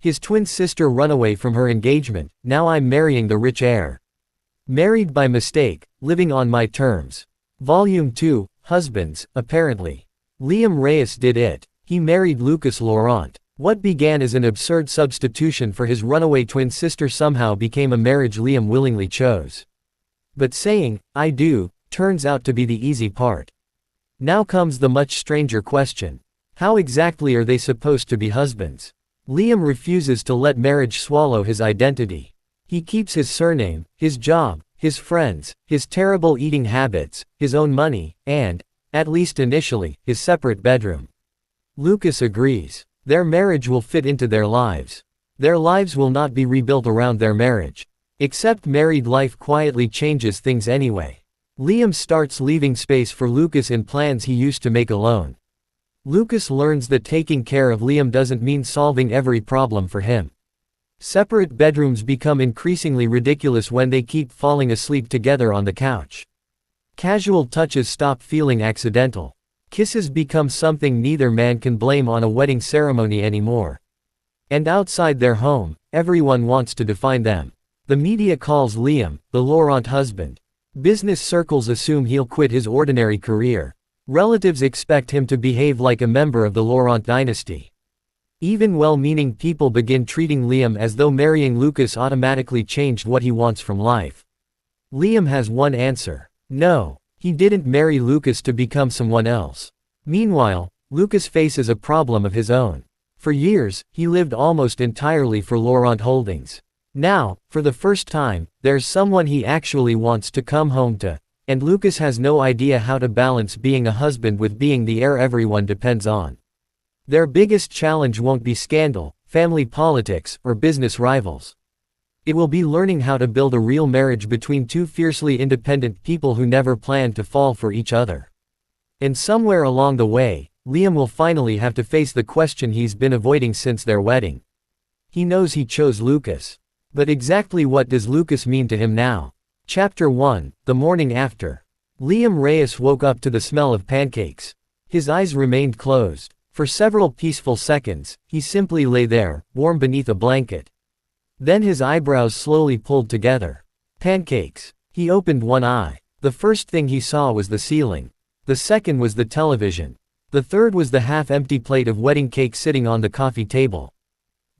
His twin sister Runaway from her engagement, now I'm marrying the rich heir. Married by mistake, living on my terms. Volume 2, Husbands, apparently. Liam Reyes did it. He married Lucas Laurent. What began as an absurd substitution for his runaway twin sister somehow became a marriage Liam willingly chose. But saying, "I do," turns out to be the easy part. Now comes the much stranger question. How exactly are they supposed to be husbands? Liam refuses to let marriage swallow his identity. He keeps his surname, his job, his friends, his terrible eating habits, his own money, and, at least initially, his separate bedroom. Lucas agrees. Their marriage will fit into their lives. Their lives will not be rebuilt around their marriage. Except married life quietly changes things anyway. Liam starts leaving space for Lucas in plans he used to make alone. Lucas learns that taking care of Liam doesn't mean solving every problem for him. Separate bedrooms become increasingly ridiculous when they keep falling asleep together on the couch. Casual touches stop feeling accidental. Kisses become something neither man can blame on a wedding ceremony anymore. And outside their home, everyone wants to define them. The media calls Liam the Laurent husband. Business circles assume he'll quit his ordinary career. Relatives expect him to behave like a member of the Laurent dynasty. Even well-meaning people begin treating Liam as though marrying Lucas automatically changed what he wants from life. Liam has one answer. No, he didn't marry Lucas to become someone else. Meanwhile, Lucas faces a problem of his own. For years, he lived almost entirely for Laurent Holdings. Now, for the first time, there's someone he actually wants to come home to. And Lucas has no idea how to balance being a husband with being the heir everyone depends on. Their biggest challenge won't be scandal, family politics, or business rivals. It will be learning how to build a real marriage between two fiercely independent people who never planned to fall for each other. And somewhere along the way, Liam will finally have to face the question he's been avoiding since their wedding. He knows he chose Lucas. But exactly what does Lucas mean to him now? Chapter 1, The Morning After. Liam Reyes woke up to the smell of pancakes. His eyes remained closed. For several peaceful seconds, he simply lay there, warm beneath a blanket. Then his eyebrows slowly pulled together. Pancakes. He opened one eye. The first thing he saw was the ceiling. The second was the television. The third was the half-empty plate of wedding cake sitting on the coffee table.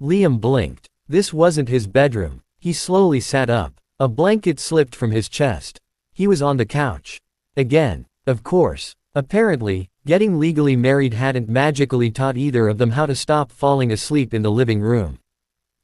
Liam blinked. This wasn't his bedroom. He slowly sat up. A blanket slipped from his chest. He was on the couch. Again. Of course. Apparently, getting legally married hadn't magically taught either of them how to stop falling asleep in the living room.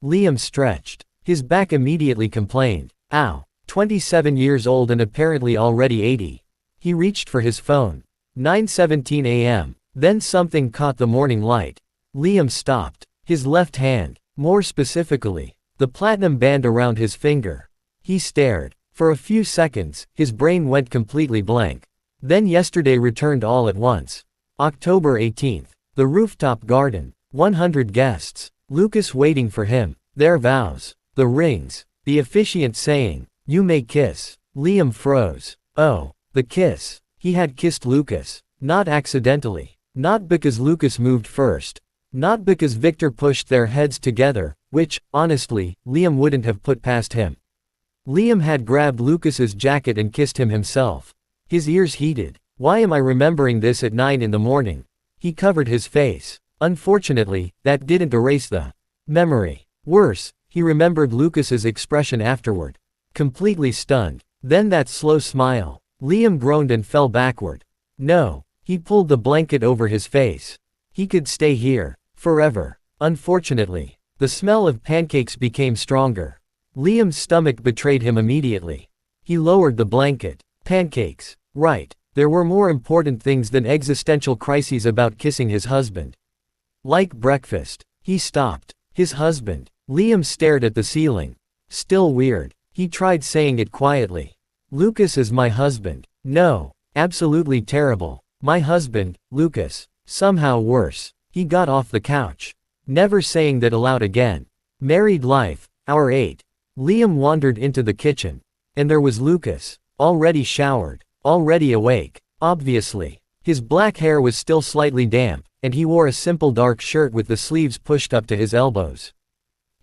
Liam stretched. His back immediately complained. Ow. 27 years old and apparently already 80. He reached for his phone. 9:17 a.m. Then something caught the morning light. Liam stopped. His left hand. More specifically, the platinum band around his finger. He stared. For a few seconds, his brain went completely blank. Then yesterday returned all at once. October 18th. The rooftop garden. 100 guests. Lucas waiting for him. Their vows. The rings. The officiant saying, "You may kiss." Liam froze. Oh, the kiss. He had kissed Lucas. Not accidentally. Not because Lucas moved first. Not because Victor pushed their heads together, which, honestly, Liam wouldn't have put past him. Liam had grabbed Lucas's jacket and kissed him himself. His ears heated. Why am I remembering this at 9 in the morning? He covered his face. Unfortunately, that didn't erase the memory. Worse, he remembered Lucas's expression afterward. Completely stunned. Then that slow smile. Liam groaned and fell backward. No. He pulled the blanket over his face. He could stay here. Forever. Unfortunately, the smell of pancakes became stronger. Liam's stomach betrayed him immediately. He lowered the blanket. Pancakes. Right. There were more important things than existential crises about kissing his husband. Like breakfast. He stopped. His husband. Liam stared at the ceiling. Still weird. He tried saying it quietly. Lucas is my husband. No. Absolutely terrible. My husband, Lucas. Somehow worse. He got off the couch. Never saying that aloud again. Married life. Hour 8. Liam wandered into the kitchen. And there was Lucas. Already showered. Already awake. Obviously. His black hair was still slightly damp, and he wore a simple dark shirt with the sleeves pushed up to his elbows.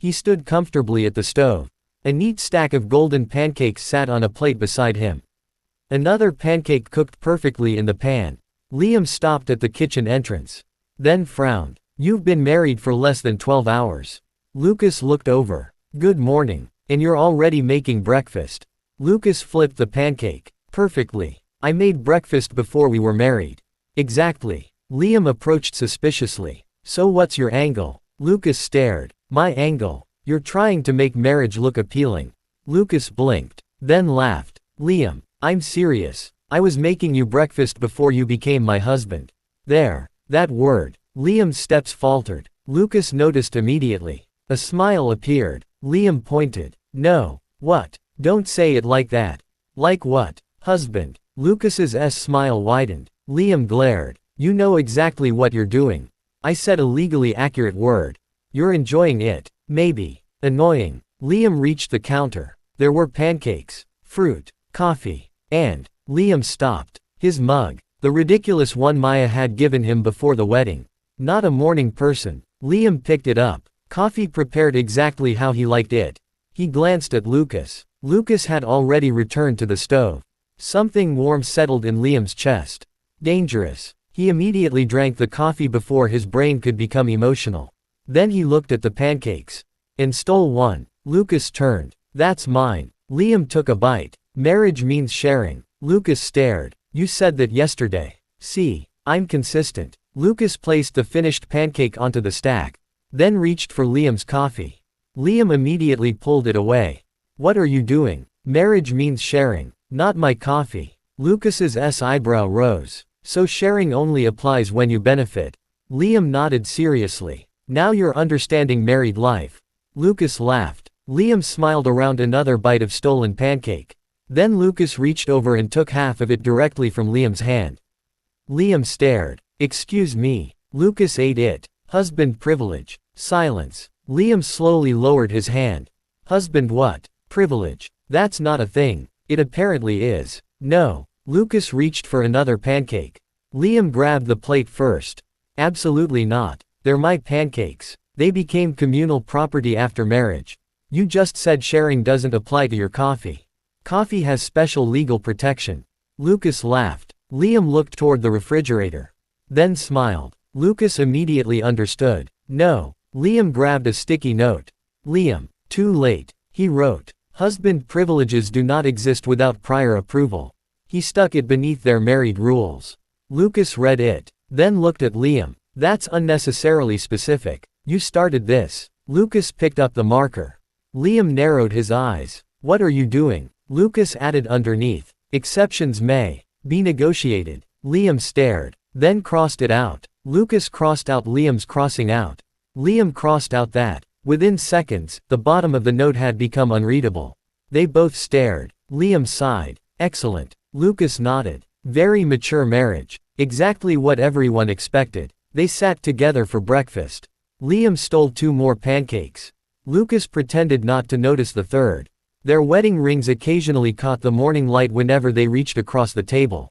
He stood comfortably at the stove. A neat stack of golden pancakes sat on a plate beside him. Another pancake cooked perfectly in the pan. Liam stopped at the kitchen entrance. Then frowned. You've been married for less than 12 hours. Lucas looked over. Good morning. And you're already making breakfast. Lucas flipped the pancake. Perfectly. I made breakfast before we were married. Exactly. Liam approached suspiciously. So what's your angle? Lucas stared. My angle? You're trying to make marriage look appealing. Lucas blinked. Then laughed. Liam, I'm serious. I was making you breakfast before you became my husband. There. That word. Liam's steps faltered. Lucas noticed immediately. A smile appeared. Liam pointed. No. What? Don't say it like that. Like what? Husband. Lucas's smile widened. Liam glared. You know exactly what you're doing. I said a legally accurate word. You're enjoying it. Maybe. Annoying. Liam reached the counter. There were pancakes, fruit, coffee, and Liam stopped. His mug. The ridiculous one Maya had given him before the wedding. Not a morning person. Liam picked it up. Coffee prepared exactly how he liked it. He glanced at Lucas. Lucas had already returned to the stove. Something warm settled in Liam's chest. Dangerous. He immediately drank the coffee before his brain could become emotional. Then he looked at the pancakes. And stole one. Lucas turned. That's mine. Liam took a bite. Marriage means sharing. Lucas stared. You said that yesterday. See, I'm consistent. Lucas placed the finished pancake onto the stack. Then reached for Liam's coffee. Liam immediately pulled it away. What are you doing? Marriage means sharing. Not my coffee. Lucas's eyebrow rose. So sharing only applies when you benefit. Liam nodded seriously. Now you're understanding married life. Lucas laughed. Liam smiled around another bite of stolen pancake. Then Lucas reached over and took half of it directly from Liam's hand. Liam stared. Excuse me. Lucas ate it. Husband privilege. Silence. Liam slowly lowered his hand. Husband what? Privilege. That's not a thing. It apparently is. No. Lucas reached for another pancake. Liam grabbed the plate first. Absolutely not. They're my pancakes. They became communal property after marriage. You just said sharing doesn't apply to your coffee. Coffee has special legal protection. Lucas laughed. Liam looked toward the refrigerator. Then smiled. Lucas immediately understood. No. Liam grabbed a sticky note. Liam. Too late. He wrote. Husband privileges do not exist without prior approval. He stuck it beneath their married rules. Lucas read it. Then looked at Liam. That's unnecessarily specific. You started this. Lucas picked up the marker. Liam narrowed his eyes. What are you doing? Lucas added underneath. Exceptions may be negotiated. Liam stared. Then crossed it out. Lucas crossed out Liam's crossing out. Liam crossed out that. Within seconds, the bottom of the note had become unreadable. They both stared. Liam sighed. Excellent. Lucas nodded. Very mature marriage. Exactly what everyone expected. They sat together for breakfast. Liam stole 2 more pancakes. Lucas pretended not to notice the third. Their wedding rings occasionally caught the morning light whenever they reached across the table.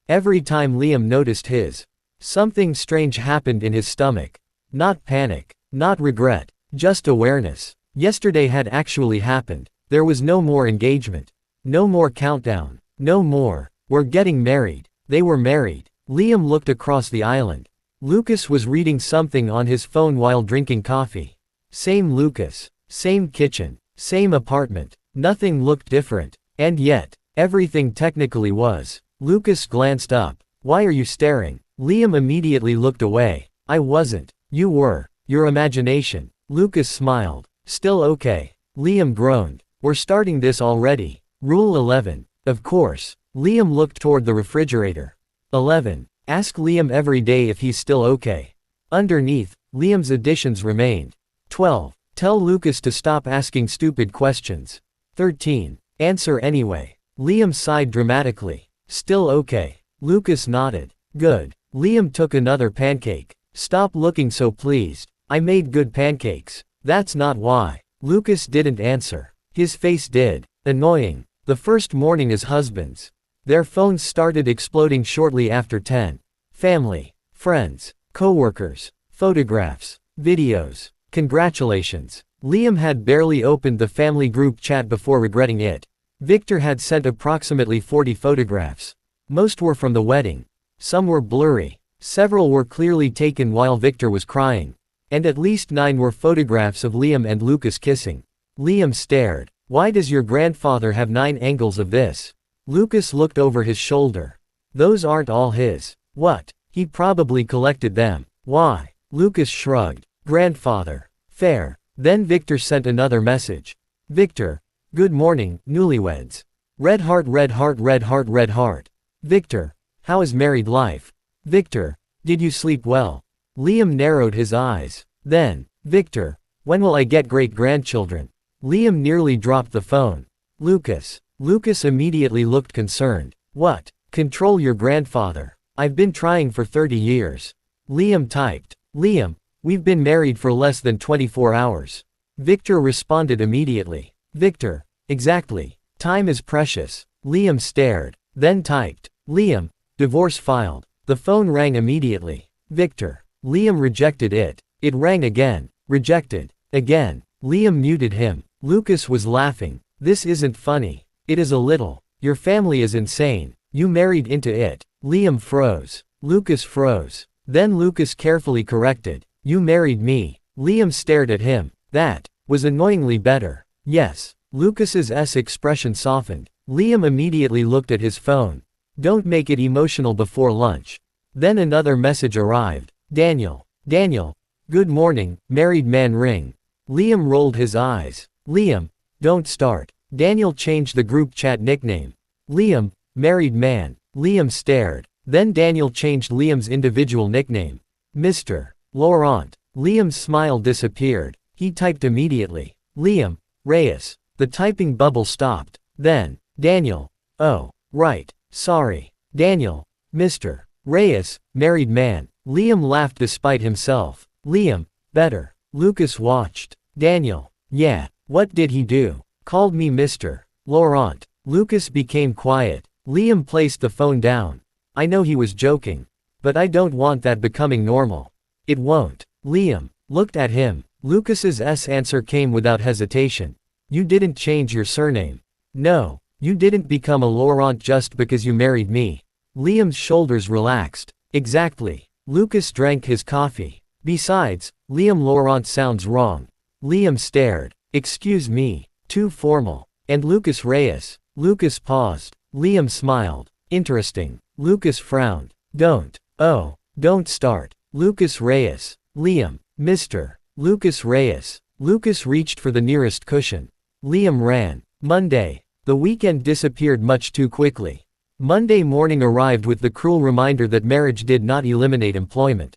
Every time Liam noticed his, something strange happened in his stomach. Not panic. Not regret. Just awareness. Yesterday had actually happened. There was no more engagement. No more countdown. No more. We're getting married. They were married. Liam looked across the island. Lucas was reading something on his phone while drinking coffee. Same Lucas. Same kitchen. Same apartment. Nothing looked different. And yet, everything technically was. Lucas glanced up. Why are you staring? Liam immediately looked away. I wasn't. You were. Your imagination. Lucas smiled. Still okay. Liam groaned. We're starting this already. Rule 11. Of course. Liam looked toward the refrigerator. 11. Ask Liam every day if he's still okay. Underneath, Liam's additions remained. 12. Tell Lucas to stop asking stupid questions. 13. Answer anyway. Liam sighed dramatically. Still okay. Lucas nodded. Good. Liam took another pancake. Stop looking so pleased. I made good pancakes. That's not why. Lucas didn't answer. His face did. Annoying. The first morning as husbands. Their phones started exploding shortly after 10. Family, friends, coworkers, photographs, videos. Congratulations. Liam had barely opened the family group chat before regretting it. Victor had sent approximately 40 photographs. Most were from the wedding. Some were blurry. Several were clearly taken while Victor was crying. And at least 9 were photographs of Liam and Lucas kissing. Liam stared. Why does your grandfather have 9 angles of this? Lucas looked over his shoulder. Those aren't all his. What? He probably collected them. Why? Lucas shrugged. Grandfather. Fair. Then Victor sent another message. Victor. Good morning, newlyweds. Red heart, red heart, red heart, red heart. Victor. How is married life? Victor. Did you sleep well? Liam narrowed his eyes. Then, Victor. When will I get great-grandchildren? Liam nearly dropped the phone. Lucas. Lucas immediately looked concerned. What? Control your grandfather. I've been trying for 30 years. Liam typed. Liam. We've been married for less than 24 hours. Victor responded immediately. Victor. Exactly. Time is precious. Liam stared. Then typed. Liam. Divorce filed. The phone rang immediately. Victor. Liam rejected it. It rang again. Rejected. Again. Liam muted him. Lucas was laughing. This isn't funny. It is a little. Your family is insane. You married into it. Liam froze. Lucas froze. Then Lucas carefully corrected. You married me. Liam stared at him. That was annoyingly better. Yes. Lucas's expression softened. Liam immediately looked at his phone. Don't make it emotional before lunch. Then another message arrived. Daniel. Daniel. Good morning, married man ring. Liam rolled his eyes. Liam. Don't start. Daniel changed the group chat nickname. Liam. Married man. Liam stared. Then Daniel changed Liam's individual nickname. Mr. Laurent. Liam's smile disappeared. He typed immediately. Liam. Reyes. The typing bubble stopped. Then, Daniel. Oh, right. Sorry. Daniel. Mr. Reyes. Married man. Liam laughed despite himself. Liam. Better. Lucas watched. Daniel. Yeah. What did he do? Called me Mr. Laurent. Lucas became quiet. Liam placed the phone down. I know he was joking. But I don't want that becoming normal. It won't. Liam looked at him. Lucas's answer came without hesitation. You didn't change your surname. No, you didn't become a Laurent just because you married me. Liam's shoulders relaxed. Exactly. Lucas drank his coffee. Besides, Liam Laurent sounds wrong. Liam stared. Excuse me. Too formal. And Lucas Reyes. Lucas paused. Liam smiled. Interesting. Lucas frowned. Don't. Oh, don't start. Lucas Reyes. Liam. Mr. Lucas Reyes. Lucas reached for the nearest cushion. Liam ran. Monday. The weekend disappeared much too quickly. Monday morning arrived with the cruel reminder that marriage did not eliminate employment.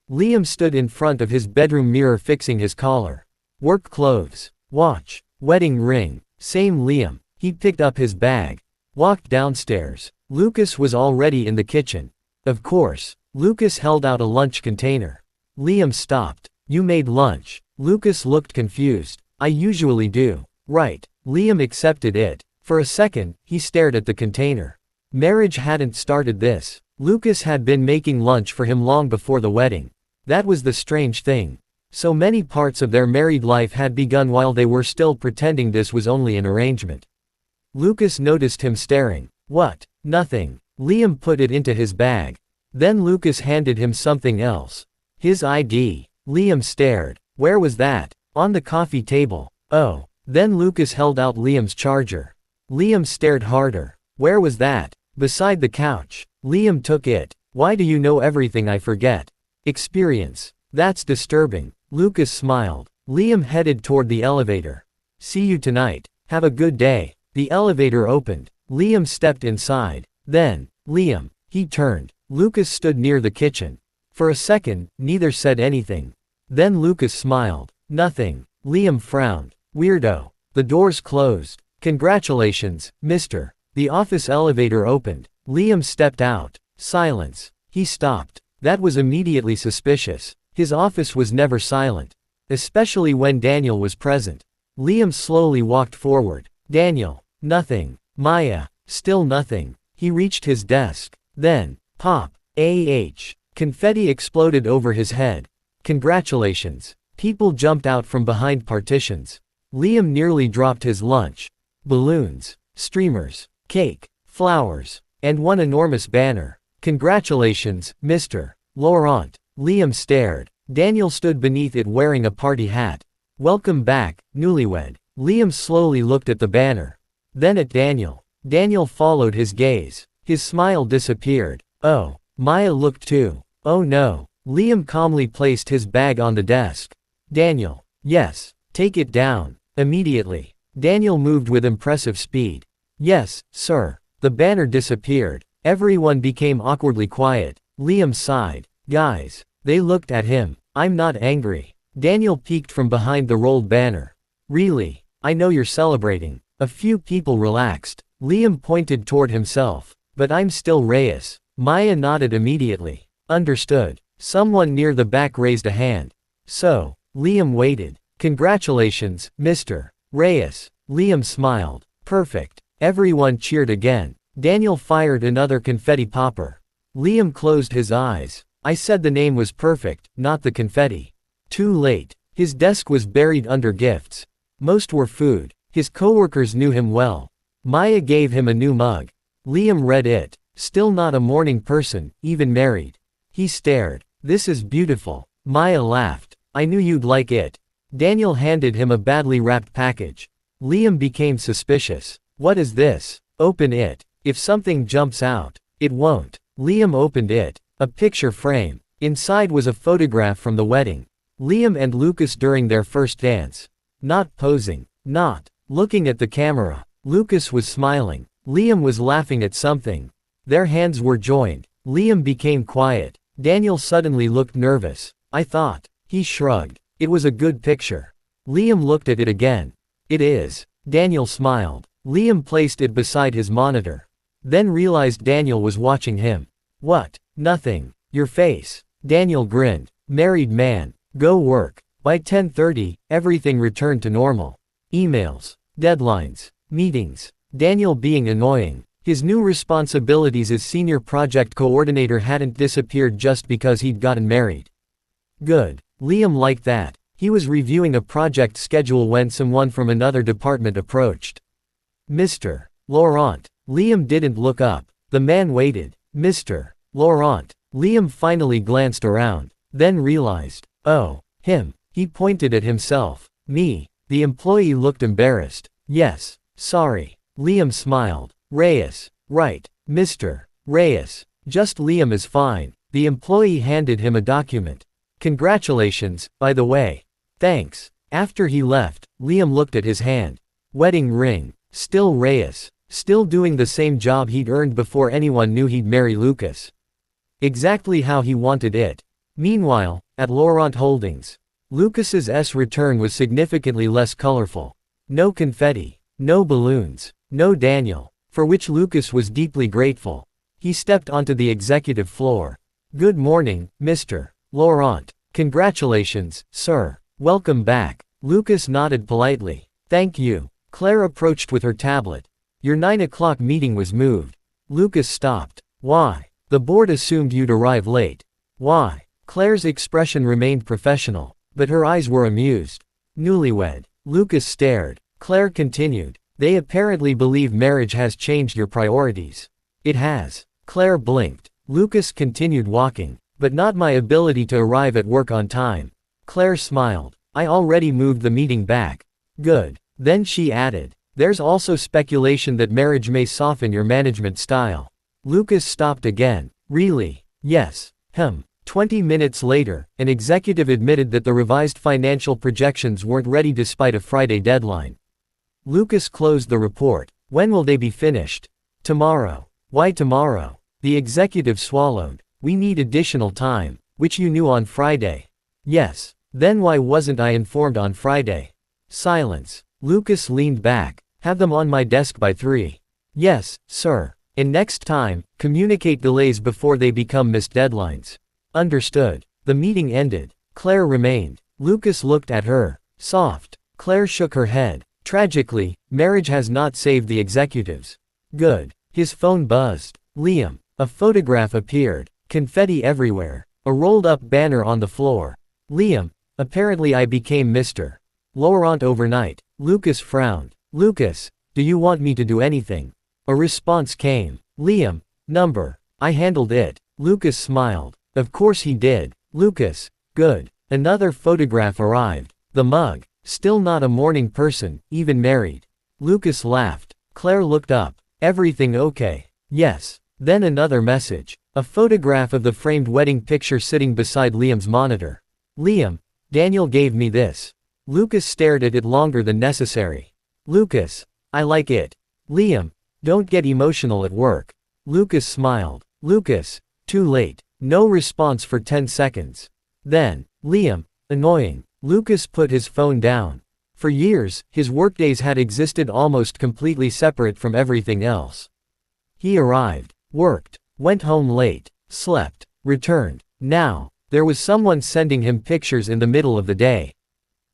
Liam stood in front of his bedroom mirror fixing his collar. Work clothes. Watch. Wedding ring. Same Liam. He picked up his bag. Walked downstairs. Lucas was already in the kitchen. Of course. Lucas held out a lunch container. Liam stopped. You made lunch. Lucas looked confused. I usually do. Right. Liam accepted it. For a second, he stared at the container. Marriage hadn't started this. Lucas had been making lunch for him long before the wedding. That was the strange thing. So many parts of their married life had begun while they were still pretending this was only an arrangement. Lucas noticed him staring. What? Nothing. Liam put it into his bag. Then Lucas handed him something else. His ID. Liam stared. Where was that? On the coffee table. Oh. Then Lucas held out Liam's charger. Liam stared harder. Where was that? Beside the couch. Liam took it. Why do you know everything I forget? Experience. That's disturbing. Lucas smiled. Liam headed toward the elevator. See you tonight. Have a good day. The elevator opened. Liam stepped inside. Then, Liam. He turned. Lucas stood near the kitchen. For a second, neither said anything. Then Lucas smiled. Nothing. Liam frowned. Weirdo. The doors closed. Congratulations, mister. The office elevator opened. Liam stepped out. Silence. He stopped. That was immediately suspicious. His office was never silent. Especially when Daniel was present. Liam slowly walked forward. Daniel. Nothing. Maya. Still nothing. He reached his desk. Then, pop. Confetti exploded over his head. Congratulations. People jumped out from behind partitions. Liam nearly dropped his lunch. Balloons, streamers, cake, flowers, and one enormous banner. "Congratulations, Mr. Laurent." Liam stared. Daniel stood beneath it wearing a party hat. "Welcome back, newlywed." Liam slowly looked at the banner. Then at Daniel. Daniel followed his gaze. His smile disappeared. Oh. Maya looked too. Oh no. Liam calmly placed his bag on the desk. "Daniel." "Yes. Take it down. Immediately." Daniel moved with impressive speed. "Yes, sir." The banner disappeared. Everyone became awkwardly quiet. Liam sighed. "Guys." They looked at him. "I'm not angry." Daniel peeked from behind the rolled banner. "Really? I know you're celebrating." A few people relaxed. Liam pointed toward himself. "But I'm still Reyes." Maya nodded immediately. "Understood." Someone near the back raised a hand. "So." Liam waited. "Congratulations, Mr. Reyes." Liam smiled. "Perfect." Everyone cheered again. Daniel fired another confetti popper. Liam closed his eyes. "I said the name was perfect, not the confetti." Too late. His desk was buried under gifts. Most were food. His coworkers knew him well. Maya gave him a new mug. Liam read it. Still not a morning person, even married. He stared. "This is beautiful." Maya laughed. "I knew you'd like it." Daniel handed him a badly wrapped package. Liam became suspicious. "What is this?" "Open it. If something jumps out." "It won't." Liam opened it. A picture frame. Inside was a photograph from the wedding. Liam and Lucas during their first dance. Not posing. Not looking at the camera. Lucas was smiling. Liam was laughing at something. Their hands were joined. Liam became quiet. Daniel suddenly looked nervous. "I thought." He shrugged. "It was a good picture." Liam looked at it again. "It is." Daniel smiled. Liam placed it beside his monitor. Then realized Daniel was watching him. "What?" "Nothing. Your face." Daniel grinned. "Married man. Go work." By 10:30, everything returned to normal. Emails. Deadlines. Meetings. Daniel being annoying. His new responsibilities as senior project coordinator hadn't disappeared just because he'd gotten married. Good. Liam liked that. He was reviewing a project schedule when someone from another department approached. "Mr. Laurent." Liam didn't look up. The man waited. "Mr. Laurent." Liam finally glanced around. Then realized. Oh. Him. He pointed at himself. "Me." The employee looked embarrassed. "Yes. Sorry." Liam smiled. "Reyes. Right. Mr. Reyes." "Just Liam is fine." The employee handed him a document. "Congratulations, by the way." "Thanks." After he left, Liam looked at his hand. Wedding ring. Still Reyes. Still doing the same job he'd earned before anyone knew he'd marry Lucas. Exactly how he wanted it. Meanwhile, at Laurent Holdings, Lucas's return was significantly less colorful. No confetti. No balloons. No Daniel. For which Lucas was deeply grateful. He stepped onto the executive floor. "Good morning, Mr. Laurent." "Congratulations, sir. Welcome back." Lucas nodded politely. "Thank you." Claire approached with her tablet. "Your 9 o'clock meeting was moved." Lucas stopped. "Why?" "The board assumed you'd arrive late." "Why?" Claire's expression remained professional, but her eyes were amused. "Newlywed." Lucas stared. Claire continued. "They apparently believe marriage has changed your priorities." "It has." Claire blinked. Lucas continued walking. "But not my ability to arrive at work on time." Claire smiled. "I already moved the meeting back." "Good." Then she added. "There's also speculation that marriage may soften your management style." Lucas stopped again. "Really?" "Yes." 20 minutes later, an executive admitted that the revised financial projections weren't ready despite a Friday deadline. Lucas closed the report. "When will they be finished?" "Tomorrow." "Why tomorrow?" The executive swallowed. "We need additional time." "Which you knew on Friday." "Yes." "Then why wasn't I informed on Friday?" Silence. Lucas leaned back. "Have them on my desk by 3. "Yes, sir. And next time, communicate delays before they become missed deadlines." "Understood." The meeting ended. Claire remained. Lucas looked at her. "Soft." Claire shook her head. "Tragically, marriage has not saved the executives." "Good." His phone buzzed. "Liam." A photograph appeared. Confetti everywhere. A rolled-up banner on the floor. "Liam, Apparently I became Mr. Laurent overnight. Lucas frowned. Lucas, do you want me to do anything? A response came. Liam, number. I handled it. Lucas smiled. Of course he did. Lucas, good. Another photograph arrived. The mug. Still not a morning person, even married. Lucas laughed. Claire looked up. Everything okay? Yes. Then another message. A photograph of the framed wedding picture sitting beside Liam's monitor. Liam, Daniel gave me this. Lucas stared at it longer than necessary. Lucas, I like it. Liam, don't get emotional at work. Lucas smiled. Lucas, too late. No response for 10 seconds. Then, Liam, annoying. Lucas put his phone down. For years, his workdays had existed almost completely separate from everything else. He arrived, worked, went home late, slept, returned. Now, there was someone sending him pictures in the middle of the day.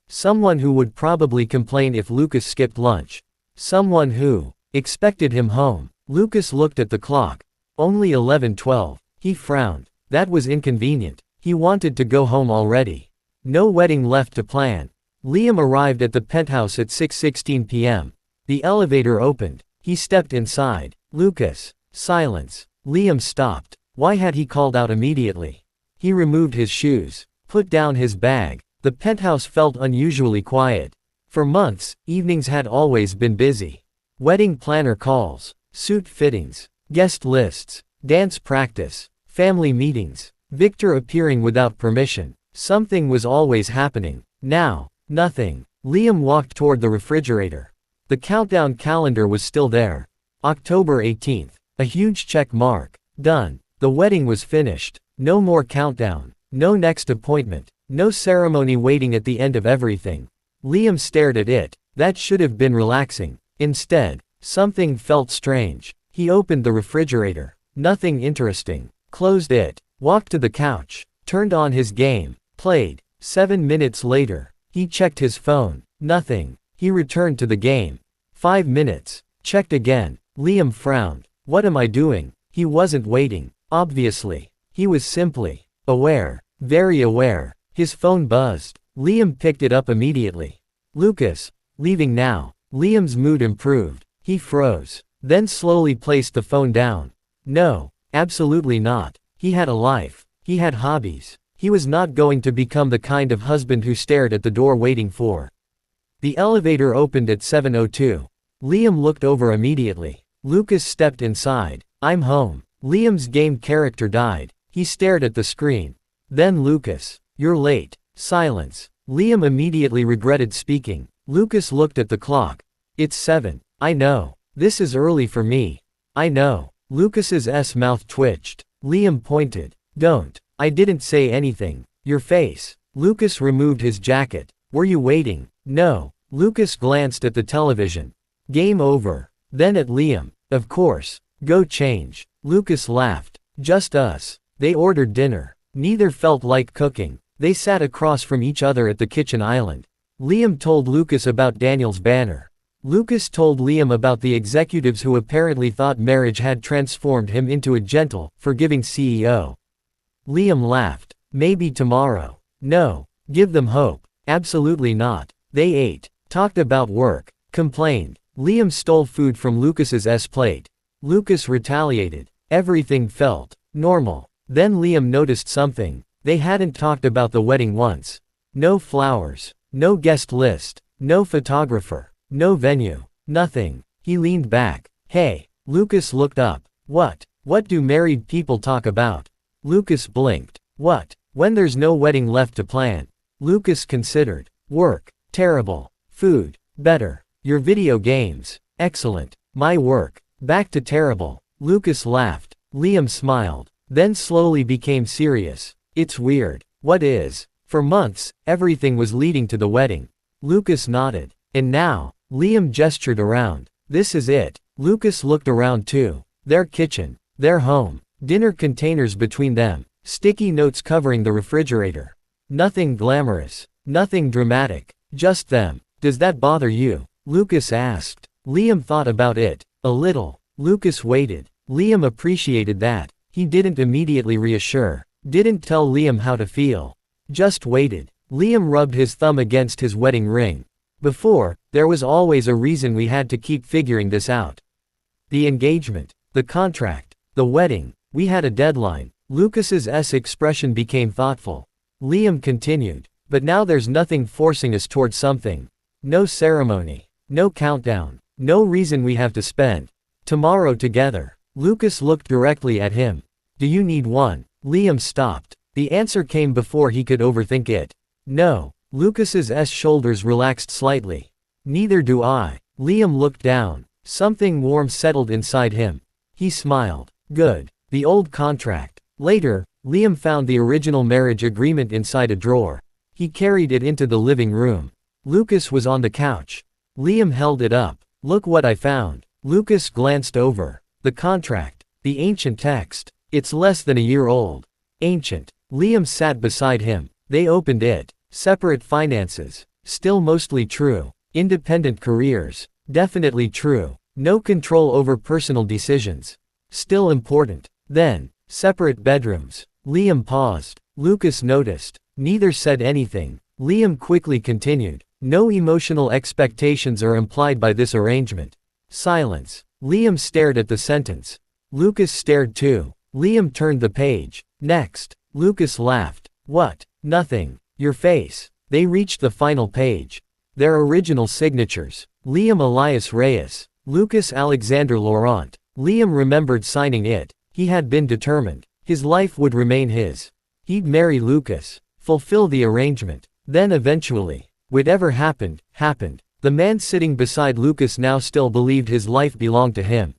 Someone who would probably complain if Lucas skipped lunch. Someone who expected him home. Lucas looked at the clock. Only 11:12. He frowned. That was inconvenient. He wanted to go home already. No wedding left to plan. Liam arrived at the penthouse at 6:16 p.m. The elevator opened. He stepped inside. Lucas. Silence. Liam stopped. Why had he called out immediately? He removed his shoes. Put down his bag. The penthouse felt unusually quiet. For months, evenings had always been busy. Wedding planner calls, suit fittings, guest lists, dance practice, family meetings, Victor appearing without permission. Something was always happening. Now, nothing. Liam walked toward the refrigerator. The countdown calendar was still there. October 18th. A huge check mark. Done. The wedding was finished. No more countdown. No next appointment. No ceremony waiting at the end of everything. Liam stared at it. That should have been relaxing. Instead, something felt strange. He opened the refrigerator. Nothing interesting. Closed it. Walked to the couch. Turned on his game. Played. 7 minutes later, he checked his phone. Nothing. He returned to the game. 5 minutes. Checked again. Liam frowned. What am I doing? He wasn't waiting. Obviously. He was simply aware. Very aware. His phone buzzed. Liam picked it up immediately. Lucas, leaving now. Liam's mood improved. He froze. Then slowly placed the phone down. No, absolutely not. He had a life. He had hobbies. He was not going to become the kind of husband who stared at the door waiting for. The elevator opened at 7:02. Liam looked over immediately. Lucas stepped inside. I'm home. Liam's game character died. He stared at the screen. Then Lucas. You're late. Silence. Liam immediately regretted speaking. Lucas looked at the clock. It's 7. I know. This is early for me. I know. Lucas's mouth twitched. Liam pointed. Don't. I didn't say anything. Your face. Lucas removed his jacket. Were you waiting? No. Lucas glanced at the television. Game over. Then at Liam. Of course. Go change. Lucas laughed. Just us. They ordered dinner. Neither felt like cooking. They sat across from each other at the kitchen island. Liam told Lucas about Daniel's banner. Lucas told Liam about the executives who apparently thought marriage had transformed him into a gentle, forgiving CEO. Liam laughed. Maybe tomorrow. No. Give them hope. Absolutely not. They ate. Talked about work. Complained. Liam stole food from Lucas's plate. Lucas retaliated. Everything felt normal. Then Liam noticed something. They hadn't talked about the wedding once. No flowers. No guest list. No photographer. No venue. Nothing. He leaned back. Hey. Lucas looked up. What? What do married people talk about? Lucas blinked. What? When there's no wedding left to plan. Lucas considered. Work. Terrible. Food. Better. Your video games. Excellent. My work. Back to terrible. Lucas laughed. Liam smiled. Then slowly became serious. It's weird. What is? For months, everything was leading to the wedding. Lucas nodded. And now, Liam gestured around. This is it. Lucas looked around too. Their kitchen. Their home. Dinner containers between them. Sticky notes covering the refrigerator. Nothing glamorous. Nothing dramatic. Just them. Does that bother you? Lucas asked. Liam thought about it. A little. Lucas waited. Liam appreciated that. He didn't immediately reassure. Didn't tell Liam how to feel. Just waited. Liam rubbed his thumb against his wedding ring. Before, there was always a reason we had to keep figuring this out. The engagement, the contract, the wedding, we had a deadline. Lucas's expression became thoughtful. Liam continued, but now there's nothing forcing us towards something. No ceremony, no countdown, no reason we have to spend tomorrow together. Lucas looked directly at him. Do you need one? Liam stopped. The answer came before he could overthink it. No. Lucas's shoulders relaxed slightly. Neither do I. Liam looked down. Something warm settled inside him. He smiled. Good. The old contract. Later, Liam found the original marriage agreement inside a drawer. He carried it into the living room. Lucas was on the couch. Liam held it up. Look what I found. Lucas glanced over. The contract. The ancient text. It's less than a year old. Ancient. Liam sat beside him. They opened it. Separate finances. Still mostly true. Independent careers. Definitely true. No control over personal decisions. Still important. Then, separate bedrooms. Liam paused. Lucas noticed. Neither said anything. Liam quickly continued. No emotional expectations are implied by this arrangement. Silence. Liam stared at the sentence. Lucas stared too. Liam turned the page. Next. Lucas laughed. What? Nothing. Your face. They reached the final page. Their original signatures. Liam Elias Reyes. Lucas Alexander Laurent. Liam remembered signing it. He had been determined. His life would remain his. He'd marry Lucas. Fulfill the arrangement. Then eventually, whatever happened, happened. The man sitting beside Lucas now still believed his life belonged to him.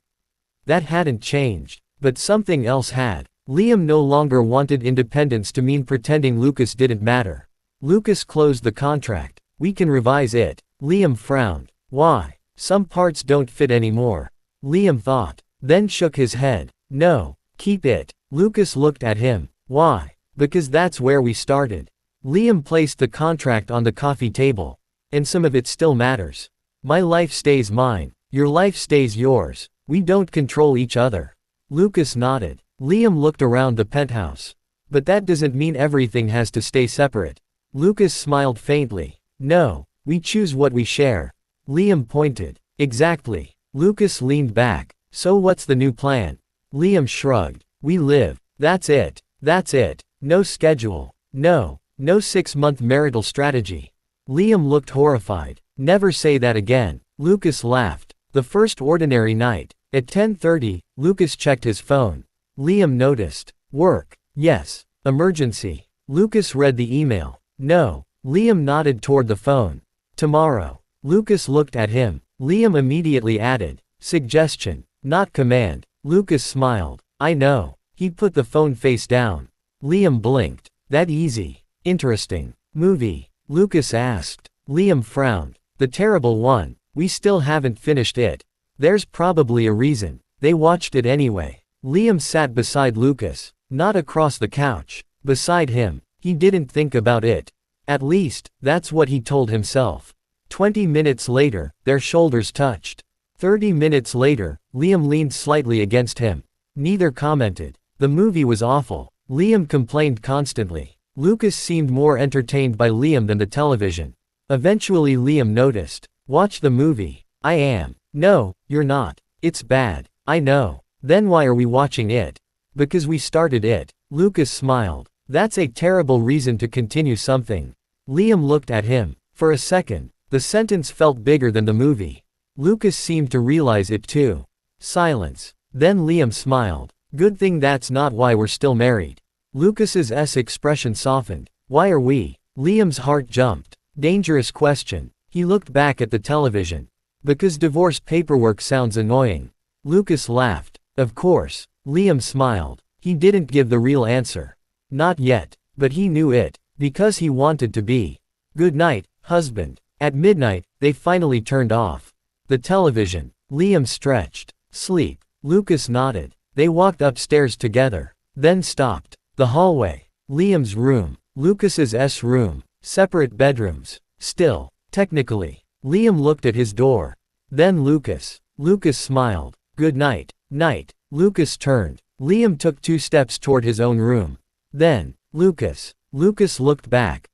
That hadn't changed. But something else had. Liam no longer wanted independence to mean pretending Lucas didn't matter. Lucas closed the contract. We can revise it. Liam frowned. Why? Some parts don't fit anymore. Liam thought. Then shook his head. No. Keep it. Lucas looked at him. Why? Because that's where we started. Liam placed the contract on the coffee table. And some of it still matters. My life stays mine. Your life stays yours. We don't control each other. Lucas nodded. Liam looked around the penthouse. But that doesn't mean everything has to stay separate. Lucas smiled faintly. No, we choose what we share. Liam pointed. Exactly. Lucas leaned back. So what's the new plan? Liam shrugged. We live. That's it. That's it. No schedule. No 6-month marital strategy. Liam looked horrified. Never say that again. Lucas laughed. The first ordinary night. At 10:30, Lucas checked his phone. Liam noticed. Work. Yes. Emergency. Lucas read the email. No. Liam nodded toward the phone. Tomorrow. Lucas looked at him. Liam immediately added. Suggestion. Not command. Lucas smiled. I know. He put the phone face down. Liam blinked. That easy. Interesting. Movie. Lucas asked. Liam frowned. The terrible one. We still haven't finished it. There's probably a reason. They watched it anyway. Liam sat beside Lucas. Not across the couch. Beside him. He didn't think about it. At least, that's what he told himself. 20 minutes later, their shoulders touched. 30 minutes later, Liam leaned slightly against him. Neither commented. The movie was awful. Liam complained constantly. Lucas seemed more entertained by Liam than the television. Eventually Liam noticed. Watch the movie. I am. No, you're not. It's bad. I know. Then why are we watching it? Because we started it. Lucas smiled. That's a terrible reason to continue something. Liam looked at him. For a second, the sentence felt bigger than the movie. Lucas seemed to realize it too. Silence. Then Liam smiled. Good thing that's not why we're still married. Lucas's expression softened. Why are we? Liam's heart jumped. Dangerous question. He looked back at the television. Because divorce paperwork sounds annoying. Lucas laughed. Of course. Liam smiled. He didn't give the real answer. Not yet. But he knew it. Because he wanted to be. Good night, husband. At midnight, they finally turned off the television. Liam stretched. Sleep. Lucas nodded. They walked upstairs together. Then stopped. The hallway. Liam's room. Lucas's room. Separate bedrooms. Still. Technically. Liam looked at his door. Then Lucas. Lucas smiled. Good night. Night. Lucas turned. Liam took 2 steps toward his own room. Then, Lucas. Lucas looked back.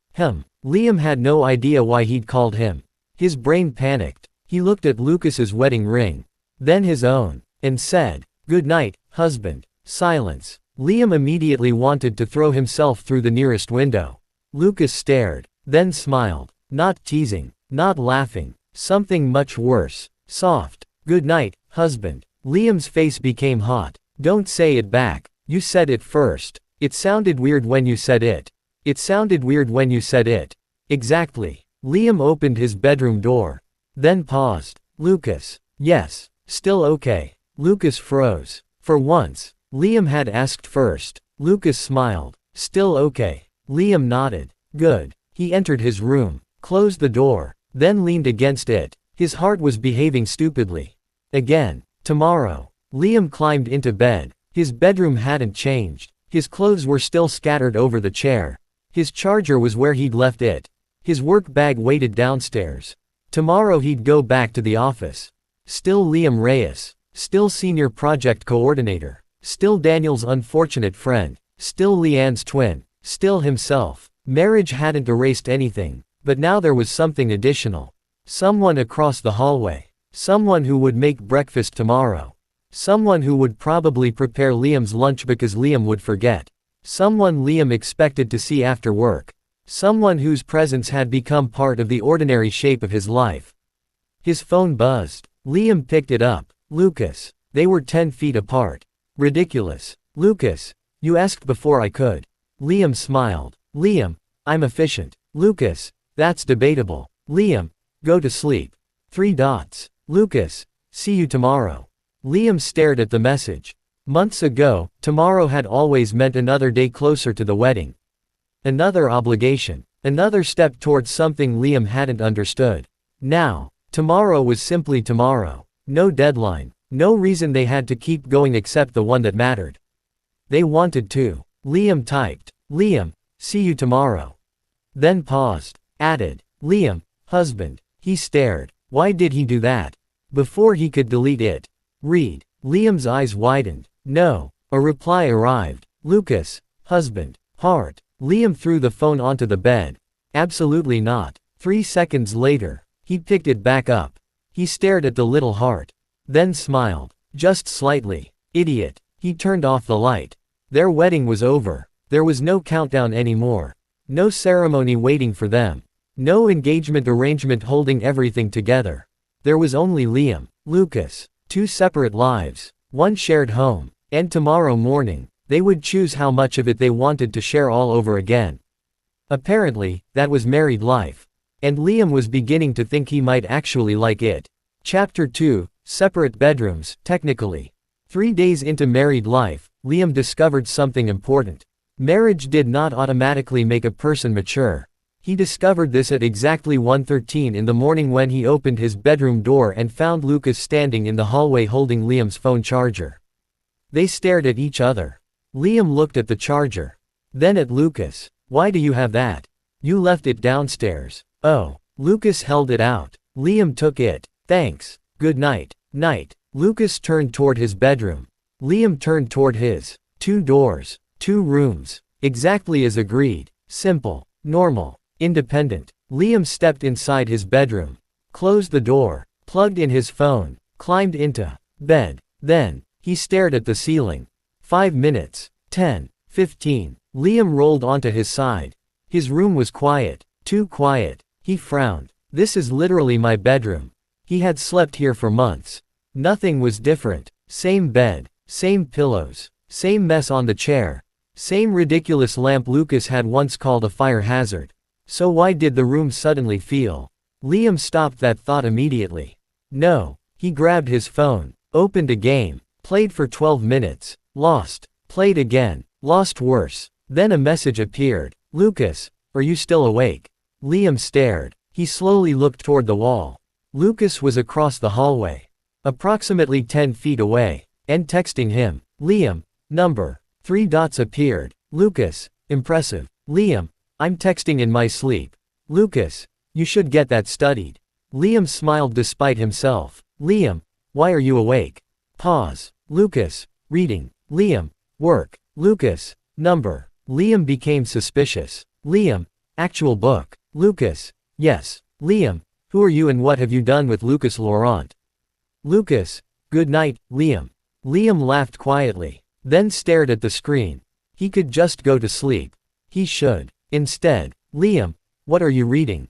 Liam had no idea why he'd called him. His brain panicked. He looked at Lucas's wedding ring. Then his own. And said, "Good night, husband." Silence. Liam immediately wanted to throw himself through the nearest window. Lucas stared. Then smiled. Not teasing. Not laughing. Something much worse. Soft. "Good night, husband." Liam's face became hot. "Don't say it back. You said it first. It sounded weird when you said it. It sounded weird when you said it." "Exactly." Liam opened his bedroom door. Then paused. "Lucas." "Yes. Still okay." Lucas froze. For once, Liam had asked first. Lucas smiled. "Still okay." Liam nodded. "Good." He entered his room, closed the door, then leaned against it. His heart was behaving stupidly. Again. Tomorrow. Liam climbed into bed. His bedroom hadn't changed. His clothes were still scattered over the chair. His charger was where he'd left it. His work bag waited downstairs. Tomorrow he'd go back to the office. Still Liam Reyes. Still senior project coordinator. Still Daniel's unfortunate friend. Still Leanne's twin. Still himself. Marriage hadn't erased anything, but now there was something additional. Someone across the hallway. Someone who would make breakfast tomorrow. Someone who would probably prepare Liam's lunch because Liam would forget. Someone Liam expected to see after work. Someone whose presence had become part of the ordinary shape of his life. His phone buzzed. Liam picked it up. "Lucas." They were 10 feet apart. "Ridiculous." "Lucas. You asked before I could." Liam smiled. "Liam, I'm efficient." "Lucas. That's debatable." "Liam, go to sleep." 3 dots. "Lucas. See you tomorrow." Liam stared at the message. Months ago, tomorrow had always meant another day closer to the wedding. Another obligation. Another step towards something Liam hadn't understood. Now, tomorrow was simply tomorrow. No deadline. No reason they had to keep going except the one that mattered. They wanted to. Liam typed. "Liam, see you tomorrow." Then paused. Added. "Liam, husband." He stared. Why did he do that? Before he could delete it. Read. Liam's eyes widened. No. A reply arrived. "Lucas, husband, heart." Liam threw the phone onto the bed. Absolutely not. 3 seconds later, he picked it back up. He stared at the little heart. Then smiled. Just slightly. Idiot. He turned off the light. Their wedding was over. There was no countdown anymore. No ceremony waiting for them. No engagement arrangement holding everything together. There was only Liam, Lucas. 2 separate lives. 1 shared home. And tomorrow morning, they would choose how much of it they wanted to share all over again. Apparently, that was married life. And Liam was beginning to think he might actually like it. Chapter 2, Separate Bedrooms, Technically. 3 days into married life, Liam discovered something important. Marriage did not automatically make a person mature. He discovered this at exactly 1:13 in the morning when he opened his bedroom door and found Lucas standing in the hallway holding Liam's phone charger. They stared at each other. Liam looked at the charger. Then at Lucas. "Why do you have that? You left it downstairs." "Oh." Lucas held it out. Liam took it. "Thanks. Good night." "Night." Lucas turned toward his bedroom. Liam turned toward his. 2 doors. 2 rooms. Exactly as agreed. Simple. Normal. Independent. Liam stepped inside his bedroom. Closed the door. Plugged in his phone. Climbed into bed. Then, he stared at the ceiling. 5 minutes. 10. 15. Liam rolled onto his side. His room was quiet. Too quiet. He frowned. "This is literally my bedroom." He had slept here for months. Nothing was different. Same bed. Same pillows. Same mess on the chair. Same ridiculous lamp Lucas had once called a fire hazard. So why did the room suddenly feel? Liam stopped that thought immediately. No. He grabbed his phone. Opened a game. Played for 12 minutes. Lost. Played again. Lost worse. Then a message appeared. "Lucas, are you still awake?" Liam stared. He slowly looked toward the wall. Lucas was across the hallway. Approximately 10 feet away. And texting him. "Liam, number." 3 dots appeared. "Lucas, impressive." "Liam, I'm texting in my sleep." "Lucas, you should get that studied." Liam smiled despite himself. "Liam, why are you awake?" Pause. "Lucas, reading." "Liam, work." "Lucas, number." Liam became suspicious. "Liam, actual book." Lucas. Yes. Liam. Who are you and what have you done with Lucas Laurent? Lucas. Good night, Liam. Liam laughed quietly, then stared at the screen. He could just go to sleep. He should. Instead, Liam. What are you reading?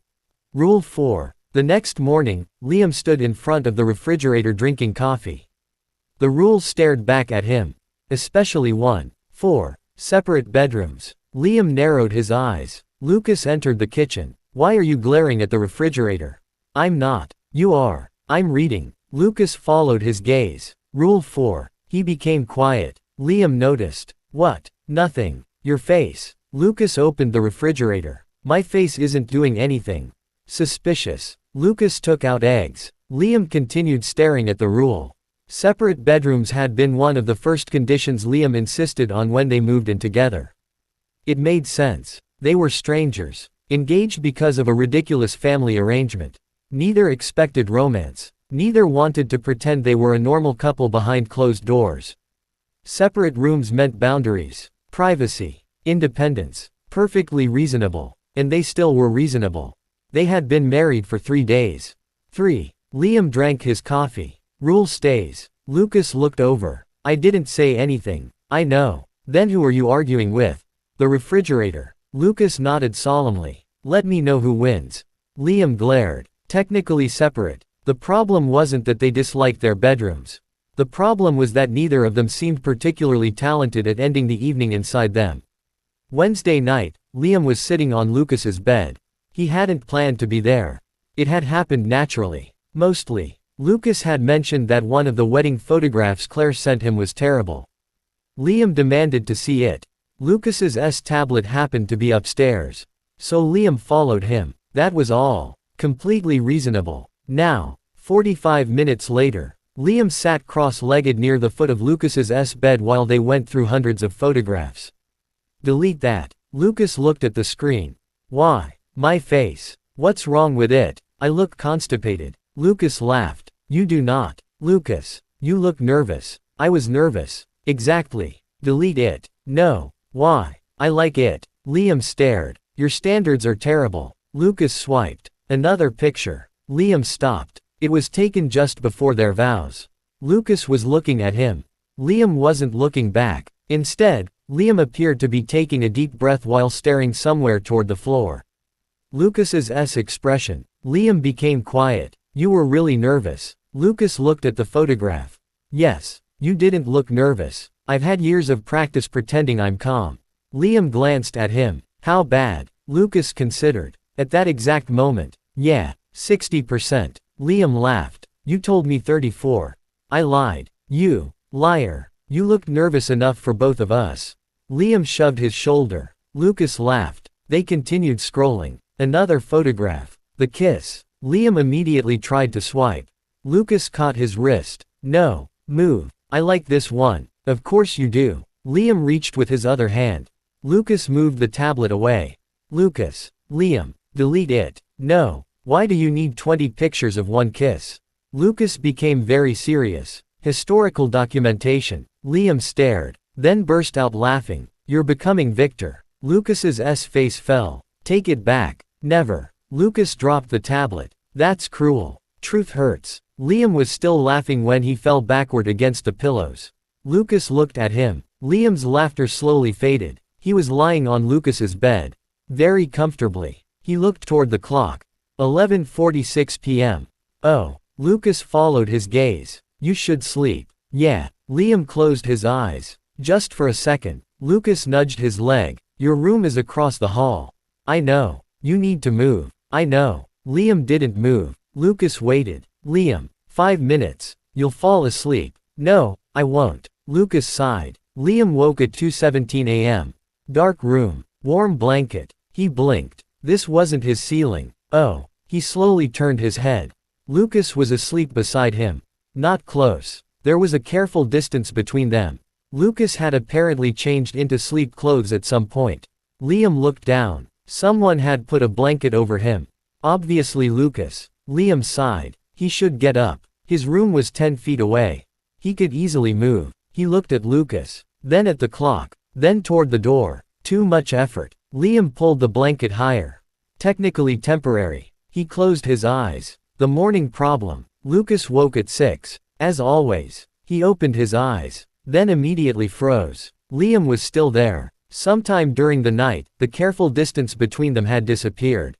Rule 4. The next morning, Liam stood in front of the refrigerator drinking coffee. The rules stared back at him. Especially 1. 4. Separate bedrooms. Liam narrowed his eyes. Lucas entered the kitchen. Why are you glaring at the refrigerator? I'm not. You are. I'm reading. Lucas followed his gaze. Rule 4. He became quiet. Liam noticed. What? Nothing. Your face. Lucas opened the refrigerator. My face isn't doing anything. Suspicious. Lucas took out eggs. Liam continued staring at the rule. Separate bedrooms had been one of the first conditions Liam insisted on when they moved in together. It made sense. They were strangers, engaged because of a ridiculous family arrangement. Neither expected romance. Neither wanted to pretend they were a normal couple behind closed doors. Separate rooms meant boundaries, privacy, independence. Perfectly reasonable. And they still were reasonable. They had been married for 3 days. 3. Liam drank his coffee. Rule stays. Lucas looked over. I didn't say anything. I know. Then who are you arguing with? The refrigerator. Lucas nodded solemnly. Let me know who wins. Liam glared. Technically separate. The problem wasn't that they disliked their bedrooms. The problem was that neither of them seemed particularly talented at ending the evening inside them. Wednesday night, Liam was sitting on Lucas's bed. He hadn't planned to be there. It had happened naturally. Mostly. Lucas had mentioned that one of the wedding photographs Claire sent him was terrible. Liam demanded to see it. Lucas's tablet happened to be upstairs. So Liam followed him. That was all. Completely reasonable. Now, 45 minutes later, Liam sat cross-legged near the foot of Lucas's bed while they went through hundreds of photographs. Delete that. Lucas looked at the screen. Why? My face. What's wrong with it? I look constipated. Lucas laughed. You do not. Lucas. You look nervous. I was nervous. Exactly. Delete it. No. Why? I like it. Liam stared. Your standards are terrible. Lucas swiped. Another picture. Liam stopped. It was taken just before their vows. Lucas was looking at him. Liam wasn't looking back. Instead, Liam appeared to be taking a deep breath while staring somewhere toward the floor. Lucas's expression. Liam became quiet. You were really nervous. Lucas looked at the photograph. Yes. You didn't look nervous. I've had years of practice pretending I'm calm. Liam glanced at him. How bad? Lucas considered. At that exact moment. Yeah, 60%. Liam laughed. You told me 34. I lied. You liar. You looked nervous enough for both of us. Liam shoved his shoulder. Lucas laughed. They continued scrolling. Another photograph. The kiss. Liam immediately tried to swipe. Lucas caught his wrist. No. Move. I like this one. Of course you do. Liam reached with his other hand. Lucas moved the tablet away. Lucas. Liam. Delete it. No. Why do you need 20 pictures of one kiss? Lucas became very serious. Historical documentation. Liam stared. Then burst out laughing. You're becoming Victor. Lucas's face fell. Take it back. Never. Lucas dropped the tablet. That's cruel. Truth hurts. Liam was still laughing when he fell backward against the pillows. Lucas looked at him. Liam's laughter slowly faded. He was lying on Lucas's bed. Very comfortably. He looked toward the clock. 11:46 p.m. Oh. Lucas followed his gaze. You should sleep. Yeah. Liam closed his eyes. Just for a second. Lucas nudged his leg. Your room is across the hall. I know. You need to move. I know. Liam didn't move. Lucas waited. Liam. 5 minutes. You'll fall asleep. No, I won't. Lucas sighed. Liam woke at 2:17 a.m. Dark room. Warm blanket. He blinked. This wasn't his ceiling. Oh. He slowly turned his head. Lucas was asleep beside him. Not close. There was a careful distance between them. Lucas had apparently changed into sleep clothes at some point. Liam looked down. Someone had put a blanket over him. Obviously Lucas. Liam sighed. He should get up. His room was 10 feet away. He could easily move. He looked at Lucas. Then at the clock. Then toward the door. Too much effort. Liam pulled the blanket higher. Technically temporary. He closed his eyes. The morning problem. Lucas woke at 6. As always. He opened his eyes. Then immediately froze. Liam was still there. Sometime during the night, the careful distance between them had disappeared.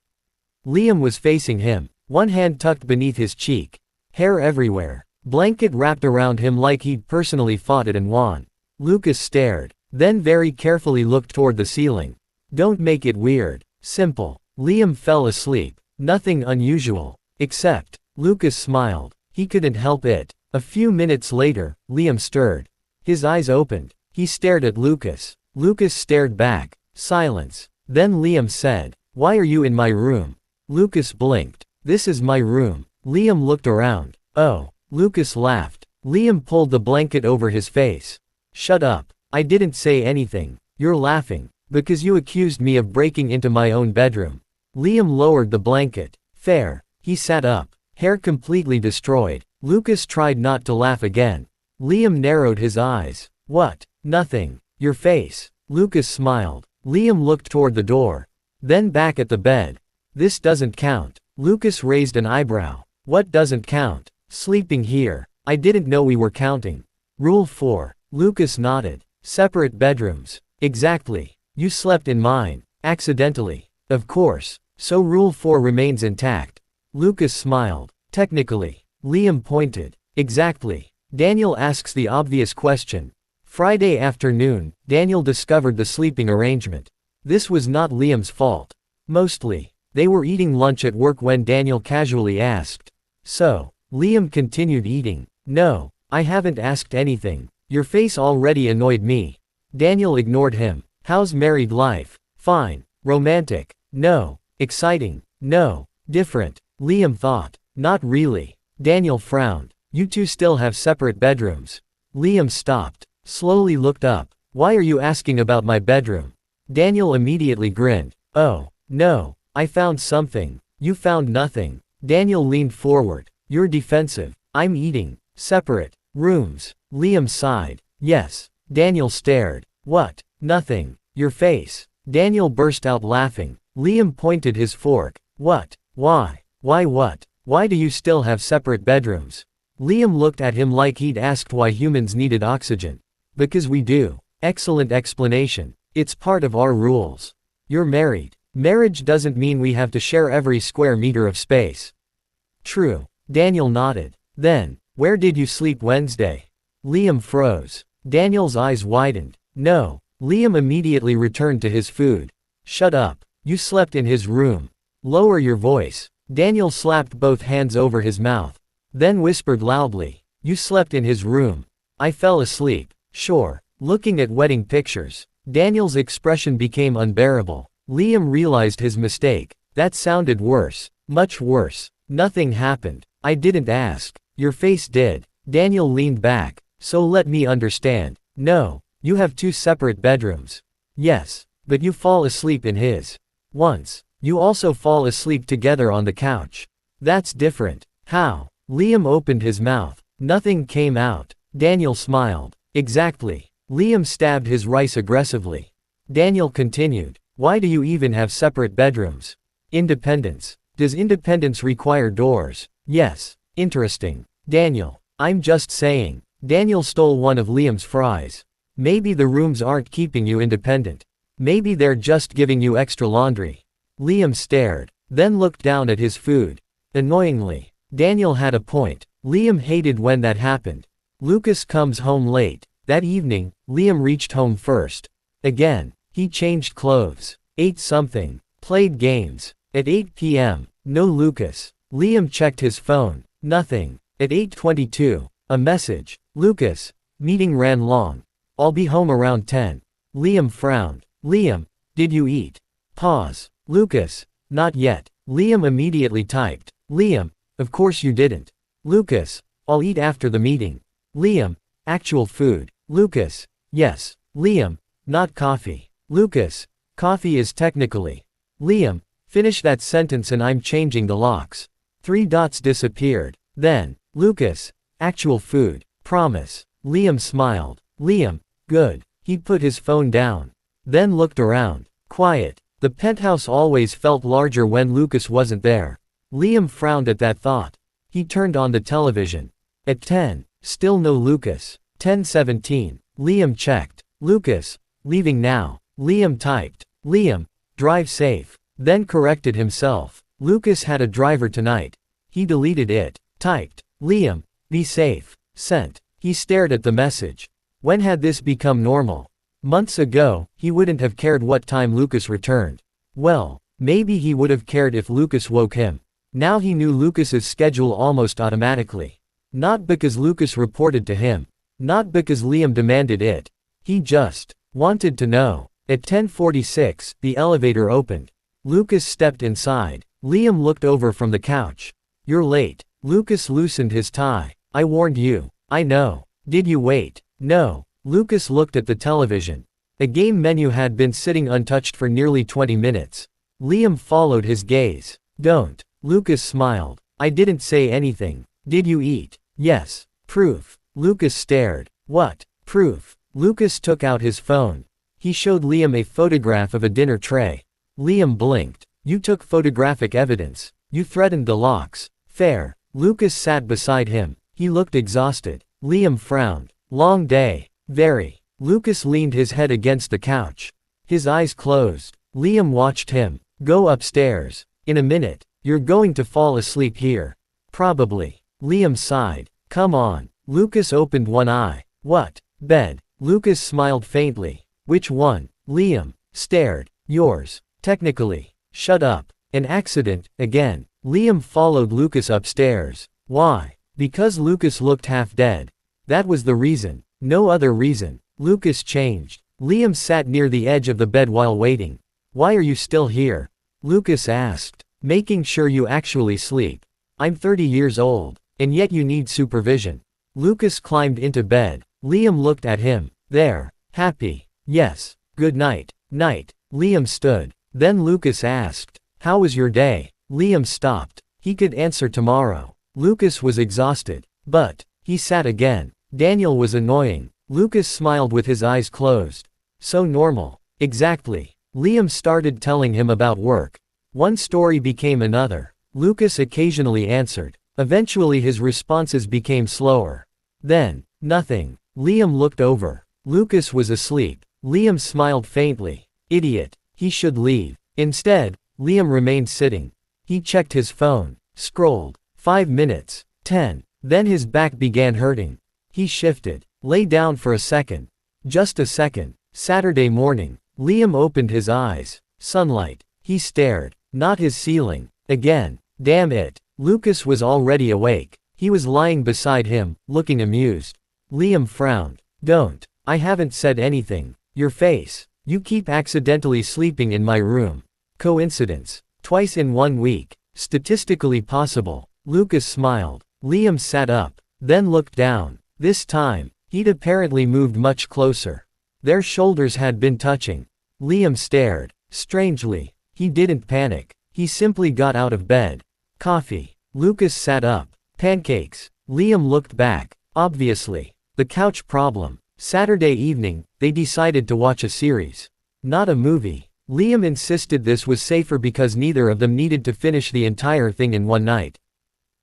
Liam was facing him. One hand tucked beneath his cheek. Hair everywhere. Blanket wrapped around him like he'd personally fought it and won. Lucas stared. Then very carefully looked toward the ceiling. Don't make it weird. Simple. Liam fell asleep. Nothing unusual. Except, Lucas smiled. He couldn't help it. A few minutes later, Liam stirred. His eyes opened. He stared at Lucas. Lucas stared back. Silence. Then Liam said, "Why are you in my room?" Lucas blinked. "This is my room." Liam looked around. "Oh." Lucas laughed. Liam pulled the blanket over his face. "Shut up. I didn't say anything. You're laughing. Because you accused me of breaking into my own bedroom." Liam lowered the blanket. "Fair." He sat up. Hair completely destroyed. Lucas tried not to laugh again. Liam narrowed his eyes. "What?" "Nothing. Your face." Lucas smiled. Liam looked toward the door. Then back at the bed. "This doesn't count." Lucas raised an eyebrow. "What doesn't count?" "Sleeping here. I didn't know we were counting." Rule 4. Lucas nodded. "Separate bedrooms." "Exactly. You slept in mine. Accidentally." "Of course. So Rule 4 remains intact." Lucas smiled. "Technically." Liam pointed. "Exactly." Daniel asks the obvious question. Friday afternoon, Daniel discovered the sleeping arrangement. This was not Liam's fault. Mostly. They were eating lunch at work when Daniel casually asked. "So?" Liam continued eating. "No, I haven't asked anything. Your face already annoyed me." Daniel ignored him. "How's married life?" "Fine." "Romantic?" "No." "Exciting?" "No." "Different?" Liam thought. "Not really." Daniel frowned. "You two still have separate bedrooms." Liam stopped. Slowly looked up. "Why are you asking about my bedroom?" Daniel immediately grinned. "Oh, no. I found something." "You found nothing." Daniel leaned forward. "You're defensive." "I'm eating." "Separate rooms." Liam sighed. "Yes." Daniel stared. "What?" "Nothing. Your face." Daniel burst out laughing. Liam pointed his fork. "What? Why? Why what? Why do you still have separate bedrooms?" Liam looked at him like he'd asked why humans needed oxygen. "Because we do." "Excellent explanation. It's part of our rules." "You're married. Marriage doesn't mean we have to share every square meter of space." "True." Daniel nodded. "Then, where did you sleep Wednesday?" Liam froze. Daniel's eyes widened. "No." Liam immediately returned to his food. "Shut up. You slept in his room." "Lower your voice." Daniel slapped both hands over his mouth. Then whispered loudly. "You slept in his room." "I fell asleep." "Sure." Looking at wedding pictures. Daniel's expression became unbearable. Liam realized his mistake. That sounded worse. Much worse. "Nothing happened. I didn't ask." "Your face did." Daniel leaned back. "So let me understand. No. You have two separate bedrooms." "Yes. But you fall asleep in his." "Once. You also fall asleep together on the couch." "That's different." "How?" Liam opened his mouth. Nothing came out. Daniel smiled. "Exactly." Liam stabbed his rice aggressively. Daniel continued. "Why do you even have separate bedrooms?" "Independence." "Does independence require doors?" "Yes." "Interesting." Daniel. "I'm just saying." Daniel stole one of Liam's fries. "Maybe the rooms aren't keeping you independent. Maybe they're just giving you extra laundry." Liam stared. Then looked down at his food. Annoyingly. Daniel had a point. Liam hated when that happened. Lucas comes home late. That evening, Liam reached home first. Again. He changed clothes. Ate something. Played games. At 8 p.m. No Lucas. Liam checked his phone. Nothing. At 8:22. A message. "Lucas. Meeting ran long. I'll be home around 10. Liam frowned. "Liam. Did you eat?" Pause. Lucas. "Not yet." Liam immediately typed. "Liam. Of course you didn't." Lucas. "I'll eat after the meeting." Liam. "Actual food." Lucas. "Yes." Liam. "Not coffee." Lucas. "Coffee is technically." Liam. "Finish that sentence and I'm changing the locks." 3 dots disappeared. Then. Lucas. "Actual food. Promise." Liam smiled. Liam. "Good." He put his phone down. Then looked around. Quiet. The penthouse always felt larger when Lucas wasn't there. Liam frowned at that thought. He turned on the television. At 10, still no Lucas. 10:17. Liam checked. Lucas, leaving now. Liam typed. Liam, drive safe. Then corrected himself. Lucas had a driver tonight. He deleted it. Typed. Liam, be safe. Sent. He stared at the message. When had this become normal? Months ago, he wouldn't have cared what time Lucas returned. Well, maybe he would have cared if Lucas woke him. Now he knew Lucas's schedule almost automatically. Not because Lucas reported to him. Not because Liam demanded it. He just wanted to know. At 10:46, the elevator opened. Lucas stepped inside. Liam looked over from the couch. You're late. Lucas loosened his tie. I warned you. I know. Did you wait? No. Lucas looked at the television. A game menu had been sitting untouched for nearly 20 minutes. Liam followed his gaze. Don't. Lucas smiled. I didn't say anything. Did you eat? Yes. Proof. Lucas stared. What? Proof. Lucas took out his phone. He showed Liam a photograph of a dinner tray. Liam blinked. You took photographic evidence. You threatened the locks. Fair. Lucas sat beside him. He looked exhausted. Liam frowned. Long day. Very. Lucas leaned his head against the couch. His eyes closed. Liam watched him. Go upstairs. In a minute. You're going to fall asleep here. Probably. Liam sighed. Come on. Lucas opened one eye. What? Bed. Lucas smiled faintly. Which one? Liam stared. Yours. Technically. Shut up. An accident, again. Liam followed Lucas upstairs. Why? Because Lucas looked half dead. That was the reason. No other reason. Lucas changed. Liam sat near the edge of the bed while waiting. Why are you still here? Lucas asked. Making sure you actually sleep. I'm 30 years old. And yet you need supervision. Lucas climbed into bed. Liam looked at him. There. Happy. Yes. Good night. Night. Liam stood. Then Lucas asked. How was your day? Liam stopped. He could answer tomorrow. Lucas was exhausted. But he sat again. Daniel was annoying. Lucas smiled with his eyes closed. So normal. Exactly. Liam started telling him about work. One story became another. Lucas occasionally answered. Eventually his responses became slower. Then, nothing. Liam looked over. Lucas was asleep. Liam smiled faintly. Idiot. He should leave. Instead, Liam remained sitting. He checked his phone. Scrolled. 5 minutes. 10. Then his back began hurting. He shifted. Lay down for a second. Just a second. Saturday morning. Liam opened his eyes. Sunlight. He stared. Not his ceiling. Again. Damn it. Lucas was already awake. He was lying beside him, looking amused. Liam frowned. Don't. I haven't said anything. Your face. You keep accidentally sleeping in my room. Coincidence. Twice in 1 week. Statistically possible. Lucas smiled. Liam sat up. Then looked down. This time, he'd apparently moved much closer. Their shoulders had been touching. Liam stared. Strangely, he didn't panic. He simply got out of bed. Coffee. Lucas sat up. Pancakes. Liam looked back. Obviously. The couch problem. Saturday evening, they decided to watch a series. Not a movie. Liam insisted this was safer because neither of them needed to finish the entire thing in one night.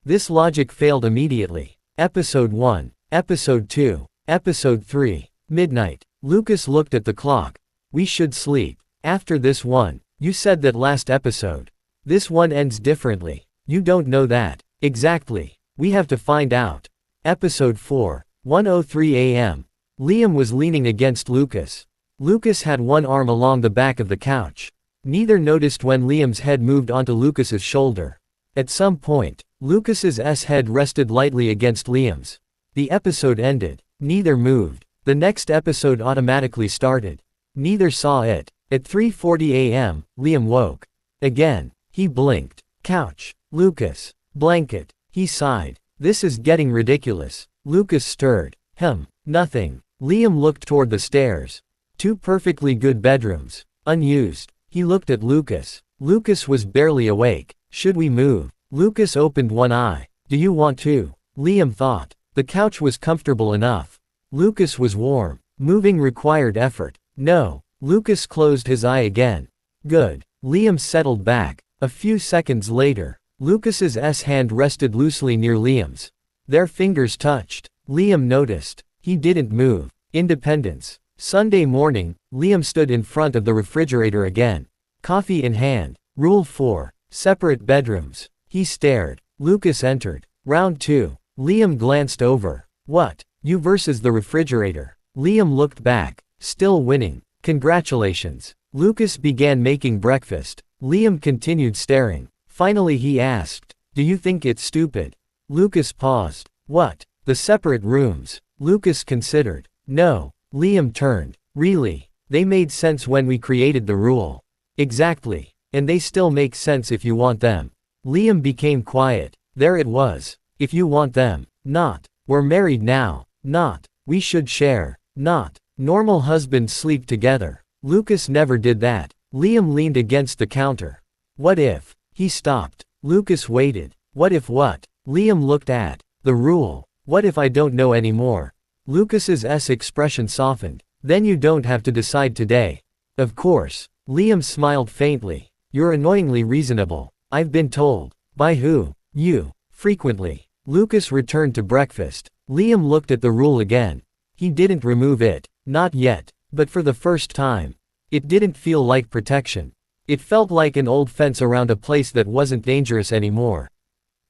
This logic failed immediately. Episode 1. Episode 2. Episode 3. Midnight. Lucas looked at the clock. We should sleep. After this one. You said that last episode. This one ends differently. You don't know that. Exactly. We have to find out. Episode 4. 1:03 a.m. Liam was leaning against Lucas. Lucas had one arm along the back of the couch. Neither noticed when Liam's head moved onto Lucas's shoulder. At some point, Lucas's head rested lightly against Liam's. The episode ended. Neither moved. The next episode automatically started. Neither saw it. At 3:40 a.m., Liam woke. Again. He blinked. Couch. Lucas. Blanket. He sighed. This is getting ridiculous. Lucas stirred. Nothing. Liam looked toward the stairs. 2 perfectly good bedrooms. Unused. He looked at Lucas. Lucas was barely awake. Should we move? Lucas opened one eye. Do you want to? Liam thought. The couch was comfortable enough. Lucas was warm. Moving required effort. No. Lucas closed his eye again. Good. Liam settled back. A few seconds later, Lucas's hand rested loosely near Liam's. Their fingers touched. Liam noticed. He didn't move. Independence. Sunday morning, Liam stood in front of the refrigerator again. Coffee in hand. Rule 4. Separate bedrooms. He stared. Lucas entered. Round 2. Liam glanced over. What? You versus the refrigerator. Liam looked back. Still winning. Congratulations. Lucas began making breakfast. Liam continued staring. Finally he asked, do you think it's stupid? Lucas paused. What? The separate rooms. Lucas considered. No. Liam turned. Really? They made sense when we created the rule. Exactly. And they still make sense if you want them. Liam became quiet. There it was. If you want them. Not. We're married now. Not. We should share. Not. Normal husbands sleep together. Lucas never did that. Liam leaned against the counter. What if? He stopped. Lucas waited. What if what? Liam looked at the rule. What if I don't know anymore? Lucas's expression softened. Then you don't have to decide today. Of course. Liam smiled faintly. You're annoyingly reasonable. I've been told. By who? You. Frequently. Lucas returned to breakfast. Liam looked at the rule again. He didn't remove it. Not yet. But for the first time. It didn't feel like protection. It felt like an old fence around a place that wasn't dangerous anymore.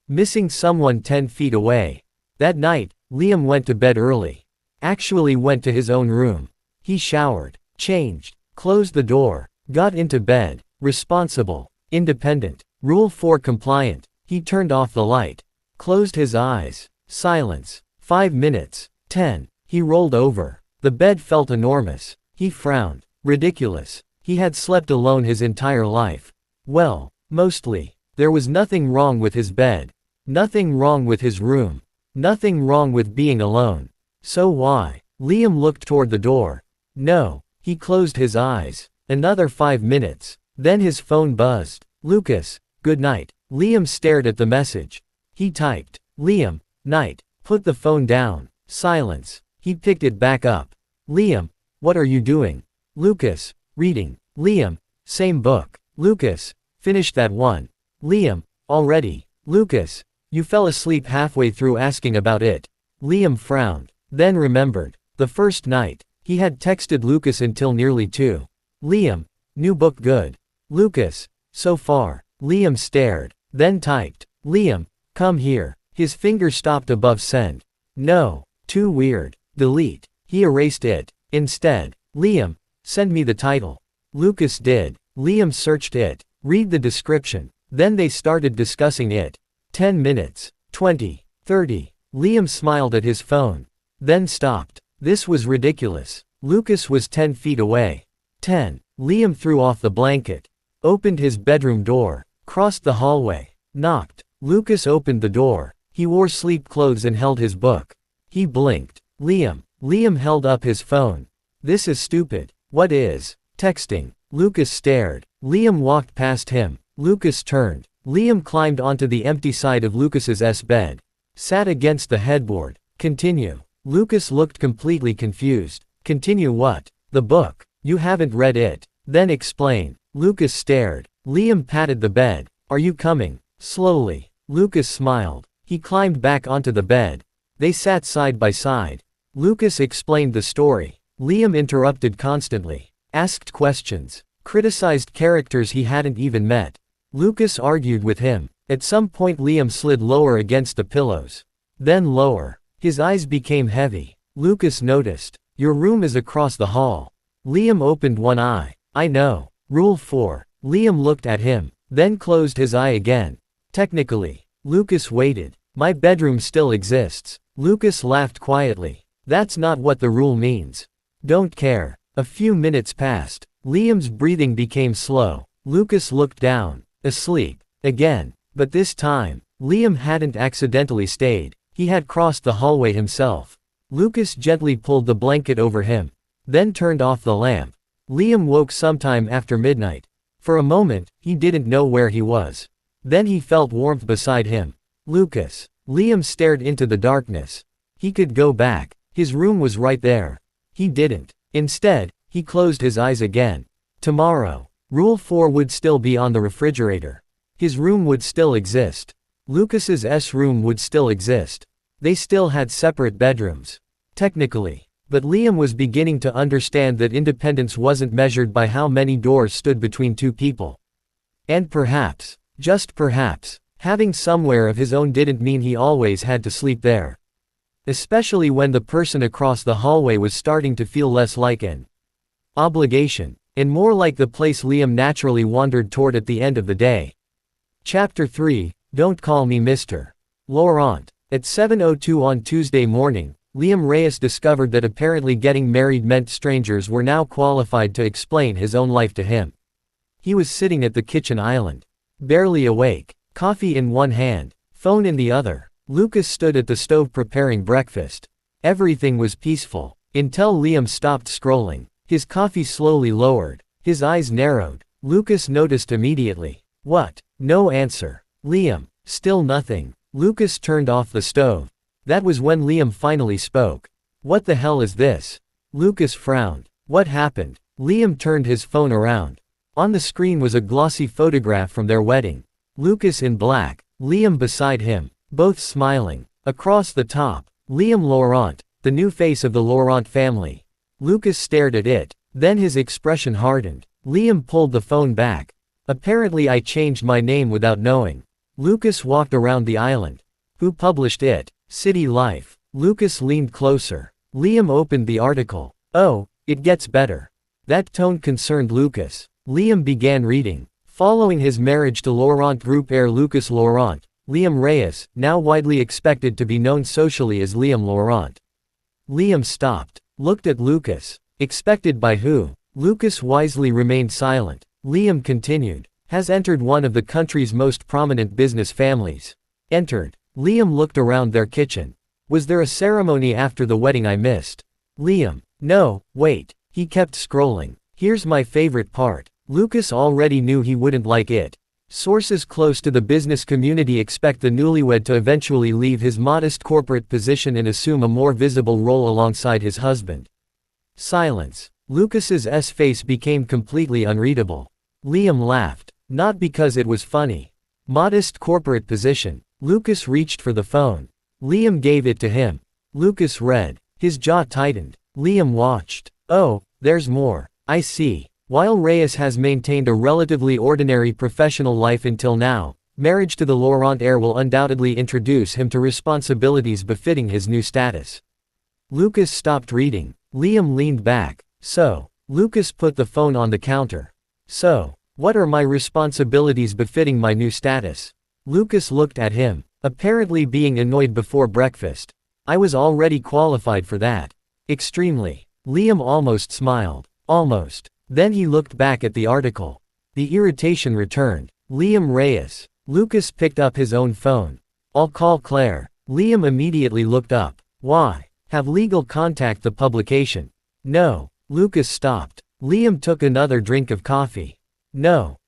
Missing someone 10 feet away. That night, Liam went to bed early. Actually went to his own room. He showered, changed, closed the door, got into bed, responsible, independent, Rule 4 compliant. He turned off the light, closed his eyes, silence, 5 minutes, 10, he rolled over. The bed felt enormous. He frowned, ridiculous. He had slept alone his entire life. Well, mostly. There was nothing wrong with his bed. Nothing wrong with his room. Nothing wrong with being alone. So why? Liam looked toward the door. No. He closed his eyes. Another 5 minutes. Then his phone buzzed. Lucas, good night. Liam stared at the message. He typed. Liam, night. Put the phone down. Silence. He picked it back up. Liam, what are you doing? Lucas, reading. Liam, same book. Lucas, finished that one. Liam, already. Lucas, you fell asleep halfway through asking about it. Liam frowned, then remembered. The first night, he had texted Lucas until nearly 2. Liam, new book good. Lucas, so far. Liam stared, then typed. Liam, come here. His finger stopped above send. No, too weird. Delete. He erased it. Instead, Liam, send me the title. Lucas did. Liam searched it. Read the description. Then they started discussing it. 10 minutes. 20. 30. Liam smiled at his phone. Then stopped. This was ridiculous. Lucas was 10 feet away. 10. Liam threw off the blanket. Opened his bedroom door. Crossed the hallway. Knocked. Lucas opened the door. He wore sleep clothes and held his book. He blinked. Liam. Liam held up his phone. This is stupid. What is? Texting. Lucas stared. Liam walked past him. Lucas turned. Liam climbed onto the empty side of Lucas's bed. Sat against the headboard. Continue. Lucas looked completely confused. Continue what? The book. You haven't read it. Then explain. Lucas stared. Liam patted the bed. Are you coming? Slowly. Lucas smiled. He climbed back onto the bed. They sat side by side. Lucas explained the story. Liam interrupted constantly. Asked questions. Criticized characters he hadn't even met. Lucas argued with him. At some point Liam slid lower against the pillows. Then lower. His eyes became heavy. Lucas noticed. Your room is across the hall. Liam opened one eye. I know. Rule 4. Liam looked at him. Then closed his eye again. Technically. Lucas waited. My bedroom still exists. Lucas laughed quietly. That's not what the rule means. Don't care. A few minutes passed. Liam's breathing became slow. Lucas looked down. Asleep. Again. But this time, Liam hadn't accidentally stayed. He had crossed the hallway himself. Lucas gently pulled the blanket over him. Then turned off the lamp. Liam woke sometime after midnight. For a moment, he didn't know where he was. Then he felt warmth beside him. Lucas. Liam stared into the darkness. He could go back. His room was right there. He didn't. Instead, he closed his eyes again. Tomorrow. Rule 4 would still be on the refrigerator. His room would still exist. Lucas's room would still exist. They still had separate bedrooms. Technically. But Liam was beginning to understand that independence wasn't measured by how many doors stood between two people. And perhaps, just perhaps, having somewhere of his own didn't mean he always had to sleep there. Especially when the person across the hallway was starting to feel less like an obligation, and more like the place Liam naturally wandered toward at the end of the day. Chapter 3, Don't Call Me Mr. Laurent. At 7:02 on Tuesday morning, Liam Reyes discovered that apparently getting married meant strangers were now qualified to explain his own life to him. He was sitting at the kitchen island. Barely awake, coffee in one hand, phone in the other. Lucas stood at the stove preparing breakfast. Everything was peaceful, until Liam stopped scrolling. His coffee slowly lowered. His eyes narrowed. Lucas noticed immediately. What? No answer. Liam. Still nothing. Lucas turned off the stove. That was when Liam finally spoke. What the hell is this? Lucas frowned. What happened? Liam turned his phone around. On the screen was a glossy photograph from their wedding. Lucas in black, Liam beside him, both smiling. Across the top, Liam Laurent, the new face of the Laurent family. Lucas stared at it, then his expression hardened. Liam pulled the phone back. Apparently I changed my name without knowing. Lucas walked around the island. Who published it? City Life. Lucas leaned closer. Liam opened the article. Oh, it gets better. That tone concerned Lucas. Liam began reading. Following his marriage to Laurent Group heir Lucas Laurent, Liam Reyes, now widely expected to be known socially as Liam Laurent. Liam stopped, looked at Lucas. Expected by who? Lucas wisely remained silent. Liam continued. Has entered one of the country's most prominent business families. Entered. Liam looked around their kitchen. Was there a ceremony after the wedding I missed? Liam. No, wait. He kept scrolling. Here's my favorite part. Lucas already knew he wouldn't like it. Sources close to the business community expect the newlywed to eventually leave his modest corporate position and assume a more visible role alongside his husband. Silence. Lucas's face became completely unreadable. Liam laughed. Not because it was funny. Modest corporate position. Lucas reached for the phone. Liam gave it to him. Lucas read. His jaw tightened. Liam watched. Oh, there's more. I see. While Reyes has maintained a relatively ordinary professional life until now, marriage to the Laurent heir will undoubtedly introduce him to responsibilities befitting his new status. Lucas stopped reading. Liam leaned back. So, Lucas put the phone on the counter. So, what are my responsibilities befitting my new status? Lucas looked at him, apparently being annoyed before breakfast. I was already qualified for that. Extremely. Liam almost smiled. Almost. Then he looked back at the article. The irritation returned. Liam Reyes. Lucas picked up his own phone. I'll call Claire. Liam immediately looked up. Why? Have legal contact the publication. No. Lucas stopped. Liam took another drink of coffee. No.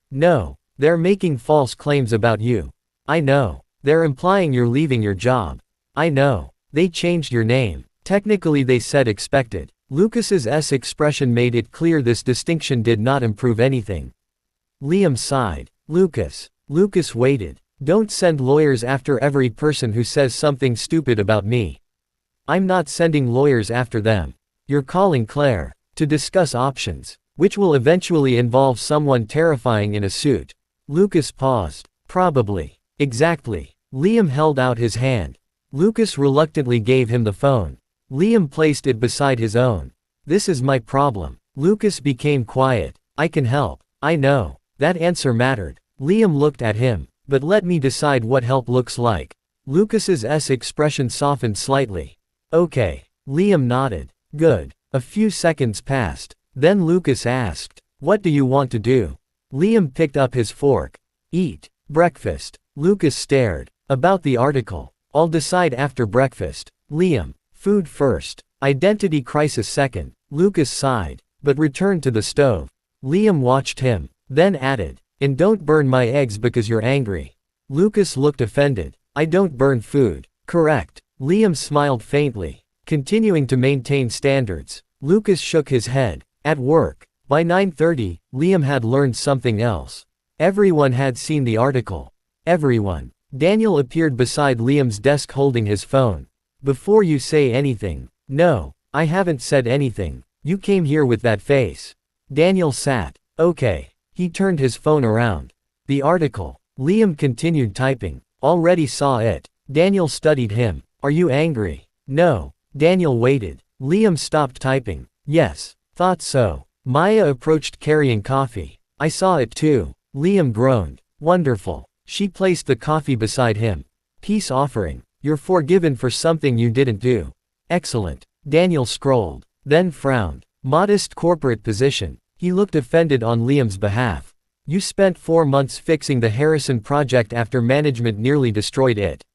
They're making false claims about you. I know. They're implying you're leaving your job. I know. They changed your name. Technically they said expected. Lucas's expression made it clear this distinction did not improve anything. Liam sighed. Lucas. Lucas waited. Don't send lawyers after every person who says something stupid about me. I'm not sending lawyers after them. You're calling Claire. To discuss options, which will eventually involve someone terrifying in a suit. Lucas paused. Probably. Exactly. Liam held out his hand. Lucas reluctantly gave him the phone. Liam placed it beside his own. This is my problem. Lucas became quiet. I can help. I know. That answer mattered. Liam looked at him. But let me decide what help looks like. Lucas's expression softened slightly. Okay. Liam nodded. Good. A few seconds passed. Then Lucas asked, what do you want to do? Liam picked up his fork. Eat. Breakfast. Lucas stared. About the article. I'll decide after breakfast. Liam. Food first. Identity crisis second. Lucas sighed, but returned to the stove. Liam watched him, then added, and don't burn my eggs because you're angry. Lucas looked offended. I don't burn food. Correct. Liam smiled faintly, continuing to maintain standards. Lucas shook his head. At work. By 9:30, Liam had learned something else. Everyone had seen the article. Everyone. Daniel appeared beside Liam's desk holding his phone. Before you say anything. No, I haven't said anything. You came here with that face. Daniel sat. Okay. He turned his phone around. The article. Liam continued typing. Already saw it. Daniel studied him. Are you angry? No. Daniel waited. Liam stopped typing. Yes. Thought so. Maya approached carrying coffee. I saw it too. Liam groaned. Wonderful. She placed the coffee beside him. Peace offering. You're forgiven for something you didn't do. Excellent. Daniel scrolled. Then frowned. Modest corporate position. He looked offended on Liam's behalf. You spent 4 months fixing the Harrison project after management nearly destroyed it.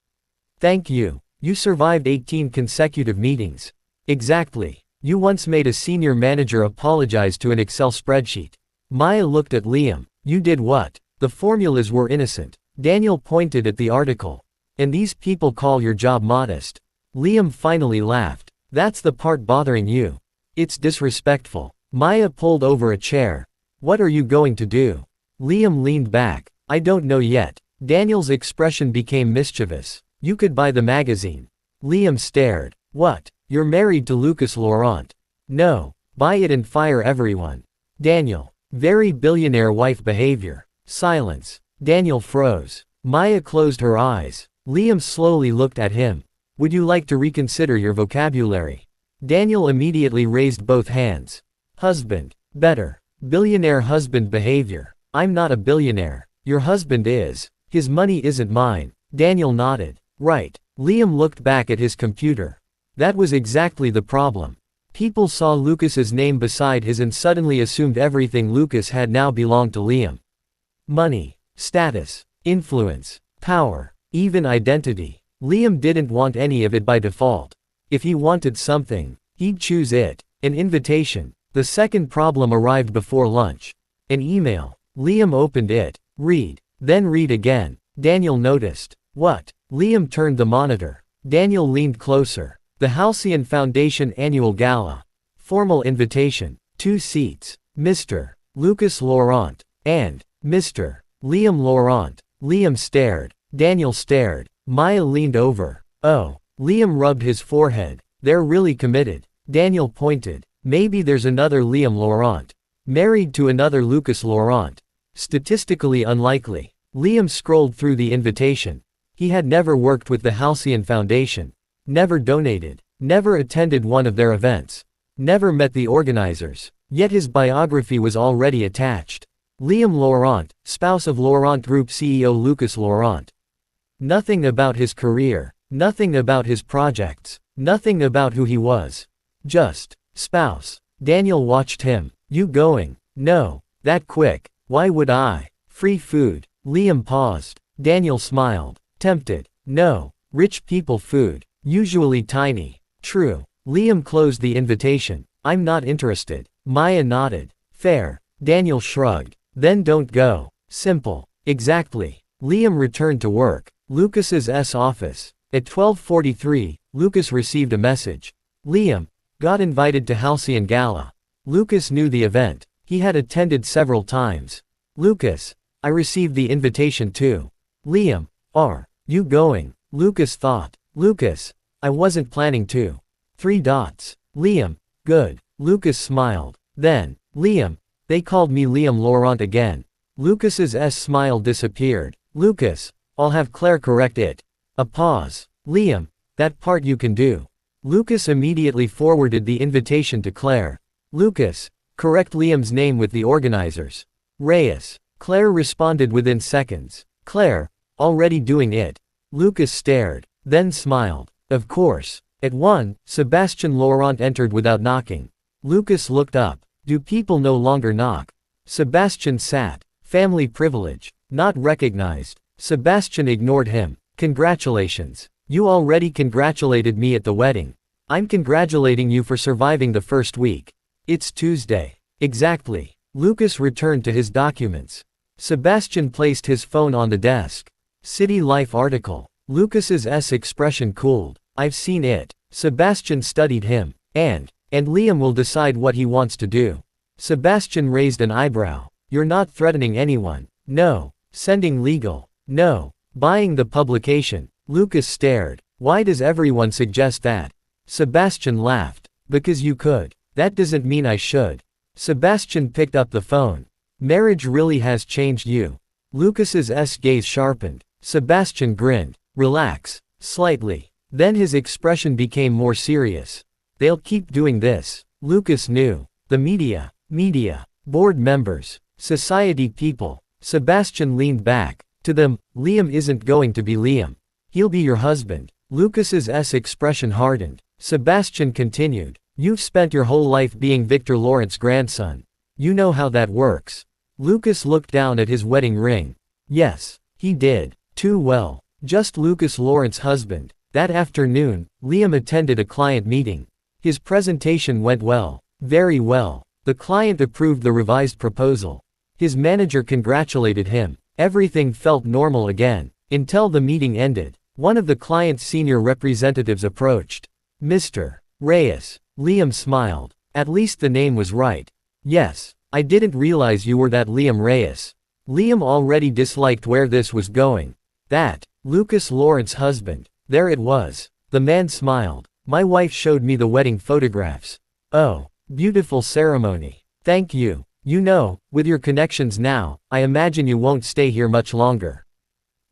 Thank you. You survived 18 consecutive meetings. Exactly. You once made a senior manager apologize to an Excel spreadsheet. Maya looked at Liam. You did what? The formulas were innocent. Daniel pointed at the article. And these people call your job modest. Liam finally laughed. That's the part bothering you. It's disrespectful. Maya pulled over a chair. What are you going to do? Liam leaned back. I don't know yet. Daniel's expression became mischievous. You could buy the magazine. Liam stared. What? You're married to Lucas Laurent. No. Buy it and fire everyone. Daniel. Very billionaire wife behavior. Silence. Daniel froze. Maya closed her eyes. Liam slowly looked at him. Would you like to reconsider your vocabulary? Daniel immediately raised both hands. Husband. Better. Billionaire husband behavior. I'm not a billionaire. Your husband is. His money isn't mine. Daniel nodded. Right. Liam looked back at his computer. That was exactly the problem. People saw Lucas's name beside his and suddenly assumed everything Lucas had now belonged to Liam. Money, status, influence, power, even identity. Liam didn't want any of it by default. If he wanted something, he'd choose it. An invitation. The second problem arrived before lunch. An email. Liam opened it. Read. Then read again. Daniel noticed. What? Liam turned the monitor. Daniel leaned closer. The Halcyon Foundation Annual Gala. Formal invitation. 2 seats. Mr. Lucas Laurent. And Mr. Liam Laurent. Liam stared. Daniel stared. Maya leaned over. Oh. Liam rubbed his forehead. They're really committed. Daniel pointed. Maybe there's another Liam Laurent. Married to another Lucas Laurent. Statistically unlikely. Liam scrolled through the invitation. He had never worked with the Halcyon Foundation. Never donated. Never attended one of their events. Never met the organizers. Yet his biography was already attached. Liam Laurent, spouse of Laurent Group CEO Lucas Laurent. Nothing about his career. Nothing about his projects. Nothing about who he was. Just, spouse. Daniel watched him. You going? No. That quick. Why would I? Free food. Liam paused. Daniel smiled. Tempted. No. Rich people food. Usually tiny. True. Liam closed the invitation. I'm not interested. Maya nodded. Fair. Daniel shrugged. Then don't go. Simple. Exactly. Liam returned to work. Lucas's office. At 12:43, Lucas received a message. Liam. Got invited to Halcyon Gala. Lucas knew the event. He had attended several times. Lucas. I received the invitation too. Liam. Are you going? Lucas thought. Lucas. I wasn't planning to. 3 dots. Liam. Good. Lucas smiled. Then. Liam. They called me Liam Laurent again. Lucas's smile disappeared. Lucas. I'll have Claire correct it. A pause. Liam. That part you can do. Lucas immediately forwarded the invitation to Claire. Lucas. Correct Liam's name with the organizers. Reyes. Claire responded within seconds. Claire. Already doing it. Lucas stared. Then smiled. Of course. At 1, Sebastian Laurent entered without knocking. Lucas looked up. Do people no longer knock? Sebastian sat. Family privilege. Not recognized. Sebastian ignored him. Congratulations. You already congratulated me at the wedding. I'm congratulating you for surviving the first week. It's Tuesday. Exactly. Lucas returned to his documents. Sebastian placed his phone on the desk. City Life article. Lucas's expression cooled. I've seen it. Sebastian studied him. And Liam will decide what he wants to do. Sebastian raised an eyebrow. You're not threatening anyone. No. Sending legal. No. Buying the publication. Lucas stared. Why does everyone suggest that? Sebastian laughed. Because you could. That doesn't mean I should. Sebastian picked up the phone. Marriage really has changed you. Lucas's gaze sharpened. Sebastian grinned. Relax. Slightly. Then his expression became more serious. They'll keep doing this. Lucas knew. The media. Board members. Society people. Sebastian leaned back. To them, Liam isn't going to be Liam. He'll be your husband. Lucas's expression hardened. Sebastian continued. You've spent your whole life being Victor Laurent's grandson. You know how that works. Lucas looked down at his wedding ring. Yes, he did. Too well. Just Lucas Laurent's husband. That afternoon, Liam attended a client meeting. His presentation went well. Very well. The client approved the revised proposal. His manager congratulated him. Everything felt normal again. Until the meeting ended. One of the client's senior representatives approached. Mr. Reyes. Liam smiled. At least the name was right. Yes, I didn't realize you were that Liam Reyes. Liam already disliked where this was going. That, Lucas Laurent's husband. There it was. The man smiled. My wife showed me the wedding photographs. Oh, beautiful ceremony. Thank you. You know, with your connections now, I imagine you won't stay here much longer.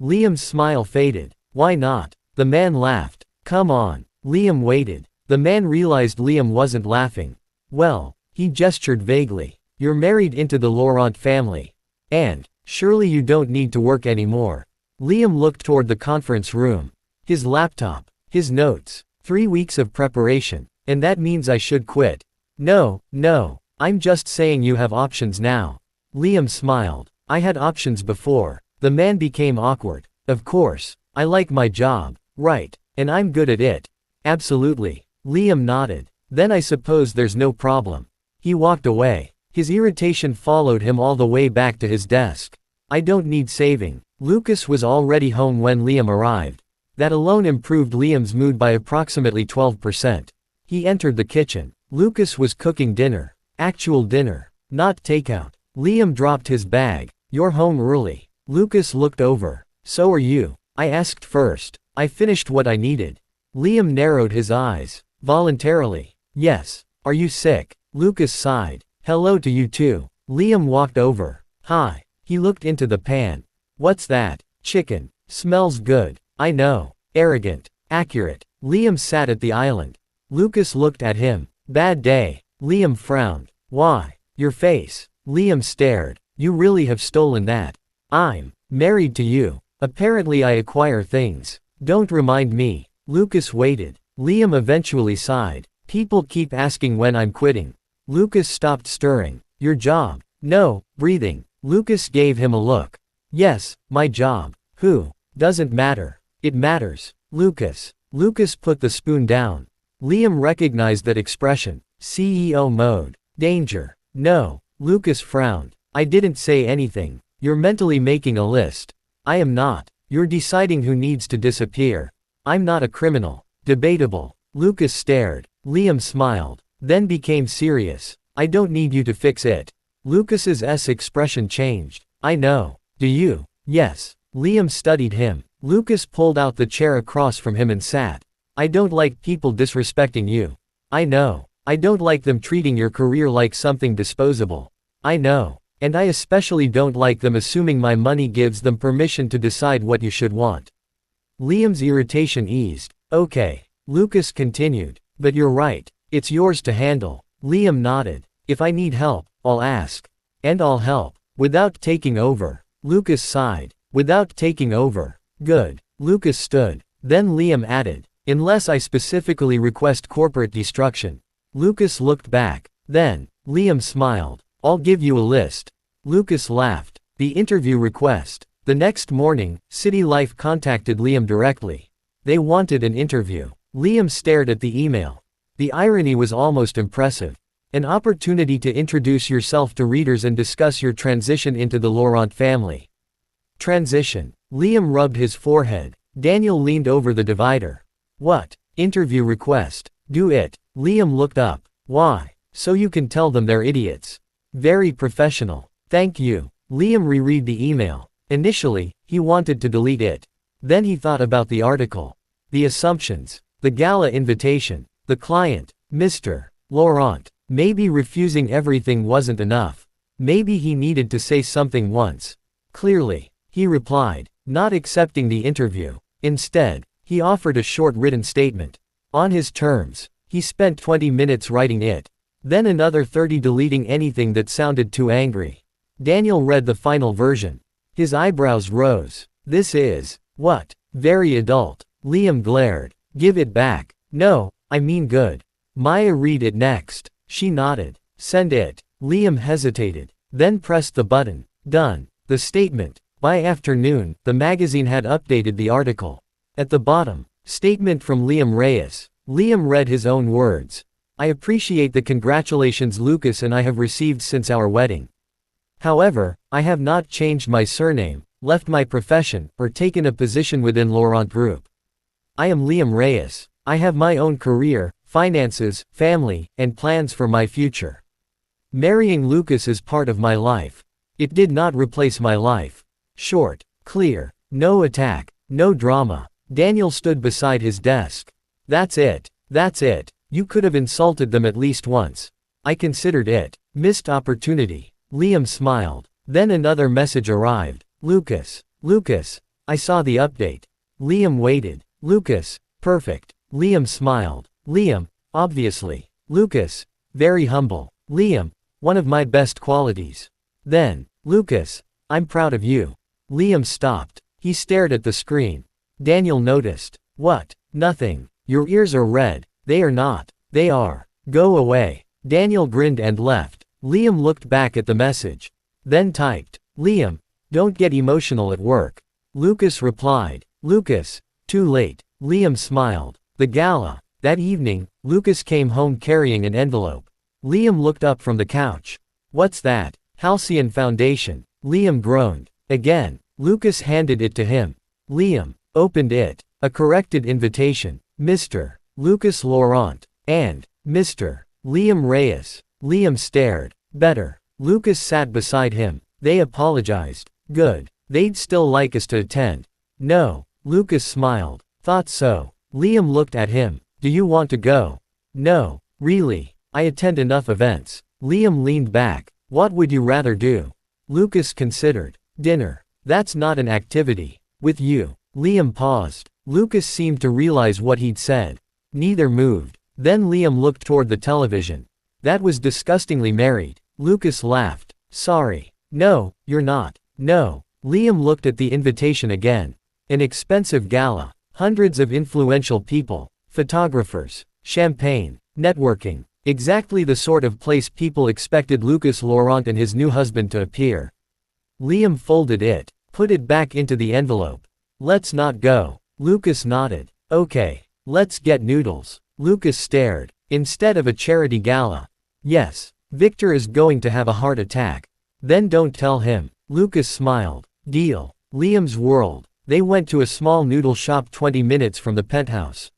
Liam's smile faded. Why not? The man laughed. Come on. Liam waited. The man realized Liam wasn't laughing. Well, he gestured vaguely. You're married into the Laurent family. And, surely you don't need to work anymore. Liam looked toward the conference room. His laptop. His notes. 3 weeks of preparation. And that means I should quit. No, I'm just saying you have options now. Liam smiled. I had options before. The man became awkward. Of course. I like my job. Right. And I'm good at it. Absolutely. Liam nodded. Then I suppose there's no problem. He walked away. His irritation followed him all the way back to his desk. I don't need saving. Lucas was already home when Liam arrived. That alone improved Liam's mood by approximately 12%. He entered the kitchen. Lucas was cooking dinner. Actual dinner. Not takeout. Liam dropped his bag. You're home early. Lucas looked over. So are you. I asked first. I finished what I needed. Liam narrowed his eyes. Voluntarily. Yes. Are you sick? Lucas sighed. Hello to you too. Liam walked over. Hi. He looked into the pan. What's that? Chicken. Smells good. I know. Arrogant. Accurate. Liam sat at the island. Lucas looked at him. Bad day. Liam frowned. Why? Your face. Liam stared. You really have stolen that. I'm married to you. Apparently I acquire things. Don't remind me. Lucas waited. Liam eventually sighed. People keep asking when I'm quitting. Lucas stopped stirring. Your job. No, breathing. Lucas gave him a look. Yes, my job. Who? Doesn't matter. It matters. Lucas. Lucas put the spoon down. Liam recognized that expression. CEO mode. Danger. No. Lucas frowned. I didn't say anything. You're mentally making a list. I am not. You're deciding who needs to disappear. I'm not a criminal. Debatable. Lucas stared. Liam smiled. Then became serious. I don't need you to fix it. Lucas's expression changed. I know. Do you? Yes. Liam studied him. Lucas pulled out the chair across from him and sat. I don't like people disrespecting you. I know. I don't like them treating your career like something disposable. I know. And I especially don't like them assuming my money gives them permission to decide what you should want. Liam's irritation eased. Okay. Lucas continued. But you're right. It's yours to handle. Liam nodded. If I need help, I'll ask. And I'll help. Without taking over. Lucas sighed. Without taking over. Good. Lucas stood. Then Liam added. Unless I specifically request corporate destruction. Lucas looked back. Then, Liam smiled. I'll give you a list. Lucas laughed. The interview request. The next morning, City Life contacted Liam directly. They wanted an interview. Liam stared at the email. The irony was almost impressive. An opportunity to introduce yourself to readers and discuss your transition into the Laurent family. Transition. Liam rubbed his forehead. Daniel leaned over the divider. What? Interview request. Do it. Liam looked up. Why? So you can tell them they're idiots. Very professional. Thank you. Liam reread the email. Initially, he wanted to delete it. Then he thought about the article. The assumptions. The gala invitation. The client. Mr. Laurent. Maybe refusing everything wasn't enough. Maybe he needed to say something once. Clearly, he replied, not accepting the interview. Instead, he offered a short written statement. On his terms. He spent 20 minutes writing it. Then another 30 deleting anything that sounded too angry. Daniel read the final version. His eyebrows rose. This is, what? Very adult. Liam glared. Give it back. No, I mean good. Maya read it next. She nodded. Send it. Liam hesitated. Then pressed the button. Done. The statement. By afternoon, the magazine had updated the article. At the bottom, statement from Liam Reyes. Liam read his own words. I appreciate the congratulations Lucas and I have received since our wedding. However, I have not changed my surname, left my profession, or taken a position within Laurent Group. I am Liam Reyes. I have my own career, finances, family, and plans for my future. Marrying Lucas is part of my life. It did not replace my life. Short, clear, no attack, no drama. Daniel stood beside his desk. That's it. That's it. You could have insulted them at least once. I considered it. Missed opportunity. Liam smiled. Then another message arrived. Lucas. Lucas. I saw the update. Liam waited. Lucas. Perfect. Liam smiled. Liam. Obviously. Lucas. Very humble. Liam. One of my best qualities. Then. Lucas. I'm proud of you. Liam stopped. He stared at the screen. Daniel noticed. What? Nothing. Your ears are red. They are not. They are. Go away. Daniel grinned and left. Liam looked back at the message. Then typed. Liam. Don't get emotional at work. Lucas replied. Lucas. Too late. Liam smiled. The gala. That evening, Lucas came home carrying an envelope. Liam looked up from the couch. What's that? Halcyon Foundation. Liam groaned. Again. Lucas handed it to him. Liam opened it. A corrected invitation. Mr. Lucas Laurent. And Mr. Liam Reyes. Liam stared. Better. Lucas sat beside him. They apologized. Good. They'd still like us to attend. No. Lucas smiled. Thought so. Liam looked at him. Do you want to go? No. Really. I attend enough events. Liam leaned back. What would you rather do? Lucas considered. Dinner. That's not an activity. With you. Liam paused. Lucas seemed to realize what he'd said. Neither moved. Then Liam looked toward the television. That was disgustingly married. Lucas laughed. Sorry. No, you're not. No. Liam looked at the invitation again. An expensive gala. Hundreds of influential people. Photographers. Champagne. Networking. Exactly the sort of place people expected Lucas Laurent and his new husband to appear. Liam folded it. Put it back into the envelope. Let's not go. Lucas nodded. Okay. Let's get noodles. Lucas stared. Instead of a charity gala. Yes. Victor is going to have a heart attack. Then don't tell him. Lucas smiled. Deal. Liam's world. They went to a small noodle shop 20 minutes from the penthouse.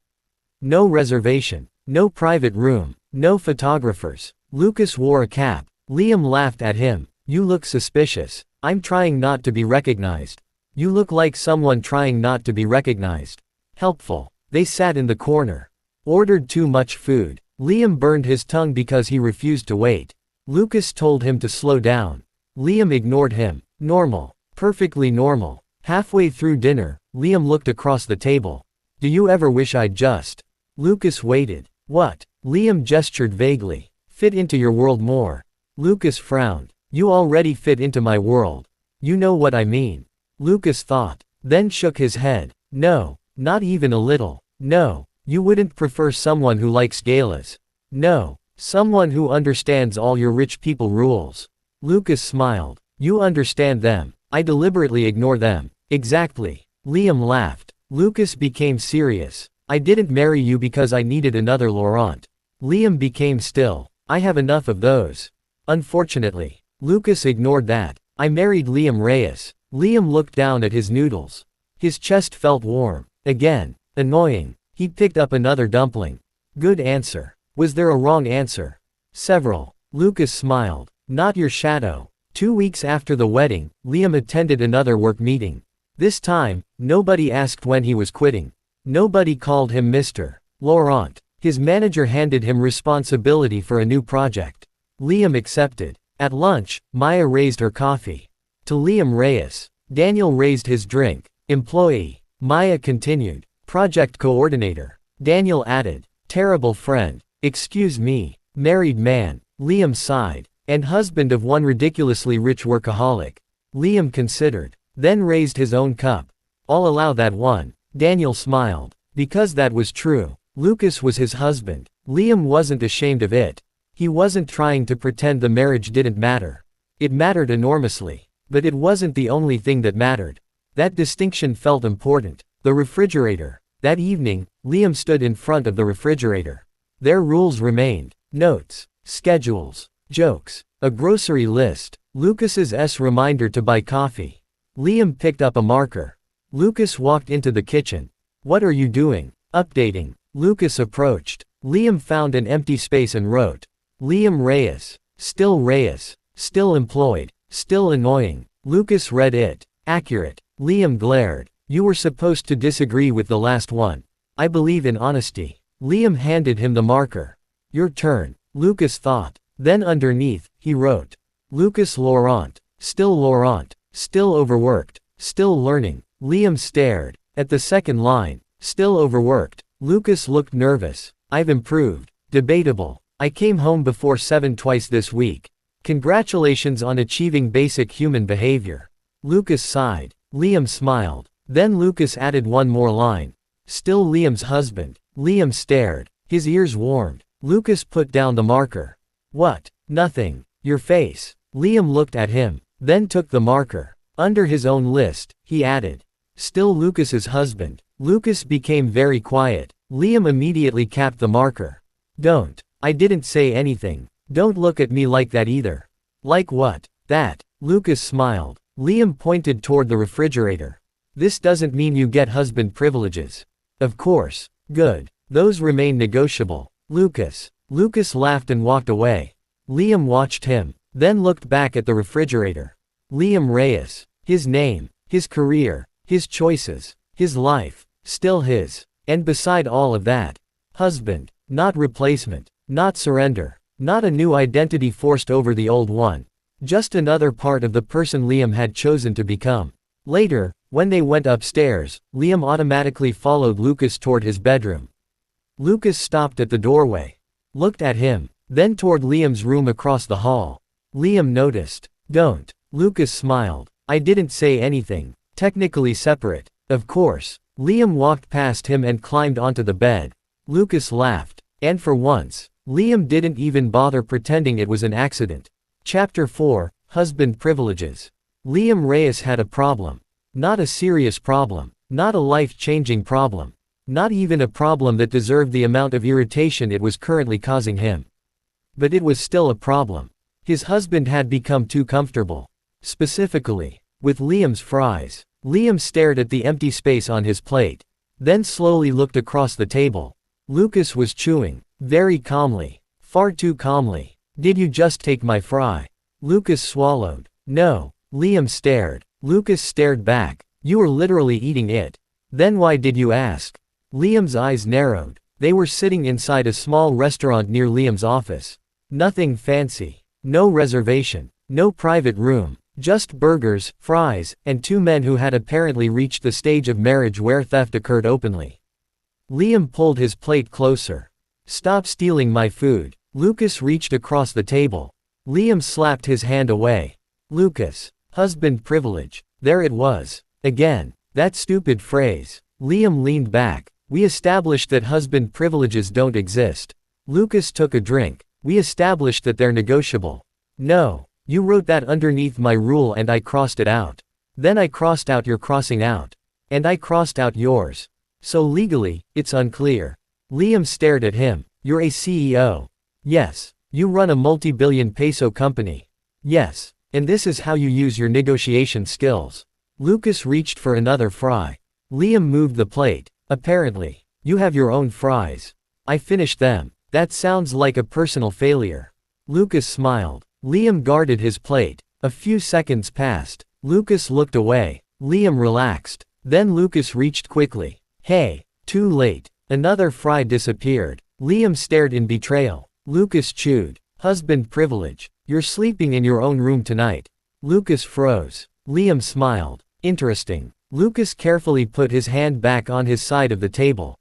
No reservation. No private room. No photographers. Lucas wore a cap. Liam laughed at him. You look suspicious. I'm trying not to be recognized. You look like someone trying not to be recognized. Helpful. They sat in the corner. Ordered too much food. Liam burned his tongue because he refused to wait. Lucas told him to slow down. Liam ignored him. Normal. Perfectly normal. Halfway through dinner, Liam looked across the table. Do you ever wish I'd just? Lucas waited. What? Liam gestured vaguely. Fit into your world more. Lucas frowned. You already fit into my world. You know what I mean. Lucas thought. Then shook his head. No. Not even a little. No. You wouldn't prefer someone who likes galas. No. Someone who understands all your rich people rules. Lucas smiled. You understand them. I deliberately ignore them. Exactly. Liam laughed. Lucas became serious. I didn't marry you because I needed another Laurent. Liam became still. I have enough of those. Unfortunately. Lucas ignored that. I married Liam Reyes. Liam looked down at his noodles. His chest felt warm. Again. Annoying. He picked up another dumpling. Good answer. Was there a wrong answer? Several. Lucas smiled. Not your shadow. 2 weeks after the wedding, Liam attended another work meeting. This time, nobody asked when he was quitting. Nobody called him Mr. Laurent. His manager handed him responsibility for a new project. Liam accepted. At lunch, Maya raised her coffee. To Liam Reyes. Daniel raised his drink. Employee. Maya continued. Project coordinator. Daniel added. Terrible friend. Excuse me. Married man. Liam sighed. And husband of one ridiculously rich workaholic. Liam considered. Then raised his own cup. I'll allow that one. Daniel smiled. Because that was true. Lucas was his husband. Liam wasn't ashamed of it. He wasn't trying to pretend the marriage didn't matter. It mattered enormously. But it wasn't the only thing that mattered. That distinction felt important. The refrigerator. That evening, Liam stood in front of the refrigerator. Their rules remained. Notes. Schedules. Jokes. A grocery list. Lucas's reminder to buy coffee. Liam picked up a marker. Lucas walked into the kitchen. What are you doing? Updating. Lucas approached. Liam found an empty space and wrote. Liam Reyes. Still Reyes. Still employed. Still annoying. Lucas read it. Accurate. Liam glared. You were supposed to disagree with the last one. I believe in honesty. Liam handed him the marker. Your turn. Lucas thought. Then underneath, he wrote. Lucas Laurent. Still Laurent. Still overworked. Still learning. Liam stared. At the second line. Still overworked. Lucas looked nervous. I've improved. Debatable. I came home before 7 twice this week. Congratulations on achieving basic human behavior. Lucas sighed. Liam smiled. Then Lucas added one more line. Still Liam's husband. Liam stared. His ears warmed. Lucas put down the marker. What? Nothing. Your face. Liam looked at him. Then took the marker. Under his own list, he added. Still Lucas's husband. Lucas became very quiet. Liam immediately capped the marker. Don't. I didn't say anything. Don't look at me like that either. Like what? That. Lucas smiled. Liam pointed toward the refrigerator. This doesn't mean you get husband privileges. Of course. Good. Those remain negotiable. Lucas. Lucas laughed and walked away. Liam watched him, then looked back at the refrigerator. Liam Reyes. His name. His career. His choices. His life. Still his. And beside all of that. Husband. Not replacement. Not surrender. Not a new identity forced over the old one. Just another part of the person Liam had chosen to become. Later, when they went upstairs, Liam automatically followed Lucas toward his bedroom. Lucas stopped at the doorway. Looked at him, then toward Liam's room across the hall. Liam noticed. Don't. Lucas smiled. I didn't say anything. Technically separate. Of course. Liam walked past him and climbed onto the bed. Lucas laughed. And for once, Liam didn't even bother pretending it was an accident. Chapter 4, Husband Privileges. Liam Reyes had a problem. Not a serious problem. Not a life-changing problem. Not even a problem that deserved the amount of irritation it was currently causing him. But it was still a problem. His husband had become too comfortable. Specifically, with Liam's fries. Liam stared at the empty space on his plate. Then slowly looked across the table. Lucas was chewing. Very calmly. Far too calmly. Did you just take my fry? Lucas swallowed. No. Liam stared. Lucas stared back. You were literally eating it. Then why did you ask? Liam's eyes narrowed. They were sitting inside a small restaurant near Liam's office. Nothing fancy. No reservation. No private room. Just burgers, fries, and 2 men who had apparently reached the stage of marriage where theft occurred openly. Liam pulled his plate closer. Stop stealing my food. Lucas reached across the table. Liam slapped his hand away. Lucas. Husband privilege. There it was. Again. That stupid phrase. Liam leaned back. We established that husband privileges don't exist. Lucas took a drink. We established that they're negotiable. No. You wrote that underneath my rule and I crossed it out. Then I crossed out your crossing out. And I crossed out yours. So legally, it's unclear. Liam stared at him. You're a CEO. Yes. You run a multi-billion peso company. Yes. And this is how you use your negotiation skills. Lucas reached for another fry. Liam moved the plate. Apparently. You have your own fries. I finished them. That sounds like a personal failure. Lucas smiled. Liam guarded his plate. A few seconds passed. Lucas looked away. Liam relaxed. Then Lucas reached quickly. Hey, too late. Another fry disappeared. Liam stared in betrayal. Lucas chewed. Husband privilege. You're sleeping in your own room tonight. Lucas froze. Liam smiled. Interesting. Lucas carefully put his hand back on his side of the table.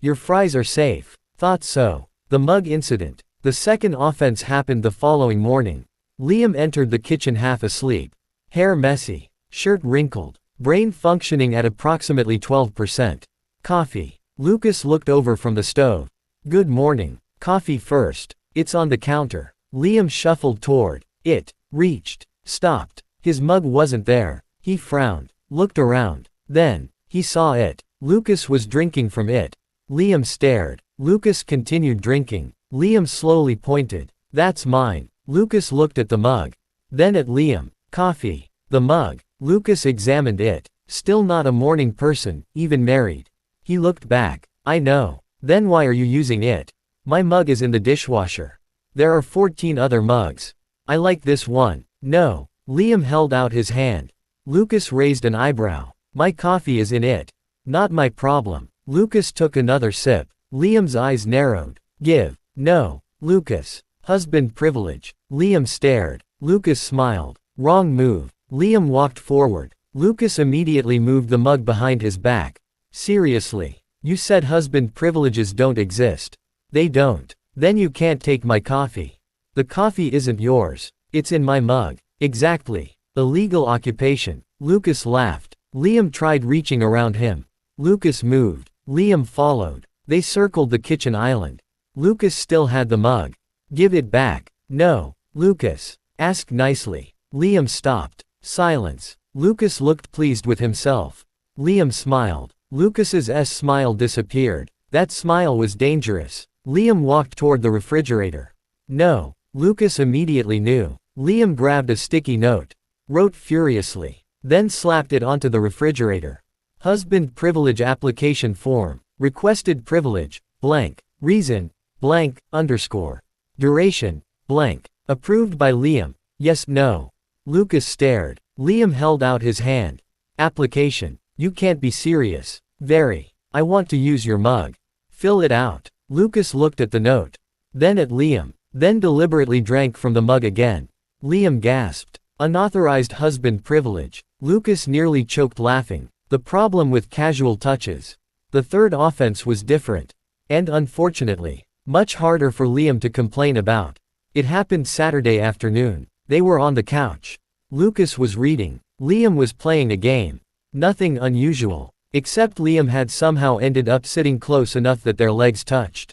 Your fries are safe. Thought so. The mug incident. The second offense happened the following morning. Liam entered the kitchen half asleep. Hair messy. Shirt wrinkled. Brain functioning at approximately 12%. Coffee. Lucas looked over from the stove. Good morning. Coffee first. It's on the counter. Liam shuffled toward it. Reached. Stopped. His mug wasn't there. He frowned. Looked around. Then, he saw it. Lucas was drinking from it. Liam stared. Lucas continued drinking. Liam slowly pointed. That's mine. Lucas looked at the mug. Then at Liam. Coffee. The mug. Lucas examined it. Still not a morning person, even married. He looked back. I know. Then why are you using it? My mug is in the dishwasher. There are 14 other mugs. I like this one. No. Liam held out his hand. Lucas raised an eyebrow. My coffee is in it. Not my problem. Lucas took another sip. Liam's eyes narrowed. Give. No. Lucas. Husband privilege. Liam stared. Lucas smiled. Wrong move. Liam walked forward. Lucas immediately moved the mug behind his back. Seriously. You said husband privileges don't exist. They don't. Then you can't take my coffee. The coffee isn't yours. It's in my mug. Exactly. Illegal occupation. Lucas laughed. Liam tried reaching around him. Lucas moved. Liam followed. They circled the kitchen island. Lucas still had the mug. Give it back. No. Lucas. Ask nicely. Liam stopped. Silence. Lucas looked pleased with himself. Liam smiled. Lucas's smile disappeared. That smile was dangerous. Liam walked toward the refrigerator. No. Lucas immediately knew. Liam grabbed a sticky note. Wrote furiously. Then slapped it onto the refrigerator. Husband privilege application form. Requested privilege, blank. Reason, blank, underscore. Duration, blank. Approved by Liam. Yes, no. Lucas stared. Liam held out his hand. Application. You can't be serious. Very. I want to use your mug. Fill it out. Lucas looked at the note. Then at Liam. Then deliberately drank from the mug again. Liam gasped. Unauthorized husband privilege. Lucas nearly choked laughing. The problem with casual touches. The third offense was different. And unfortunately, much harder for Liam to complain about. It happened Saturday afternoon. They were on the couch. Lucas was reading. Liam was playing a game. Nothing unusual. Except Liam had somehow ended up sitting close enough that their legs touched.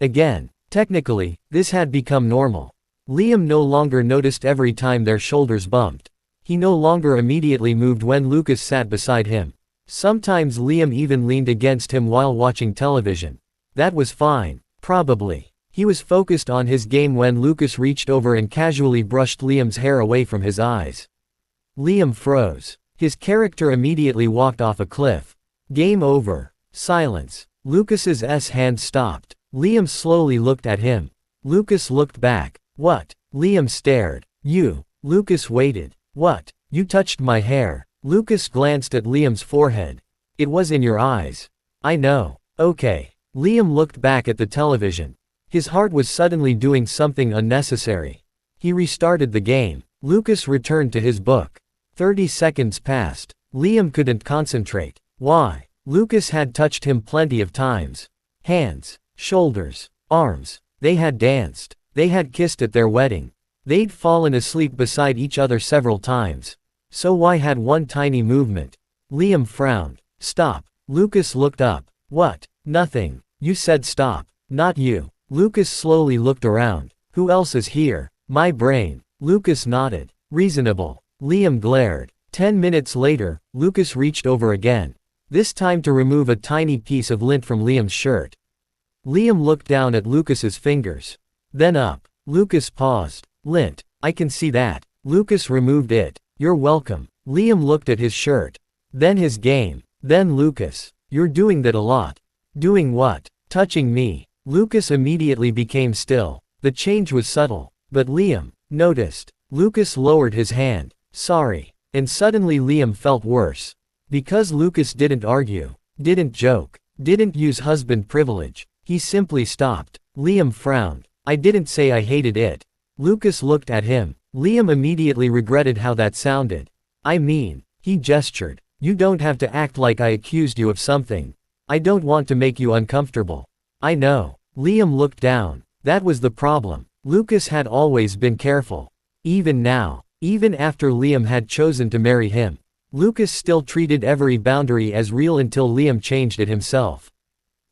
Again, technically, this had become normal. Liam no longer noticed every time their shoulders bumped. He no longer immediately moved when Lucas sat beside him. Sometimes Liam even leaned against him while watching television. That was fine, probably. He was focused on his game when Lucas reached over and casually brushed Liam's hair away from his eyes. Liam froze. His character immediately walked off a cliff. Game over. Silence. Lucas's hand stopped. Liam slowly looked at him. Lucas looked back. What? Liam stared. You. Lucas waited. What? You touched my hair. Lucas glanced at Liam's forehead. It was in your eyes. I know. Okay. Liam looked back at the television. His heart was suddenly doing something unnecessary. He restarted the game. Lucas returned to his book. 30 seconds passed. Liam couldn't concentrate. Why? Lucas had touched him plenty of times. Hands, shoulders, arms. They had danced. They had kissed at their wedding. They'd fallen asleep beside each other several times. So why had one tiny movement? Liam frowned. Stop. Lucas looked up. What? Nothing. You said stop. Not you. Lucas slowly looked around. Who else is here? My brain. Lucas nodded. Reasonable. Liam glared. 10 minutes later, Lucas reached over again. This time to remove a tiny piece of lint from Liam's shirt. Liam looked down at Lucas's fingers. Then up. Lucas paused. Lint. I can see that. Lucas removed it. You're welcome. Liam looked at his shirt. Then his game. Then Lucas. You're doing that a lot. Doing what? Touching me. Lucas immediately became still. The change was subtle. But Liam. Noticed. Lucas lowered his hand. Sorry. And suddenly Liam felt worse. Because Lucas didn't argue, didn't joke, didn't use husband privilege. He simply stopped. Liam frowned. I didn't say I hated it. Lucas looked at him. Liam immediately regretted how that sounded. I mean, he gestured. You don't have to act like I accused you of something. I don't want to make you uncomfortable. I know. Liam looked down. That was the problem. Lucas had always been careful. Even now, even after Liam had chosen to marry him, Lucas still treated every boundary as real until Liam changed it himself.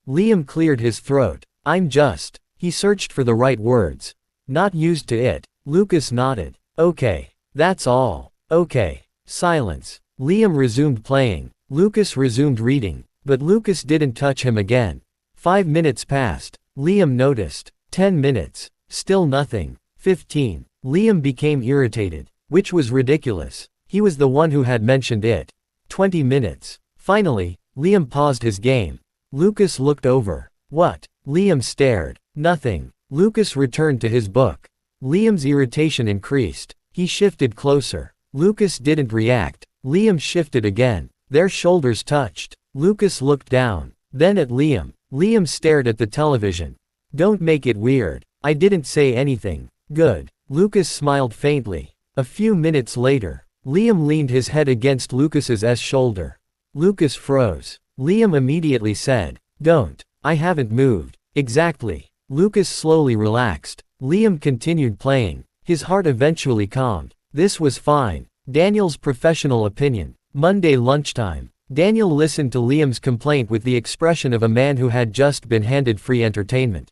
Liam cleared his throat. I'm just. He searched for the right words. Not used to it. Lucas nodded. Okay. That's all. Okay. Silence. Liam resumed playing. Lucas resumed reading. But Lucas didn't touch him again. 5 minutes passed. Liam noticed. 10 minutes. Still nothing. 15. Liam became irritated. Which was ridiculous. He was the one who had mentioned it. 20 minutes. Finally, Liam paused his game. Lucas looked over. What? Liam stared. Nothing. Lucas returned to his book. Liam's irritation increased. He shifted closer. Lucas didn't react. Liam shifted again. Their shoulders touched. Lucas looked down. Then at Liam. Liam stared at the television. Don't make it weird. I didn't say anything. Good. Lucas smiled faintly. A few minutes later, Liam leaned his head against Lucas's shoulder. Lucas froze. Liam immediately said, Don't. I haven't moved. Exactly. Lucas slowly relaxed. Liam continued playing. His heart eventually calmed. This was fine. Daniel's professional opinion. Monday lunchtime. Daniel listened to Liam's complaint with the expression of a man who had just been handed free entertainment.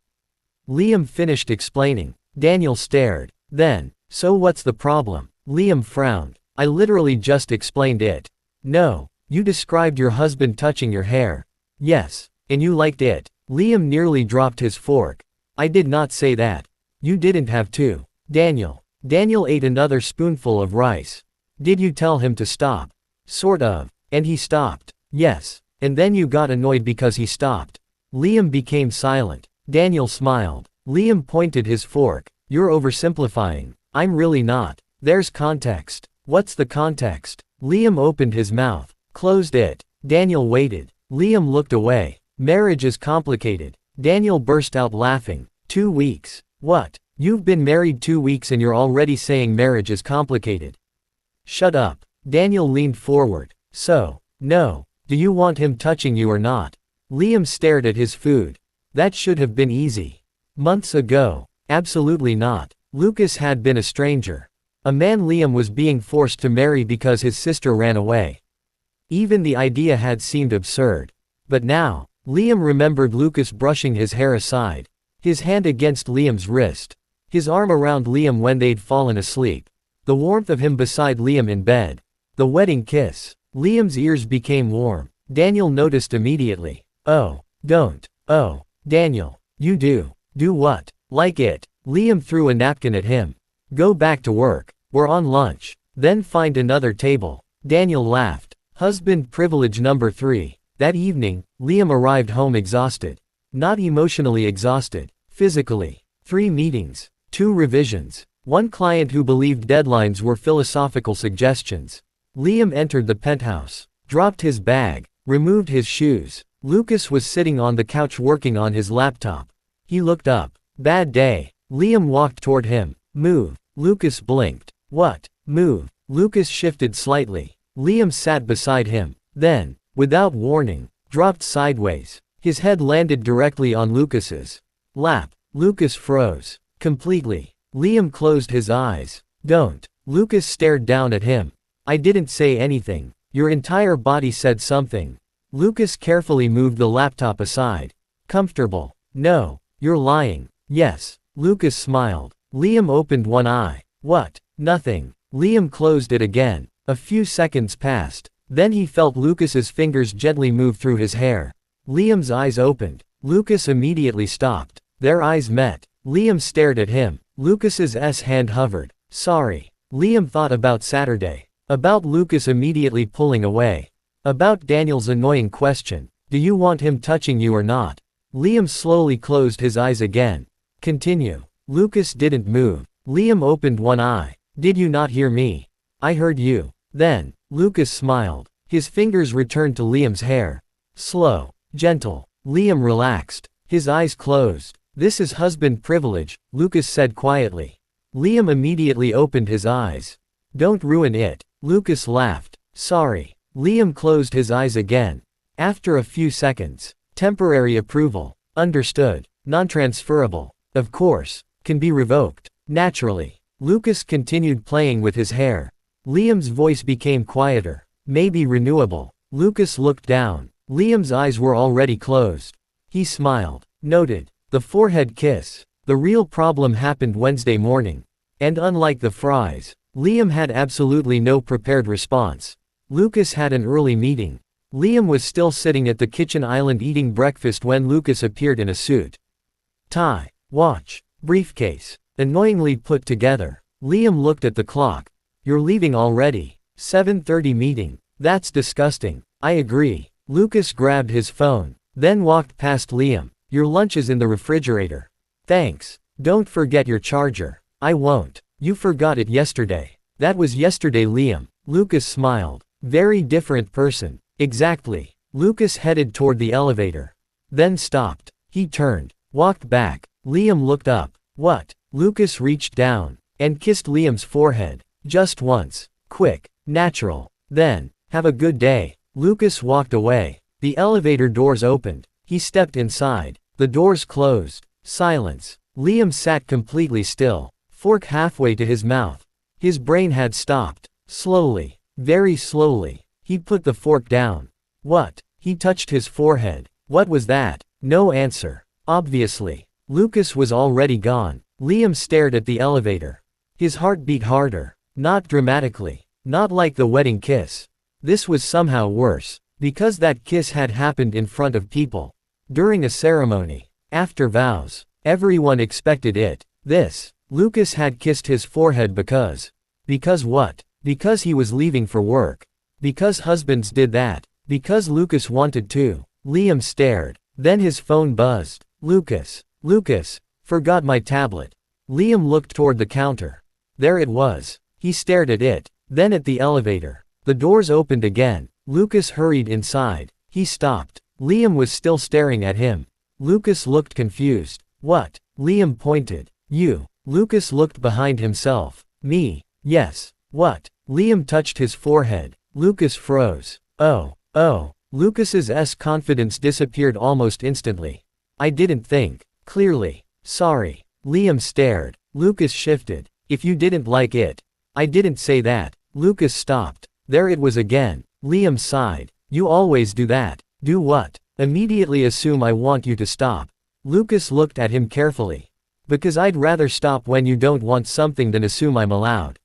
Liam finished explaining. Daniel stared. Then, so what's the problem? Liam frowned. I literally just explained it. No, you described your husband touching your hair. Yes, and you liked it. Liam nearly dropped his fork. I did not say that. You didn't have to. Daniel. Daniel ate another spoonful of rice. Did you tell him to stop? Sort of. And he stopped. Yes. And then you got annoyed because he stopped. Liam became silent. Daniel smiled. Liam pointed his fork. You're oversimplifying. I'm really not. There's context. What's the context? Liam opened his mouth. Closed it. Daniel waited. Liam looked away. Marriage is complicated. Daniel burst out laughing. 2 weeks. What? You've been married 2 weeks and you're already saying marriage is complicated. Shut up. Daniel leaned forward. So, no. Do you want him touching you or not? Liam stared at his food. That should have been easy. Months ago. Absolutely not. Lucas had been a stranger. A man Liam was being forced to marry because his sister ran away. Even the idea had seemed absurd. But now, Liam remembered Lucas brushing his hair aside. His hand against Liam's wrist. His arm around Liam when they'd fallen asleep. The warmth of him beside Liam in bed. The wedding kiss. Liam's ears became warm. Daniel noticed immediately. Oh, don't. Oh, Daniel. You do. Do what? Like it. Liam threw a napkin at him. Go back to work. We're on lunch. Then find another table. Daniel laughed. Husband privilege number 3. That evening, Liam arrived home exhausted. Not emotionally exhausted. Physically. 3 meetings. 2 revisions. 1 client who believed deadlines were philosophical suggestions. Liam entered the penthouse. Dropped his bag. Removed his shoes. Lucas was sitting on the couch working on his laptop. He looked up. Bad day. Liam walked toward him. Move. Lucas blinked. What? Move. Lucas shifted slightly. Liam sat beside him. Then, without warning, dropped sideways. His head landed directly on Lucas's lap. Lucas froze. Completely. Liam closed his eyes. Don't. Lucas stared down at him. I didn't say anything. Your entire body said something. Lucas carefully moved the laptop aside. Comfortable. No. You're lying. Yes. Lucas smiled. Liam opened one eye. What? Nothing. Liam closed it again. A few seconds passed. Then he felt Lucas's fingers gently move through his hair. Liam's eyes opened. Lucas immediately stopped. Their eyes met. Liam stared at him. Lucas's hand hovered. Sorry. Liam thought about Saturday. About Lucas immediately pulling away. About Daniel's annoying question. Do you want him touching you or not? Liam slowly closed his eyes again. Continue. Lucas didn't move. Liam opened one eye. Did you not hear me? I heard you. Then, Lucas smiled. His fingers returned to Liam's hair. Slow, gentle. Liam relaxed. His eyes closed. This is husband privilege, Lucas said quietly. Liam immediately opened his eyes. Don't ruin it. Lucas laughed. Sorry. Liam closed his eyes again. After a few seconds. Temporary approval. Understood. Non-transferable. Of course. Can be revoked. Naturally. Lucas continued playing with his hair. Liam's voice became quieter. Maybe renewable. Lucas looked down. Liam's eyes were already closed. He smiled. Noted. The forehead kiss. The real problem happened Wednesday morning. And unlike the fries, Liam had absolutely no prepared response. Lucas had an early meeting. Liam was still sitting at the kitchen island eating breakfast when Lucas appeared in a suit. Tie, watch, briefcase, annoyingly put together. Liam looked at the clock. You're leaving already. 7:30 meeting. That's disgusting. I agree. Lucas grabbed his phone, then walked past Liam. Your lunch is in the refrigerator. Thanks. Don't forget your charger. I won't. You forgot it yesterday. That was yesterday, Liam. Lucas smiled. Very different person. Exactly. Lucas headed toward the elevator. Then stopped. He turned, walked back. Liam looked up. What? Lucas reached down and kissed Liam's forehead. Just once. Quick. Natural. Then, have a good day. Lucas walked away. The elevator doors opened. He stepped inside. The doors closed. Silence. Liam sat completely still, fork halfway to his mouth. His brain had stopped. Slowly. Very slowly. He put the fork down. What? He touched his forehead. What was that? No answer. Obviously. Lucas was already gone. Liam stared at the elevator. His heart beat harder. Not dramatically. Not like the wedding kiss. This was somehow worse, because that kiss had happened in front of people. During a ceremony. After vows. Everyone expected it. This. Lucas had kissed his forehead because. Because what? Because he was leaving for work. Because husbands did that. Because Lucas wanted to. Liam stared. Then his phone buzzed. Lucas. Lucas. Forgot my tablet. Liam looked toward the counter. There it was. He stared at it. Then at the elevator. The doors opened again. Lucas hurried inside. He stopped. Liam was still staring at him. Lucas looked confused. What? Liam pointed. You. Lucas looked behind himself. Me. Yes. What? Liam touched his forehead. Lucas froze. Oh. Lucas's confidence disappeared almost instantly. I didn't think. Clearly. Sorry. Liam stared. Lucas shifted. If you didn't like it. I didn't say that. Lucas stopped. There it was again. Liam sighed. You always do that. Do what? Immediately assume I want you to stop. Lucas looked at him carefully. Because I'd rather stop when you don't want something than assume I'm allowed.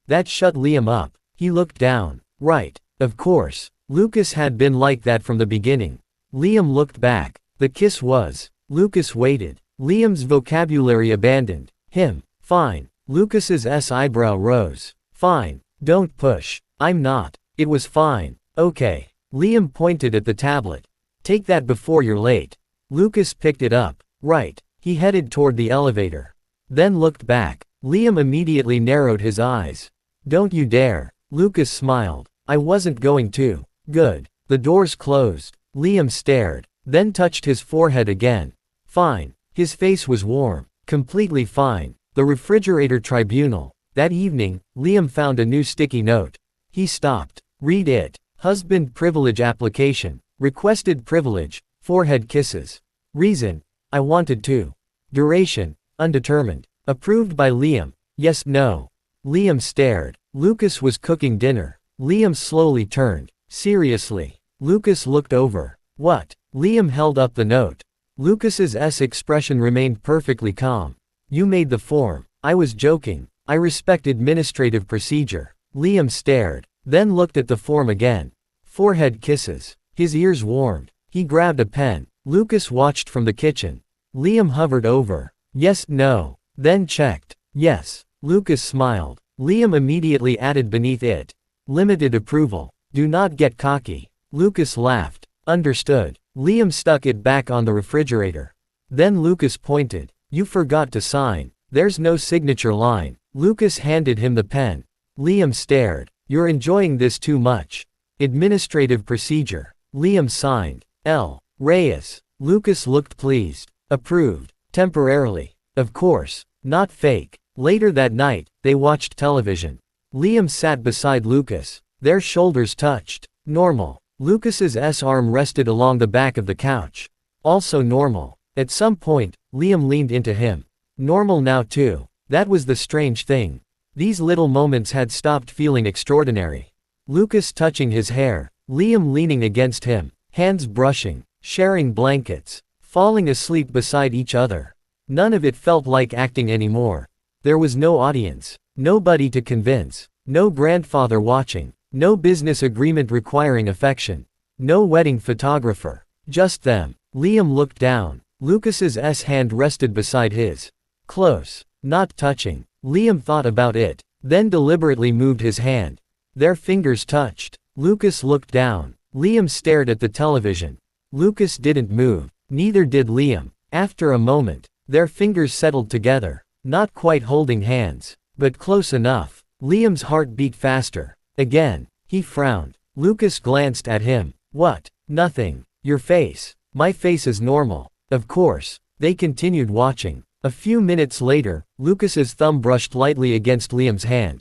That shut Liam up. He looked down. Right. Of course. Lucas had been like that from the beginning. Liam looked back. The kiss was. Lucas waited. Liam's vocabulary abandoned him. Fine. Lucas's eyebrow rose. Fine. Don't push. I'm not. It was fine. Okay. Liam pointed at the tablet. Take that before you're late. Lucas picked it up. Right. He headed toward the elevator. Then looked back. Liam immediately narrowed his eyes. Don't you dare. Lucas smiled. I wasn't going to. Good. The doors closed. Liam stared. Then touched his forehead again. Fine. His face was warm. Completely fine. The refrigerator tribunal. That evening, Liam found a new sticky note. He stopped. Read it. Husband privilege application. Requested privilege. Forehead kisses. Reason. I wanted to. Duration. Undetermined. Approved by Liam. Yes, no. Liam stared. Lucas was cooking dinner. Liam slowly turned. Seriously. Lucas looked over. What? Liam held up the note. Lucas's expression remained perfectly calm. You made the form. I was joking. I respect administrative procedure. Liam stared. Then looked at the form again. Forehead kisses. His ears warmed. He grabbed a pen. Lucas watched from the kitchen. Liam hovered over. Yes, no. Then checked. Yes. Lucas smiled. Liam immediately added beneath it. Limited approval. Do not get cocky. Lucas laughed. Understood. Liam stuck it back on the refrigerator. Then Lucas pointed. You forgot to sign. There's no signature line. Lucas handed him the pen. Liam stared. You're enjoying this too much. Administrative procedure. Liam signed. L. Reyes. Lucas looked pleased. Approved. Temporarily. Of course. Not fake. Later that night, they watched television. Liam sat beside Lucas. Their shoulders touched. Normal. Lucas's arm rested along the back of the couch. Also normal. At some point, Liam leaned into him. Normal now too. That was the strange thing. These little moments had stopped feeling extraordinary. Lucas touching his hair. Liam leaning against him. Hands brushing. Sharing blankets. Falling asleep beside each other. None of it felt like acting anymore. There was no audience. Nobody to convince. No grandfather watching. No business agreement requiring affection. No wedding photographer. Just them. Liam looked down. Lucas's hand rested beside his. Close. Not touching. Liam thought about it, then deliberately moved his hand. Their fingers touched. Lucas looked down. Liam stared at the television. Lucas didn't move. Neither did Liam. After a moment, their fingers settled together. Not quite holding hands, but close enough. Liam's heart beat faster. Again, he frowned. Lucas glanced at him. What? Nothing. Your face. My face is normal. Of course. They continued watching. A few minutes later, Lucas's thumb brushed lightly against Liam's hand.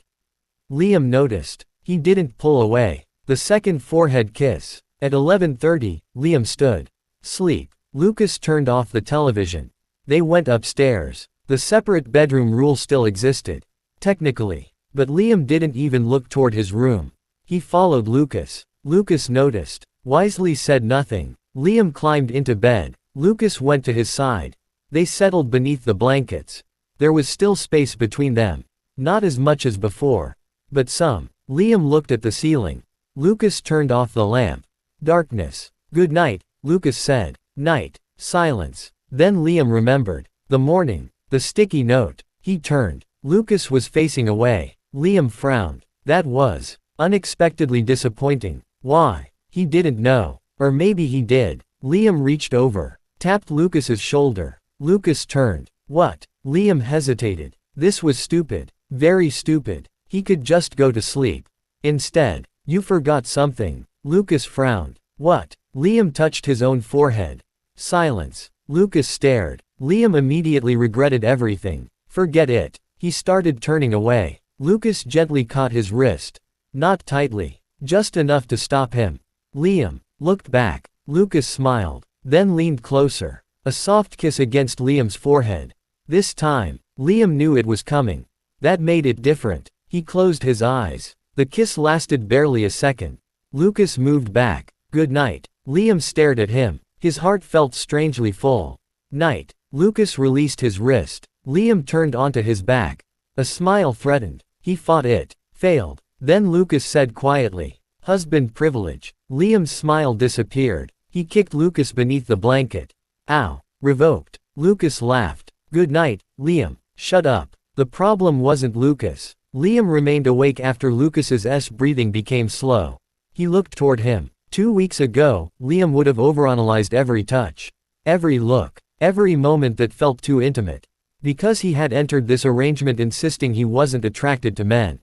Liam noticed. He didn't pull away. The second forehead kiss. At 11:30, Liam stood. Sleep. Lucas turned off the television. They went upstairs. The separate bedroom rule still existed. Technically. But Liam didn't even look toward his room. He followed Lucas. Lucas noticed. Wisely said nothing. Liam climbed into bed. Lucas went to his side. They settled beneath the blankets. There was still space between them. Not as much as before. But some. Liam looked at the ceiling. Lucas turned off the lamp. Darkness. Good night, Lucas said. Night. Silence. Then Liam remembered. The morning. The sticky note. He turned. Lucas was facing away. Liam frowned. That was unexpectedly disappointing. Why? He didn't know. Or maybe he did. Liam reached over. Tapped Lucas's shoulder. Lucas turned. What? Liam hesitated. This was stupid. Very stupid. He could just go to sleep. Instead, you forgot something. Lucas frowned. What? Liam touched his own forehead. Silence. Lucas stared. Liam immediately regretted everything. Forget it. He started turning away. Lucas gently caught his wrist. Not tightly. Just enough to stop him. Liam looked back. Lucas smiled. Then leaned closer. A soft kiss against Liam's forehead. This time, Liam knew it was coming. That made it different. He closed his eyes. The kiss lasted barely a second. Lucas moved back. Good night. Liam stared at him. His heart felt strangely full. Night. Lucas released his wrist. Liam turned onto his back. A smile threatened. He fought it. Failed. Then Lucas said quietly. Husband privilege. Liam's smile disappeared. He kicked Lucas beneath the blanket. Ow. Revoked. Lucas laughed. Good night, Liam. Shut up. The problem wasn't Lucas. Liam remained awake after Lucas's breathing became slow. He looked toward him. 2 weeks ago, Liam would have overanalyzed every touch. Every look. Every moment that felt too intimate. Because he had entered this arrangement insisting he wasn't attracted to men.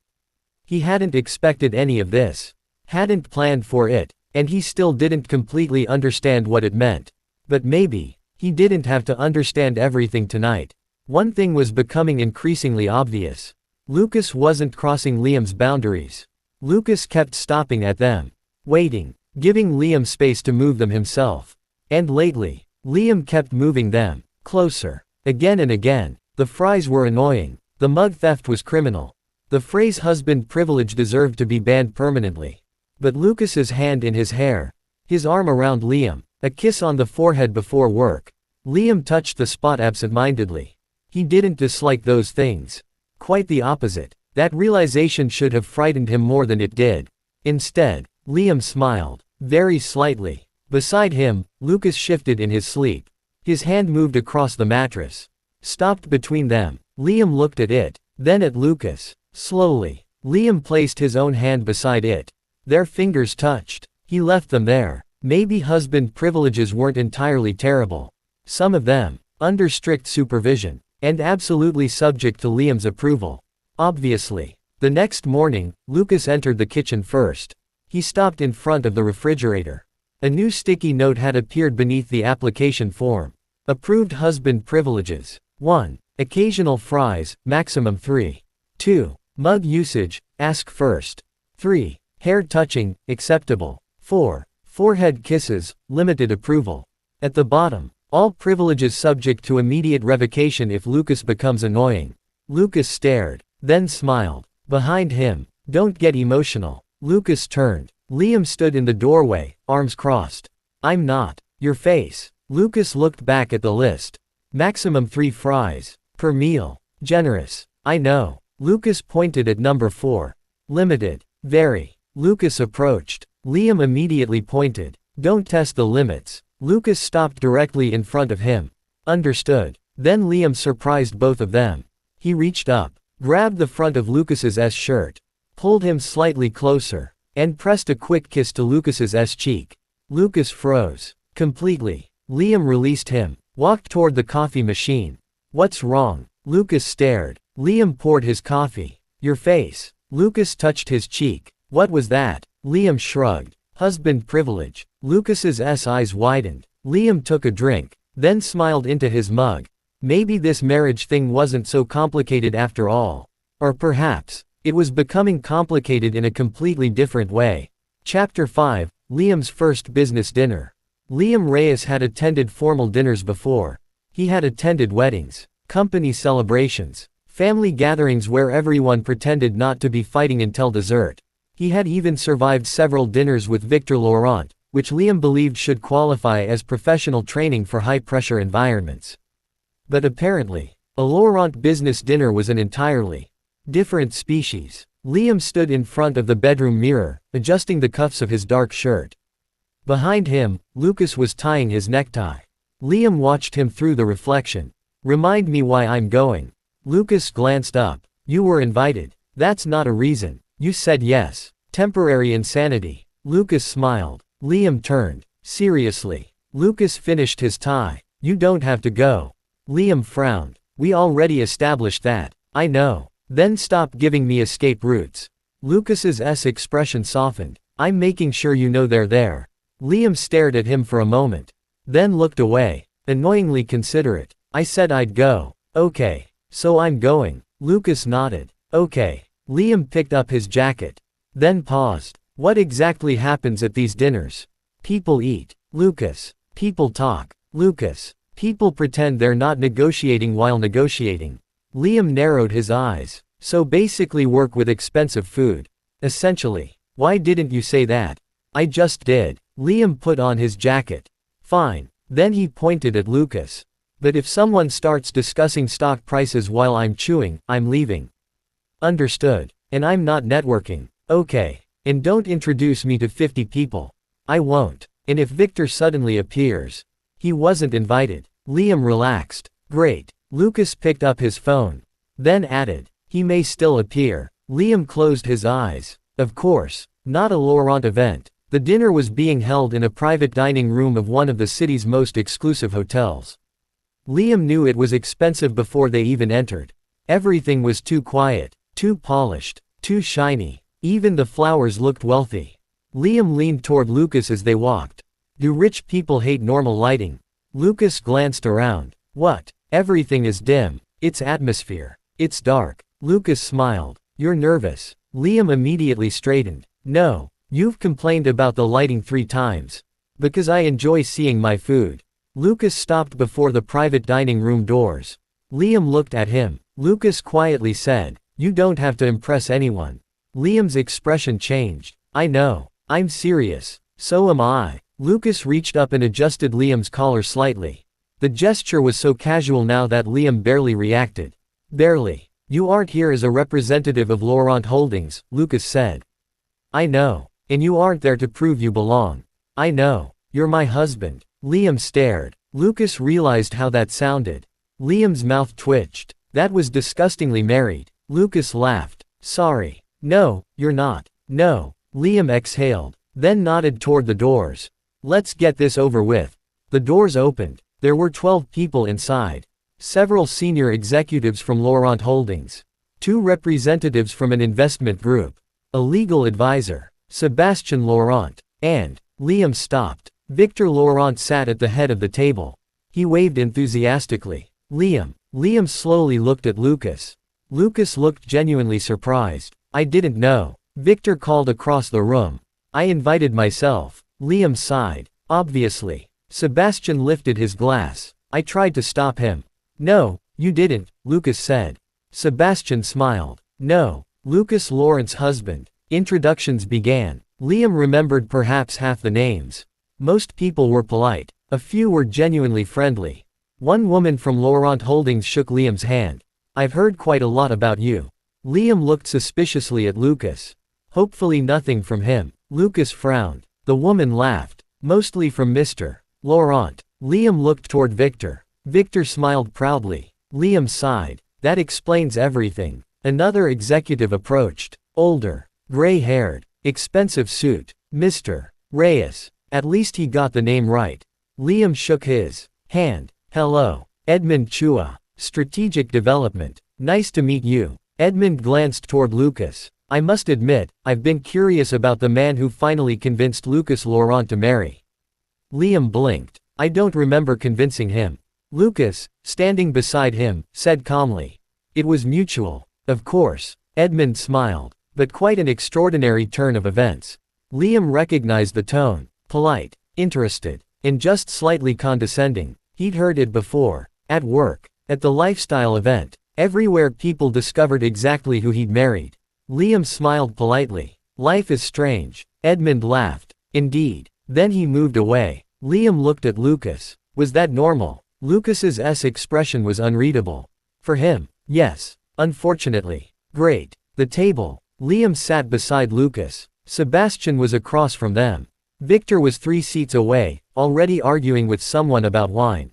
He hadn't expected any of this. Hadn't planned for it. And he still didn't completely understand what it meant. But maybe, he didn't have to understand everything tonight. One thing was becoming increasingly obvious. Lucas wasn't crossing Liam's boundaries. Lucas kept stopping at them. Waiting. Giving Liam space to move them himself. And lately, Liam kept moving them. Closer. Again and again. The fries were annoying. The mug theft was criminal. The phrase husband privilege deserved to be banned permanently. But Lucas's hand in his hair. His arm around Liam. A kiss on the forehead before work. Liam touched the spot absentmindedly. He didn't dislike those things. Quite the opposite. That realization should have frightened him more than it did. Instead, Liam smiled. Very slightly. Beside him, Lucas shifted in his sleep. His hand moved across the mattress. Stopped between them. Liam looked at it. Then at Lucas. Slowly. Liam placed his own hand beside it. Their fingers touched. He left them there. Maybe husband privileges weren't entirely terrible. Some of them, under strict supervision, And absolutely subject to Liam's approval. Obviously. The next morning, Lucas entered the kitchen first. He stopped in front of the refrigerator. A new sticky note had appeared beneath the application form. Approved husband privileges. 1. Occasional fries, maximum 3. 2. Mug usage, ask first. 3. Hair touching, acceptable. 4. Forehead kisses, limited approval. At the bottom, all privileges subject to immediate revocation if Lucas becomes annoying. Lucas stared, then smiled. Behind him, don't get emotional. Lucas turned. Liam stood in the doorway, arms crossed. I'm not. Your face. Lucas looked back at the list. Maximum 3 fries. Per meal. Generous. I know. Lucas pointed at number 4. Limited. Very. Lucas approached. Liam immediately pointed. Don't test the limits. Lucas stopped directly in front of him. Understood. Then Liam surprised both of them. He reached up, grabbed the front of Lucas's S shirt, pulled him slightly closer, and pressed a quick kiss to Lucas's S cheek. Lucas froze. Completely. Liam released him, walked toward the coffee machine. What's wrong? Lucas stared. Liam poured his coffee. Your face. Lucas touched his cheek. What was that? Liam shrugged. Husband privilege. Lucas's eyes widened. Liam took a drink, then smiled into his mug. Maybe this marriage thing wasn't so complicated after all. Or perhaps, it was becoming complicated in a completely different way. Chapter 5, Liam's first business dinner. Liam Reyes had attended formal dinners before. He had attended weddings, company celebrations, family gatherings where everyone pretended not to be fighting until dessert. He had even survived several dinners with Victor Laurent, which Liam believed should qualify as professional training for high-pressure environments. But apparently, a Laurent business dinner was an entirely different species. Liam stood in front of the bedroom mirror, adjusting the cuffs of his dark shirt. Behind him, Lucas was tying his necktie. Liam watched him through the reflection. Remind me why I'm going. Lucas glanced up. You were invited. That's not a reason. You said yes. Temporary insanity. Lucas smiled. Liam turned. Seriously. Lucas finished his tie. You don't have to go. Liam frowned. We already established that. I know. Then stop giving me escape routes. Lucas's expression softened. I'm making sure you know they're there. Liam stared at him for a moment. Then looked away. Annoyingly considerate. I said I'd go. Okay. So I'm going. Lucas nodded. Okay. Liam picked up his jacket. Then paused. What exactly happens at these dinners? People eat. Lucas. People talk. Lucas. People pretend they're not negotiating while negotiating. Liam narrowed his eyes. So basically work with expensive food. Essentially. Why didn't you say that? I just did. Liam put on his jacket. Fine. Then he pointed at Lucas. But if someone starts discussing stock prices while I'm chewing, I'm leaving. Understood. And I'm not networking. Okay. And don't introduce me to 50 people. I won't. And if Victor suddenly appears. He wasn't invited. Liam relaxed. Great. Lucas picked up his phone. Then added. He may still appear. Liam closed his eyes. Of course. Not a Laurent event. The dinner was being held in a private dining room of one of the city's most exclusive hotels. Liam knew it was expensive before they even entered. Everything was too quiet, too polished, too shiny. Even the flowers looked wealthy. Liam leaned toward Lucas as they walked. Do rich people hate normal lighting? Lucas glanced around. What? Everything is dim. It's atmosphere. It's dark. Lucas smiled. You're nervous. Liam immediately straightened. No. You've complained about the lighting 3 times. Because I enjoy seeing my food. Lucas stopped before the private dining room doors. Liam looked at him. Lucas quietly said, you don't have to impress anyone. Liam's expression changed. I know. I'm serious. So am I. Lucas reached up and adjusted Liam's collar slightly. The gesture was so casual now that Liam barely reacted. Barely. You aren't here as a representative of Laurent Holdings, Lucas said. I know. And you aren't there to prove you belong. I know. You're my husband. Liam stared. Lucas realized how that sounded. Liam's mouth twitched. That was disgustingly married. Lucas laughed. Sorry. No, you're not. No. Liam exhaled. Then nodded toward the doors. Let's get this over with. The doors opened. There were 12 people inside. several senior executives from Laurent Holdings, 2 representatives from an investment group, a legal advisor, Sébastien Laurent, and Liam stopped. Victor Laurent sat at the head of the table. He waved enthusiastically. Liam slowly looked at Lucas. Lucas looked genuinely surprised. I didn't know. Victor called across the room. I invited myself. Liam sighed. Obviously. Sébastien lifted his glass. I tried to stop him. No, you didn't, Lucas said. Sébastien smiled. No, Lucas Laurent's husband. Introductions began. Liam remembered perhaps half the names. Most people were polite. A few were genuinely friendly. One woman from Laurent Holdings shook Liam's hand. I've heard quite a lot about you. Liam looked suspiciously at Lucas. Hopefully nothing from him. Lucas frowned. The woman laughed. Mostly from Mr. Laurent. Liam looked toward Victor. Victor smiled proudly. Liam sighed. That explains everything. Another executive approached. Older. Gray-haired. Expensive suit. Mr. Reyes. At least he got the name right. Liam shook his hand. Hello. Edmund Chua. Strategic Development. Nice to meet you. Edmund glanced toward Lucas. I must admit, I've been curious about the man who finally convinced Lucas Laurent to marry. Liam blinked. I don't remember convincing him. Lucas, standing beside him, said calmly. It was mutual. Of course. Edmund smiled. But quite an extraordinary turn of events. Liam recognized the tone. Polite, interested, and just slightly condescending. He'd heard it before. At work. At the lifestyle event. Everywhere people discovered exactly who he'd married. Liam smiled politely. Life is strange. Edmund laughed. Indeed. Then he moved away. Liam looked at Lucas. Was that normal? Lucas's expression was unreadable. For him, yes. Unfortunately. Great. The table. Liam sat beside Lucas. Sébastien was across from them. Victor was 3 seats away, already arguing with someone about wine.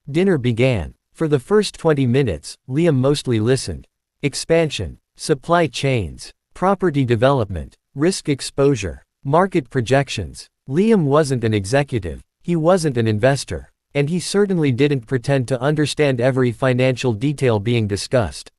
Dinner began. For the first 20 minutes, Liam mostly listened. Expansion, supply chains, property development, risk exposure, market projections. Liam wasn't an executive, he wasn't an investor, and he certainly didn't pretend to understand every financial detail being discussed.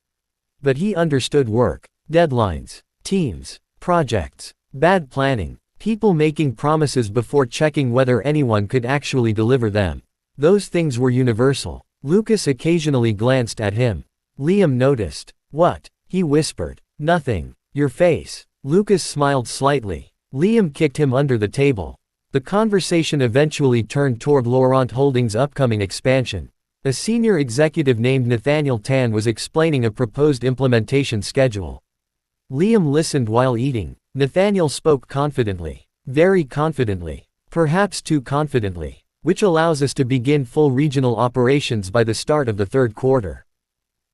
But he understood work, deadlines, teams, projects, bad planning, people making promises before checking whether anyone could actually deliver them. Those things were universal. Lucas occasionally glanced at him. Liam noticed. What? He whispered. Nothing. Your face. Lucas smiled slightly. Liam kicked him under the table. The conversation eventually turned toward Laurent Holdings' upcoming expansion. A senior executive named Nathaniel Tan was explaining a proposed implementation schedule. Liam listened while eating. Nathaniel spoke confidently. Very confidently. Perhaps too confidently. Which allows us to begin full regional operations by the start of the 3rd quarter.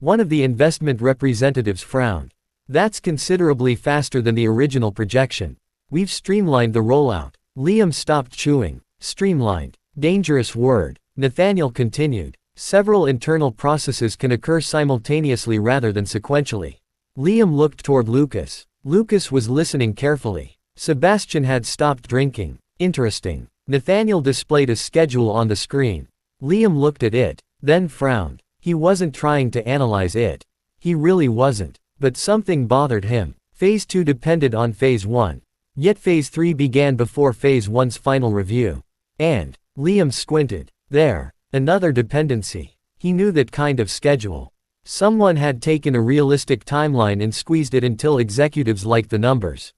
One of the investment representatives frowned. That's considerably faster than the original projection. We've streamlined the rollout. Liam stopped chewing. Streamlined. Dangerous word. Nathaniel continued. Several internal processes can occur simultaneously rather than sequentially. Liam looked toward Lucas. Lucas was listening carefully. Sébastien had stopped drinking. Interesting. Nathaniel displayed a schedule on the screen. Liam looked at it, then frowned. He wasn't trying to analyze it. He really wasn't. But something bothered him. Phase 2 depended on Phase 1. Yet Phase 3 began before Phase 1's final review. And, Liam squinted. There. Another dependency. He knew that kind of schedule. Someone had taken a realistic timeline and squeezed it until executives liked the numbers.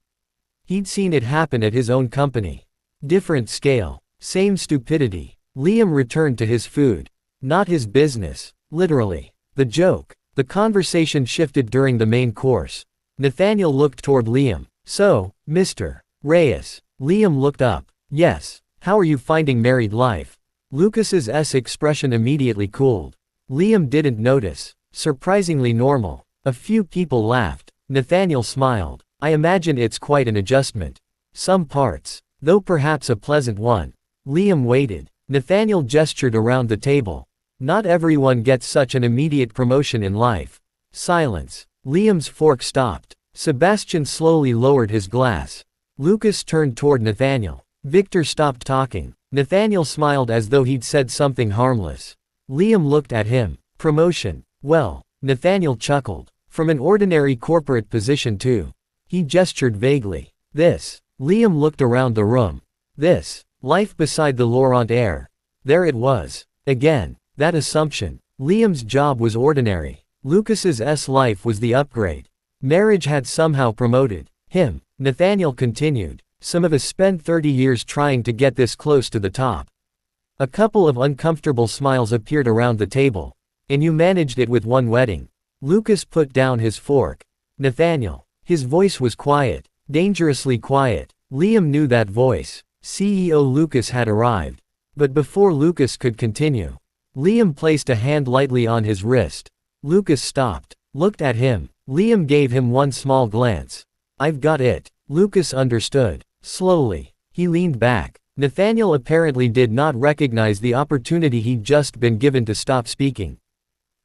He'd seen it happen at his own company. Different scale. Same stupidity. Liam returned to his food. Not his business. Literally. The joke. The conversation shifted during the main course. Nathaniel looked toward Liam. So, Mr. Reyes. Liam looked up. Yes. How are you finding married life? Lucas's expression immediately cooled. Liam didn't notice. Surprisingly normal. A few people laughed. Nathaniel smiled. I imagine it's quite an adjustment. Some parts. Though perhaps a pleasant one. Liam waited. Nathaniel gestured around the table. Not everyone gets such an immediate promotion in life. Silence. Liam's fork stopped. Sébastien slowly lowered his glass. Lucas turned toward Nathaniel. Victor stopped talking. Nathaniel smiled as though he'd said something harmless. Liam looked at him. Promotion. Well, Nathaniel chuckled. From an ordinary corporate position too. He gestured vaguely. This. Liam looked around the room. This. Life beside the Laurent heir. There it was. Again. That assumption. Liam's job was ordinary. Lucas's life was the upgrade. Marriage had somehow promoted him. Nathaniel continued. Some of us spend 30 years trying to get this close to the top. A couple of uncomfortable smiles appeared around the table. And you managed it with one wedding. Lucas put down his fork. Nathaniel. His voice was quiet. Dangerously quiet. Liam knew that voice. CEO Lucas had arrived. But before Lucas could continue, Liam placed a hand lightly on his wrist. Lucas stopped. Looked at him. Liam gave him one small glance. I've got it. Lucas understood. Slowly, he leaned back. Nathaniel apparently did not recognize the opportunity he'd just been given to stop speaking.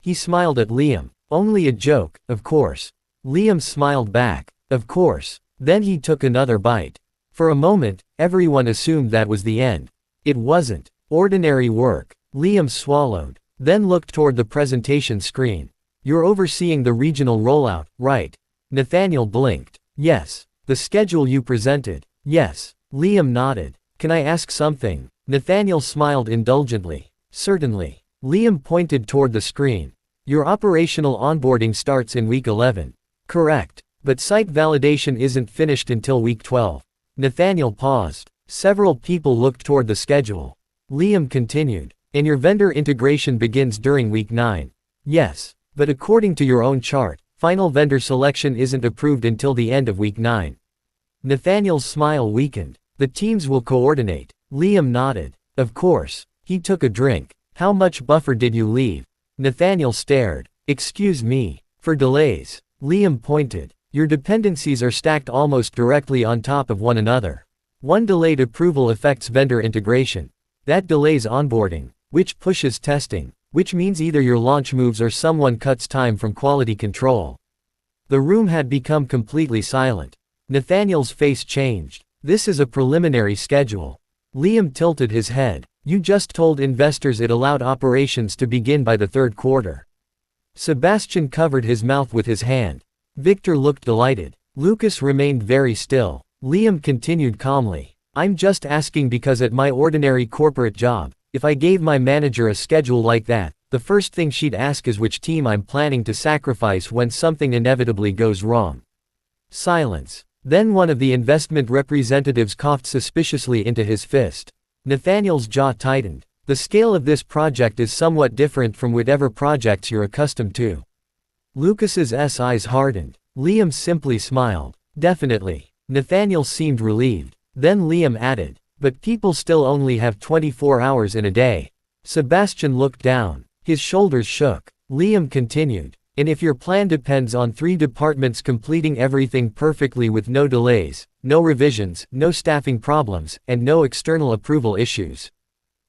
He smiled at Liam. Only a joke, of course. Liam smiled back. Of course. Then he took another bite. For a moment, everyone assumed that was the end. It wasn't. Ordinary work. Liam swallowed. Then looked toward the presentation screen. You're overseeing the regional rollout, right? Nathaniel blinked. Yes. The schedule you presented. Yes. Liam nodded. Can I ask something? Nathaniel smiled indulgently. Certainly. Liam pointed toward the screen. Your operational onboarding starts in week 11. Correct. But site validation isn't finished until week 12. Nathaniel paused. Several people looked toward the schedule. Liam continued. And your vendor integration begins during week 9. Yes. But according to your own chart, final vendor selection isn't approved until the end of week 9. Nathaniel's smile weakened. The teams will coordinate. Liam nodded. Of course. He took a drink. How much buffer did you leave? Nathaniel stared. Excuse me. For delays. Liam pointed. Your dependencies are stacked almost directly on top of one another. One delayed approval affects vendor integration. That delays onboarding, which pushes testing, which means either your launch moves or someone cuts time from quality control. The room had become completely silent. Nathaniel's face changed. This is a preliminary schedule. Liam tilted his head. You just told investors it allowed operations to begin by the third quarter. Sebastian covered his mouth with his hand. Victor looked delighted. Lucas remained very still. Liam continued calmly. I'm just asking because at my ordinary corporate job, if I gave my manager a schedule like that, the first thing she'd ask is which team I'm planning to sacrifice when something inevitably goes wrong. Silence. Then one of the investment representatives coughed suspiciously into his fist. Nathaniel's jaw tightened. The scale of this project is somewhat different from whatever projects you're accustomed to. Lucas's eyes hardened. Liam simply smiled. Definitely. Nathaniel seemed relieved. Then Liam added. But people still only have 24 hours in a day. Sebastian looked down. His shoulders shook. Liam continued. And if your plan depends on 3 departments completing everything perfectly with no delays, no revisions, no staffing problems, and no external approval issues.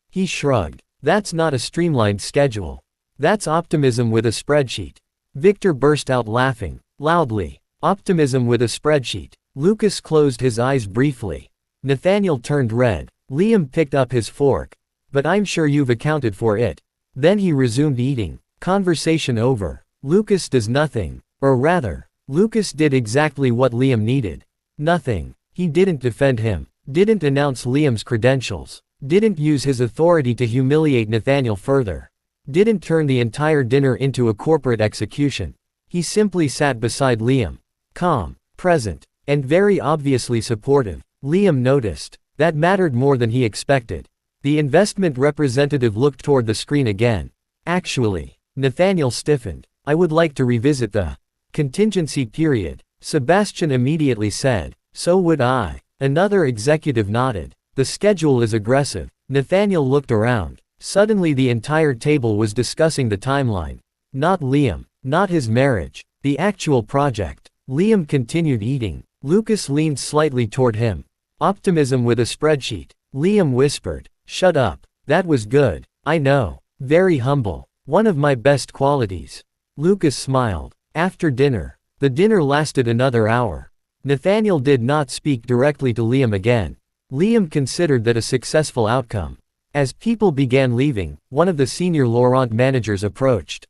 He shrugged. That's not a streamlined schedule. That's optimism with a spreadsheet. Victor burst out laughing. Loudly. Optimism with a spreadsheet. Lucas closed his eyes briefly. Nathaniel turned red. Liam picked up his fork. But I'm sure you've accounted for it. Then he resumed eating. Conversation over. Lucas does nothing. Or rather, Lucas did exactly what Liam needed. Nothing. He didn't defend him. Didn't announce Liam's credentials. Didn't use his authority to humiliate Nathaniel further. Didn't turn the entire dinner into a corporate execution. He simply sat beside Liam. Calm, present, and very obviously supportive. Liam noticed. That mattered more than he expected. The investment representative looked toward the screen again. Actually, Nathaniel stiffened. I would like to revisit the contingency period. Sebastian immediately said. So would I. Another executive nodded. The schedule is aggressive. Nathaniel looked around. Suddenly the entire table was discussing the timeline. Not Liam. Not his marriage. The actual project. Liam continued eating. Lucas leaned slightly toward him. Optimism with a spreadsheet. Liam whispered. Shut up. That was good. I know. Very humble. One of my best qualities. Lucas smiled. After dinner. The dinner lasted another hour. Nathaniel did not speak directly to Liam again. Liam considered that a successful outcome. As people began leaving, one of the senior Laurent managers approached.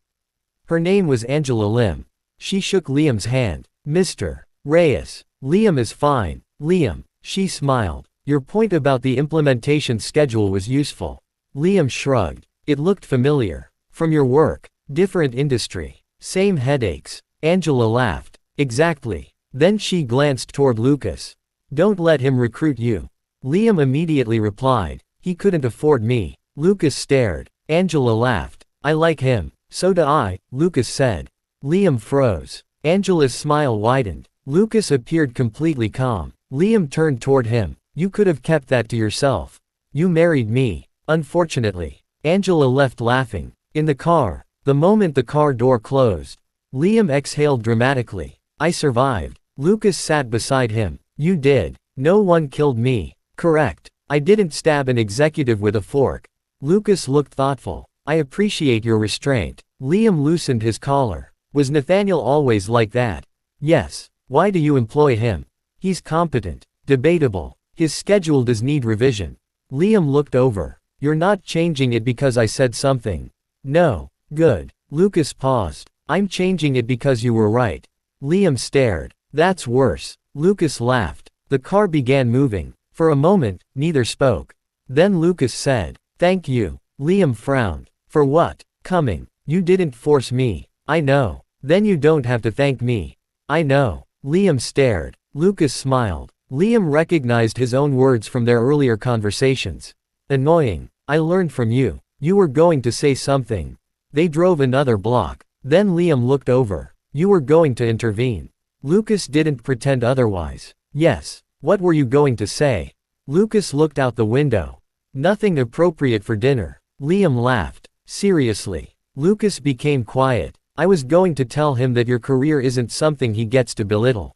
Her name was Angela Lim. She shook Liam's hand. Mr. Reyes. Liam is fine. Liam. She smiled. Your point about the implementation schedule was useful. Liam shrugged. It looked familiar. From your work. Different industry. Same headaches. Angela laughed. Exactly. Then she glanced toward Lucas. Don't let him recruit you. Liam immediately replied. He couldn't afford me. Lucas stared. Angela laughed. I like him. So do I, Lucas said. Liam froze. Angela's smile widened. Lucas appeared completely calm. Liam turned toward him. You could have kept that to yourself. You married me. Unfortunately. Angela left laughing. In the car. The moment the car door closed. Liam exhaled dramatically. I survived. Lucas sat beside him. You did. No one killed me. Correct. I didn't stab an executive with a fork. Lucas looked thoughtful. I appreciate your restraint. Liam loosened his collar. Was Nathaniel always like that? Yes. Why do you employ him? He's competent. Debatable. His schedule does need revision. Liam looked over. You're not changing it because I said something. No. Good. Lucas paused. I'm changing it because you were right. Liam stared. That's worse. Lucas laughed. The car began moving. For a moment, neither spoke. Then Lucas said, thank you. Liam frowned. For what? Coming. You didn't force me. I know. Then you don't have to thank me. I know. Liam stared. Lucas smiled. Liam recognized his own words from their earlier conversations. Annoying. I learned from you. You were going to say something. They drove another block. Then Liam looked over. You were going to intervene. Lucas didn't pretend otherwise. Yes. What were you going to say? Lucas looked out the window. Nothing appropriate for dinner. Liam laughed. Seriously. Lucas became quiet. I was going to tell him that your career isn't something he gets to belittle.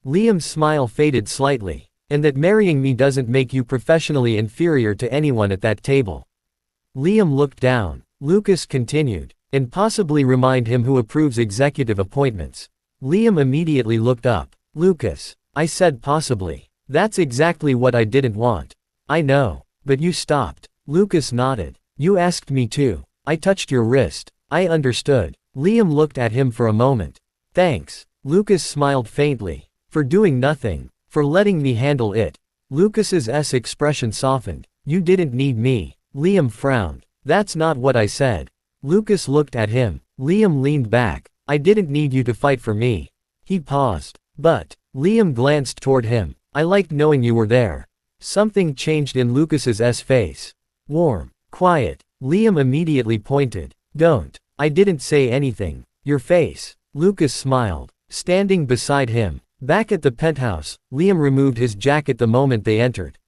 Liam's smile faded slightly. And that marrying me doesn't make you professionally inferior to anyone at that table. Liam looked down. Lucas continued. And possibly remind him who approves executive appointments. Liam immediately looked up. Lucas. I said possibly. That's exactly what I didn't want. I know. But you stopped. Lucas nodded. You asked me to. I touched your wrist. I understood. Liam looked at him for a moment. Thanks. Lucas smiled faintly. For doing nothing. For letting me handle it. Lucas's expression softened. You didn't need me. Liam frowned. That's not what I said. Lucas looked at him. Liam leaned back. I didn't need you to fight for me. He paused. But. Liam glanced toward him. I liked knowing you were there. Something changed in Lucas's face. Warm. Quiet. Liam immediately pointed. Don't. I didn't say anything. Your face. Lucas smiled. Standing beside him. Back at the penthouse, Liam removed his jacket the moment they entered.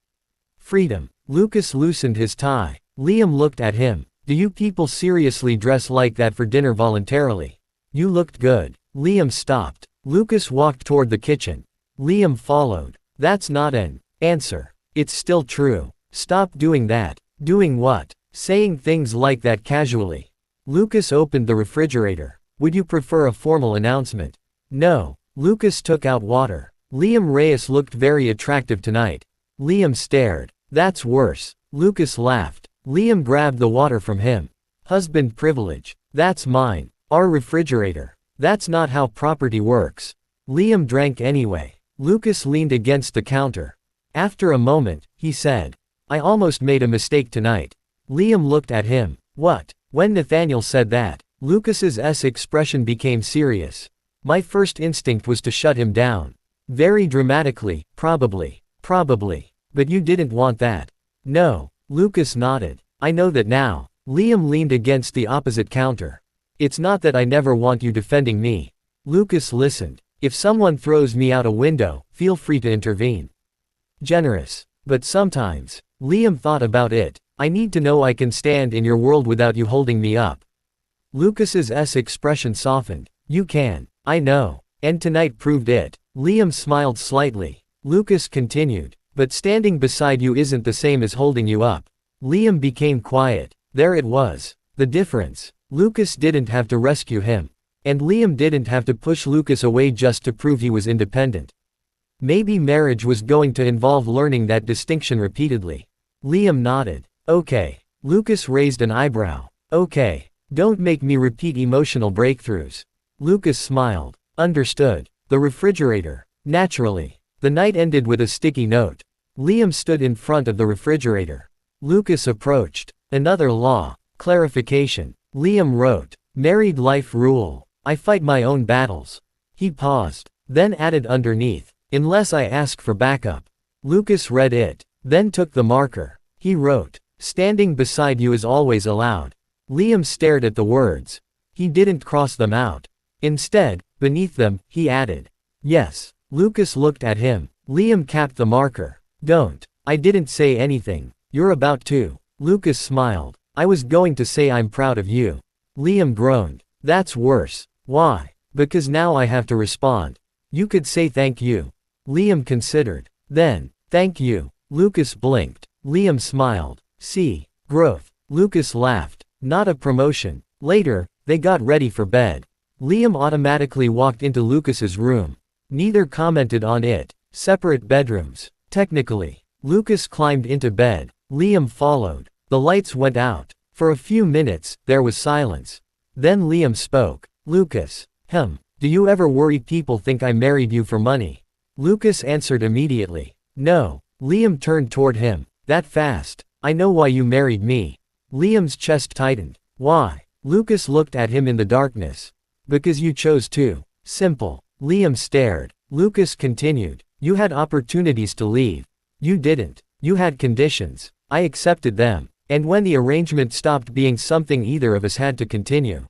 Freedom. Lucas loosened his tie. Liam looked at him. Do you people seriously dress like that for dinner voluntarily? You looked good. Liam stopped. Lucas walked toward the kitchen. Liam followed. That's not an answer. It's still true. Stop doing that. Doing what? Saying things like that casually. Lucas opened the refrigerator. Would you prefer a formal announcement? No. Lucas took out water. Liam Reyes looked very attractive tonight. Liam stared. That's worse. Lucas laughed. Liam grabbed the water from him. Husband privilege. That's mine. Our refrigerator. That's not how property works. Liam drank anyway. Lucas leaned against the counter. After a moment, he said, I almost made a mistake tonight. Liam looked at him. What? When Nathaniel said that, Lucas's expression became serious. My first instinct was to shut him down. Very dramatically, probably. Probably. But you didn't want that. No. Lucas nodded. I know that now. Liam leaned against the opposite counter. It's not that I never want you defending me. Lucas listened. If someone throws me out a window, feel free to intervene. Generous. But sometimes, Liam thought about it. I need to know I can stand in your world without you holding me up. Lucas's expression softened. You can. I know. And tonight proved it. Liam smiled slightly. Lucas continued. But standing beside you isn't the same as holding you up. Liam became quiet. There it was. The difference. Lucas didn't have to rescue him. And Liam didn't have to push Lucas away just to prove he was independent. Maybe marriage was going to involve learning that distinction repeatedly. Liam nodded. Okay. Lucas raised an eyebrow. Okay. Don't make me repeat emotional breakthroughs. Lucas smiled. Understood. The refrigerator. Naturally. The night ended with a sticky note. Liam stood in front of the refrigerator. Lucas approached. Another law. Clarification. Liam wrote. Married life rule. I fight my own battles. He paused. Then added underneath. Unless I ask for backup. Lucas read it. Then took the marker. He wrote. Standing beside you is always allowed. Liam stared at the words. He didn't cross them out. Instead, beneath them, he added. Yes. Lucas looked at him. Liam capped the marker. Don't. I didn't say anything. You're about to. Lucas smiled. I was going to say I'm proud of you. Liam groaned. That's worse. Why? Because now I have to respond. You could say thank you. Liam considered. Then, thank you. Lucas blinked. Liam smiled. See. Growth. Lucas laughed. Not a promotion. Later, they got ready for bed. Liam automatically walked into Lucas's room. Neither commented on it. Separate bedrooms. Technically. Lucas climbed into bed. Liam followed. The lights went out. For a few minutes, there was silence. Then Liam spoke. Lucas. Do you ever worry people think I married you for money? Lucas answered immediately. No. Liam turned toward him. That fast. I know why you married me. Liam's chest tightened. Why? Lucas looked at him in the darkness. Because you chose to. Simple. Liam stared. Lucas continued. You had opportunities to leave. You didn't. You had conditions. I accepted them. And when the arrangement stopped being something either of us had to continue.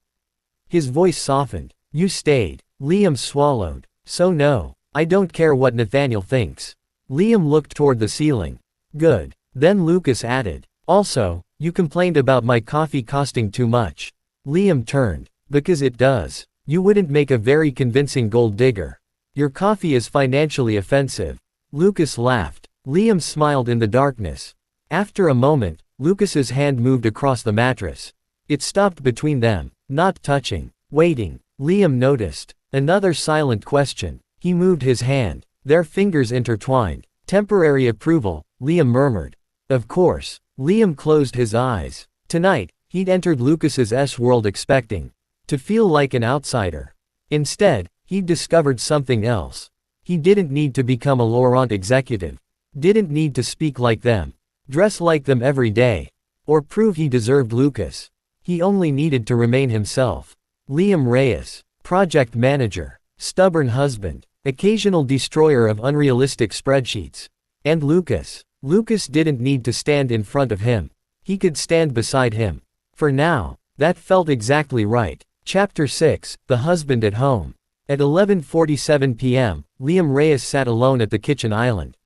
His voice softened. You stayed. Liam swallowed. So no. I don't care what Nathaniel thinks. Liam looked toward the ceiling. Good. Then Lucas added. Also, you complained about my coffee costing too much. Liam turned. Because it does. You wouldn't make a very convincing gold digger. Your coffee is financially offensive. Lucas laughed. Liam smiled in the darkness. After a moment, Lucas's hand moved across the mattress. It stopped between them, not touching. Waiting. Liam noticed. Another silent question. He moved his hand. Their fingers intertwined. Temporary approval, Liam murmured. Of course. Liam closed his eyes. Tonight, he'd entered Lucas's S-world expecting to feel like an outsider. Instead, he'd discovered something else. He didn't need to become a Laurent executive. Didn't need to speak like them. Dress like them every day. Or prove he deserved Lucas. He only needed to remain himself. Liam Reyes. Project manager. Stubborn husband. Occasional destroyer of unrealistic spreadsheets. And Lucas. Lucas didn't need to stand in front of him. He could stand beside him. For now, that felt exactly right. Chapter 6, The Husband at Home. At 11:47 p.m., Liam Reyes sat alone at the kitchen island.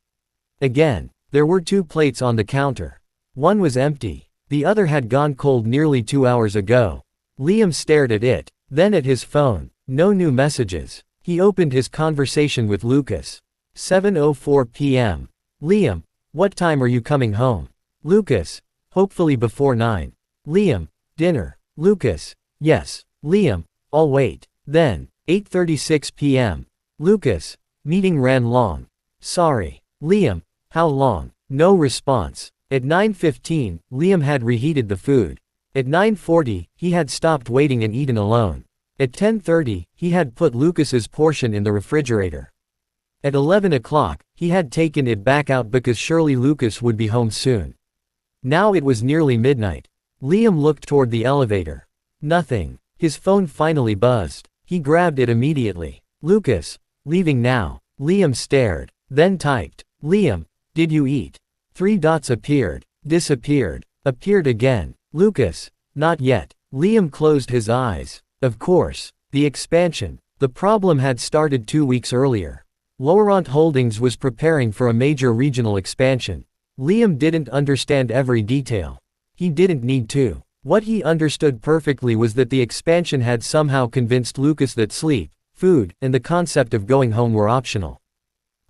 Again, there were 2 plates on the counter. One was empty. The other had gone cold nearly 2 hours ago. Liam stared at it, then at his phone. No new messages. He opened his conversation with Lucas. 7:04 p.m. Liam, what time are you coming home? Lucas, hopefully before 9. Liam, dinner. Lucas, yes. Liam, I'll wait. Then, 8:36 p.m. Lucas, meeting ran long. Sorry. Liam, how long? No response. At 9:15, Liam had reheated the food. At 9:40, he had stopped waiting and eaten alone. At 10:30, he had put Lucas's portion in the refrigerator. At 11 o'clock, he had taken it back out because surely Lucas would be home soon. Now it was nearly midnight. Liam looked toward the elevator. Nothing. His phone finally buzzed. He grabbed it immediately. Lucas, leaving now. Liam stared, then typed. Liam, did you eat? 3 dots appeared, disappeared, appeared again. Lucas, not yet. Liam closed his eyes. Of course, the expansion. The problem had started 2 weeks earlier. Laurent Holdings was preparing for a major regional expansion. Liam didn't understand every detail. He didn't need to. What he understood perfectly was that the expansion had somehow convinced Lucas that sleep, food, and the concept of going home were optional.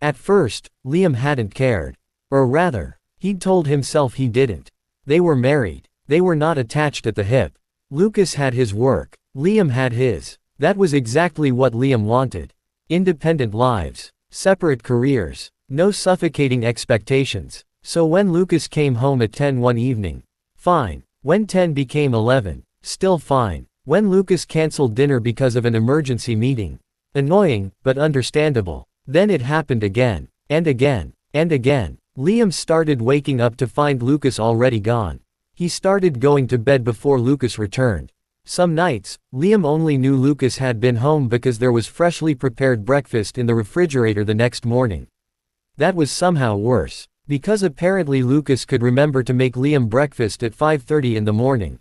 At first, Liam hadn't cared. Or rather, he'd told himself he didn't. They were married. They were not attached at the hip. Lucas had his work. Liam had his. That was exactly what Liam wanted. Independent lives. Separate careers. No suffocating expectations. So when Lucas came home at 10 one evening. Fine. When 10 became 11, Still fine. When Lucas canceled dinner because of an emergency meeting. Annoying, but understandable. Then it happened again. And again. And again. Liam started waking up to find Lucas already gone. He started going to bed before Lucas returned. Some nights, Liam only knew Lucas had been home because there was freshly prepared breakfast in the refrigerator the next morning. That was somehow worse. Because apparently Lucas could remember to make Liam breakfast at 5:30 in the morning.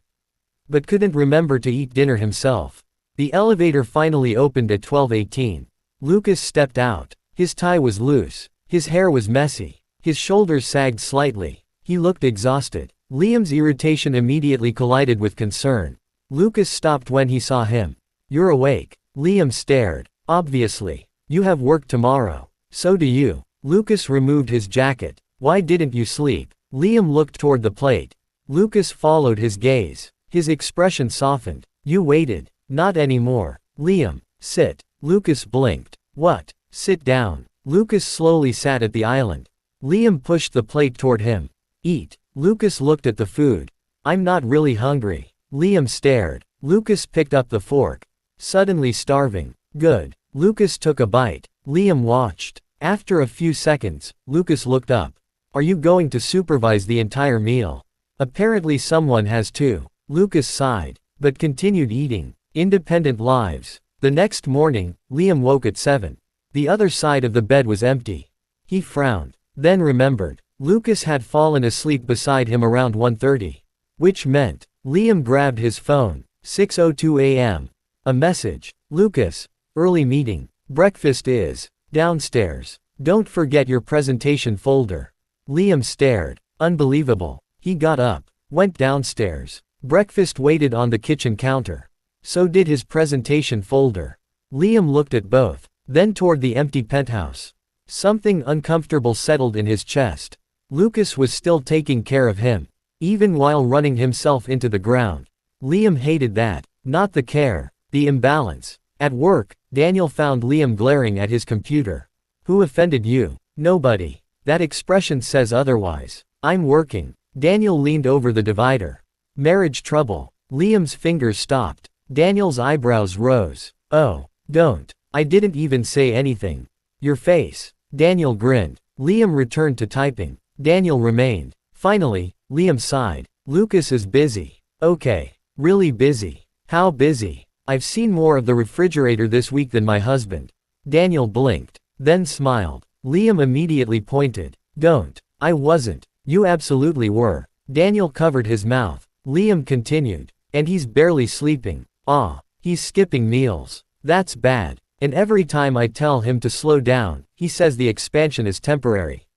But couldn't remember to eat dinner himself. The elevator finally opened at 12:18. Lucas stepped out. His tie was loose. His hair was messy. His shoulders sagged slightly. He looked exhausted. Liam's irritation immediately collided with concern. Lucas stopped when he saw him. "You're awake." Liam stared. "Obviously. You have work tomorrow." "So do you." Lucas removed his jacket. "Why didn't you sleep?" Liam looked toward the plate. Lucas followed his gaze. His expression softened. "You waited." "Not anymore." "Liam, sit." Lucas blinked. "What?" "Sit down." Lucas slowly sat at the island. Liam pushed the plate toward him. "Eat." Lucas looked at the food. "I'm not really hungry." Liam stared. Lucas picked up the fork. "Suddenly starving." "Good." Lucas took a bite. Liam watched. After a few seconds, Lucas looked up. "Are you going to supervise the entire meal?" "Apparently someone has to." Lucas sighed, but continued eating. Independent lives. The next morning, Liam woke at 7. The other side of the bed was empty. He frowned, then remembered. Lucas had fallen asleep beside him around 1:30. Which meant, Liam grabbed his phone. 6:02 a.m. A message. "Lucas. Early meeting. Breakfast is downstairs. Don't forget your presentation folder." Liam stared. Unbelievable. He got up, went downstairs. Breakfast waited on the kitchen counter. So did his presentation folder. Liam looked at both, then toward the empty penthouse. Something uncomfortable settled in his chest. Lucas was still taking care of him, even while running himself into the ground. Liam hated that. Not the care, the imbalance. At work, Daniel found Liam glaring at his computer. "Who offended you?" "Nobody." "That expression says otherwise." "I'm working." Daniel leaned over the divider. "Marriage trouble." Liam's fingers stopped. Daniel's eyebrows rose. "Oh, don't." "I didn't even say anything." "Your face." Daniel grinned. Liam returned to typing. Daniel remained. Finally, Liam sighed. "Lucas is busy." "Okay. Really busy." "How busy?" "I've seen more of the refrigerator this week than my husband." Daniel blinked, then smiled. Liam immediately pointed. "Don't." "I wasn't." "You absolutely were." Daniel covered his mouth. Liam continued. "And he's barely sleeping." "Ah, he's skipping meals." "That's bad. And every time I tell him to slow down, he says the expansion is temporary."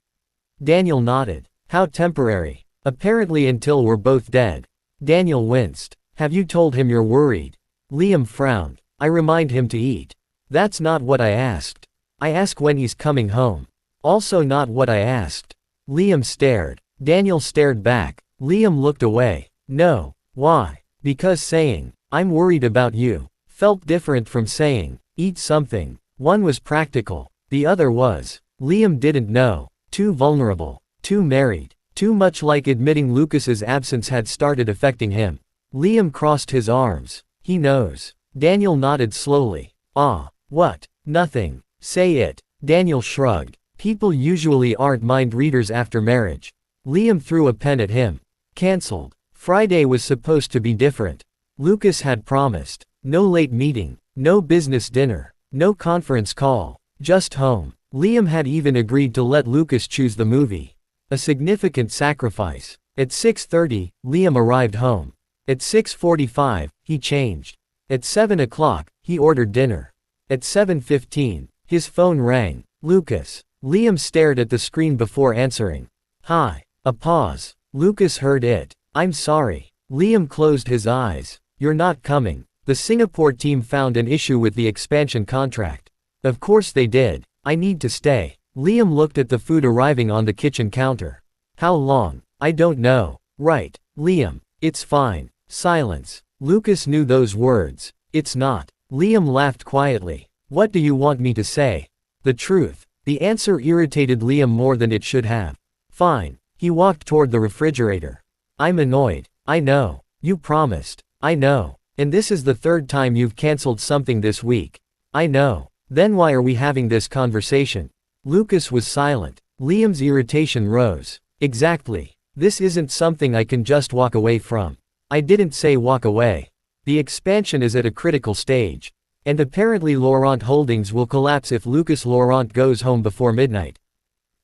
Daniel nodded. "How temporary?" "Apparently until we're both dead." Daniel winced. "Have you told him you're worried?" Liam frowned. "I remind him to eat." "That's not what I asked. I ask when he's coming home." "Also not what I asked." Liam stared. Daniel stared back. Liam looked away. "No." "Why?" "Because saying, 'I'm worried about you,' felt different from saying, 'Eat something.' One was practical. The other was, Liam didn't know. Too vulnerable. Too married. Too much like admitting Lucas's absence had started affecting him." Liam crossed his arms. "He knows." Daniel nodded slowly. "Ah. What?" "Nothing." "Say it." Daniel shrugged. "People usually aren't mind readers after marriage." Liam threw a pen at him. "Cancelled." Friday was supposed to be different. Lucas had promised. No late meeting. No business dinner. No conference call. Just home. Liam had even agreed to let Lucas choose the movie. A significant sacrifice. At 6:30, Liam arrived home. At 6:45, he changed. At 7 o'clock, he ordered dinner. At 7:15, his phone rang. "Lucas." Liam stared at the screen before answering. "Hi." A pause. Lucas heard it. "I'm sorry." Liam closed his eyes. "You're not coming." The Singapore team found an issue with the expansion contract. "Of course they did. I need to stay." Liam looked at the food arriving on the kitchen counter. "How long?" "I don't know." "Right." Liam. "It's fine." Silence. Lucas knew those words. "It's not." Liam laughed quietly. "What do you want me to say?" "The truth." The answer irritated Liam more than it should have. "Fine." He walked toward the refrigerator. "I'm annoyed." "I know. You promised." I know. And this is the third time you've cancelled something this week. I know. Then why are we having this conversation? Lucas was silent. Liam's irritation rose. Exactly. This isn't something I can just walk away from. I didn't say walk away. The expansion is at a critical stage. And apparently Laurent Holdings will collapse if Lucas Laurent goes home before midnight.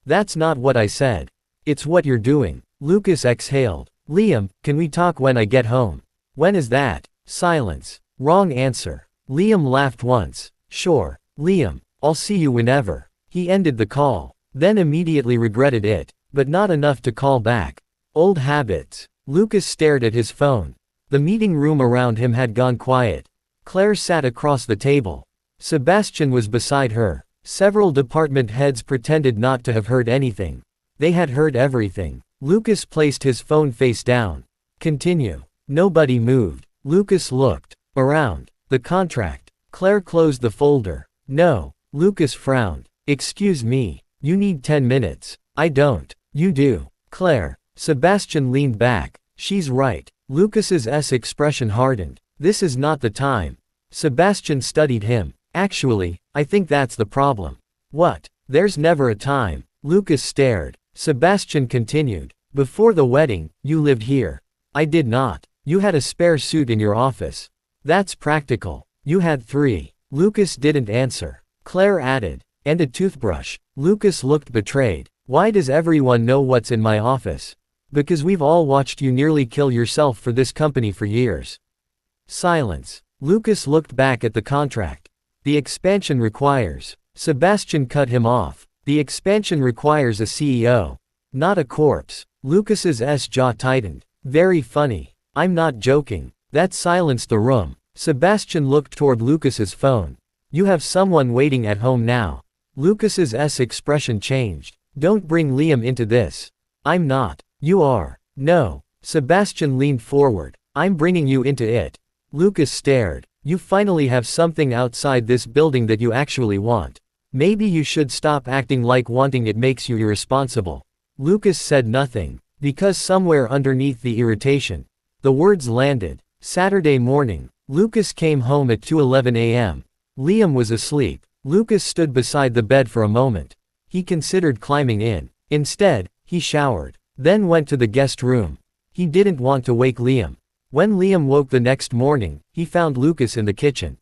That's not what I said. It's what you're doing. Lucas exhaled. Liam, can we talk when I get home? When is that? Silence. Wrong answer. Liam laughed once. Sure. Liam, I'll see you whenever. He ended the call. Then immediately regretted it, but not enough to call back. Old habits. Lucas stared at his phone. The meeting room around him had gone quiet. Claire sat across the table. Sebastian was beside her. Several department heads pretended not to have heard anything. They had heard everything. Lucas placed his phone face down. Continue. Nobody moved. Lucas looked around. The contract. Claire closed the folder. No. Lucas frowned. Excuse me. You need 10 minutes. I don't. You do. Claire. Sebastian leaned back. She's right. Lucas's expression hardened. This is not the time. Sebastian studied him. Actually, I think that's the problem. What? There's never a time. Lucas stared. Sebastian continued. Before the wedding, you lived here. I did not. You had a spare suit in your office. That's practical. You had 3. Lucas didn't answer. Claire added. And a toothbrush. Lucas looked betrayed. Why does everyone know what's in my office? Because we've all watched you nearly kill yourself for this company for years. Silence. Lucas looked back at the contract. The expansion requires. Sebastian cut him off. The expansion requires a CEO. Not a corpse. Lucas's jaw tightened. Very funny. I'm not joking. That silenced the room. Sebastian looked toward Lucas's phone. You have someone waiting at home now. Lucas's expression changed. Don't bring Liam into this. I'm not. You are. No. Sebastian leaned forward. I'm bringing you into it. Lucas stared. You finally have something outside this building that you actually want. Maybe you should stop acting like wanting it makes you irresponsible. Lucas said nothing, because somewhere underneath the irritation, the words landed. Saturday morning. Lucas came home at 2:11 a.m. Liam was asleep. Lucas stood beside the bed for a moment. He considered climbing in. Instead, he showered, then went to the guest room. He didn't want to wake Liam. When Liam woke the next morning, he found Lucas in the kitchen.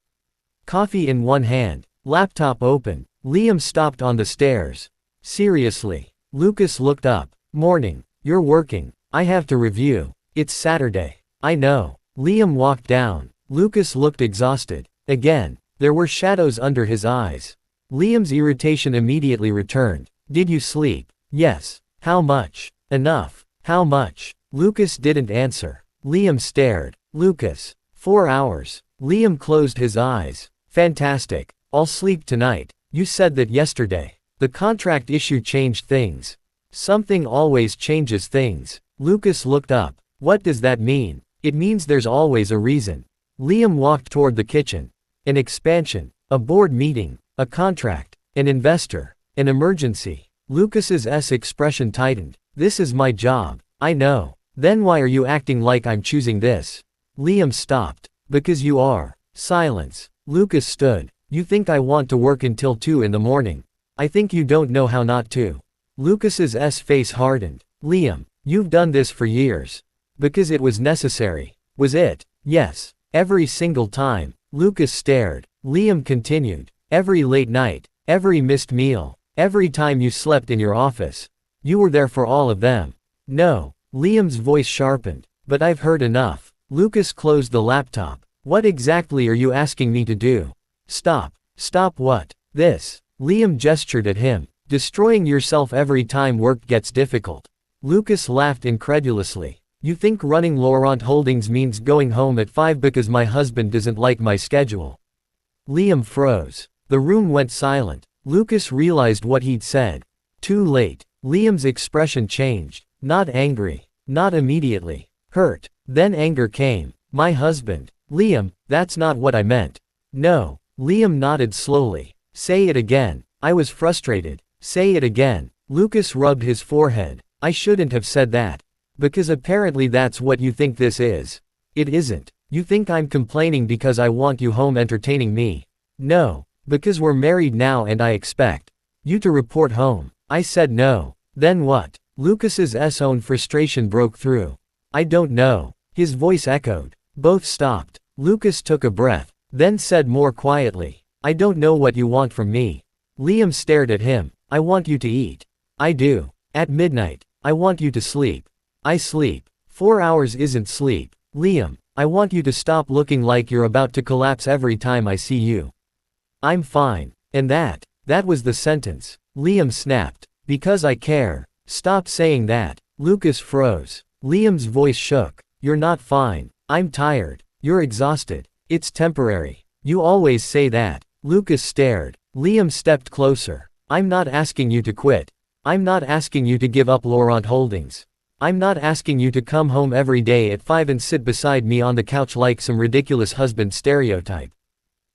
Coffee in one hand, laptop open. Liam stopped on the stairs. Seriously. Lucas looked up. Morning. You're working. I have to review. It's Saturday. I know. Liam walked down. Lucas looked exhausted. Again, there were shadows under his eyes. Liam's irritation immediately returned. Did you sleep? Yes. How much? Enough. How much? Lucas didn't answer. Liam stared. Lucas. 4 hours. Liam closed his eyes. Fantastic. I'll sleep tonight. You said that yesterday. The contract issue changed things. Something always changes things. Lucas looked up. What does that mean? It means there's always a reason. Liam walked toward the kitchen. An expansion. A board meeting. A contract. An investor. An emergency. Lucas's expression tightened. This is my job. I know. Then why are you acting like I'm choosing this? Liam stopped. Because you are. Silence. Lucas stood. You think I want to work until 2 in the morning. I think you don't know how not to. Lucas's face hardened. Liam, you've done this for years. Because it was necessary. Was it? Yes. Every single time. Lucas stared. Liam continued. Every late night. Every missed meal. Every time you slept in your office. You were there for all of them. No. Liam's voice sharpened. But I've heard enough. Lucas closed the laptop. What exactly are you asking me to do? Stop. Stop what? This. Liam gestured at him. Destroying yourself every time work gets difficult. Lucas laughed incredulously. You think running Laurent Holdings means going home at 5 because my husband doesn't like my schedule? Liam froze. The room went silent. Lucas realized what he'd said. Too late. Liam's expression changed. Not angry. Not immediately. Hurt. Then anger came. My husband. Liam, that's not what I meant. No. Liam nodded slowly. Say it again. I was frustrated. Say it again. Lucas rubbed his forehead. I shouldn't have said that. Because apparently that's what you think this is. It isn't. You think I'm complaining because I want you home entertaining me? No. Because we're married now and I expect you to report home. I said no. Then what? Lucas's own frustration broke through. I don't know. His voice echoed. Both stopped. Lucas took a breath, then said more quietly, I don't know what you want from me. Liam stared at him. I want you to eat. I do. At midnight. I want you to sleep. I sleep. 4 hours isn't sleep. Liam, I want you to stop looking like you're about to collapse every time I see you. I'm fine. And that was the sentence. Liam snapped. Because I care. Stop saying that. Lucas froze. Liam's voice shook. You're not fine. I'm tired. You're exhausted. It's temporary. You always say that. Lucas stared. Liam stepped closer. I'm not asking you to quit. I'm not asking you to give up Laurent Holdings. I'm not asking you to come home every day at 5 and sit beside me on the couch like some ridiculous husband stereotype.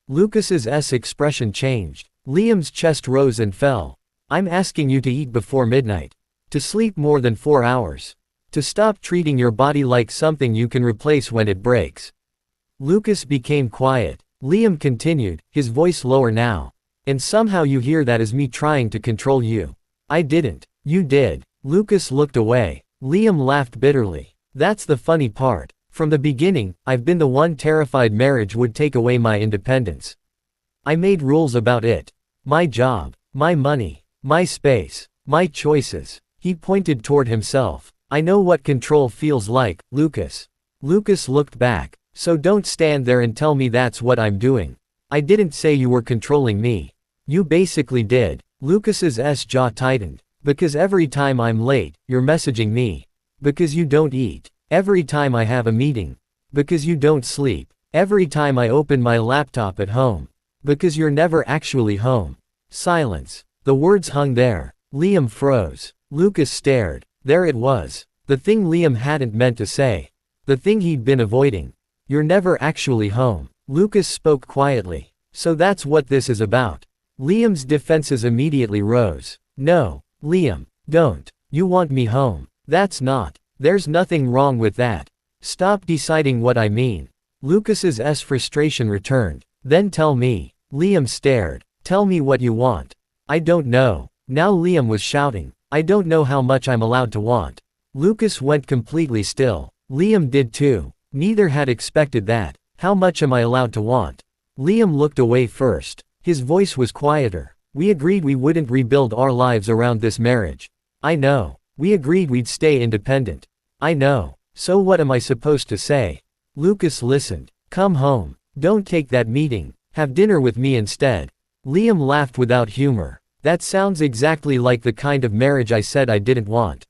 Lucas's expression changed. Liam's chest rose and fell. I'm asking you to eat before midnight. To sleep more than 4 hours. To stop treating your body like something you can replace when it breaks. Lucas became quiet. Liam continued, his voice lower now. And somehow you hear that as me trying to control you. I didn't. You did. Lucas looked away. Liam laughed bitterly. That's the funny part. From the beginning, I've been the one terrified marriage would take away my independence. I made rules about it. My job, my money, my space, my choices. He pointed toward himself. I know what control feels like, Lucas. Lucas looked back. So don't stand there and tell me that's what I'm doing. I didn't say you were controlling me. You basically did. Lucas's jaw tightened. Because every time I'm late, you're messaging me. Because you don't eat. Every time I have a meeting. Because you don't sleep. Every time I open my laptop at home. Because you're never actually home. Silence. The words hung there. Liam froze. Lucas stared. There it was. The thing Liam hadn't meant to say. The thing he'd been avoiding. You're never actually home. Lucas spoke quietly. So that's what this is about. Liam's defenses immediately rose. No, Liam, don't. You want me home. That's not. There's nothing wrong with that. Stop deciding what I mean. Lucas's frustration returned. Then tell me. Liam stared. Tell me what you want. I don't know. Now Liam was shouting. I don't know how much I'm allowed to want. Lucas went completely still. Liam did too. Neither had expected that. How much am I allowed to want? Liam looked away first. His voice was quieter. We agreed we wouldn't rebuild our lives around this marriage. I know. We agreed we'd stay independent. I know. So what am I supposed to say? Lucas listened. Come home. Don't take that meeting. Have dinner with me instead. Liam laughed without humor. That sounds exactly like the kind of marriage I said I didn't want.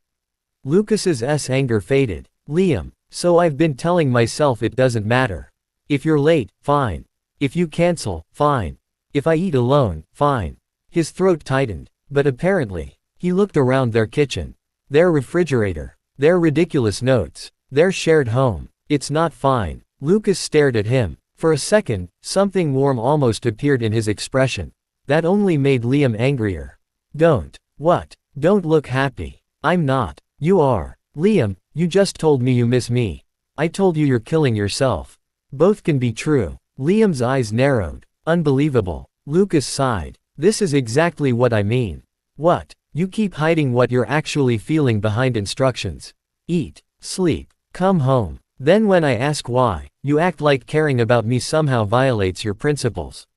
Lucas's anger faded. Liam. So I've been telling myself it doesn't matter. If you're late, fine. If you cancel, fine. If I eat alone, fine. His throat tightened. But apparently, he looked around their kitchen. Their refrigerator. Their ridiculous notes. Their shared home. It's not fine. Lucas stared at him. For a second, something warm almost appeared in his expression. That only made Liam angrier. Don't. What? Don't look happy. I'm not. You are. Liam, you just told me you miss me. I told you you're killing yourself. Both can be true. Liam's eyes narrowed. Unbelievable. Lucas sighed. This is exactly what I mean. What? You keep hiding what you're actually feeling behind instructions. Eat. Sleep. Come home. Then when I ask why, you act like caring about me somehow violates your principles.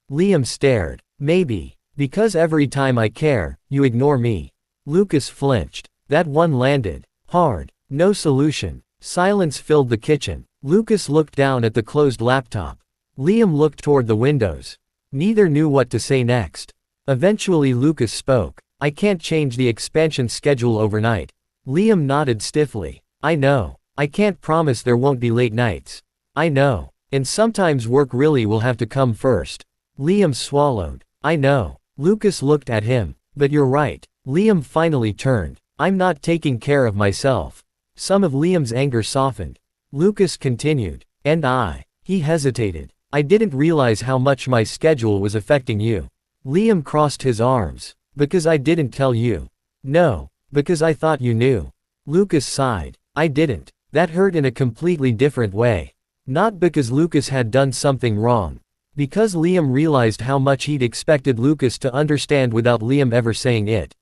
Liam stared. Maybe. Because every time I care, you ignore me. Lucas flinched. That one landed. Hard. No solution. Silence filled the kitchen. Lucas looked down at the closed laptop. Liam looked toward the windows. Neither knew what to say next. Eventually Lucas spoke. I can't change the expansion schedule overnight. Liam nodded stiffly. I know. I can't promise there won't be late nights. I know. And sometimes work really will have to come first. Liam swallowed. I know. Lucas looked at him. But you're right. Liam finally turned. I'm not taking care of myself. Some of Liam's anger softened. Lucas continued. And he hesitated. I didn't realize how much my schedule was affecting you. Liam crossed his arms. Because I didn't tell you. No. Because I thought you knew. Lucas sighed. I didn't. That hurt in a completely different way. Not because Lucas had done something wrong. Because Liam realized how much he'd expected Lucas to understand without Liam ever saying it.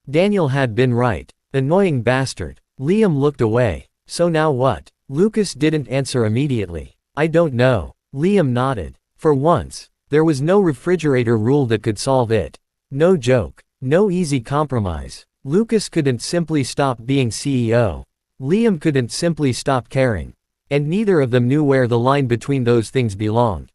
Daniel had been right. Annoying bastard. Liam looked away. So now what? Lucas didn't answer immediately. I don't know. Liam nodded. For once, there was no refrigerator rule that could solve it. No joke. No easy compromise. Lucas couldn't simply stop being CEO. Liam couldn't simply stop caring. And neither of them knew where the line between those things belonged.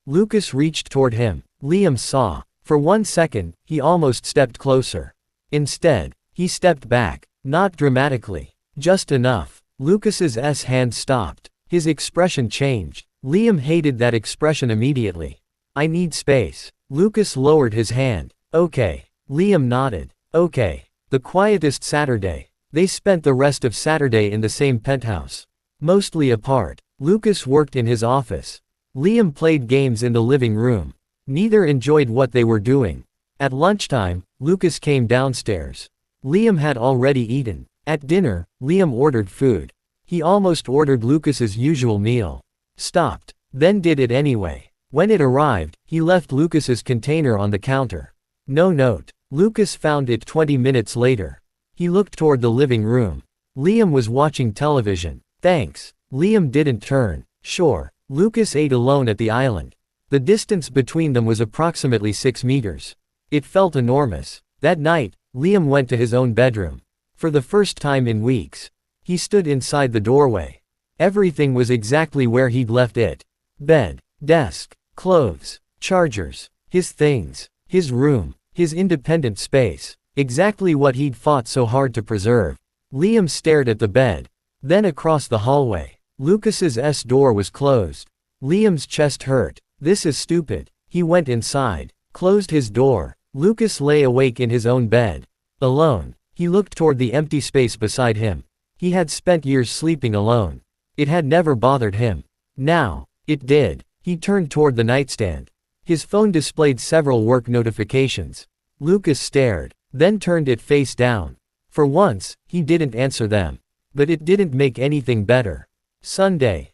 Lucas reached toward him. Liam saw. For 1 second, he almost stepped closer. Instead, he stepped back. Not dramatically. Just enough. Lucas's hand stopped. His expression changed. Liam hated that expression immediately. I need space. Lucas lowered his hand. Okay. Liam nodded. Okay. The quietest Saturday. They spent the rest of Saturday in the same penthouse. Mostly apart. Lucas worked in his office. Liam played games in the living room. Neither enjoyed what they were doing. At lunchtime, Lucas came downstairs. Liam had already eaten. At dinner, Liam ordered food. He almost ordered Lucas's usual meal. Stopped. Then did it anyway. When it arrived, he left Lucas's container on the counter. No note. Lucas found it 20 minutes later. He looked toward the living room. Liam was watching television. Thanks. Liam didn't turn. Sure. Lucas ate alone at the island. The distance between them was approximately 6 meters. It felt enormous. That night, Liam went to his own bedroom. For the first time in weeks. He stood inside the doorway. Everything was exactly where he'd left it. Bed, desk, clothes, chargers, his things, his room, his independent space. Exactly what he'd fought so hard to preserve. Liam stared at the bed. Then across the hallway. Lucas's door was closed. Liam's chest hurt. This is stupid. He went inside. Closed his door. Lucas lay awake in his own bed. Alone. He looked toward the empty space beside him. He had spent years sleeping alone. It had never bothered him. Now, it did. He turned toward the nightstand. His phone displayed several work notifications. Lucas stared, then turned it face down. For once, he didn't answer them. But it didn't make anything better. Sunday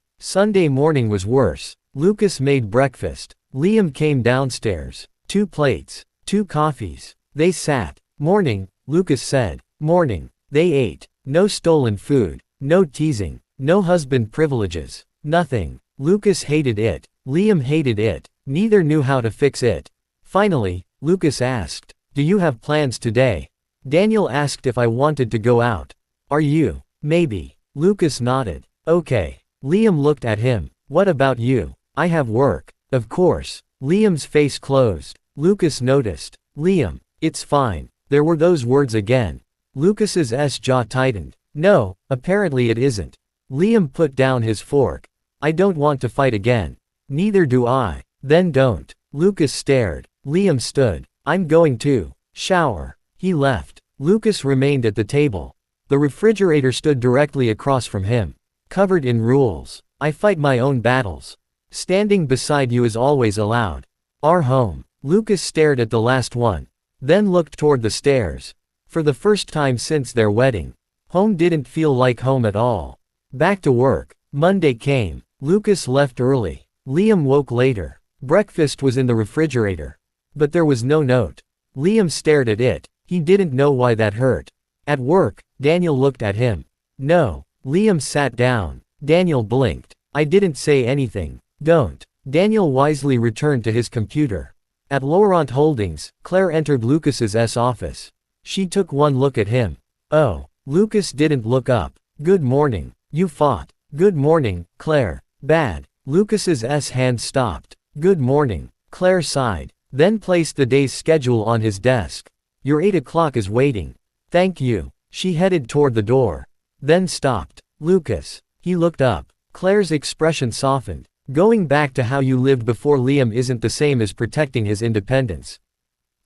morning was worse. Lucas made breakfast. Liam came downstairs. 2 plates. 2 coffees. They sat. Morning, Lucas said. Morning. They ate. No stolen food. No teasing. No husband privileges. Nothing. Lucas hated it. Liam hated it. Neither knew how to fix it. Finally, Lucas asked, "Do you have plans today?" Daniel asked if I wanted to go out. "Are you?" "Maybe." Lucas nodded. "Okay." Liam looked at him. "What about you?" "I have work." "Of course." Liam's face closed. Lucas noticed. "Liam, it's fine." There were those words again. Lucas's jaw tightened. "No, apparently it isn't." Liam put down his fork. "I don't want to fight again." "Neither do I." "Then don't." Lucas stared. Liam stood. "I'm going to shower." He left. Lucas remained at the table. The refrigerator stood directly across from him. Covered in rules. "I fight my own battles. Standing beside you is always allowed. Our home." Lucas stared at the last one. Then looked toward the stairs. For the first time since their wedding. Home didn't feel like home at all. Back to work. Monday came. Lucas left early. Liam woke later. Breakfast was in the refrigerator. But there was no note. Liam stared at it. He didn't know why that hurt. At work, Daniel looked at him. "No." Liam sat down. Daniel blinked. "I didn't say anything." "Don't." Daniel wisely returned to his computer. At Laurent Holdings, Claire entered Lucas's office. She took one look at him. "Oh." Lucas didn't look up. "Good morning. You fought." "Good morning, Claire." "Bad." Lucas's hand stopped. "Good morning." Claire sighed. Then placed the day's schedule on his desk. "Your 8 o'clock is waiting." "Thank you." She headed toward the door. Then stopped. "Lucas." He looked up. Claire's expression softened. "Going back to how you lived before Liam isn't the same as protecting his independence."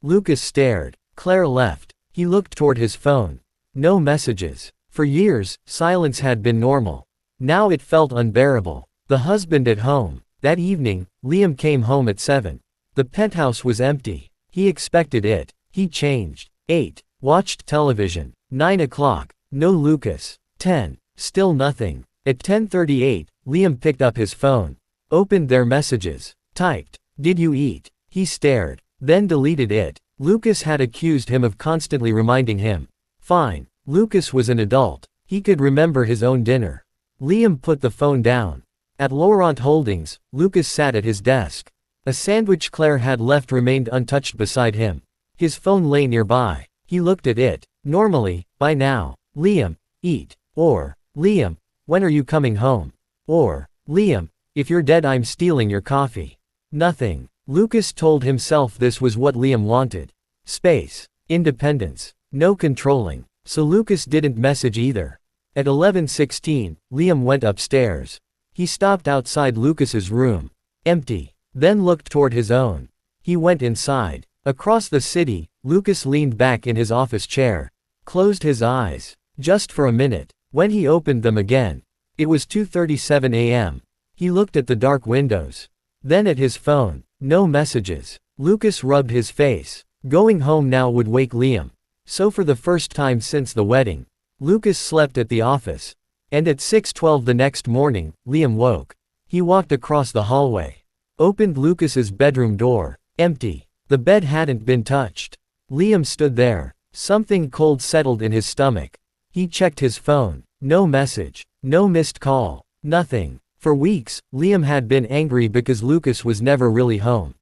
Lucas stared. Claire left. He looked toward his phone. No messages. For years, silence had been normal. Now it felt unbearable. The husband at home. That evening, Liam came home at 7. The penthouse was empty. He expected it. He changed. 8. Watched television. 9 o'clock. No Lucas. 10. Still nothing. At 10:38, Liam picked up his phone. Opened their messages. Typed, "Did you eat?" He stared. Then deleted it. Lucas had accused him of constantly reminding him. Fine. Lucas was an adult. He could remember his own dinner. Liam put the phone down. At Laurent Holdings, Lucas sat at his desk. A sandwich Claire had left remained untouched beside him. His phone lay nearby. He looked at it. Normally, by now, Liam, eat. Or, Liam, when are you coming home? Or, Liam, if you're dead I'm stealing your coffee. Nothing. Lucas told himself this was what Liam wanted. Space. Independence. No controlling. So Lucas didn't message either. At 11:16, Liam went upstairs. He stopped outside Lucas's room. Empty. Then looked toward his own. He went inside. Across the city, Lucas leaned back in his office chair. Closed his eyes. Just for a minute. When he opened them again, it was 2:37 a.m. He looked at the dark windows. Then at his phone. No messages. Lucas rubbed his face. Going home now would wake Liam. So for the first time since the wedding, Lucas slept at the office. And at 6:12 the next morning, Liam woke. He walked across the hallway. Opened Lucas's bedroom door. Empty. The bed hadn't been touched. Liam stood there. Something cold settled in his stomach. He checked his phone. No message. No missed call. Nothing. For weeks, Liam had been angry because Lucas was never really home.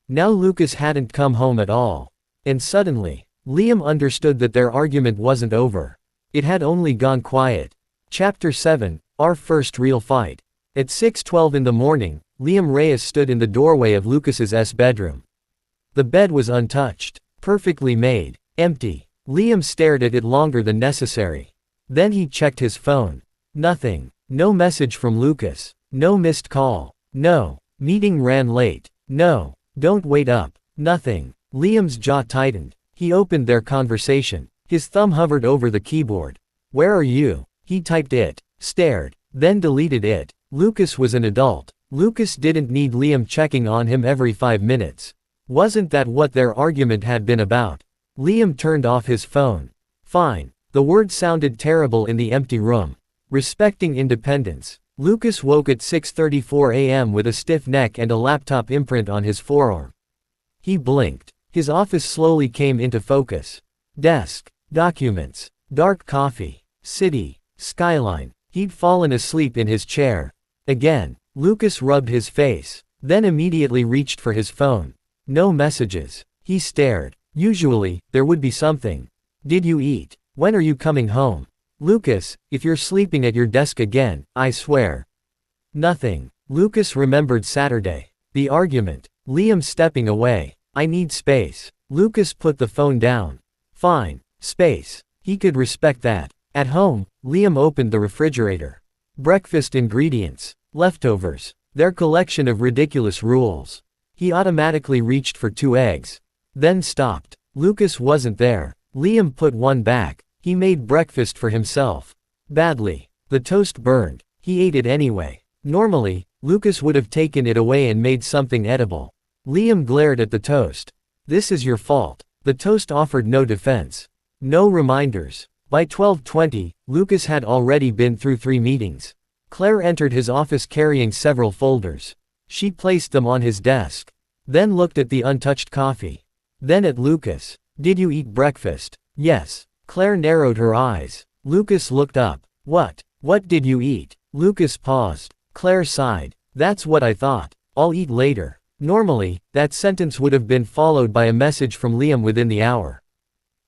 Now Lucas hadn't come home at all. And suddenly, Liam understood that their argument wasn't over. It had only gone quiet. Chapter 7, Our First Real Fight. At 6:12 in the morning, Liam Reyes stood in the doorway of Lucas's bedroom. The bed was untouched. Perfectly made. Empty. Liam stared at it longer than necessary. Then he checked his phone. Nothing. No message from Lucas. No missed call. No. Meeting ran late. No. Don't wait up. Nothing. Liam's jaw tightened. He opened their conversation. His thumb hovered over the keyboard. Where are you? He typed it. Stared. Then deleted it. Lucas was an adult. Lucas didn't need Liam checking on him every 5 minutes. Wasn't that what their argument had been about? Liam turned off his phone. Fine. The word sounded terrible in the empty room. Respecting independence. Lucas woke at 6:34 a.m. with a stiff neck and a laptop imprint on his forearm. He blinked. His office slowly came into focus. Desk. Documents. Dark coffee. City. Skyline. He'd fallen asleep in his chair. Again. Lucas rubbed his face. Then immediately reached for his phone. No messages. He stared. Usually, there would be something. Did you eat? When are you coming home? Lucas, if you're sleeping at your desk again, I swear. Nothing. Lucas remembered Saturday. The argument. Liam stepping away. I need space. Lucas put the phone down. Fine. Space. He could respect that. At home, Liam opened the refrigerator. Breakfast ingredients. Leftovers. Their collection of ridiculous rules. He automatically reached for 2 eggs. Then stopped. Lucas wasn't there. Liam put one back. He made breakfast for himself. Badly. The toast burned. He ate it anyway. Normally, Lucas would have taken it away and made something edible. Liam glared at the toast. This is your fault. The toast offered no defense. No reminders. By 12:20, Lucas had already been through 3 meetings. Claire entered his office carrying several folders. She placed them on his desk. Then looked at the untouched coffee. Then at Lucas. Did you eat breakfast? Yes. Claire narrowed her eyes. Lucas looked up. What? What did you eat? Lucas paused. Claire sighed. That's what I thought. I'll eat later. Normally, that sentence would have been followed by a message from Liam within the hour.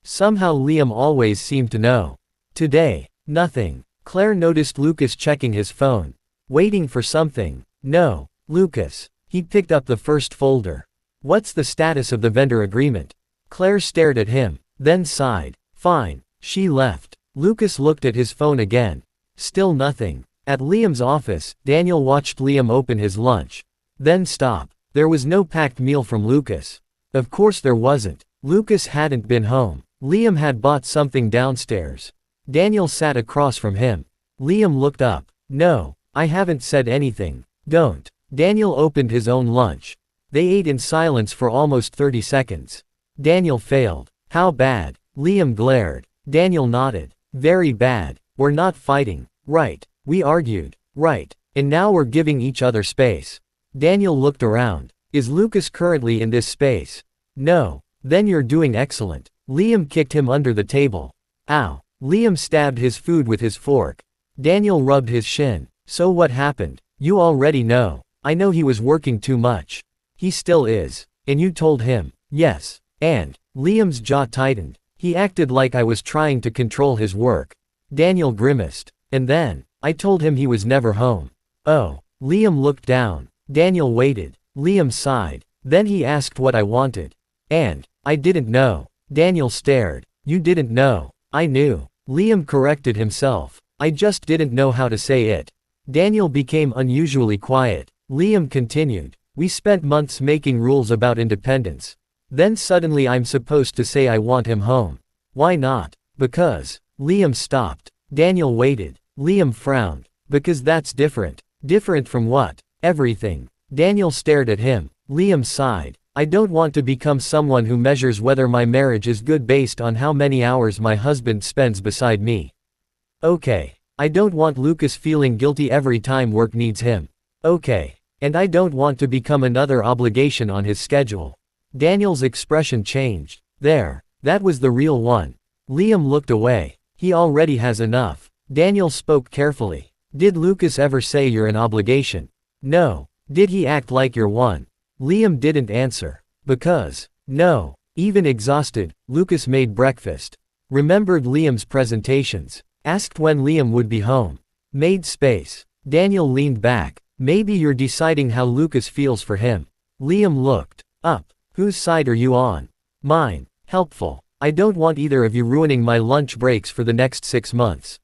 Somehow Liam always seemed to know. Today, nothing. Claire noticed Lucas checking his phone. Waiting for something. No. Lucas. He picked up the first folder. What's the status of the vendor agreement? Claire stared at him. Then sighed. Fine. She left. Lucas looked at his phone again. Still nothing. At Liam's office, Daniel watched Liam open his lunch. Then stop. There was no packed meal from Lucas. Of course there wasn't. Lucas hadn't been home. Liam had bought something downstairs. Daniel sat across from him. Liam looked up. No, I haven't said anything. Don't. Daniel opened his own lunch. They ate in silence for almost 30 seconds. Daniel failed. How bad? Liam glared. Daniel nodded. Very bad. We're not fighting. Right. We argued. Right. And now we're giving each other space. Daniel looked around. Is Lucas currently in this space? No. Then you're doing excellent. Liam kicked him under the table. Ow. Liam stabbed his food with his fork. Daniel rubbed his shin. So what happened? You already know. I know he was working too much. He still is. And you told him? Yes. And Liam's jaw tightened. He acted like I was trying to control his work. Daniel grimaced. And then, I told him he was never home. Oh. Liam looked down. Daniel waited. Liam sighed. Then he asked what I wanted. And, I didn't know. Daniel stared. You didn't know. I knew. Liam corrected himself. I just didn't know how to say it. Daniel became unusually quiet. Liam continued. We spent months making rules about independence. Then suddenly I'm supposed to say I want him home. Why not? Because. Liam stopped. Daniel waited. Liam frowned. Because that's different. Different from what? Everything. Daniel stared at him. Liam sighed. I don't want to become someone who measures whether my marriage is good based on how many hours my husband spends beside me. Okay. I don't want Lucas feeling guilty every time work needs him. Okay. And I don't want to become another obligation on his schedule. Daniel's expression changed. There. That was the real one. Liam looked away. He already has enough. Daniel spoke carefully. Did Lucas ever say you're an obligation? No. Did he act like you're one? Liam didn't answer. Because. No. Even exhausted, Lucas made breakfast. Remembered Liam's presentations. Asked when Liam would be home. Made space. Daniel leaned back. Maybe you're deciding how Lucas feels for him. Liam looked up. Whose side are you on? Mine. Helpful. I don't want either of you ruining my lunch breaks for the next 6 months.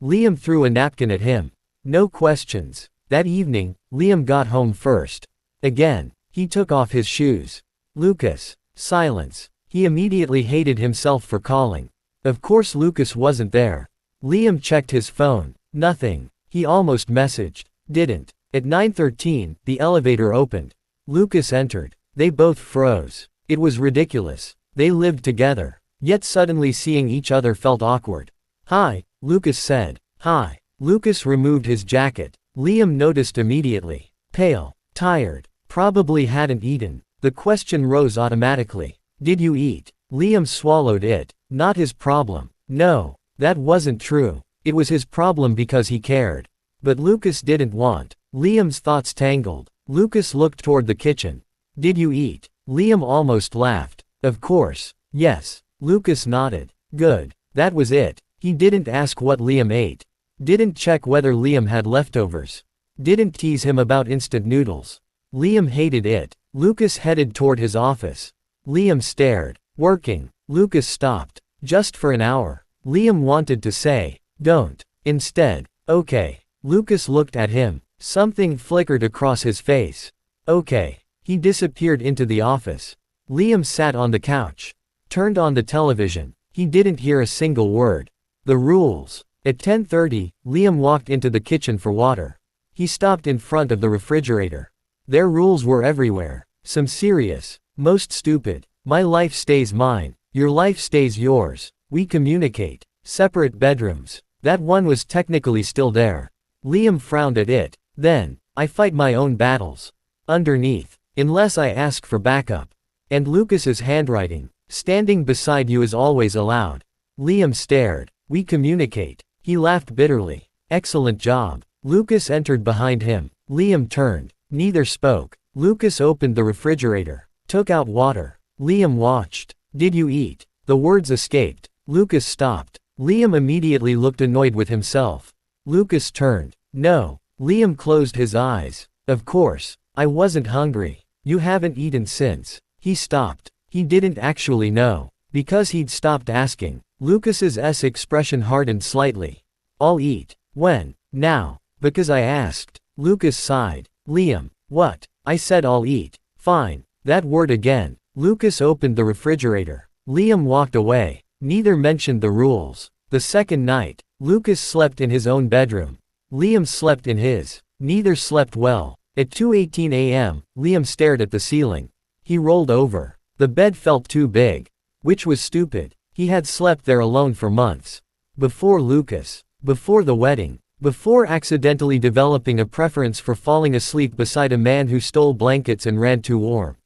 Liam threw a napkin at him. No questions. That evening, Liam got home first. Again, he took off his shoes. Lucas. Silence. He immediately hated himself for calling. Of course Lucas wasn't there. Liam checked his phone. Nothing. He almost messaged. Didn't. At 9:13, the elevator opened. Lucas entered. They both froze. It was ridiculous. They lived together. Yet suddenly seeing each other felt awkward. Hi, Lucas said. Hi. Lucas removed his jacket. Liam noticed immediately. Pale. Tired. Probably hadn't eaten. The question rose automatically. Did you eat? Liam swallowed it. Not his problem. No. That wasn't true. It was his problem because he cared. But Lucas didn't want. Liam's thoughts tangled. Lucas looked toward the kitchen. Did you eat? Liam almost laughed. Of course. Yes. Lucas nodded. Good. That was it. He didn't ask what Liam ate. Didn't check whether Liam had leftovers. Didn't tease him about instant noodles. Liam hated it. Lucas headed toward his office. Liam stared. Working. Lucas stopped. Just for an hour. Liam wanted to say, don't. Instead, okay. Lucas looked at him. Something flickered across his face. Okay. He disappeared into the office. Liam sat on the couch. Turned on the television. He didn't hear a single word. The rules. At 10:30, Liam walked into the kitchen for water. He stopped in front of the refrigerator. Their rules were everywhere. Some serious. Most stupid. My life stays mine. Your life stays yours. We communicate. Separate bedrooms. That one was technically still there. Liam frowned at it. Then, I fight my own battles. Underneath. Unless I ask for backup. And Lucas's handwriting. Standing beside you is always allowed. Liam stared. We communicate. He laughed bitterly. Excellent job. Lucas entered behind him. Liam turned. Neither spoke. Lucas opened the refrigerator. Took out water. Liam watched. Did you eat? The words escaped. Lucas stopped. Liam immediately looked annoyed with himself. Lucas turned. No. Liam closed his eyes. Of course. I wasn't hungry. You haven't eaten since. He stopped. He didn't actually know. Because he'd stopped asking. Lucas's expression hardened slightly. I'll eat. When? Now. Because I asked. Lucas sighed. Liam. What? I said I'll eat. Fine. That word again. Lucas opened the refrigerator. Liam walked away. Neither mentioned the rules. The second night, Lucas slept in his own bedroom. Liam slept in his. Neither slept well. At 2:18 a.m., Liam stared at the ceiling. He rolled over. The bed felt too big. Which was stupid. He had slept there alone for months. Before Lucas. Before the wedding. Before accidentally developing a preference for falling asleep beside a man who stole blankets and ran too warm.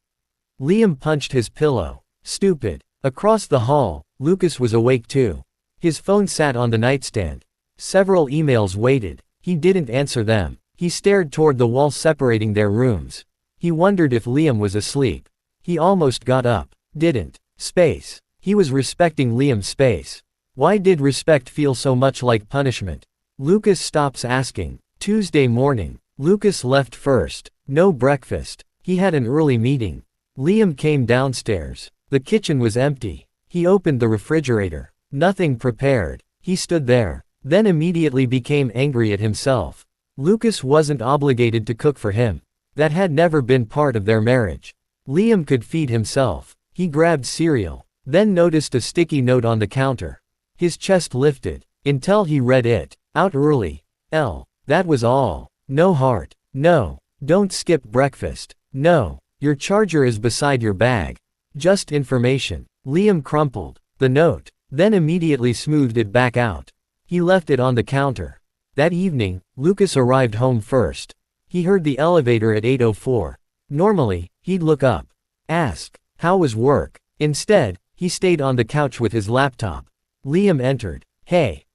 Liam punched his pillow. Stupid. Across the hall, Lucas was awake too. His phone sat on the nightstand. Several emails waited. He didn't answer them. He stared toward the wall separating their rooms. He wondered if Liam was asleep. He almost got up. Didn't. Space. He was respecting Liam's space. Why did respect feel so much like punishment? Lucas stops asking. Tuesday morning. Lucas left first. No breakfast. He had an early meeting. Liam came downstairs. The kitchen was empty. He opened the refrigerator. Nothing prepared. He stood there, then immediately became angry at himself. Lucas wasn't obligated to cook for him. That had never been part of their marriage. Liam could feed himself. He grabbed cereal, then noticed a sticky note on the counter. His chest lifted, until he read it. Out early. L. That was all. No heart. No. Don't skip breakfast. No. Your charger is beside your bag. Just information. Liam crumpled the note, then immediately smoothed it back out. He left it on the counter. That evening, Lucas arrived home first. He heard the elevator at 8:04. Normally, he'd look up, ask, how was work? Instead, he stayed on the couch with his laptop. Liam entered. Hey.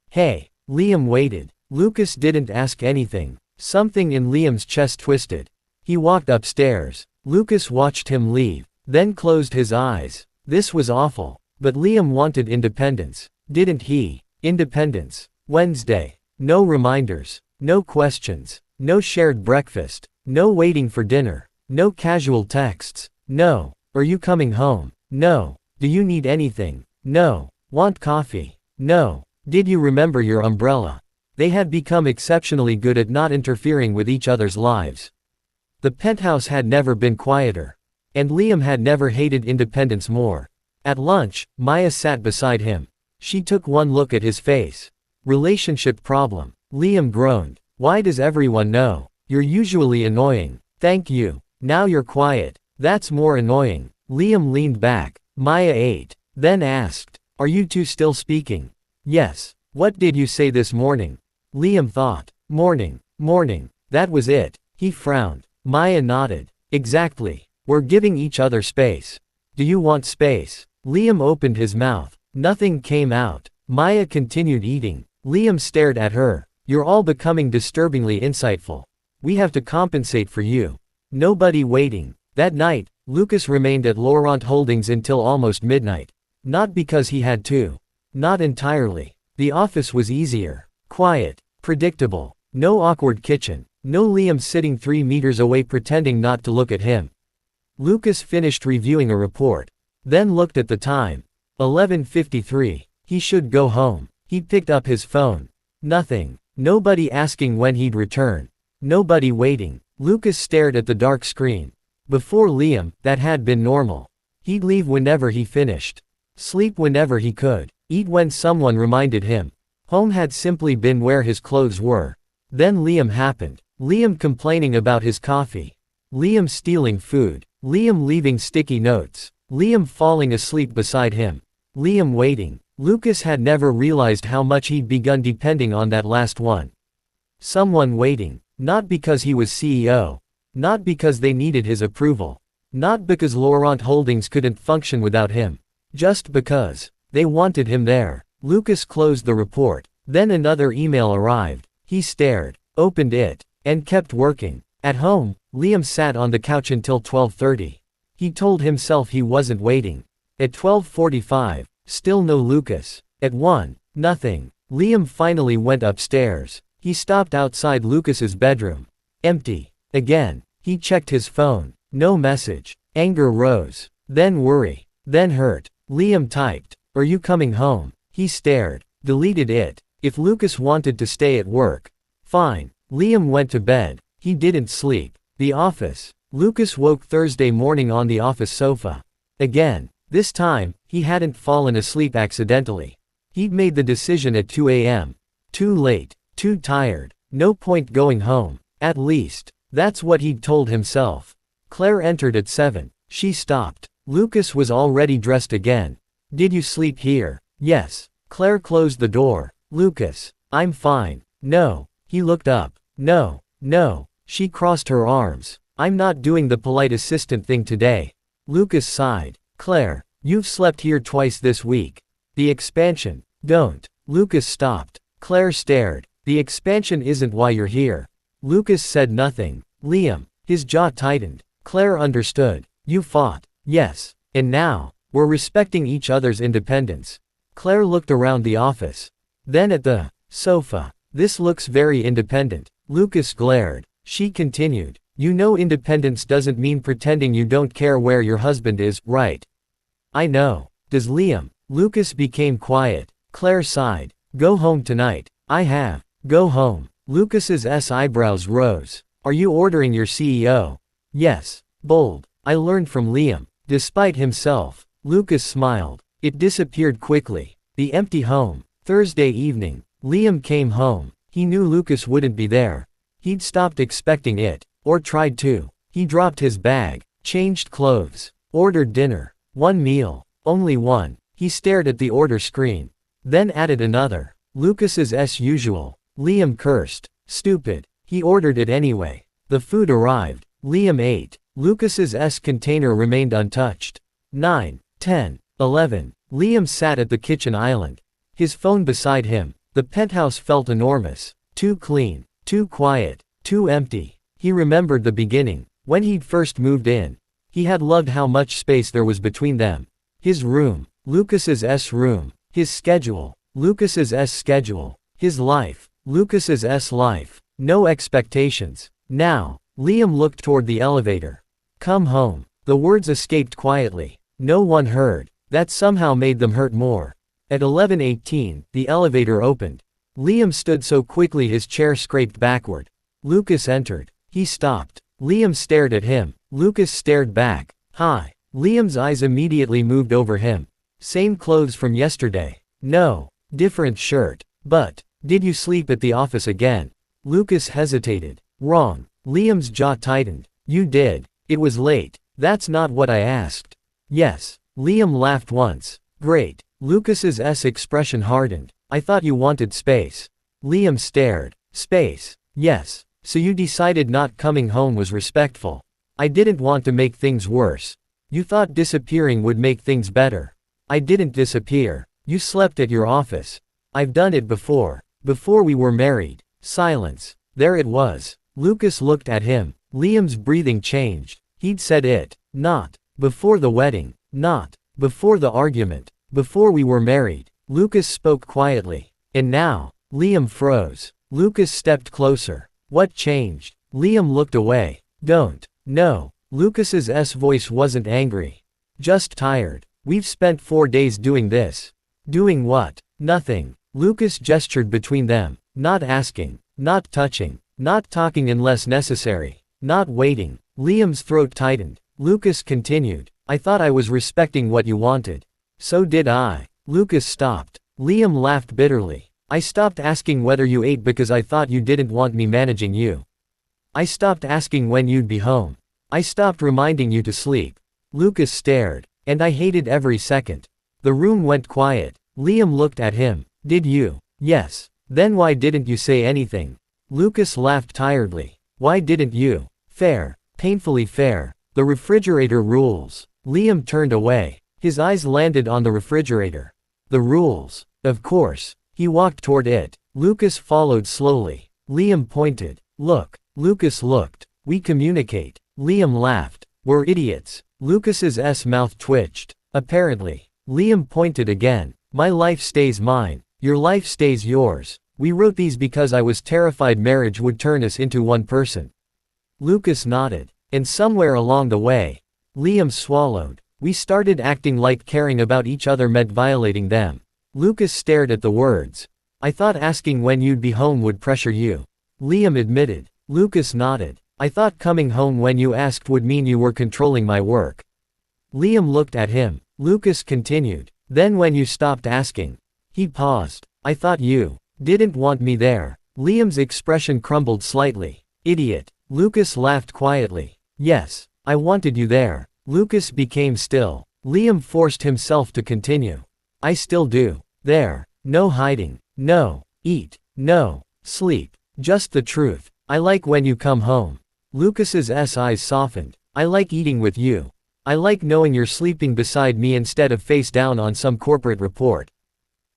Liam waited. Lucas didn't ask anything. Something in Liam's chest twisted. He walked upstairs. Lucas watched him leave, then closed his eyes. This was awful. But Liam wanted independence, didn't he? Independence. Wednesday. No reminders. No questions. No shared breakfast. No waiting for dinner. No casual texts. No. Are you coming home? No. Do you need anything? No. Want coffee? No. Did you remember your umbrella? They had become exceptionally good at not interfering with each other's lives. The penthouse had never been quieter. And Liam had never hated independence more. At lunch, Maya sat beside him. She took one look at his face. Relationship problem. Liam groaned. Why does everyone know? You're usually annoying. Thank you. Now you're quiet. That's more annoying. Liam leaned back. Maya ate. Then asked, are you two still speaking? Yes. What did you say this morning? Liam thought. Morning. That was it. He frowned. Maya nodded. Exactly. We're giving each other space. Do you want space? Liam opened his mouth. Nothing came out. Maya continued eating. Liam stared at her. You're all becoming disturbingly insightful. We have to compensate for you. Nobody waiting. That night, Lucas remained at Laurent Holdings until almost midnight. Not because he had to. Not entirely. The office was easier. Quiet. Predictable. No awkward kitchen. No Liam sitting 3 meters away pretending not to look at him. Lucas finished reviewing a report. Then looked at the time. 11:53. He should go home. He picked up his phone. Nothing. Nobody asking when he'd return. Nobody waiting. Lucas stared at the dark screen. Before Liam, that had been normal. He'd leave whenever he finished. Sleep whenever he could. Eat when someone reminded him. Home had simply been where his clothes were. Then Liam happened. Liam complaining about his coffee. Liam stealing food. Liam leaving sticky notes. Liam falling asleep beside him. Liam waiting. Lucas had never realized how much he'd begun depending on that last one. Someone waiting. Not because he was CEO. Not because they needed his approval. Not because Laurent Holdings couldn't function without him. Just because. They wanted him there. Lucas closed the report. Then another email arrived. He stared, opened it, and kept working. At home, Liam sat on the couch until 12:30. He told himself he wasn't waiting. At 12:45, still no Lucas. At 1, nothing. Liam finally went upstairs. He stopped outside Lucas's bedroom. Empty. Again. He checked his phone. No message. Anger rose. Then worry. Then hurt. Liam typed, "Are you coming home?" He stared. Deleted it. If Lucas wanted to stay at work. Fine. Liam went to bed. He didn't sleep. The office. Lucas woke Thursday morning on the office sofa. Again. This time, he hadn't fallen asleep accidentally. He'd made the decision at 2 a.m. Too late. Too tired. No point going home. At least. That's what he'd told himself. Claire entered at 7. She stopped. Lucas was already dressed again. "Did you sleep here?" "Yes." Claire closed the door. "Lucas. I'm fine." "No. He looked up. No, no. She crossed her arms. I'm not doing the polite assistant thing today. Lucas sighed. Claire, you've slept here twice this week. The expansion. Don't. Lucas stopped. Claire stared. The expansion isn't why you're here. Lucas said nothing. Liam. His jaw tightened. Claire understood. You fought. Yes. And now, we're respecting each other's independence. Claire looked around the office. Then at the sofa. This looks very independent. Lucas glared. She continued. You know independence doesn't mean pretending you don't care where your husband is, right? I know. Does Liam? Lucas became quiet. Claire sighed. Go home tonight. I have. Go home. Lucas's eyebrows rose. Are you ordering your CEO? Yes. Bold. I learned from Liam. Despite himself, Lucas smiled. It disappeared quickly. The empty home. Thursday evening. Liam came home. He knew Lucas wouldn't be there. He'd stopped expecting it, or tried to. He dropped his bag, changed clothes, ordered dinner. One meal. Only one. He stared at the order screen. Then added another. Lucas's as usual. Liam cursed. Stupid. He ordered it anyway. The food arrived. Liam ate. Lucas's container remained untouched. 9, 10, 11. Liam sat at the kitchen island. His phone beside him. The penthouse felt enormous. Too clean. Too quiet. Too empty. He remembered the beginning, when he'd first moved in. He had loved how much space there was between them. His room. Lucas's room. His schedule. Lucas's schedule. His life. Lucas's life. No expectations. Now, Liam looked toward the elevator. Come home. The words escaped quietly. No one heard. That somehow made them hurt more. At 11:18, the elevator opened. Liam stood so quickly his chair scraped backward. Lucas entered. He stopped. Liam stared at him. Lucas stared back. Hi. Liam's eyes immediately moved over him. Same clothes from yesterday. No. Different shirt. But, did you sleep at the office again? Lucas hesitated. Wrong. Liam's jaw tightened. You did. It was late. That's not what I asked. Yes. Liam laughed once. Great. Lucas's expression hardened. I thought you wanted space. Liam stared. Space. Yes. So you decided not coming home was respectful. I didn't want to make things worse. You thought disappearing would make things better. I didn't disappear. You slept at your office. I've done it before. Before we were married. Silence. There it was. Lucas looked at him. Liam's breathing changed. He'd said it. Not before the wedding. Not before the argument. Before we were married. Lucas spoke quietly. And now, Liam froze. Lucas stepped closer. What changed? Liam looked away. Don't. No. Lucas's voice wasn't angry. Just tired. We've spent 4 days doing this. Doing what? Nothing. Lucas gestured between them. Not asking. Not touching. Not talking unless necessary. Not waiting. Liam's throat tightened. Lucas continued. I thought I was respecting what you wanted. So did I. Lucas stopped. Liam laughed bitterly. I stopped asking whether you ate because I thought you didn't want me managing you. I stopped asking when you'd be home. I stopped reminding you to sleep. Lucas stared. And I hated every second. The room went quiet. Liam looked at him. Did you? Yes. Then why didn't you say anything? Lucas laughed tiredly. Why didn't you? Fair. Painfully fair. The refrigerator rules. Liam turned away. His eyes landed on the refrigerator. The rules. Of course. He walked toward it. Lucas followed slowly. Liam pointed. Look. Lucas looked. We communicate. Liam laughed. We're idiots. Lucas's mouth twitched. Apparently. Liam pointed again. My life stays mine. Your life stays yours. We wrote these because I was terrified marriage would turn us into one person. Lucas nodded. And somewhere along the way, Liam swallowed. We started acting like caring about each other meant violating them. Lucas stared at the words. I thought asking when you'd be home would pressure you. Liam admitted. Lucas nodded. I thought coming home when you asked would mean you were controlling my work. Liam looked at him. Lucas continued. Then when you stopped asking. He paused. I thought you didn't want me there. Liam's expression crumbled slightly. Idiot. Lucas laughed quietly. Yes, I wanted you there. Lucas became still. Liam forced himself to continue. I still do. There. No hiding. No. Eat. No. Sleep. Just the truth. I like when you come home. Lucas's eyes softened. I like eating with you. I like knowing you're sleeping beside me instead of face down on some corporate report.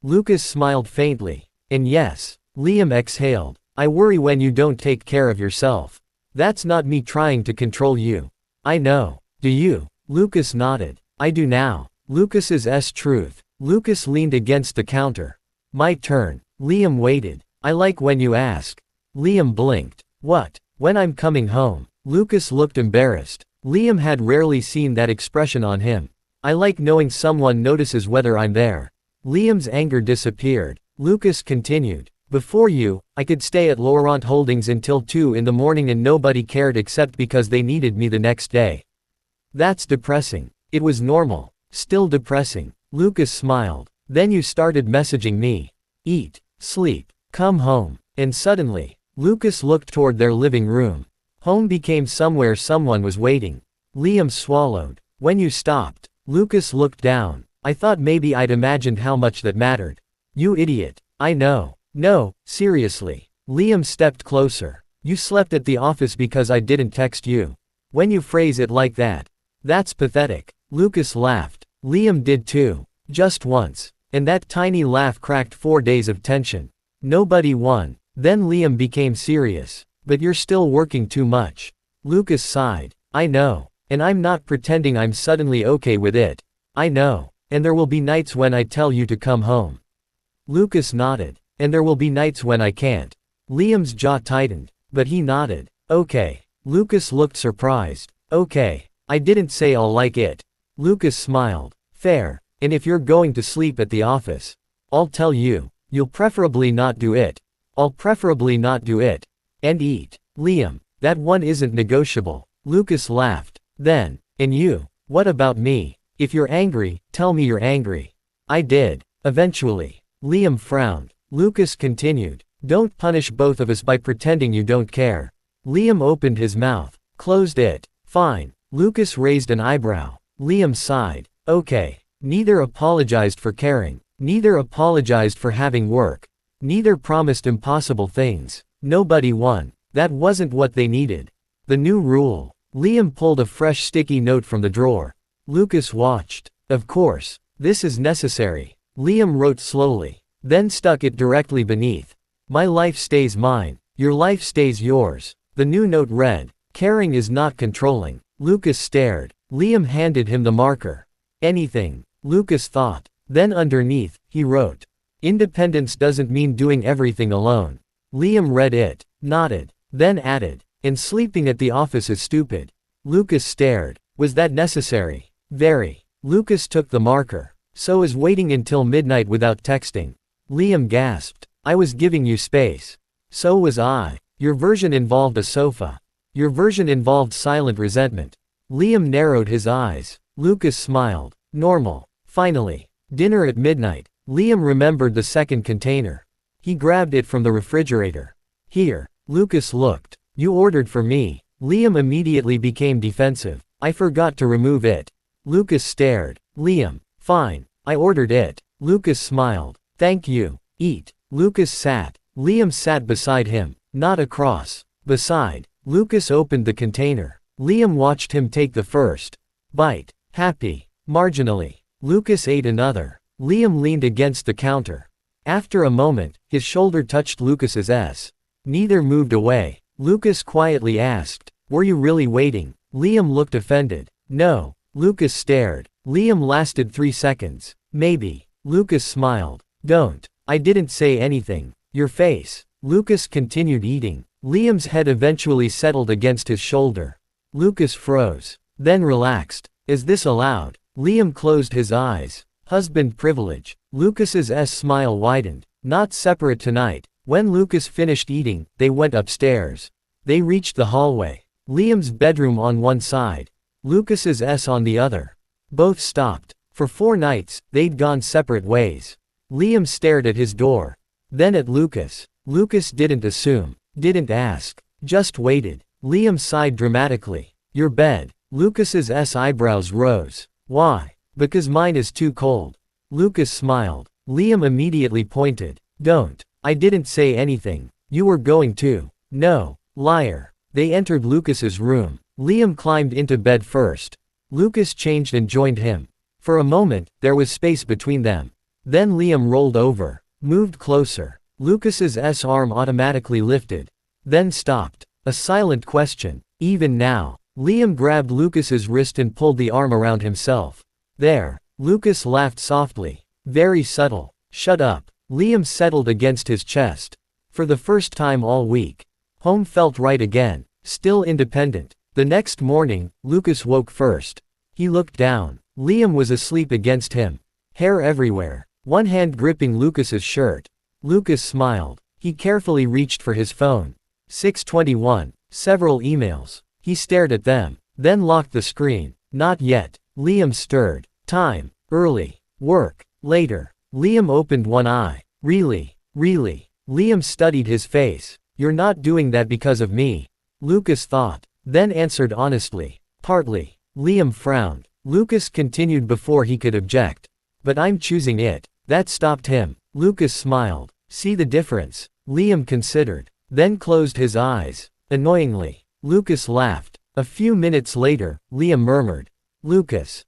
Lucas smiled faintly. And yes, Liam exhaled. I worry when you don't take care of yourself. That's not me trying to control you. I know. Do you? Lucas nodded. I do now. Lucas's truth. Lucas leaned against the counter. My turn. Liam waited. I like when you ask. Liam blinked. What? When I'm coming home. Lucas looked embarrassed. Liam had rarely seen that expression on him. I like knowing someone notices whether I'm there. Liam's anger disappeared. Lucas continued. Before you, I could stay at Laurent Holdings until 2 in the morning and nobody cared except because they needed me the next day. That's depressing. It was normal. Still depressing. Lucas smiled. Then you started messaging me. Eat, sleep, come home. And suddenly, Lucas looked toward their living room. Home became somewhere someone was waiting. Liam swallowed. When you stopped, Lucas looked down. I thought maybe I'd imagined how much that mattered. You idiot. I know. No, seriously. Liam stepped closer. You slept at the office because I didn't text you. When you phrase it like that. That's pathetic. Lucas laughed. Liam did too. Just once. And that tiny laugh cracked 4 days of tension. Nobody won. Then Liam became serious. But you're still working too much. Lucas sighed. I know. And I'm not pretending I'm suddenly okay with it. I know. And there will be nights when I tell you to come home. Lucas nodded. And there will be nights when I can't. Liam's jaw tightened. But he nodded. Okay. Lucas looked surprised. Okay. I didn't say I'll like it. Lucas smiled. Fair. And if you're going to sleep at the office, I'll tell you. You'll preferably not do it. I'll preferably not do it. And eat. Liam, that one isn't negotiable. Lucas laughed. Then, and you, what about me? If you're angry, tell me you're angry. I did. Eventually. Liam frowned. Lucas continued. Don't punish both of us by pretending you don't care. Liam opened his mouth. Closed it. Fine. Lucas raised an eyebrow. Liam sighed. Okay. Neither apologized for caring. Neither apologized for having work. Neither promised impossible things. Nobody won. That wasn't what they needed. The new rule. Liam pulled a fresh sticky note from the drawer. Lucas watched. Of course. This is necessary. Liam wrote slowly. Then stuck it directly beneath. My life stays mine. Your life stays yours. The new note read. Caring is not controlling. Lucas stared. Liam handed him the marker. Anything. Lucas thought. Then underneath, he wrote. Independence doesn't mean doing everything alone. Liam read it. Nodded. Then added. And sleeping at the office is stupid. Lucas stared. Was that necessary? Very. Lucas took the marker. So is waiting until midnight without texting. Liam gasped. I was giving you space. So was I. Your version involved a sofa. Your version involved silent resentment. Liam narrowed his eyes. Lucas smiled. Normal. Finally. Dinner at midnight. Liam remembered the second container. He grabbed it from the refrigerator. Here. Lucas looked. You ordered for me. Liam immediately became defensive. I forgot to remove it. Lucas stared. Liam. Fine. I ordered it. Lucas smiled. Thank you. Eat. Lucas sat. Liam sat beside him. Not across. Beside. Lucas opened the container. Liam watched him take the first bite. Happy. Marginally. Lucas ate another. Liam leaned against the counter. After a moment, his shoulder touched Lucas's ass. Neither moved away. Lucas quietly asked, were you really waiting? Liam looked offended. No. Lucas stared. Liam lasted 3 seconds. Maybe. Lucas smiled. Don't. I didn't say anything. Your face. Lucas continued eating. Liam's head eventually settled against his shoulder. Lucas froze. Then relaxed. Is this allowed? Liam closed his eyes. Husband privilege. Lucas's smile widened. Not separate tonight. When Lucas finished eating, they went upstairs. They reached the hallway. Liam's bedroom on one side. Lucas's on the other. Both stopped. For 4 nights, they'd gone separate ways. Liam stared at his door. Then at Lucas. Lucas didn't assume. Didn't ask. Just waited. Liam sighed dramatically. Your bed. Lucas's eyebrows rose. Why? Because mine is too cold. Lucas smiled. Liam immediately pointed. Don't. I didn't say anything. You were going to. No. Liar. They entered Lucas's room. Liam climbed into bed first. Lucas changed and joined him. For a moment, there was space between them. Then Liam rolled over, moved closer. Lucas's arm automatically lifted. Then stopped. A silent question. Even now. Liam grabbed Lucas's wrist and pulled the arm around himself. There. Lucas laughed softly. Very subtle. Shut up. Liam settled against his chest. For the first time all week. Home felt right again. Still independent. The next morning, Lucas woke first. He looked down. Liam was asleep against him. Hair everywhere. One hand gripping Lucas's shirt. Lucas smiled. He carefully reached for his phone. 6:21. Several emails. He stared at them. Then locked the screen. Not yet. Liam stirred. Time. Early. Work. Later. Liam opened one eye. Really? Really? Liam studied his face. You're not doing that because of me. Lucas thought. Then answered honestly. Partly. Liam frowned. Lucas continued before he could object. But I'm choosing it. That stopped him. Lucas smiled. See the difference? Liam considered. Then closed his eyes. Annoyingly. Lucas laughed. A few minutes later, Liam murmured. Lucas.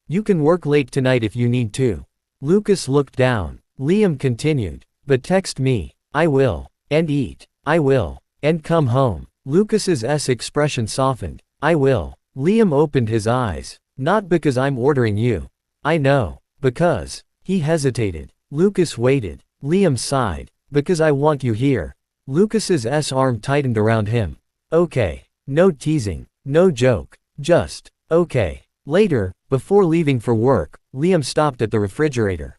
You can work late tonight if you need to. Lucas looked down. Liam continued. But text me. I will. And eat. I will. And come home. Lucas's expression softened. I will. Liam opened his eyes. Not because I'm ordering you. I know. Because. He hesitated. Lucas waited. Liam sighed. Because I want you here. Lucas's arm tightened around him. Okay. No teasing. No joke. Just. Okay. Later, before leaving for work, Liam stopped at the refrigerator.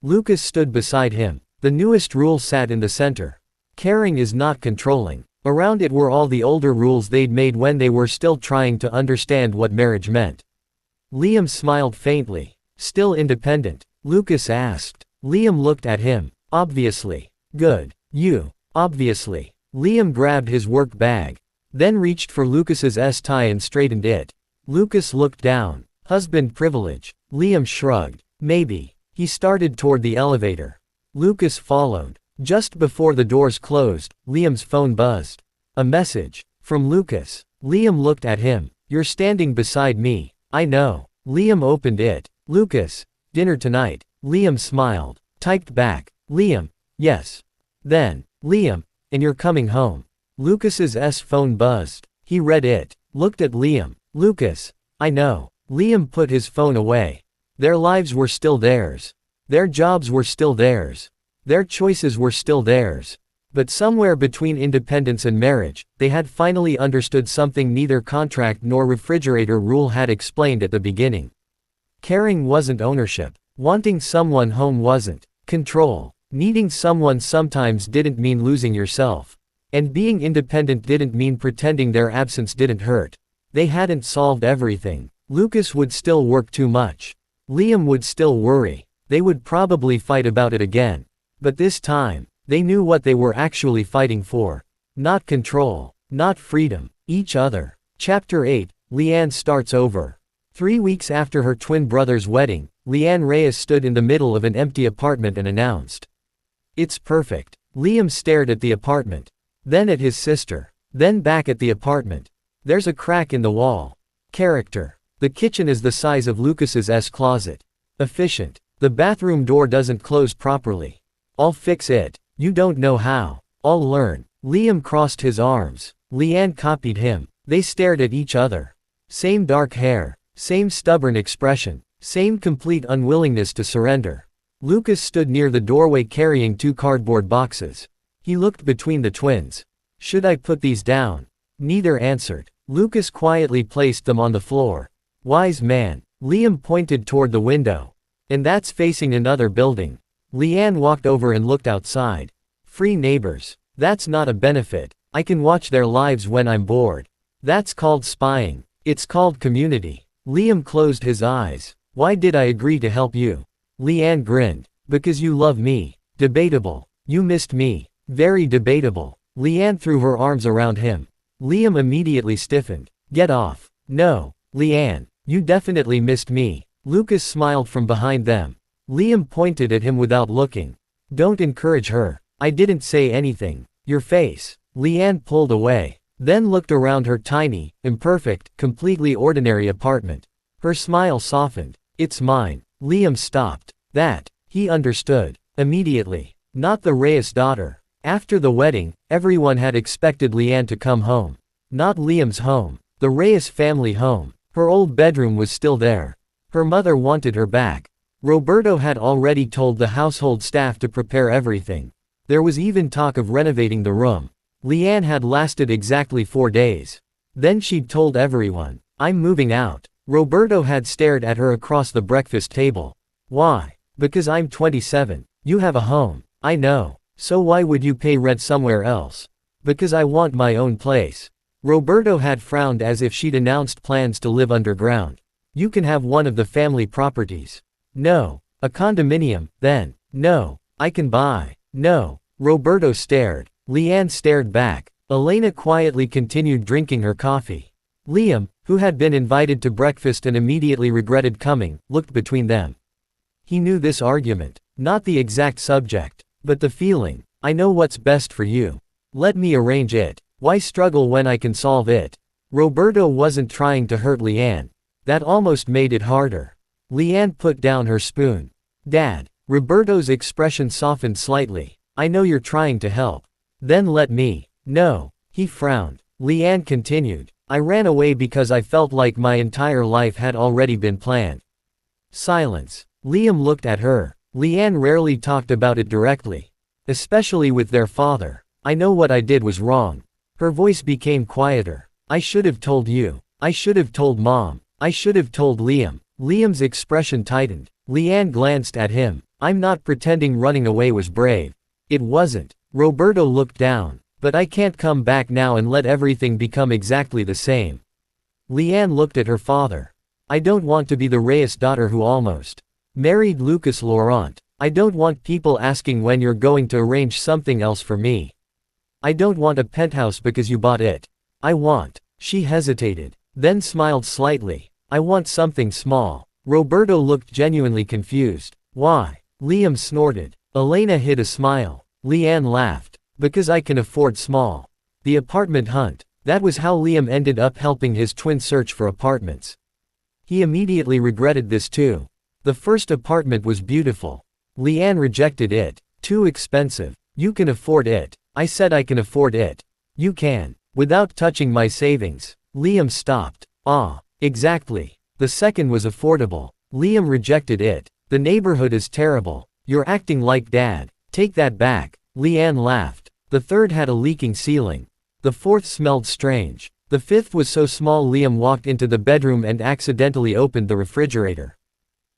Lucas stood beside him. The newest rule sat in the center. Caring is not controlling. Around it were all the older rules they'd made when they were still trying to understand what marriage meant. Liam smiled faintly. Still independent? Lucas asked. Liam looked at him. Obviously. Good. You. Obviously. Liam grabbed his work bag. Then reached for Lucas's tie and straightened it. Lucas looked down. Husband privilege. Liam shrugged. Maybe. He started toward the elevator. Lucas followed. Just before the doors closed, Liam's phone buzzed. A message. From Lucas. Liam looked at him. You're standing beside me. I know. Liam opened it. Lucas. Dinner tonight. Liam smiled. Typed back. Liam. Yes. Then. Liam. And you're coming home. Lucas's phone buzzed. He read it. Looked at Liam. Lucas. I know. Liam put his phone away. Their lives were still theirs. Their jobs were still theirs. Their choices were still theirs. But somewhere between independence and marriage, they had finally understood something neither contract nor refrigerator rule had explained at the beginning. Caring wasn't ownership. Wanting someone home wasn't control. Needing someone sometimes didn't mean losing yourself. And being independent didn't mean pretending their absence didn't hurt. They hadn't solved everything. Lucas would still work too much. Liam would still worry. They would probably fight about it again. But this time, they knew what they were actually fighting for. Not control. Not freedom. Each other. Chapter 8, Leanne starts over. 3 weeks after her twin brother's wedding, Leanne Reyes stood in the middle of an empty apartment and announced. It's perfect. Liam stared at the apartment. Then at his sister. Then back at the apartment. There's a crack in the wall. Character. The kitchen is the size of Lucas's closet. Efficient. The bathroom door doesn't close properly. I'll fix it. You don't know how. I'll learn. Liam crossed his arms. Leanne copied him. They stared at each other. Same dark hair. Same stubborn expression. Same complete unwillingness to surrender. Lucas stood near the doorway carrying 2 cardboard boxes. He looked between the twins. Should I put these down? Neither answered. Lucas quietly placed them on the floor. Wise man. Liam pointed toward the window. And that's facing another building. Leanne walked over and looked outside. Free neighbors. That's not a benefit. I can watch their lives when I'm bored. That's called spying. It's called community. Liam closed his eyes. Why did I agree to help you? Leanne grinned. Because you love me. Debatable. You missed me. Very debatable. Leanne threw her arms around him. Liam immediately stiffened. Get off. No. Leanne. You definitely missed me. Lucas smiled from behind them. Liam pointed at him without looking. Don't encourage her. I didn't say anything. Your face. Leanne pulled away, then looked around her tiny, imperfect, completely ordinary apartment. Her smile softened. It's mine. Liam stopped. That. He understood. Immediately. Not the Reyes daughter. After the wedding, everyone had expected Leanne to come home. Not Liam's home. The Reyes family home. Her old bedroom was still there. Her mother wanted her back. Roberto had already told the household staff to prepare everything. There was even talk of renovating the room. Leanne had lasted exactly 4 days. Then she'd told everyone, "I'm moving out." Roberto had stared at her across the breakfast table. "Why?" "Because I'm 27. You have a home." "I know. So why would you pay rent somewhere else?" "Because I want my own place." Roberto had frowned as if she'd announced plans to live underground. "You can have one of the family properties." "No." "A condominium, then." "No. I can buy." "No." Roberto stared. Leanne stared back. Elena quietly continued drinking her coffee. Liam, who had been invited to breakfast and immediately regretted coming, looked between them. He knew this argument. Not the exact subject, but the feeling. "I know what's best for you. Let me arrange it. Why struggle when I can solve it?" Roberto wasn't trying to hurt Leanne. That almost made it harder. Leanne put down her spoon. "Dad." Roberto's expression softened slightly. "I know you're trying to help. Then let me." "No." He frowned. Leanne continued. "I ran away because I felt like my entire life had already been planned." Silence. Liam looked at her. Leanne rarely talked about it directly. Especially with their father. "I know what I did was wrong." Her voice became quieter. "I should have told you. I should have told Mom. I should have told Liam." Liam's expression tightened. Leanne glanced at him. "I'm not pretending running away was brave. It wasn't." Roberto looked down. "But I can't come back now and let everything become exactly the same." Leanne looked at her father. "I don't want to be the Reyes daughter who almost married Lucas Laurent. I don't want people asking when you're going to arrange something else for me. I don't want a penthouse because you bought it. I want." She hesitated, then smiled slightly. "I want something small." Roberto looked genuinely confused. "Why?" Liam snorted. Elena hid a smile. Leanne laughed. "Because I can afford small." The apartment hunt. That was how Liam ended up helping his twin search for apartments. He immediately regretted this too. The first apartment was beautiful. Leanne rejected it. "Too expensive." "You can afford it." "I said I can afford it." "You can. Without touching my savings." Liam stopped. "Ah. Exactly." The second was affordable. Liam rejected it. "The neighborhood is terrible." "You're acting like Dad." "Take that back." Leanne laughed. The third had a leaking ceiling. The fourth smelled strange. The fifth was so small Liam walked into the bedroom and accidentally opened the refrigerator.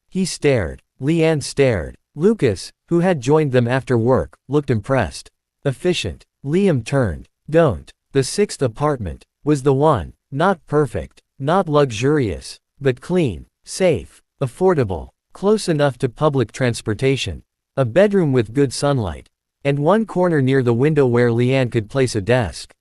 He stared. Leanne stared. Lucas, who had joined them after work, looked impressed. "Efficient." Liam turned. "Don't." The sixth apartment was the one. Not perfect. Not luxurious. But clean. Safe. Affordable. Close enough to public transportation. A bedroom with good sunlight. And one corner near the window where Leanne could place a desk.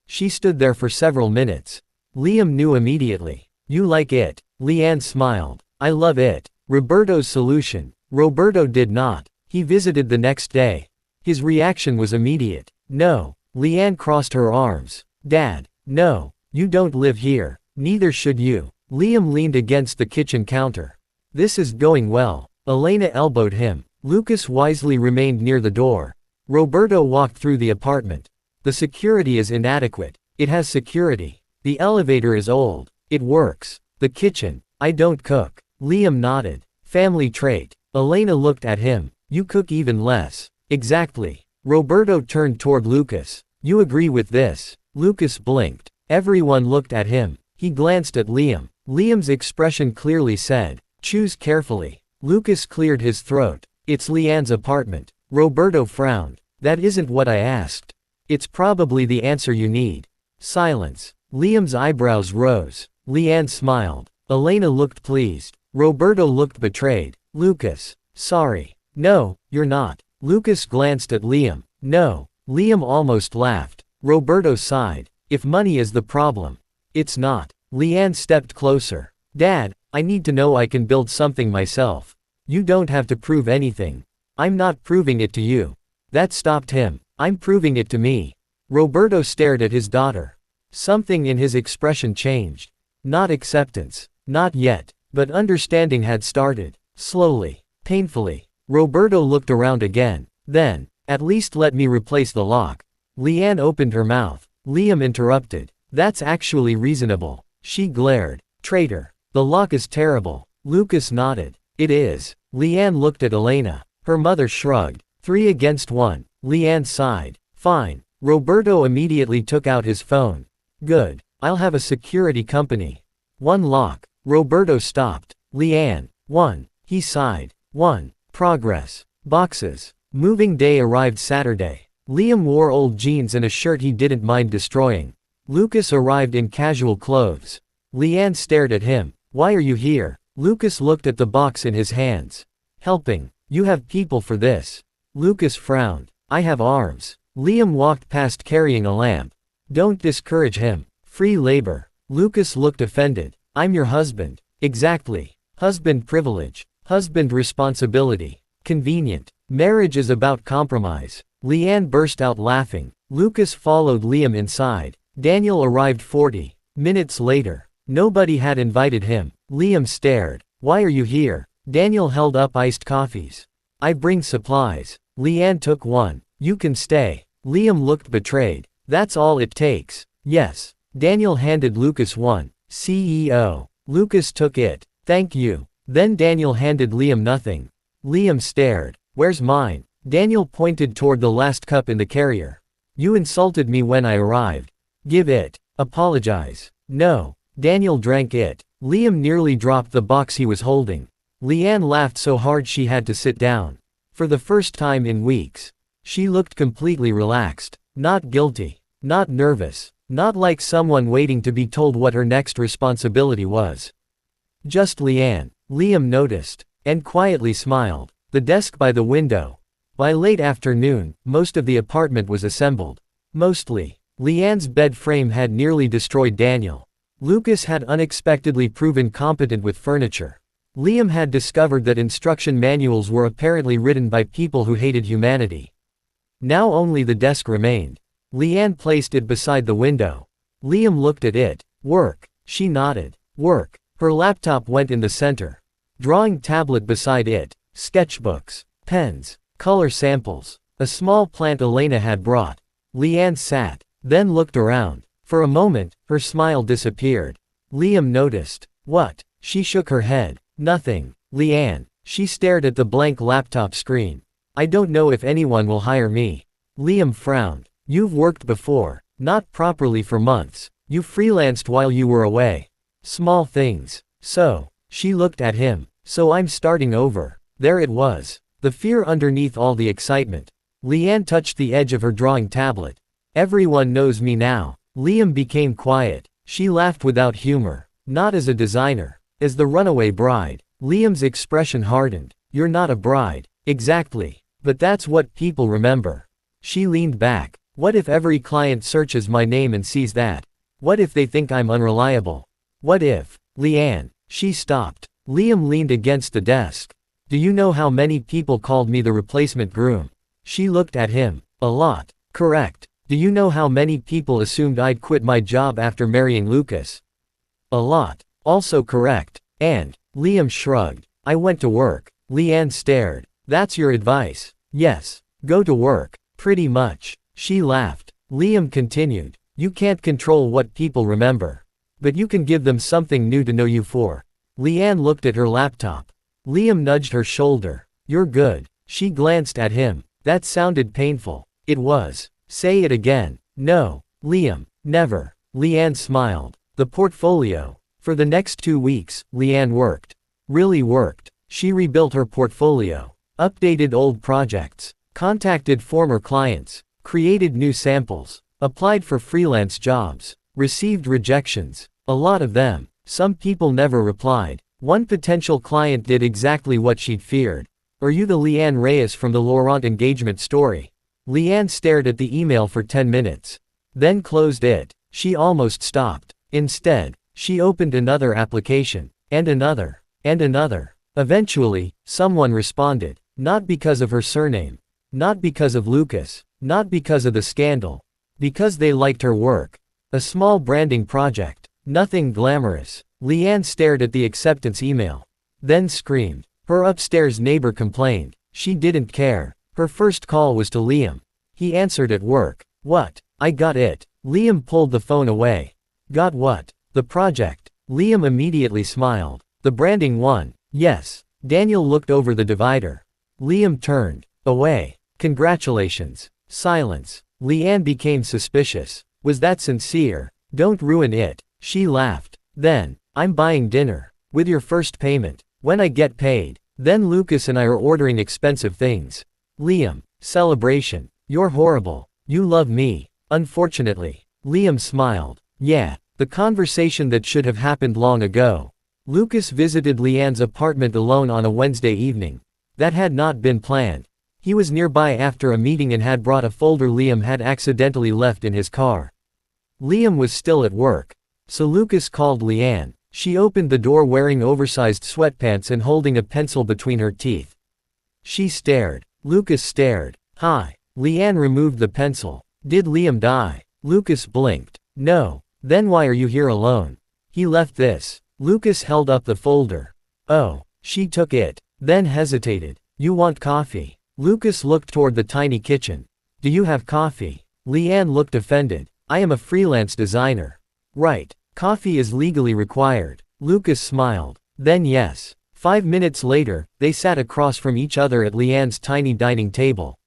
She stood there for several minutes. Liam knew immediately. "You like it." Leanne smiled. "I love it." Roberto's solution. Roberto did not. He visited the next day. His reaction was immediate. "No." Leanne crossed her arms. "Dad. No. You don't live here. Neither should you." Liam leaned against the kitchen counter. "This is going well." Elena elbowed him. Lucas wisely remained near the door. Roberto walked through the apartment. "The security is inadequate." "It has security." "The elevator is old." "It works." "The kitchen." "I don't cook." Liam nodded. "Family trait." Elena looked at him. "You cook even less." "Exactly." Roberto turned toward Lucas. "You agree with this?" Lucas blinked. Everyone looked at him. He glanced at Liam. Liam's expression clearly said, "Choose carefully." Lucas cleared his throat. "It's Leanne's apartment." Roberto frowned. "That isn't what I asked." "It's probably the answer you need." Silence. Liam's eyebrows rose. Leanne smiled. Elena looked pleased. Roberto looked betrayed. "Lucas. Sorry." "No, you're not." Lucas glanced at Liam. "No." Liam almost laughed. Roberto sighed. "If money is the problem." "It's not." Leanne stepped closer. "Dad, I need to know I can build something myself. You don't have to prove anything." "I'm not proving it to you." That stopped him. I'm proving it to me. Roberto stared at his daughter. Something in his expression changed. Not acceptance. Not yet. But understanding had started. Slowly. Painfully. Roberto looked around again. Then, at least let me replace the lock. Leanne opened her mouth. Liam interrupted. That's actually reasonable. She glared. Traitor. The lock is terrible. Lucas nodded. It is. Leanne looked at Elena. Her mother shrugged. 3 against 1. Leanne sighed. Fine. Roberto immediately took out his phone. Good. I'll have a security company. 1 lock. Roberto stopped. Leanne. 1. He sighed. 1. Progress. Boxes. Moving day arrived Saturday. Liam wore old jeans and a shirt he didn't mind destroying. Lucas arrived in casual clothes. Leanne stared at him. Why are you here? Lucas looked at the box in his hands. Helping. You have people for this. Lucas frowned. I have arms. Liam walked past carrying a lamp. Don't discourage him. Free labor. Lucas looked offended. I'm your husband. Exactly. Husband privilege. Husband responsibility. Convenient. Marriage is about compromise. Leanne burst out laughing. Lucas followed Liam inside. Daniel arrived 40 minutes later. Nobody had invited him. Liam stared. Why are you here? Daniel held up iced coffees. I bring supplies. Leanne took one. You can stay. Liam looked betrayed. That's all it takes. Yes. Daniel handed Lucas one. CEO. Lucas took it. Thank you. Then Daniel handed Liam nothing. Liam stared. Where's mine? Daniel pointed toward the last cup in the carrier. You insulted me when I arrived. Give it. Apologize. No. Daniel drank it. Liam nearly dropped the box he was holding. Leanne laughed so hard she had to sit down. For the first time in weeks. She looked completely relaxed. Not guilty. Not nervous. Not like someone waiting to be told what her next responsibility was. Just Leanne. Liam noticed. And quietly smiled. The desk by the window. By late afternoon, most of the apartment was assembled. Mostly. Leanne's bed frame had nearly destroyed Daniel. Lucas had unexpectedly proven competent with furniture. Liam had discovered that instruction manuals were apparently written by people who hated humanity. Now only the desk remained. Leanne placed it beside the window. Liam looked at it. Work. She nodded. Work. Her laptop went in the center. Drawing tablet beside it. Sketchbooks. Pens. Color samples. A small plant Elena had brought. Leanne sat. Then looked around. For a moment, her smile disappeared. Liam noticed. What? She shook her head. Nothing. Leanne. She stared at the blank laptop screen. I don't know if anyone will hire me. Liam frowned. You've worked before. Not properly for months. You freelanced while you were away. Small things. So. She looked at him. So I'm starting over. There it was. The fear underneath all the excitement. Leanne touched the edge of her drawing tablet. Everyone knows me now. Liam became quiet. She laughed without humor. Not as a designer. As the runaway bride. Liam's expression hardened. You're not a bride. Exactly. But that's what people remember. She leaned back. What if every client searches my name and sees that? What if they think I'm unreliable? What if? Leanne. She stopped. Liam leaned against the desk. Do you know how many people called me the replacement groom? She looked at him. A lot. Correct. Do you know how many people assumed I'd quit my job after marrying Lucas? A lot. Also correct. And, Liam shrugged. I went to work. Leanne stared. That's your advice? Yes. Go to work. Pretty much. She laughed. Liam continued. You can't control what people remember. But you can give them something new to know you for. Leanne looked at her laptop. Liam nudged her shoulder. You're good. She glanced at him. That sounded painful. It was. Say it again. No. Liam. Never. Leanne smiled. The portfolio. For the next 2 weeks, Leanne worked. Really worked. She rebuilt her portfolio. Updated old projects. Contacted former clients. Created new samples. Applied for freelance jobs. Received rejections. A lot of them. Some people never replied. One potential client did exactly what she'd feared. Are you the Leanne Reyes from the Laurent engagement story? Leanne stared at the email for 10 minutes. Then closed it. She almost stopped. Instead, she opened another application. And another. And another. Eventually, someone responded. Not because of her surname. Not because of Lucas. Not because of the scandal. Because they liked her work. A small branding project. Nothing glamorous. Leanne stared at the acceptance email. Then screamed. Her upstairs neighbor complained. She didn't care. Her first call was to Liam. He answered at work. What? I got it. Liam pulled the phone away. Got what? The project. Liam immediately smiled. The branding one. Yes. Daniel looked over the divider. Liam turned away. Congratulations. Silence. Leanne became suspicious. Was that sincere? Don't ruin it. She laughed. Then, I'm buying dinner. With your first payment. When I get paid. Then Lucas and I are ordering expensive things. Liam. Celebration. You're horrible. You love me. Unfortunately. Liam smiled. Yeah. The conversation that should have happened long ago. Lucas visited Leanne's apartment alone on a Wednesday evening. That had not been planned. He was nearby after a meeting and had brought a folder Liam had accidentally left in his car. Liam was still at work. So Lucas called Leanne. She opened the door wearing oversized sweatpants and holding a pencil between her teeth. She stared. Lucas stared. Hi. Leanne removed the pencil. Did Liam die? Lucas blinked. No. Then why are you here alone? He left this. Lucas held up the folder. Oh. She took it. Then hesitated. You want coffee? Lucas looked toward the tiny kitchen. Do you have coffee? Leanne looked offended. I am a freelance designer. Right. Coffee is legally required. Lucas smiled. Then yes. 5 minutes later, they sat across from each other at Leanne's tiny dining table.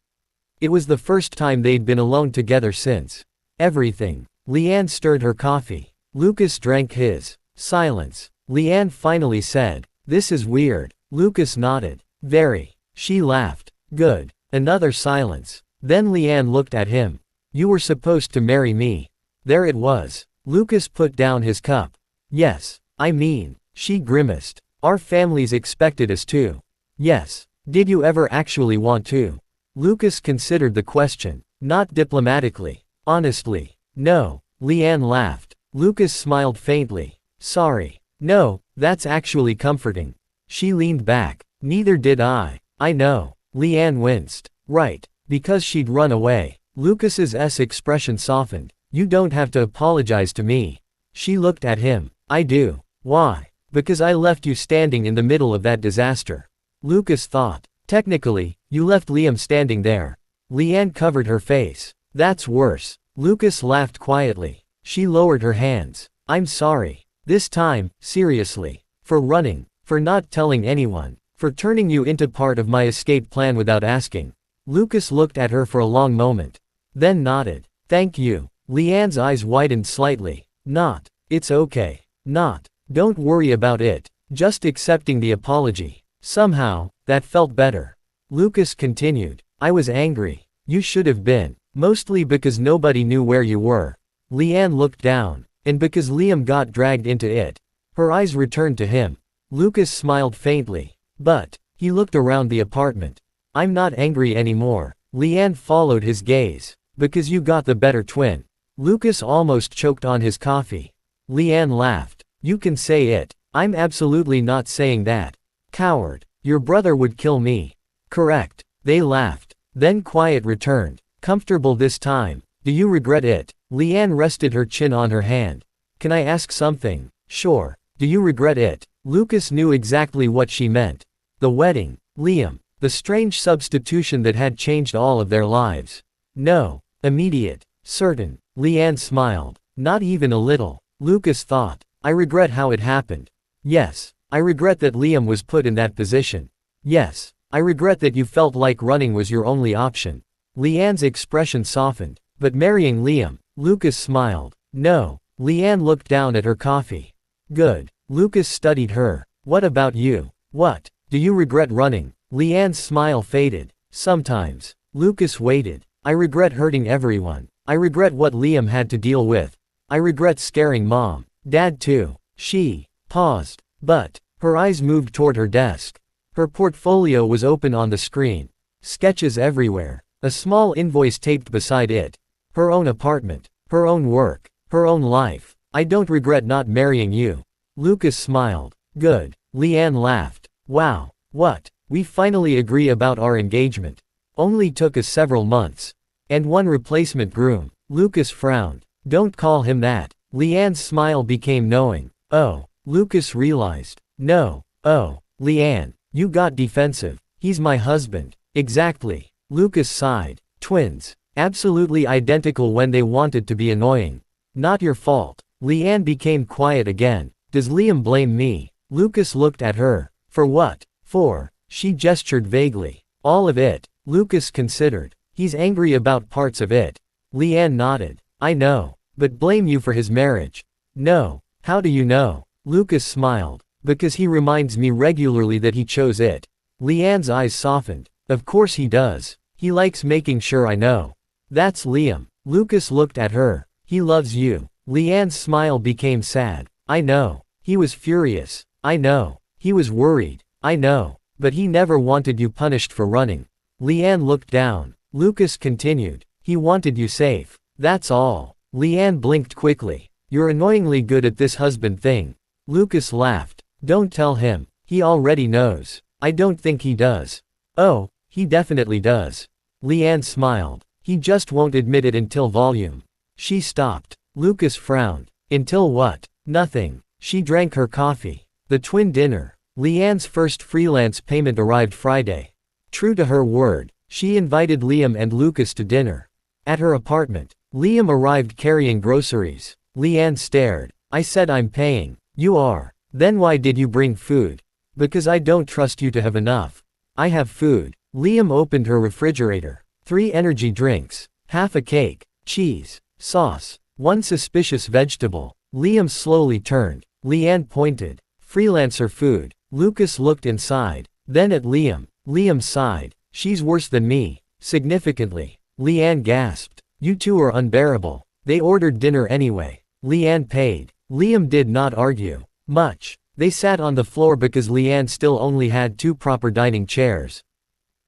It was the first time they'd been alone together since everything. Leanne stirred her coffee. Lucas drank his. Silence. Leanne finally said, "This is weird." Lucas nodded. "Very." She laughed. "Good." Another silence. Then Leanne looked at him. "You were supposed to marry me." There it was. Lucas put down his cup. "Yes. I mean," she grimaced. "Our families expected us to." "Yes. Did you ever actually want to?" Lucas considered the question. Not diplomatically. Honestly. No. Leanne laughed. Lucas smiled faintly. "Sorry. No, that's actually comforting." She leaned back. "Neither did I." "I know." Leanne winced. "Right. Because she'd run away." Lucas's expression softened. "You don't have to apologize to me." She looked at him. "I do." "Why?" "Because I left you standing in the middle of that disaster." Lucas thought. "Technically, you left Liam standing there." Leanne covered her face. "That's worse." Lucas laughed quietly. She lowered her hands. "I'm sorry. This time, seriously. For running. For not telling anyone. For turning you into part of my escape plan without asking." Lucas looked at her for a long moment. Then nodded. "Thank you." Leanne's eyes widened slightly. "Not. It's okay. Not. Don't worry about it. Just accepting the apology." Somehow, that felt better. Lucas continued. "I was angry. You should have been. Mostly because nobody knew where you were." Leanne looked down. "And because Liam got dragged into it." Her eyes returned to him. Lucas smiled faintly. "But," he looked around the apartment. "I'm not angry anymore." Leanne followed his gaze. "Because you got the better twin." Lucas almost choked on his coffee. Leanne laughed. "You can say it. I'm absolutely not saying that." "Coward. Your brother would kill me." "Correct." They laughed. Then quiet returned. Comfortable this time. "Do you regret it?" Leanne rested her chin on her hand. "Can I ask something?" "Sure." "Do you regret it?" Lucas knew exactly what she meant. The wedding. Liam. The strange substitution that had changed all of their lives. "No." Immediate. "Certain." Leanne smiled. "Not even a little." Lucas thought. "I regret how it happened." "Yes. I regret that Liam was put in that position." "Yes. I regret that you felt like running was your only option." Leanne's expression softened. "But marrying Liam." Lucas smiled. "No." Leanne looked down at her coffee. "Good." Lucas studied her. "What about you? What? Do you regret running?" Leanne's smile faded. "Sometimes." Lucas waited. "I regret hurting everyone. I regret what Liam had to deal with. I regret scaring Mom. Dad too." She paused. But her eyes moved toward her desk. Her portfolio was open on the screen. Sketches everywhere. A small invoice taped beside it. Her own apartment. Her own work. Her own life. "I don't regret not marrying you." Lucas smiled. "Good." Leanne laughed. "Wow. What? We finally agree about our engagement. Only took us several months." And one replacement groom. Lucas frowned. Don't call him that. Leanne's smile became knowing. Oh. Lucas realized. No. Oh. Leanne. You got defensive. He's my husband. Exactly. Lucas sighed. Twins. Absolutely identical when they wanted to be annoying. Not your fault. Leanne became quiet again. Does Liam blame me? Lucas looked at her. For what? For. She gestured vaguely. All of it. Lucas considered. He's angry about parts of it. Leanne nodded. I know. But blame you for his marriage. No. How do you know? Lucas smiled. Because he reminds me regularly that he chose it. Leanne's eyes softened. Of course he does. He likes making sure I know. That's Liam. Lucas looked at her. He loves you. Leanne's smile became sad. I know. He was furious. I know. He was worried. I know. But he never wanted you punished for running. Leanne looked down. Lucas continued. He wanted you safe. That's all. Leanne blinked quickly. You're annoyingly good at this husband thing. Lucas laughed. Don't tell him. He already knows. I don't think he does. Oh, he definitely does. Leanne smiled. He just won't admit it until volume. She stopped. Lucas frowned. Until what? Nothing. She drank her coffee. The twin dinner. Leanne's first freelance payment arrived Friday. True to her word, she invited Liam and Lucas to dinner. At her apartment, Liam arrived carrying groceries. Leanne stared. I said I'm paying. You are. Then why did you bring food? Because I don't trust you to have enough. I have food. Liam opened her refrigerator. 3 energy drinks. Half a cake. Cheese. Sauce. 1 suspicious vegetable. Liam slowly turned. Leanne pointed. Freelancer food. Lucas looked inside. Then at Liam. Liam sighed. She's worse than me. Significantly. Leanne gasped. You two are unbearable. They ordered dinner anyway. Leanne paid. Liam did not argue. Much. They sat on the floor because Leanne still only had 2 proper dining chairs.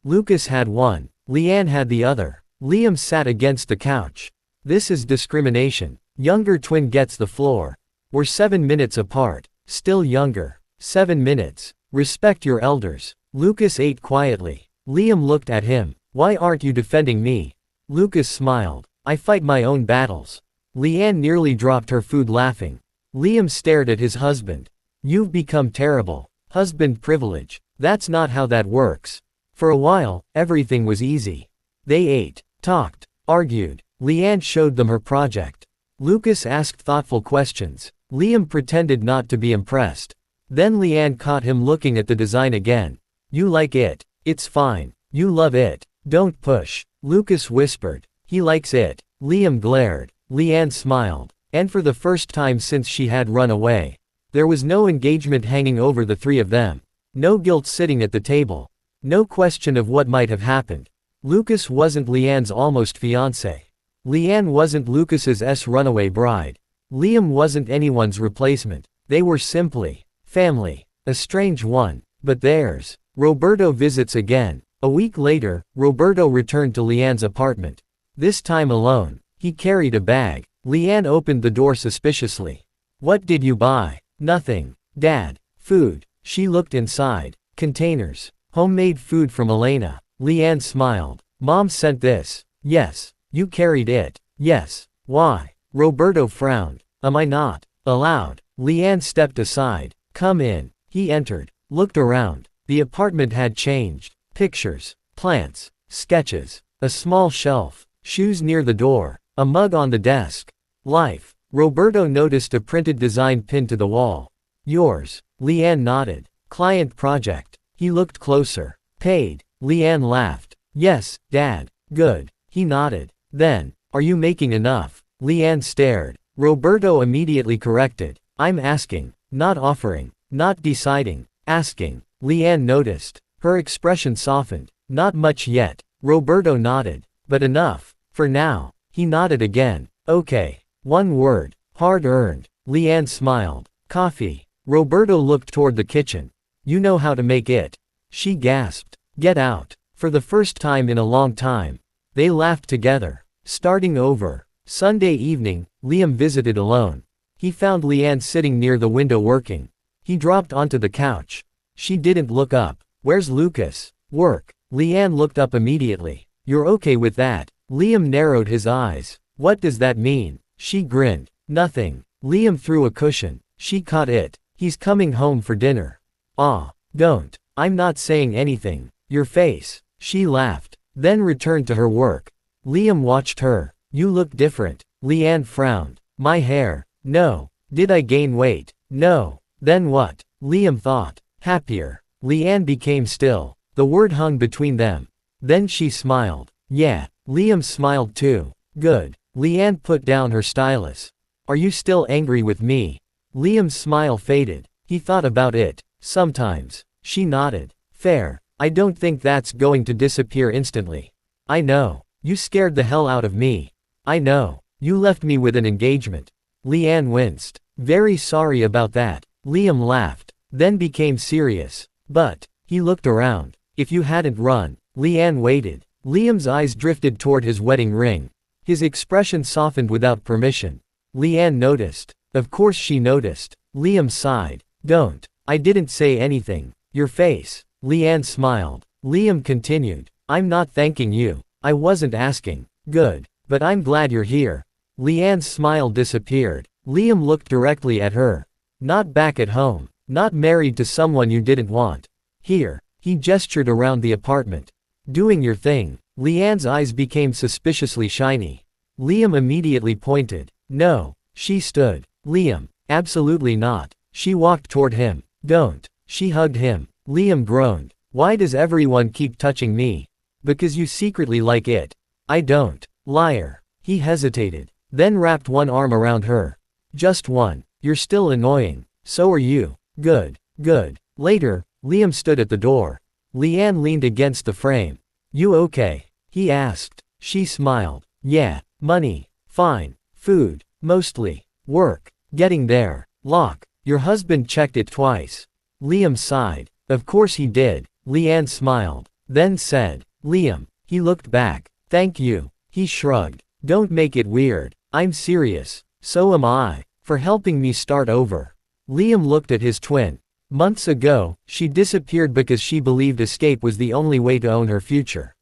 Lucas had one. Leanne had the other. Liam sat against the couch. This is discrimination. Younger twin gets the floor. We're 7 minutes apart. Still younger. 7 minutes. Respect your elders. Lucas ate quietly. Liam looked at him. Why aren't you defending me? Lucas smiled. I fight my own battles. Leanne nearly dropped her food laughing. Liam stared at his husband. You've become terrible. Husband privilege. That's not how that works. For a while, everything was easy. They ate, talked, argued. Leanne showed them her project. Lucas asked thoughtful questions. Liam pretended not to be impressed. Then Leanne caught him looking at the design again. You like it. It's fine. You love it. Don't push. Lucas whispered. He likes it. Liam glared. Leanne smiled. And for the first time since she had run away, there was no engagement hanging over the 3 of them. No guilt sitting at the table. No question of what might have happened. Lucas wasn't Leanne's almost fiancé. Leanne wasn't Lucas's runaway bride. Liam wasn't anyone's replacement. They were simply family. A strange one, but theirs. Roberto visits again. A week later, Roberto returned to Leanne's apartment. This time alone. He carried a bag. Leanne opened the door suspiciously. What did you buy? Nothing. Dad. Food. She looked inside. Containers. Homemade food from Elena. Leanne smiled. Mom sent this. Yes. You carried it. Yes. Why? Roberto frowned. Am I not allowed? Leanne stepped aside. Come in. He entered. Looked around. The apartment had changed. Pictures. Plants. Sketches. A small shelf. Shoes near the door. A mug on the desk. Life. Roberto noticed a printed design pinned to the wall. Yours. Leanne nodded. Client project. He looked closer. Paid. Leanne laughed. Yes, Dad. Good. He nodded. Then, are you making enough? Leanne stared. Roberto immediately corrected. I'm asking. Not offering. Not deciding. Asking. Leanne noticed. Her expression softened. Not much yet. Roberto nodded. But enough. For now. He nodded again. Okay. 1 word. Hard earned. Leanne smiled. Coffee. Roberto looked toward the kitchen. You know how to make it. She gasped. Get out. For the first time in a long time. They laughed together. Starting over. Sunday evening, Liam visited alone. He found Leanne sitting near the window working. He dropped onto the couch. She didn't look up. Where's Lucas? Work. Leanne looked up immediately. You're okay with that? Liam narrowed his eyes. What does that mean? She grinned. Nothing. Liam threw a cushion. She caught it. He's coming home for dinner. Ah, don't. I'm not saying anything. Your face. She laughed, then returned to her work. Liam watched her. You look different. Leanne frowned. My hair. No. Did I gain weight? No. Then what? Liam thought. Happier. Leanne became still. The word hung between them. Then she smiled. Yeah. Liam smiled too. Good. Leanne put down her stylus. Are you still angry with me? Liam's smile faded. He thought about it. Sometimes. She nodded. Fair. I don't think that's going to disappear instantly. I know. You scared the hell out of me. I know. You left me with an engagement. Leanne winced. Very sorry about that. Liam laughed, then became serious. But, he looked around. If you hadn't run. Leanne waited. Liam's eyes drifted toward his wedding ring. His expression softened without permission. Leanne noticed. Of course she noticed. Liam sighed. Don't. I didn't say anything. Your face. Leanne smiled. Liam continued. I'm not thanking you. I wasn't asking. Good. But I'm glad you're here. Leanne's smile disappeared. Liam looked directly at her. Not back at home. Not married to someone you didn't want. Here. He gestured around the apartment. Doing your thing. Leanne's eyes became suspiciously shiny. Liam immediately pointed. No. She stood. Liam. Absolutely not. She walked toward him. Don't. She hugged him. Liam groaned. Why does everyone keep touching me? Because you secretly like it. I don't. Liar. He hesitated. Then wrapped one arm around her. Just one. You're still annoying. So are you. Good. Good. Later, Liam stood at the door. Leanne leaned against the frame. You okay? He asked. She smiled. Yeah. Money. Fine. Food. Mostly. Work. Getting there. Lock. Your husband checked it twice. Liam sighed. Of course he did. Leanne smiled. Then said. Liam. He looked back. Thank you. He shrugged. Don't make it weird. I'm serious. So am I. For helping me start over. Liam looked at his twin. Months ago, she disappeared because she believed escape was the only way to own her future.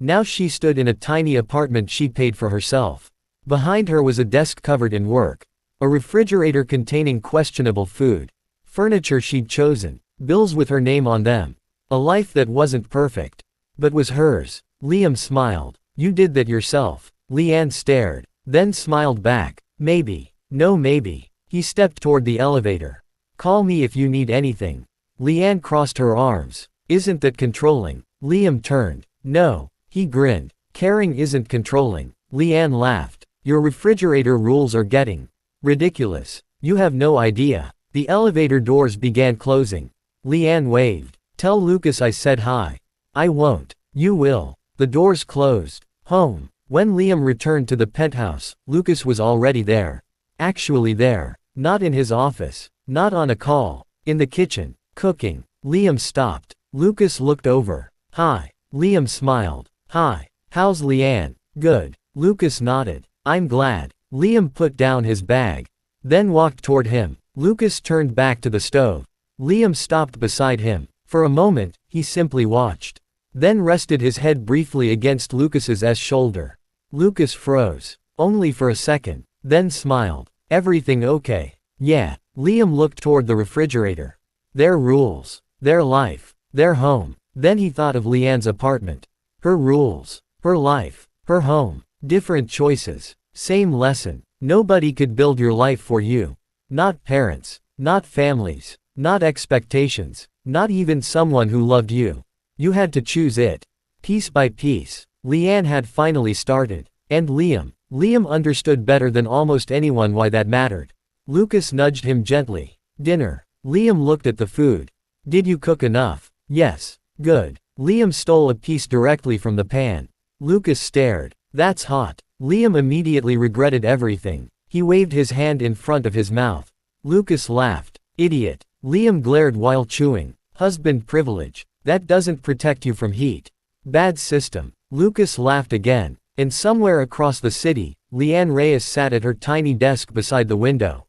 Now she stood in a tiny apartment she paid for herself. Behind her was a desk covered in work. A refrigerator containing questionable food. Furniture she'd chosen. Bills with her name on them. A life that wasn't perfect. But was hers. Liam smiled. You did that yourself. Leanne stared. Then smiled back. Maybe. No maybe. He stepped toward the elevator. Call me if you need anything. Leanne crossed her arms. Isn't that controlling? Liam turned. No. He grinned. Caring isn't controlling. Leanne laughed. Your refrigerator rules are getting ridiculous. You have no idea. The elevator doors began closing. Leanne waved. Tell Lucas I said hi. I won't. You will. The doors closed. Home. When Liam returned to the penthouse, Lucas was already there. Actually there. Not in his office. Not on a call. In the kitchen. Cooking. Liam stopped. Lucas looked over. Hi. Liam smiled. Hi. How's Leanne? Good. Lucas nodded. I'm glad. Liam put down his bag. Then walked toward him. Lucas turned back to the stove. Liam stopped beside him. For a moment, he simply watched. Then rested his head briefly against Lucas's shoulder. Lucas froze. Only for a second. Then smiled. Everything okay? Yeah. Liam looked toward the refrigerator. Their rules. Their life. Their home. Then he thought of Leanne's apartment. Her rules. Her life. Her home. Different choices. Same lesson. Nobody could build your life for you. Not parents. Not families. Not expectations. Not even someone who loved you. You had to choose it. Piece by piece. Leanne had finally started. And Liam understood better than almost anyone why that mattered. Lucas nudged him gently. Dinner. Liam looked at the food. Did you cook enough? Yes. Good. Liam stole a piece directly from the pan. Lucas stared. That's hot. Liam immediately regretted everything. He waved his hand in front of his mouth. Lucas laughed. Idiot. Liam glared while chewing. Husband privilege. That doesn't protect you from heat. Bad system. Lucas laughed again. And somewhere across the city, Leanne Reyes sat at her tiny desk beside the window.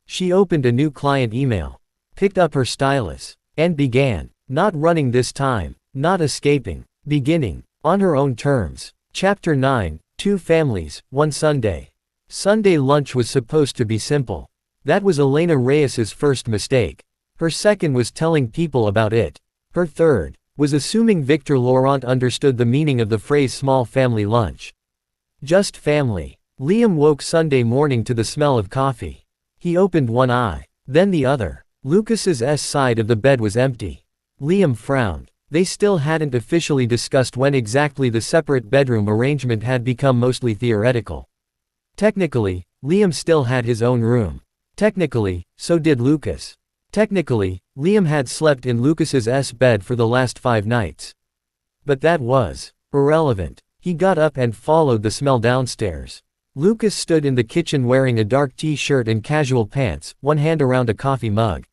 She opened a new client email. Picked up her stylus. And began. Not running this time. Not escaping. Beginning. On her own terms. Chapter 9, Two Families, One Sunday. Sunday lunch was supposed to be simple. That was Elena Reyes's first mistake. Her second was telling people about it. Her third was assuming Victor Laurent understood the meaning of the phrase small family lunch. Just family. Liam woke Sunday morning to the smell of coffee. He opened one eye, then the other. Lucas's side of the bed was empty. Liam frowned. They still hadn't officially discussed when exactly the separate bedroom arrangement had become mostly theoretical. Technically, Liam still had his own room. Technically, so did Lucas. Technically, Liam had slept in Lucas's bed for the last 5 nights. But that was irrelevant. He got up and followed the smell downstairs. Lucas stood in the kitchen wearing a dark t-shirt and casual pants, one hand around a coffee mug.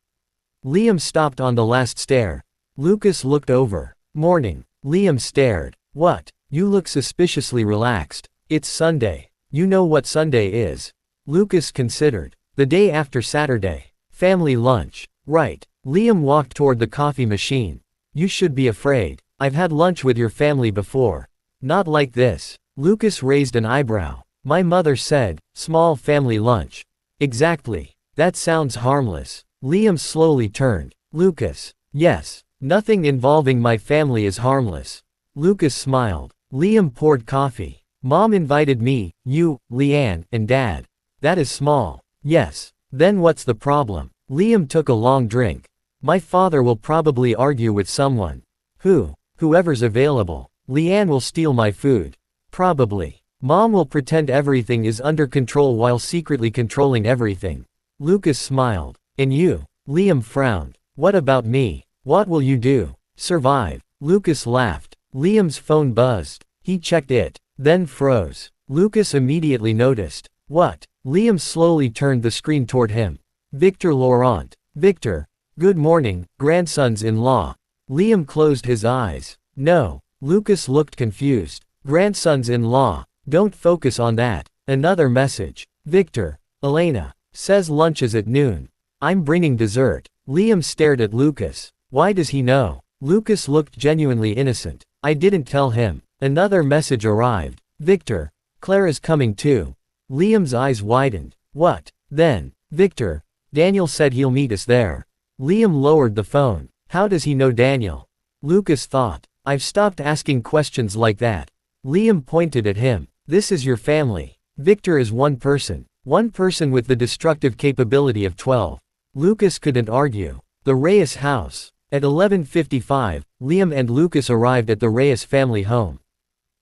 Liam stopped on the last stair. Lucas looked over. Morning. Liam stared. What? You look suspiciously relaxed. It's Sunday. You know what Sunday is. Lucas considered. The day after Saturday. Family lunch. Right. Liam walked toward the coffee machine. You should be afraid. I've had lunch with your family before. Not like this. Lucas raised an eyebrow. My mother said, small family lunch. Exactly. That sounds harmless. Liam slowly turned. Lucas. Yes. Nothing involving my family is harmless. Lucas smiled. Liam poured coffee. Mom invited me, you, Leanne, and Dad. That is small. Yes. Then what's the problem? Liam took a long drink. My father will probably argue with someone. Who? Whoever's available. Leanne will steal my food. Probably. Mom will pretend everything is under control while secretly controlling everything. Lucas smiled. And you? Liam frowned. What about me? What will you do? Survive. Lucas laughed. Liam's phone buzzed. He checked it, then froze. Lucas immediately noticed. What? Liam slowly turned the screen toward him. Victor Laurent. Victor. Good morning, grandsons-in-law. Liam closed his eyes. No. Lucas looked confused. Grandsons-in-law. Don't focus on that. Another message. Victor. Elena. Says lunch is at noon. I'm bringing dessert. Liam stared at Lucas. Why does he know? Lucas looked genuinely innocent. I didn't tell him. Another message arrived. Victor. Clara's coming too. Liam's eyes widened. What? Then. Victor. Daniel said he'll meet us there. Liam lowered the phone. How does he know Daniel? Lucas thought. I've stopped asking questions like that. Liam pointed at him. This is your family. Victor is one person. One person with the destructive capability of 12. Lucas couldn't argue. The Reyes house. At 11:55, Liam and Lucas arrived at the Reyes family home.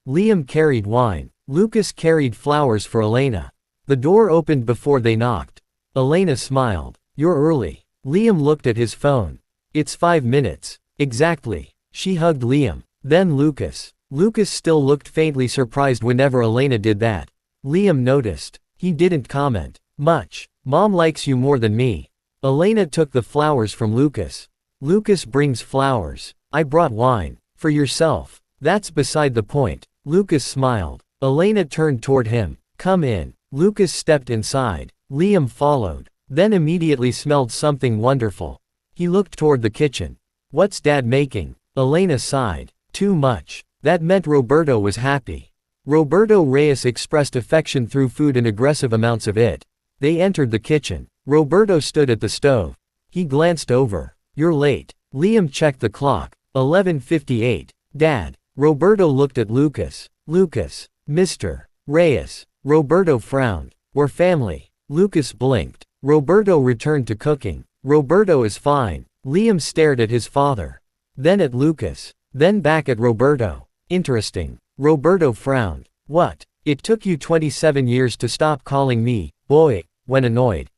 Liam carried wine. Lucas carried flowers for Elena. The door opened before they knocked. Elena smiled. You're early. Liam looked at his phone. It's 5 minutes. Exactly. She hugged Liam. Then Lucas. Lucas still looked faintly surprised whenever Elena did that. Liam noticed. He didn't comment. Much. Mom likes you more than me. Elena took the flowers from Lucas. Lucas brings flowers. I brought wine. For yourself. That's beside the point. Lucas smiled. Elena turned toward him. Come in. Lucas stepped inside. Liam followed. Then immediately smelled something wonderful. He looked toward the kitchen. What's Dad making? Elena sighed. Too much. That meant Roberto was happy. Roberto Reyes expressed affection through food and aggressive amounts of it. They entered the kitchen. Roberto stood at the stove. He glanced over. You're late. Liam checked the clock. 11:58. Dad. Roberto looked at Lucas. Lucas. Mr. Reyes. Roberto frowned. We're family. Lucas blinked. Roberto returned to cooking. Roberto is fine. Liam stared at his father. Then at Lucas. Then back at Roberto. Interesting. Roberto frowned. What? It took you 27 years to stop calling me, boy, when annoyed.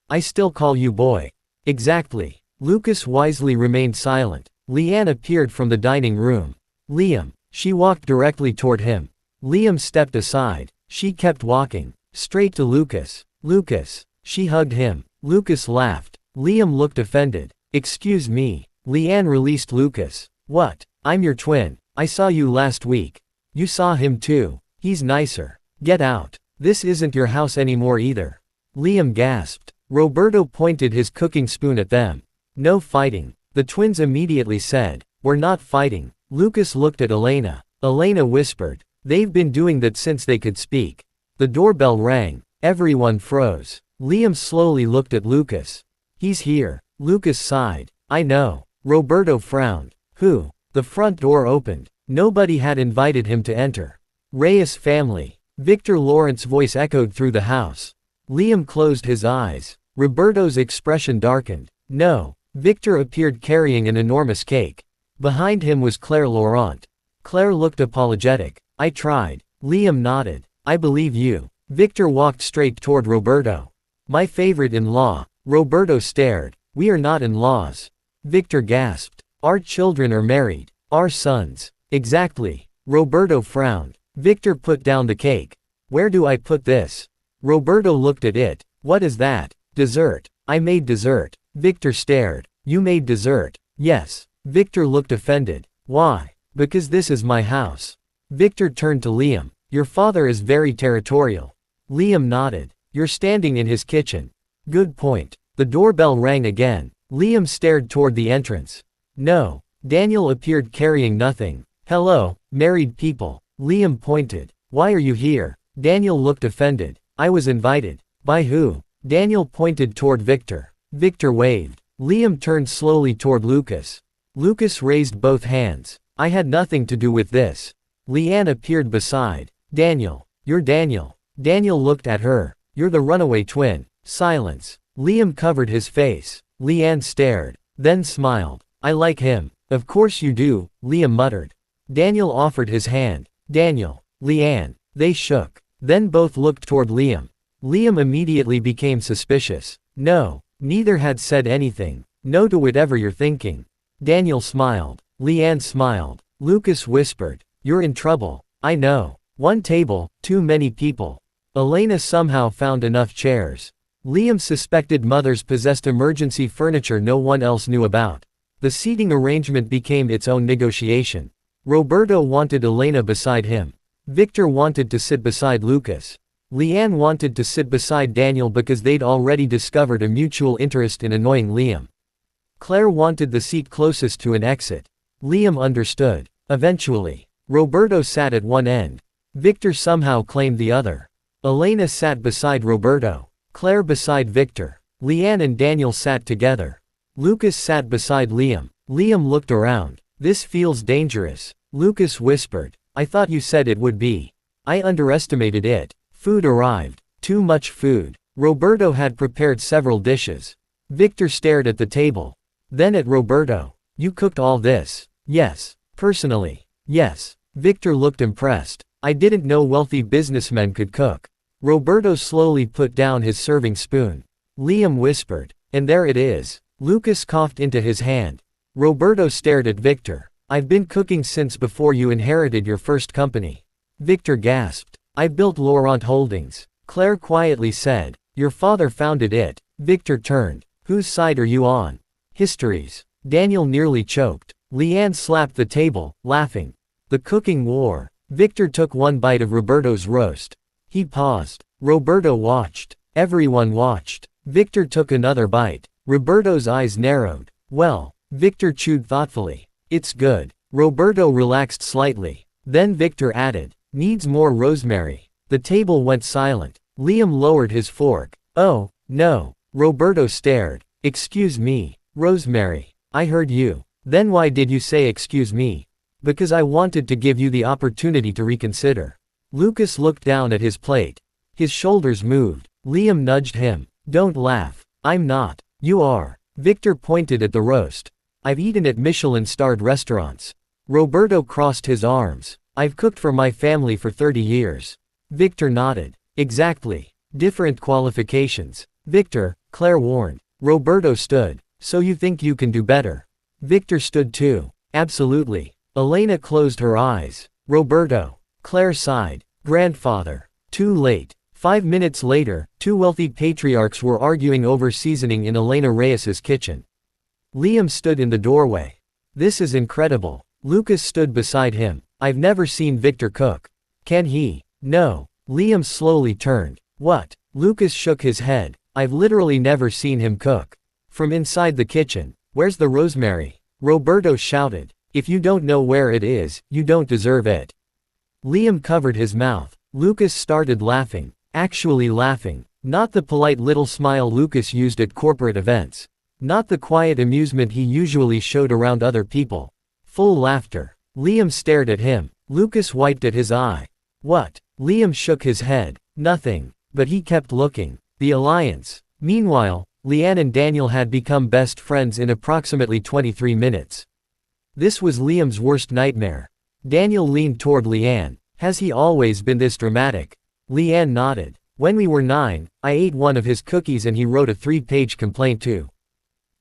I still call you boy. Exactly. Lucas wisely remained silent. Leanne appeared from the dining room. Liam. She walked directly toward him. Liam stepped aside. She kept walking. Straight to Lucas. Lucas. She hugged him. Lucas laughed. Liam looked offended. Excuse me. Leanne released Lucas. What? I'm your twin. I saw you last week. You saw him too. He's nicer. Get out. This isn't your house anymore either. Liam gasped. Roberto pointed his cooking spoon at them. No fighting. The twins immediately said. We're not fighting. Lucas looked at Elena. Elena whispered. They've been doing that since they could speak. The doorbell rang. Everyone froze. Liam slowly looked at Lucas. He's here. Lucas sighed. I know. Roberto frowned. Who? The front door opened. Nobody had invited him to enter. Reyes family. Victor Laurent's voice echoed through the house. Liam closed his eyes. Roberto's expression darkened. No. Victor appeared carrying an enormous cake. Behind him was Claire Laurent. Claire looked apologetic. I tried. Liam nodded. I believe you. Victor walked straight toward Roberto. My favorite-in-law. Roberto stared. We are not in-laws. Victor gasped. Our children are married. Our sons. Exactly. Roberto frowned. Victor put down the cake. Where do I put this? Roberto looked at it. What is that? Dessert. I made dessert. Victor stared. You made dessert? Yes. Victor looked offended. Why? Because this is my house. Victor turned to Liam. Your father is very territorial. Liam nodded. You're standing in his kitchen. Good point. The doorbell rang again. Liam stared toward the entrance. No. Daniel appeared carrying nothing. Hello, married people. Liam pointed. Why are you here? Daniel looked offended. I was invited. By who? Daniel pointed toward Victor. Victor waved. Liam turned slowly toward Lucas. Lucas raised both hands. I had nothing to do with this. Leanne appeared beside. Daniel. You're Daniel. Daniel looked at her. You're the runaway twin. Silence. Liam covered his face. Leanne stared. Then smiled. I like him. Of course you do, Liam muttered. Daniel offered his hand. Daniel. Leanne. They shook. Then both looked toward Liam. Liam immediately became suspicious. No. Neither had said anything. No to whatever you're thinking. Daniel smiled. Leanne smiled. Lucas whispered. You're in trouble. I know. One table, too many people. Elena somehow found enough chairs. Liam suspected mothers possessed emergency furniture no one else knew about. The seating arrangement became its own negotiation. Roberto wanted Elena beside him. Victor wanted to sit beside Lucas. Leanne wanted to sit beside Daniel because they'd already discovered a mutual interest in annoying Liam. Claire wanted the seat closest to an exit. Liam understood. Eventually, Roberto sat at one end. Victor somehow claimed the other. Elena sat beside Roberto. Claire beside Victor. Leanne and Daniel sat together. Lucas sat beside Liam. Liam looked around. This feels dangerous. Lucas whispered. I thought you said it would be. I underestimated it. Food arrived. Too much food. Roberto had prepared several dishes. Victor stared at the table. Then at Roberto. You cooked all this? Yes. Personally? Yes. Victor looked impressed. I didn't know wealthy businessmen could cook. Roberto slowly put down his serving spoon. Liam whispered. And there it is. Lucas coughed into his hand. Roberto stared at Victor. I've been cooking since before you inherited your first company. Victor gasped. I built Laurent Holdings. Claire quietly said. Your father founded it. Victor turned. Whose side are you on? Histories. Daniel nearly choked. Leanne slapped the table, laughing. The cooking war. Victor took one bite of Roberto's roast. He paused. Roberto watched. Everyone watched. Victor took another bite. Roberto's eyes narrowed. Well, Victor chewed thoughtfully. It's good. Roberto relaxed slightly. Then Victor added. Needs more rosemary. The table went silent. Liam lowered his fork. Oh, no. Roberto stared. Excuse me. Rosemary. I heard you. Then why did you say excuse me? Because I wanted to give you the opportunity to reconsider. Lucas looked down at his plate. His shoulders moved. Liam nudged him. Don't laugh. I'm not. You are. Victor pointed at the roast. I've eaten at Michelin-starred restaurants. Roberto crossed his arms. I've cooked for my family for 30 years. Victor nodded. Exactly. Different qualifications. Victor, Claire warned. Roberto stood. So you think you can do better? Victor stood too. Absolutely. Elena closed her eyes. Roberto. Claire sighed. Grandfather. Too late. 5 minutes later, two wealthy patriarchs were arguing over seasoning in Elena Reyes's kitchen. Liam stood in the doorway. This is incredible. Lucas stood beside him. I've never seen Victor cook. Can he? No. Liam slowly turned. What? Lucas shook his head. I've literally never seen him cook. From inside the kitchen. Where's the rosemary? Roberto shouted. If you don't know where it is, you don't deserve it. Liam covered his mouth. Lucas started laughing. Actually laughing. Not the polite little smile Lucas used at corporate events. Not the quiet amusement he usually showed around other people. Full laughter. Liam stared at him. Lucas wiped at his eye. What? Liam shook his head. Nothing. But he kept looking. The alliance. Meanwhile, Leanne and Daniel had become best friends in approximately 23 minutes. This was Liam's worst nightmare. Daniel leaned toward Leanne. Has he always been this dramatic? Leanne nodded. When we were 9, I ate one of his cookies and he wrote a 3-page complaint too.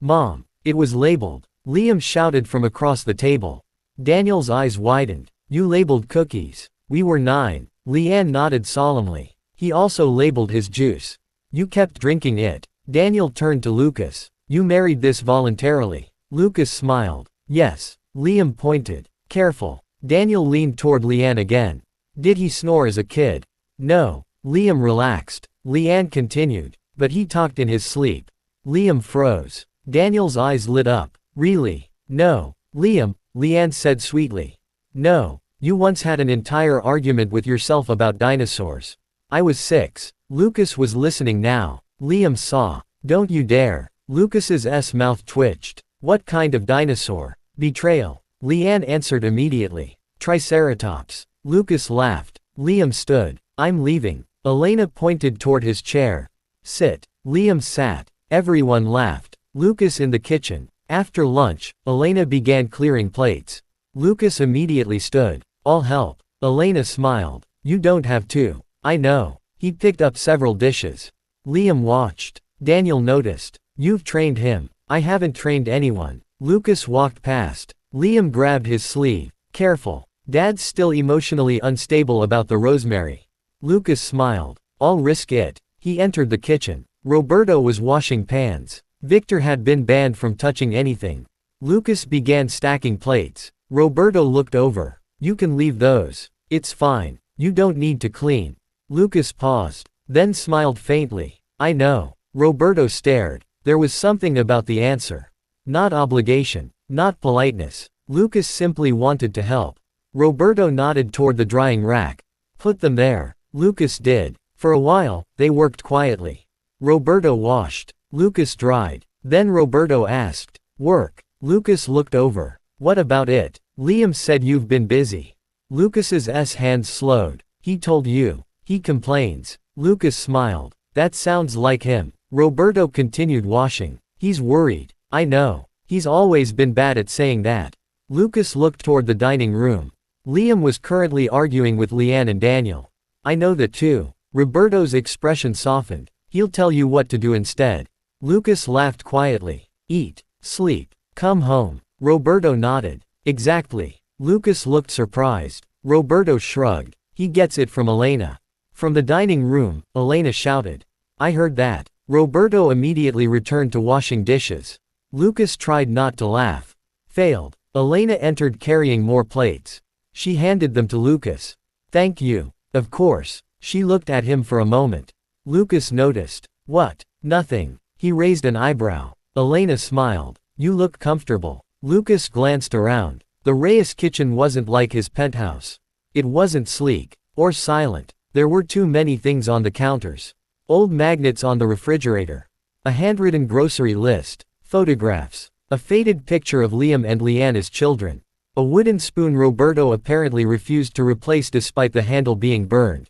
Mom. It was labeled. Liam shouted from across the table. Daniel's eyes widened. You labeled cookies. We were 9. Leanne nodded solemnly. He also labeled his juice. You kept drinking it. Daniel turned to Lucas. You married this voluntarily. Lucas smiled. Yes. Liam pointed. Careful. Daniel leaned toward Leanne again. Did he snore as a kid? No. Liam relaxed. Leanne continued. But he talked in his sleep. Liam froze. Daniel's eyes lit up. Really? No. Liam, Leanne said sweetly. No. You once had an entire argument with yourself about dinosaurs. I was 6. Lucas was listening now. Liam saw. Don't you dare. Lucas's mouth twitched. What kind of dinosaur? Betrayal. Leanne answered immediately. Triceratops. Lucas laughed. Liam stood. I'm leaving. Elena pointed toward his chair. Sit. Liam sat. Everyone laughed. Lucas in the kitchen. After lunch, Elena began clearing plates. Lucas immediately stood. I'll help. Elena smiled. You don't have to. I know. He picked up several dishes. Liam watched. Daniel noticed. You've trained him. I haven't trained anyone. Lucas walked past. Liam grabbed his sleeve. Careful. Dad's still emotionally unstable about the rosemary. Lucas smiled. I'll risk it. He entered the kitchen. Roberto was washing pans. Victor had been banned from touching anything. Lucas began stacking plates. Roberto looked over. You can leave those. It's fine. You don't need to clean. Lucas paused, then smiled faintly. I know. Roberto stared. There was something about the answer. Not obligation. Not politeness. Lucas simply wanted to help. Roberto nodded toward the drying rack. Put them there. Lucas did. For a while, they worked quietly. Roberto washed. Lucas dried. Then Roberto asked. Work. Lucas looked over. What about it? Liam said you've been busy. Lucas's hands slowed. He told you. He complains. Lucas smiled. That sounds like him. Roberto continued washing. He's worried. I know. He's always been bad at saying that. Lucas looked toward the dining room. Liam was currently arguing with Leanne and Daniel. I know that too. Roberto's expression softened. He'll tell you what to do instead. Lucas laughed quietly. Eat. Sleep. Come home. Roberto nodded. Exactly. Lucas looked surprised. Roberto shrugged. He gets it from Elena. From the dining room, Elena shouted. I heard that. Roberto immediately returned to washing dishes. Lucas tried not to laugh. Failed. Elena entered carrying more plates. She handed them to Lucas. Thank you. Of course. She looked at him for a moment. Lucas noticed. What? Nothing. He raised an eyebrow. Elena smiled. You look comfortable. Lucas glanced around. The Reyes kitchen wasn't like his penthouse. It wasn't sleek. Or silent. There were too many things on the counters. Old magnets on the refrigerator. A handwritten grocery list. Photographs. A faded picture of Liam and Leanne as children. A wooden spoon Roberto apparently refused to replace despite the handle being burned.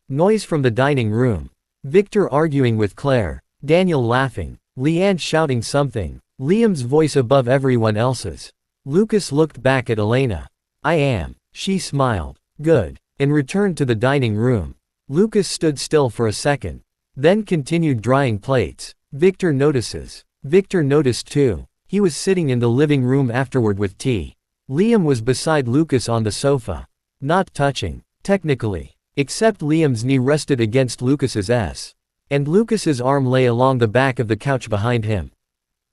Noise from the dining room. Victor arguing with Claire. Daniel laughing. Leanne shouting something. Liam's voice above everyone else's. Lucas looked back at Elena. I am. She smiled. Good. And returned to the dining room. Lucas stood still for a second. Then continued drying plates. Victor notices. Victor noticed too. He was sitting in the living room afterward with tea. Liam was beside Lucas on the sofa. Not touching. Technically. Except Liam's knee rested against Lucas's. And Lucas's arm lay along the back of the couch behind him.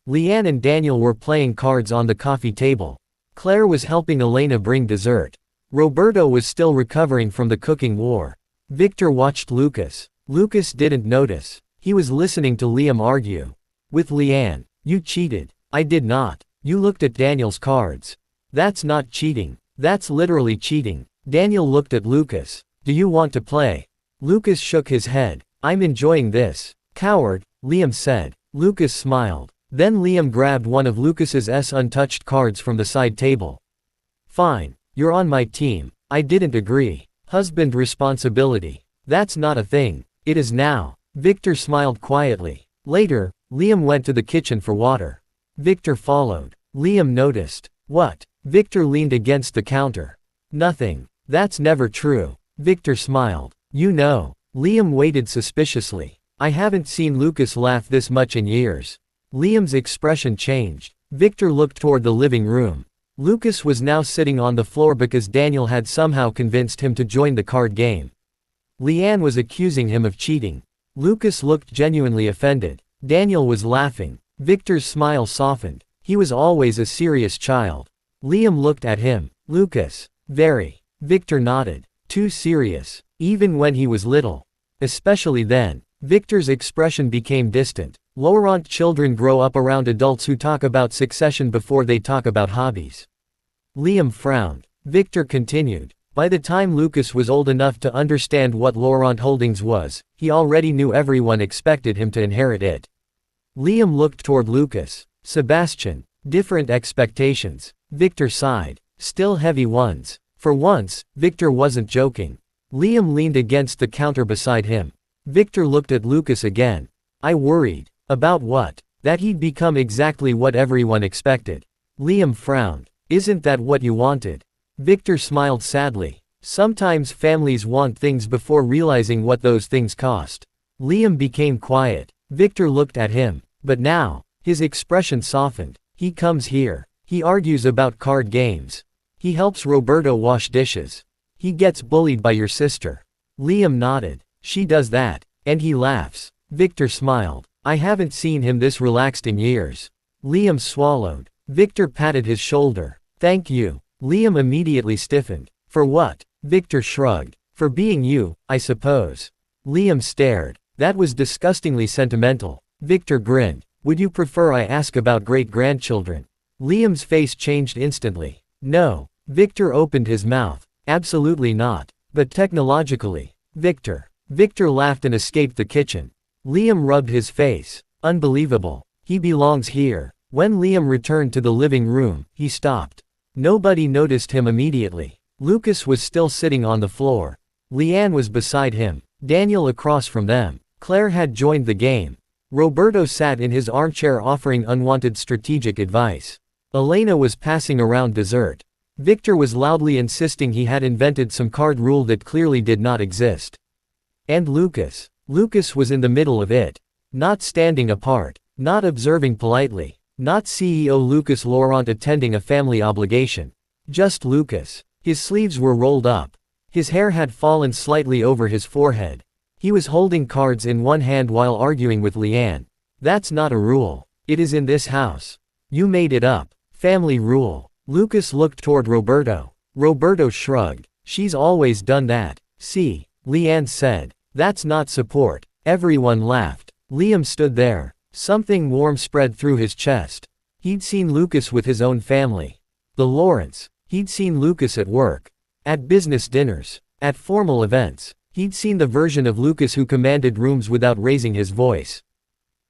Leanne and Daniel were playing cards on the coffee table. Claire was helping Elena bring dessert. Roberto was still recovering from the cooking war. Victor watched Lucas. Lucas didn't notice. He was listening to Liam argue. With Leanne. You cheated. I did not. You looked at Daniel's cards. That's not cheating. That's literally cheating. Daniel looked at Lucas. Do you want to play? Lucas shook his head. I'm enjoying this. Coward, Liam said. Lucas smiled. Then Liam grabbed one of Lucas's untouched cards from the side table. Fine, you're on my team. I didn't agree. Husband responsibility. That's not a thing. It is now. Victor smiled quietly. Later, Liam went to the kitchen for water. Victor followed. Liam noticed. What? Victor leaned against the counter. Nothing. That's never true. Victor smiled. You know. Liam waited suspiciously. I haven't seen Lucas laugh this much in years. Liam's expression changed. Victor looked toward the living room. Lucas was now sitting on the floor because Daniel had somehow convinced him to join the card game. Leanne was accusing him of cheating. Lucas looked genuinely offended. Daniel was laughing. Victor's smile softened. He was always a serious child. Liam looked at him. Lucas. Very. Victor nodded. Too serious. Even when he was little. Especially then. Victor's expression became distant. Laurent children grow up around adults who talk about succession before they talk about hobbies. Liam frowned. Victor continued. By the time Lucas was old enough to understand what Laurent Holdings was, he already knew everyone expected him to inherit it. Liam looked toward Lucas. Sebastian. Different expectations. Victor sighed. Still heavy ones. For once, Victor wasn't joking. Liam leaned against the counter beside him. Victor looked at Lucas again. I worried. About what? That he'd become exactly what everyone expected. Liam frowned. Isn't that what you wanted? Victor smiled sadly. Sometimes families want things before realizing what those things cost. Liam became quiet. Victor looked at him. But now, his expression softened. He comes here. He argues about card games. He helps Roberto wash dishes. He gets bullied by your sister. Liam nodded. She does that. And he laughs. Victor smiled. I haven't seen him this relaxed in years. Liam swallowed. Victor patted his shoulder. Thank you. Liam immediately stiffened. For what? Victor shrugged. For being you, I suppose. Liam stared. That was disgustingly sentimental. Victor grinned. Would you prefer I ask about great-grandchildren? Liam's face changed instantly. No. Victor opened his mouth. Absolutely not. But technologically. Victor. Victor laughed and escaped the kitchen. Liam rubbed his face. Unbelievable. He belongs here. When Liam returned to the living room, he stopped. Nobody noticed him immediately. Lucas was still sitting on the floor. Leanne was beside him. Daniel across from them. Claire had joined the game. Roberto sat in his armchair offering unwanted strategic advice. Elena was passing around dessert. Victor was loudly insisting he had invented some card rule that clearly did not exist. And Lucas. Lucas was in the middle of it. Not standing apart. Not observing politely. Not CEO Lucas Laurent attending a family obligation. Just Lucas. His sleeves were rolled up. His hair had fallen slightly over his forehead. He was holding cards in one hand while arguing with Leanne. That's not a rule. It is in this house. You made it up. Family rule. Lucas looked toward Roberto. Roberto shrugged. She's always done that. See, Leanne said. That's not support. Everyone laughed. Liam stood there. Something warm spread through his chest. He'd seen Lucas with his own family. The Laurents. He'd seen Lucas at work. At business dinners. At formal events. He'd seen the version of Lucas who commanded rooms without raising his voice.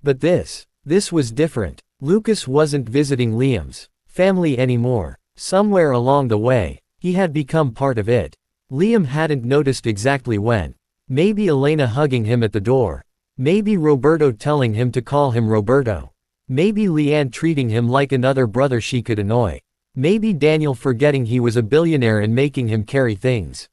But this was different. Lucas wasn't visiting Liam's family anymore. Somewhere along the way, he had become part of it. Liam hadn't noticed exactly when. Maybe Elena hugging him at the door. Maybe Roberto telling him to call him Roberto. Maybe Leanne treating him like another brother she could annoy. Maybe Daniel forgetting he was a billionaire and making him carry things.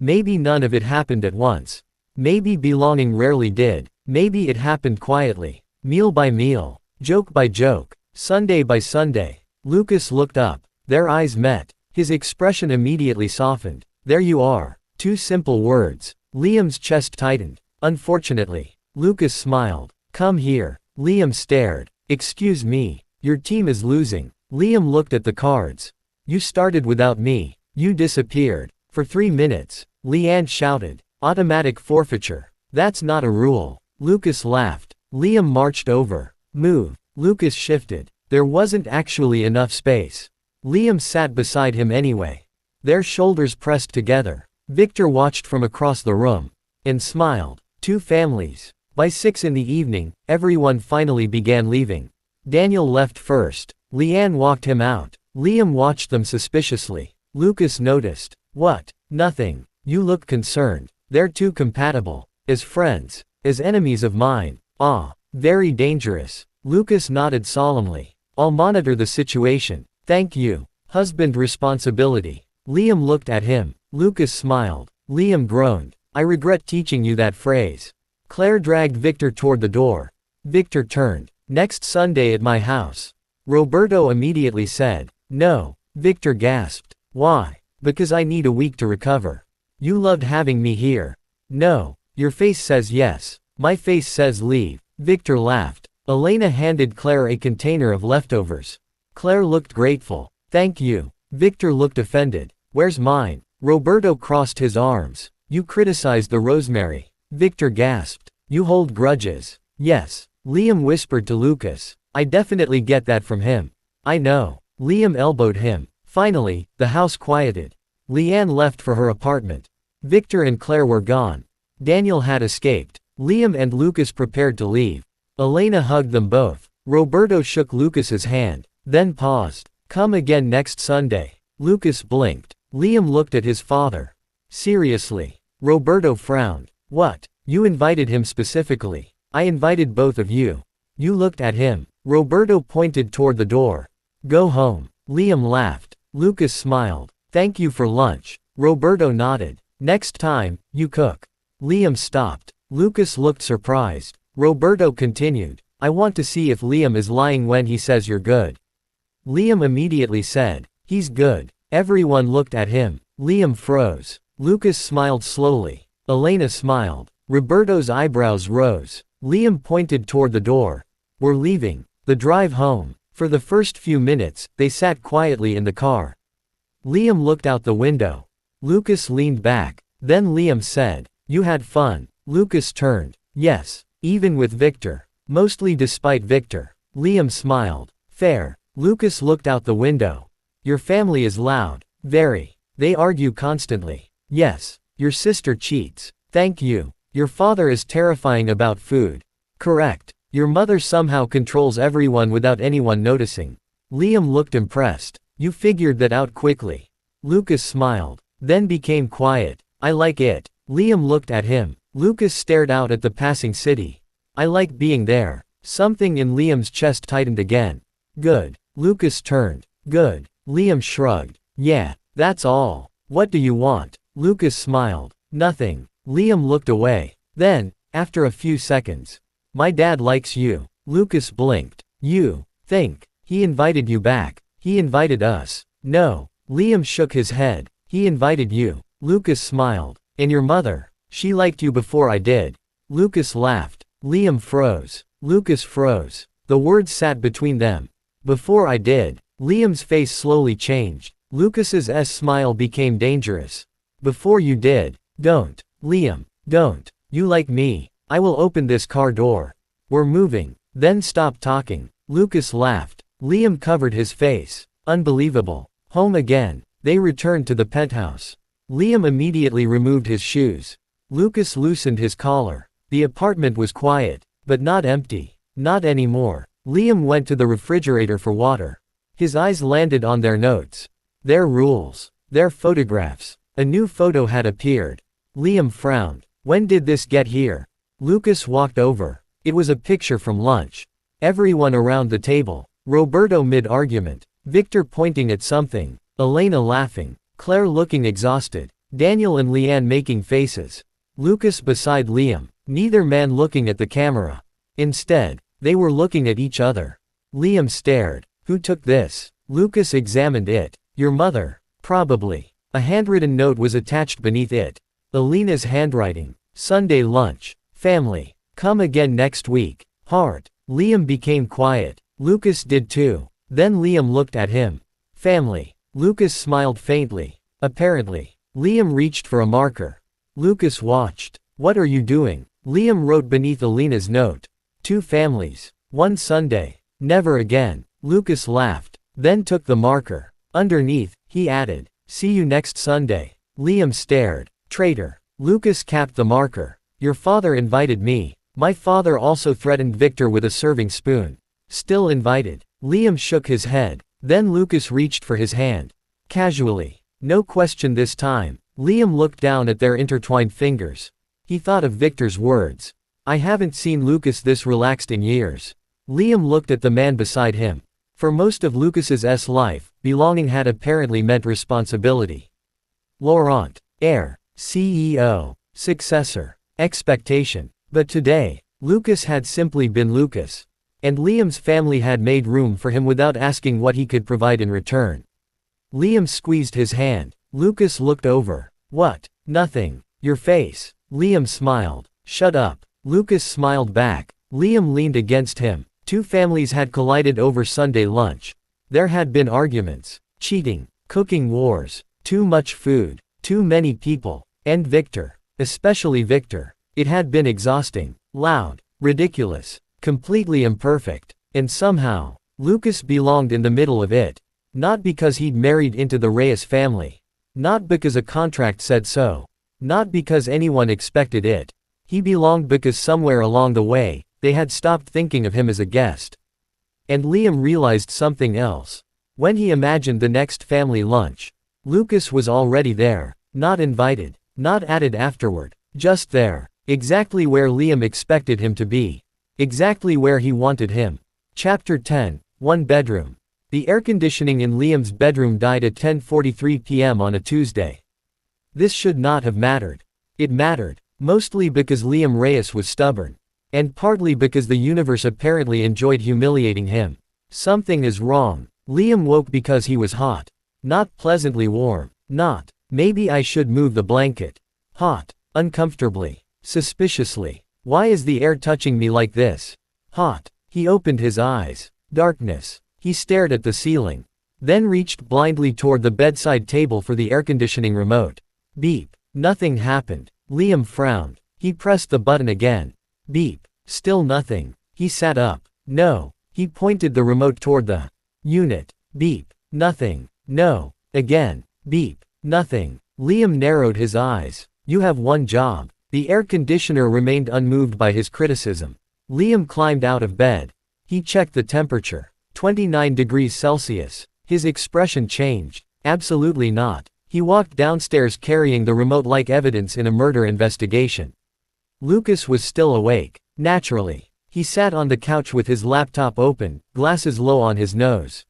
Maybe none of it happened at once. Maybe belonging rarely did. Maybe it happened quietly. Meal by meal. Joke by joke. Sunday by Sunday. Lucas looked up. Their eyes met. His expression immediately softened. There you are. 2 simple words. Liam's chest tightened. Unfortunately. Lucas smiled. Come here. Liam stared. Excuse me. Your team is losing. Liam looked at the cards. You started without me. You disappeared. For 3 minutes. Leanne shouted. Automatic forfeiture. That's not a rule. Lucas laughed. Liam marched over. Move. Lucas shifted. There wasn't actually enough space. Liam sat beside him anyway. Their shoulders pressed together. Victor watched from across the room. And smiled. 2 families. By 6 in the evening, everyone finally began leaving. Daniel left first. Leanne walked him out. Liam watched them suspiciously. Lucas noticed. What? Nothing. You look concerned. They're too compatible. As friends. As enemies of mine. Ah. Very dangerous. Lucas nodded solemnly. I'll monitor the situation. Thank you. Husband responsibility. Liam looked at him. Lucas smiled. Liam groaned. I regret teaching you that phrase. Claire dragged Victor toward the door. Victor turned. Next Sunday at my house. Roberto immediately said. No. Victor gasped. Why? Because I need a week to recover. You loved having me here. No. Your face says yes. My face says leave. Victor laughed. Elena handed Claire a container of leftovers. Claire looked grateful. Thank you. Victor looked offended. Where's mine? Roberto crossed his arms. You criticized the rosemary. Victor gasped. You hold grudges. Yes. Liam whispered to Lucas. I definitely get that from him. I know. Liam elbowed him. Finally, the house quieted. Leanne left for her apartment. Victor and Claire were gone. Daniel had escaped. Liam and Lucas prepared to leave. Elena hugged them both. Roberto shook Lucas's hand, then paused. Come again next Sunday. Lucas blinked. Liam looked at his father. Seriously. Roberto frowned. What? You invited him specifically. I invited both of you. You looked at him. Roberto pointed toward the door. Go home. Liam laughed. Lucas smiled. Thank you for lunch. Roberto nodded. Next time, you cook. Liam stopped. Lucas looked surprised. Roberto continued. I want to see if Liam is lying when he says you're good. Liam immediately said. He's good. Everyone looked at him. Liam froze. Lucas smiled slowly. Elena smiled. Roberto's eyebrows rose. Liam pointed toward the door. We're leaving. The drive home. For the first few minutes, they sat quietly in the car. Liam looked out the window. Lucas leaned back. Then Liam said, You had fun. Lucas turned. Yes. Even with Victor. Mostly despite Victor. Liam smiled. Fair. Lucas looked out the window. Your family is loud. Very. They argue constantly. Yes. Your sister cheats. Thank you. Your father is terrifying about food. Correct. Your mother somehow controls everyone without anyone noticing. Liam looked impressed. You figured that out quickly. Lucas smiled. Then became quiet. I like it. Liam looked at him. Lucas stared out at the passing city. I like being there. Something in Liam's chest tightened again. Good. Lucas turned. Good. Liam shrugged. Yeah, that's all. What do you want? Lucas smiled. Nothing. Liam looked away. Then, after a few seconds. My dad likes you. Lucas blinked. You think he invited you back? He invited us. No. Liam shook his head. He invited you. Lucas smiled. And your mother? She liked you before I did. Lucas laughed. Liam froze. Lucas froze. The words sat between them. Before I did. Liam's face slowly changed. Lucas's smile became dangerous. Before you did. Don't. Liam. Don't. You like me. I will open this car door. We're moving. Then stop talking. Lucas laughed. Liam covered his face. Unbelievable. Home again. They returned to the penthouse. Liam immediately removed his shoes. Lucas loosened his collar. The apartment was quiet, but not empty. Not anymore. Liam went to the refrigerator for water. His eyes landed on their notes. Their rules. Their photographs. A new photo had appeared. Liam frowned. When did this get here? Lucas walked over. It was a picture from lunch. Everyone around the table. Roberto mid-argument. Victor pointing at something. Elena laughing. Claire looking exhausted. Daniel and Leanne making faces. Lucas beside Liam. Neither man looking at the camera. Instead, they were looking at each other. Liam stared. Who took this? Lucas examined it. Your mother. Probably. A handwritten note was attached beneath it. Elena's handwriting. Sunday lunch. Family. Come again next week. Heart. Liam became quiet. Lucas did too. Then Liam looked at him. Family. Lucas smiled faintly. Apparently. Liam reached for a marker. Lucas watched. What are you doing? Liam wrote beneath Elena's note. 2 families. 1 Sunday. Never again. Lucas laughed. Then took the marker. Underneath, he added. See you next Sunday. Liam stared. Traitor. Lucas capped the marker. Your father invited me. My father also threatened Victor with a serving spoon. Still invited. Liam shook his head. Then Lucas reached for his hand. Casually. No question this time. Liam looked down at their intertwined fingers. He thought of Victor's words. I haven't seen Lucas this relaxed in years. Liam looked at the man beside him. For most of Lucas's life, belonging had apparently meant responsibility. Laurent. Heir. CEO. Successor. Expectation. But today, Lucas had simply been Lucas. And Liam's family had made room for him without asking what he could provide in return. Liam squeezed his hand. Lucas looked over. What? Nothing. Your face. Liam smiled. Shut up. Lucas smiled back. Liam leaned against him. Two families had collided over Sunday lunch. There had been arguments, cheating, cooking wars, too much food, too many people, and Victor. Especially Victor. It had been exhausting, loud, ridiculous, completely imperfect. And somehow, Lucas belonged in the middle of it. Not because he'd married into the Reyes family. Not because a contract said so. Not because anyone expected it. He belonged because somewhere along the way, they had stopped thinking of him as a guest. And Liam realized something else. When he imagined the next family lunch, Lucas was already there, not invited, not added afterward, just there, exactly where Liam expected him to be. Exactly where he wanted him. Chapter 10, One Bedroom. The air conditioning in Liam's bedroom died at 10:43 p.m. on a Tuesday. This should not have mattered. It mattered, mostly because Liam Reyes was stubborn. And partly because the universe apparently enjoyed humiliating him. Something is wrong. Liam woke because he was hot. Not pleasantly warm. Not, maybe I should move the blanket. Hot. Uncomfortably. Suspiciously. Why is the air touching me like this? Hot. He opened his eyes. Darkness. He stared at the ceiling. Then reached blindly toward the bedside table for the air conditioning remote. Beep. Nothing happened. Liam frowned. He pressed the button again. Beep. Still nothing. He sat up. No. He pointed the remote toward the unit. Beep. Nothing. No. Again. Beep. Nothing. Liam narrowed his eyes. You have one job. The air conditioner remained unmoved by his criticism. Liam climbed out of bed. He checked the temperature. 29 degrees Celsius. His expression changed. Absolutely not. He walked downstairs carrying the remote like evidence in a murder investigation. Lucas was still awake. Naturally. He sat on the couch with his laptop open, glasses low on his nose.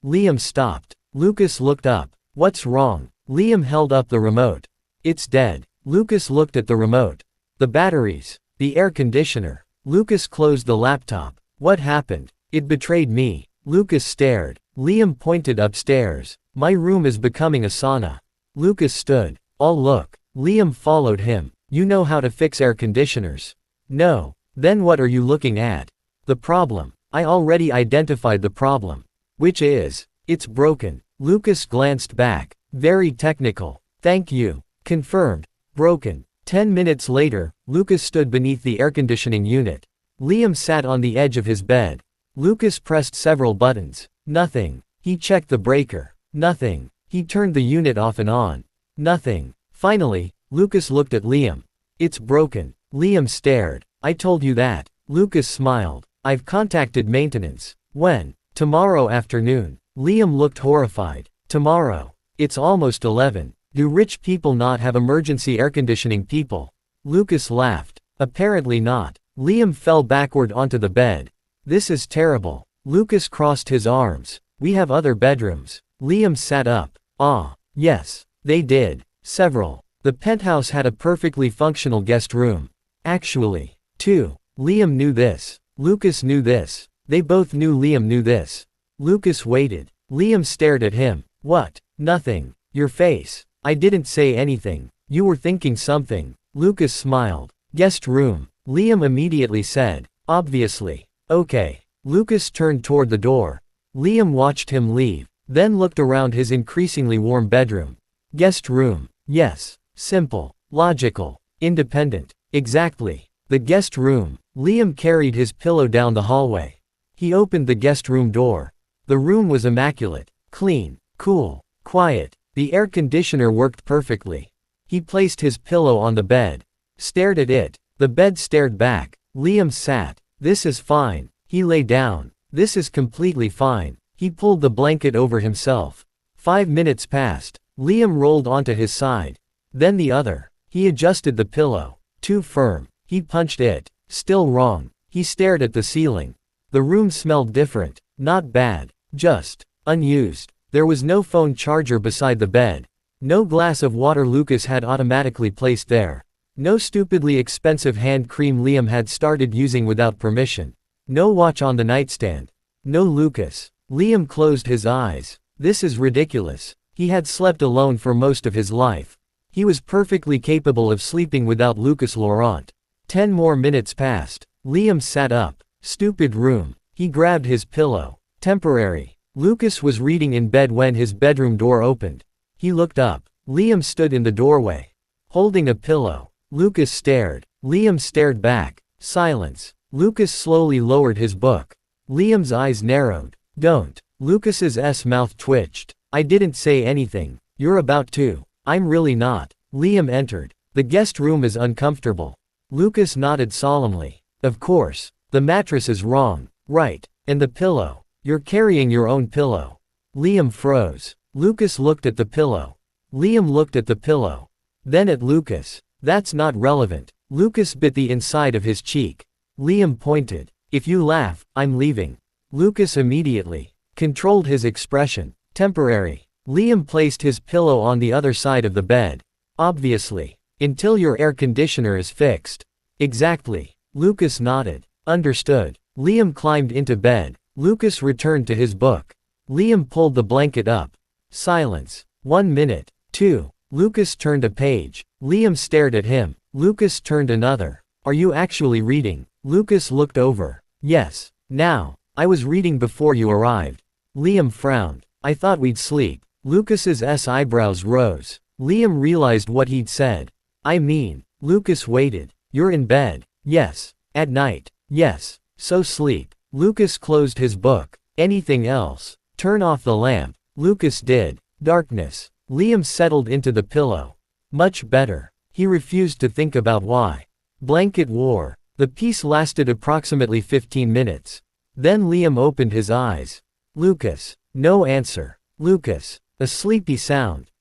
Liam stopped. Lucas looked up. What's wrong? Liam held up the remote. It's dead. Lucas looked at the remote. The batteries. The air conditioner. Lucas closed the laptop. What happened? It betrayed me. Lucas stared. Liam pointed upstairs. My room is becoming a sauna. Lucas stood. I'll look. Liam followed him. You know how to fix air conditioners. No. Then what are you looking at? The problem. I already identified the problem. Which is, it's broken. Lucas glanced back. Very technical. Thank you. Confirmed. Broken. 10 minutes later, Lucas stood beneath the air conditioning unit. Liam sat on the edge of his bed. Lucas pressed several buttons. Nothing. He checked the breaker. Nothing. He turned the unit off and on. Nothing. Finally, Lucas looked at Liam. It's broken. Liam stared. I told you that. Lucas smiled. I've contacted maintenance. When? Tomorrow afternoon. Liam looked horrified. Tomorrow. It's almost 11. Do rich people not have emergency air conditioning people? Lucas laughed. Apparently not. Liam fell backward onto the bed. This is terrible. Lucas crossed his arms. We have other bedrooms. Liam sat up. Ah, yes. They did. Several. The penthouse had a perfectly functional guest room. Actually. 2. Liam knew this. Lucas knew this. They both knew Liam knew this. Lucas waited. Liam stared at him. What? Nothing. Your face. I didn't say anything. You were thinking something. Lucas smiled. Guest room. Liam immediately said. Obviously. Okay. Lucas turned toward the door. Liam watched him leave, then looked around his increasingly warm bedroom. Guest room. Yes. Simple. Logical. Independent. Exactly. The guest room. Liam carried his pillow down the hallway. He opened the guest room door. The room was immaculate. Clean. Cool. Quiet. The air conditioner worked perfectly. He placed his pillow on the bed. Stared at it. The bed stared back. Liam sat. This is fine. He lay down. This is completely fine. He pulled the blanket over himself. 5 minutes passed. Liam rolled onto his side. Then the other. He adjusted the pillow. Too firm. He punched it. Still wrong. He stared at the ceiling. The room smelled different. Not bad. Just unused. There was no phone charger beside the bed. No glass of water Lucas had automatically placed there. No stupidly expensive hand cream Liam had started using without permission. No watch on the nightstand. No Lucas. Liam closed his eyes. This is ridiculous. He had slept alone for most of his life. He was perfectly capable of sleeping without Lucas Laurent. 10 more minutes passed. Liam sat up. Stupid room. He grabbed his pillow. Temporary. Lucas was reading in bed when his bedroom door opened. He looked up. Liam stood in the doorway. Holding a pillow. Lucas stared. Liam stared back. Silence. Lucas slowly lowered his book. Liam's eyes narrowed. Don't. Lucas's mouth twitched. I didn't say anything. You're about to. I'm really not. Liam entered. The guest room is uncomfortable. Lucas nodded solemnly. Of course. The mattress is wrong. Right. And the pillow. You're carrying your own pillow. Liam froze. Lucas looked at the pillow. Liam looked at the pillow. Then at Lucas. That's not relevant. Lucas bit the inside of his cheek. Liam pointed. If you laugh, I'm leaving. Lucas immediately controlled his expression. Temporary. Liam placed his pillow on the other side of the bed. Obviously. Until your air conditioner is fixed. Exactly. Lucas nodded. Understood. Liam climbed into bed. Lucas returned to his book. Liam pulled the blanket up. Silence. 1 minute. 2. Lucas turned a page. Liam stared at him. Lucas turned another. Are you actually reading? Lucas looked over. Yes. Now. I was reading before you arrived. Liam frowned. I thought we'd sleep. Lucas's eyebrows rose. Liam realized what he'd said. I mean. Lucas waited. You're in bed. Yes. At night. Yes. So sleep. Lucas closed his book. Anything else? Turn off the lamp. Lucas did. Darkness. Liam settled into the pillow. Much better. He refused to think about why. Blanket war. The peace lasted approximately 15 minutes. Then Liam opened his eyes. Lucas. No answer. Lucas. A sleepy sound.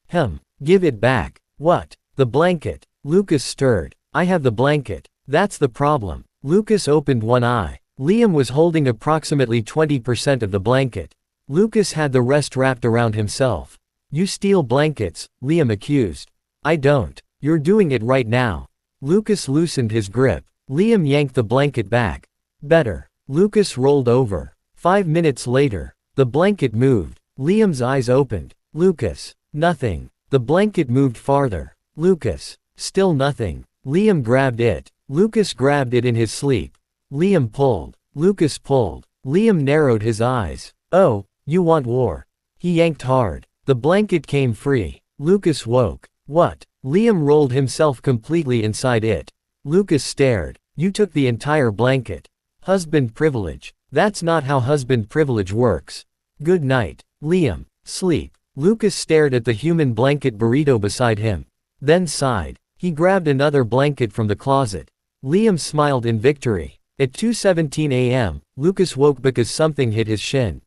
Give it back. What? The blanket. Lucas stirred. I have the blanket. That's the problem. Lucas opened one eye. Liam was holding approximately 20% of the blanket. Lucas had the rest wrapped around himself. You steal blankets, Liam accused. I don't. You're doing it right now. Lucas loosened his grip. Liam yanked the blanket back. Better. Lucas rolled over. 5 minutes later, the blanket moved. Liam's eyes opened. Lucas. Nothing. The blanket moved farther. Lucas. Still nothing. Liam grabbed it. Lucas grabbed it in his sleep. Liam pulled. Lucas pulled. Liam narrowed his eyes. Oh, you want war. He yanked hard. The blanket came free. Lucas woke. What? Liam rolled himself completely inside it. Lucas stared. You took the entire blanket. Husband privilege. That's not how husband privilege works. Good night. Liam. Sleep. Lucas stared at the human blanket burrito beside him. Then sighed. He grabbed another blanket from the closet. Liam smiled in victory. At 2:17 a.m., Lucas woke because something hit his shin.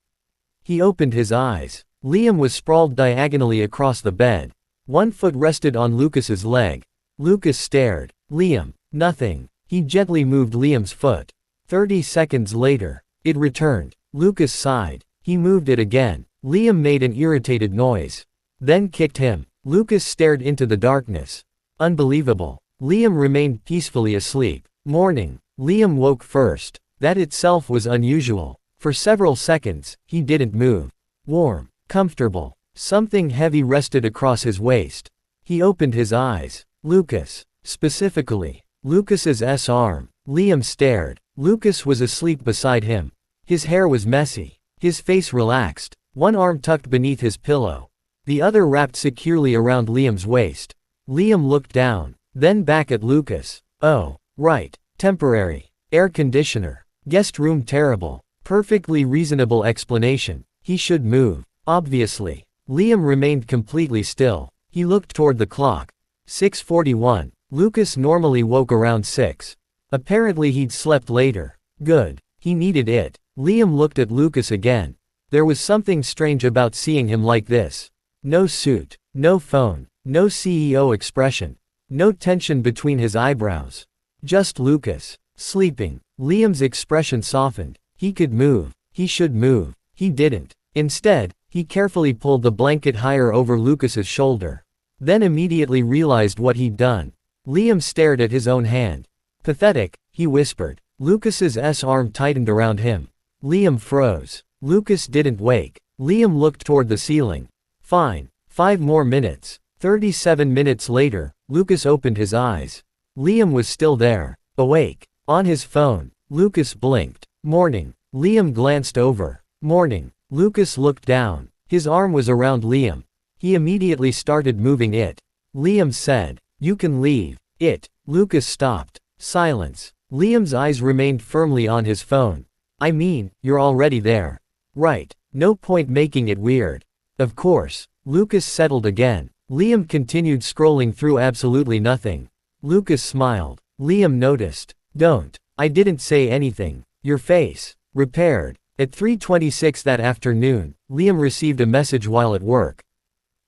He opened his eyes. Liam was sprawled diagonally across the bed. One foot rested on Lucas's leg. Lucas stared. Liam. Nothing. He gently moved Liam's foot. 30 seconds later, it returned. Lucas sighed. He moved it again. Liam made an irritated noise. Then kicked him. Lucas stared into the darkness. Unbelievable. Liam remained peacefully asleep. Morning. Liam woke first. That itself was unusual. For several seconds, he didn't move. Warm. Comfortable. Something heavy rested across his waist. He opened his eyes. Lucas. Specifically. Lucas's arm. Liam stared. Lucas was asleep beside him. His hair was messy. His face relaxed. One arm tucked beneath his pillow. The other wrapped securely around Liam's waist. Liam looked down. Then back at Lucas. Oh, right. Temporary. Air conditioner. Guest room terrible. Perfectly reasonable explanation. He should move. Obviously. Liam remained completely still. He looked toward the clock. 6:41. Lucas normally woke around 6. Apparently he'd slept later. Good. He needed it. Liam looked at Lucas again. There was something strange about seeing him like this. No suit. No phone. No CEO expression. No tension between his eyebrows. Just Lucas. Sleeping. Liam's expression softened. He could move. He should move. He didn't. Instead, he carefully pulled the blanket higher over Lucas's shoulder. Then immediately realized what he'd done. Liam stared at his own hand. Pathetic, he whispered. Lucas's arm tightened around him. Liam froze. Lucas didn't wake. Liam looked toward the ceiling. Fine. 5 more minutes. 37 minutes later, Lucas opened his eyes. Liam was still there. Awake. On his phone. Lucas blinked. Morning. Liam glanced over. Morning. Lucas looked down. His arm was around Liam. He immediately started moving it. Liam said, "You can leave." It. Lucas stopped. Silence. Liam's eyes remained firmly on his phone. I mean, you're already there. Right. No point making it weird. Of course. Lucas settled again. Liam continued scrolling through absolutely nothing. Lucas smiled. Liam noticed. Don't. I didn't say anything. Your face. Repaired. At 3:26 that afternoon, Liam received a message while at work.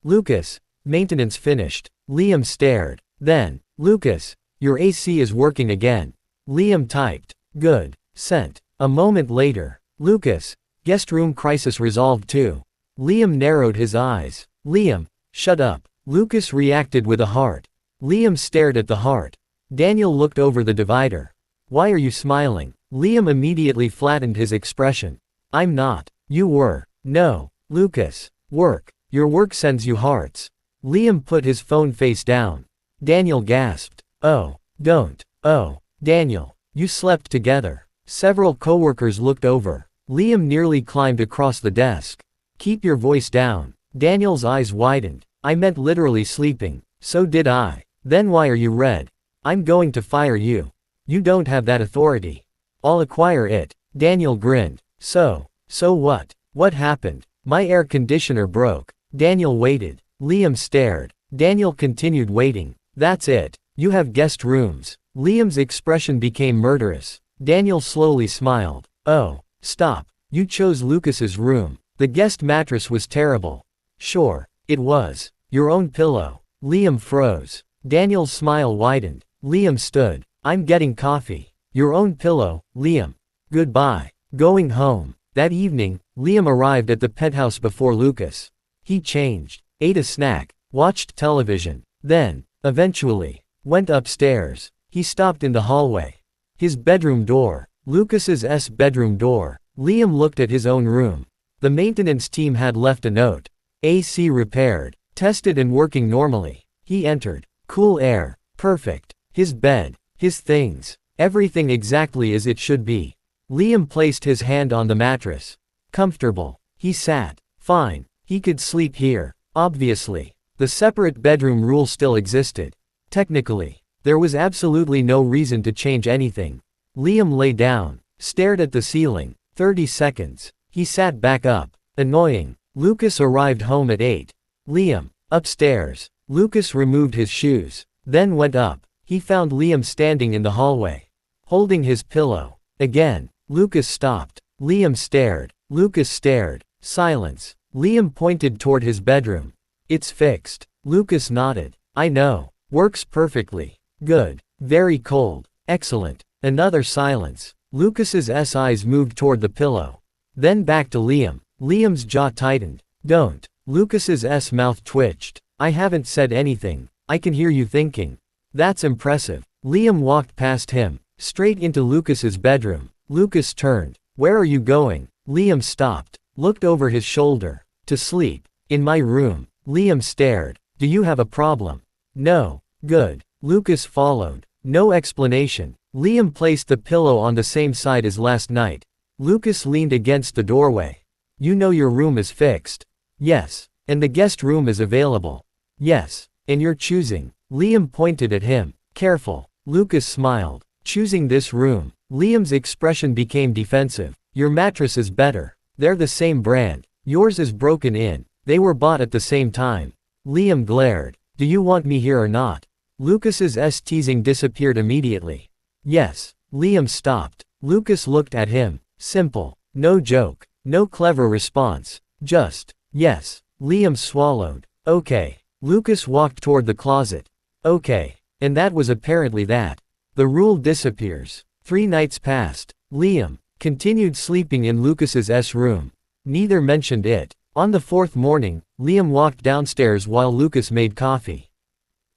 Lucas, maintenance finished. Liam stared. Then, Lucas, your AC is working again. Liam typed. Good. Sent. A moment later. Lucas, guest room crisis resolved too. Liam narrowed his eyes. Liam, shut up. Lucas reacted with a heart. Liam stared at the heart. Daniel looked over the divider. Why are you smiling? Liam immediately flattened his expression. I'm not. You were. No. Lucas. Work. Your work sends you hearts. Liam put his phone face down. Daniel gasped. Oh. Don't. Oh. Daniel. You slept together. Several coworkers looked over. Liam nearly climbed across the desk. Keep your voice down. Daniel's eyes widened. I meant literally sleeping. So did I. Then why are you red? I'm going to fire you. You don't have that authority. I'll acquire it. Daniel grinned. So what? What happened? My air conditioner broke. Daniel waited. Liam stared. Daniel continued waiting. That's it. You have guest rooms. Liam's expression became murderous. Daniel slowly smiled. Oh, stop. You chose Lucas's room. The guest mattress was terrible. Sure, it was. Your own pillow. Liam froze. Daniel's smile widened. Liam stood. I'm getting coffee. Your own pillow, Liam. Goodbye. Going home. That evening, Liam arrived at the penthouse before Lucas. He changed, ate a snack, watched television, then, eventually, went upstairs. He stopped in the hallway. His bedroom door. Lucas's bedroom door. Liam looked at his own room. The maintenance team had left a note. AC repaired, tested and working normally. He entered. Cool air. Perfect. His bed. His things. Everything exactly as it should be. Liam placed his hand on the mattress. Comfortable. He sat. Fine. He could sleep here. Obviously. The separate bedroom rule still existed. Technically. There was absolutely no reason to change anything. Liam lay down. Stared at the ceiling. 30 seconds. He sat back up. Annoying. Lucas arrived home at 8. Liam. Upstairs. Lucas removed his shoes. Then went up. He found Liam standing in the hallway. Holding his pillow. Again. Lucas stopped. Liam stared. Lucas stared. Silence. Liam pointed toward his bedroom. It's fixed. Lucas nodded. I know. Works perfectly. Good. Very cold. Excellent. Another silence. Lucas's eyes moved toward the pillow. Then back to Liam. Liam's jaw tightened. Don't. Lucas's mouth twitched. I haven't said anything. I can hear you thinking. That's impressive. Liam walked past him. Straight into Lucas's bedroom. Lucas turned. Where are you going? Liam stopped. Looked over his shoulder. To sleep. In my room. Liam stared. Do you have a problem? No. Good. Lucas followed. No explanation. Liam placed the pillow on the same side as last night. Lucas leaned against the doorway. You know your room is fixed. Yes. And the guest room is available. Yes. And you're choosing. Liam pointed at him. Careful. Lucas smiled. Choosing this room. Liam's expression became defensive. Your mattress is better. They're the same brand. Yours is broken in. They were bought at the same time. Liam glared. Do you want me here or not? Lucas's teasing disappeared immediately. Yes. Liam stopped. Lucas looked at him. Simple. No joke. No clever response. Just, yes. Liam swallowed. Okay. Lucas walked toward the closet. Okay. And that was apparently that. The rule disappears. 3 nights passed. Liam continued sleeping in Lucas's room. Neither mentioned it. On the 4th morning, Liam walked downstairs while Lucas made coffee.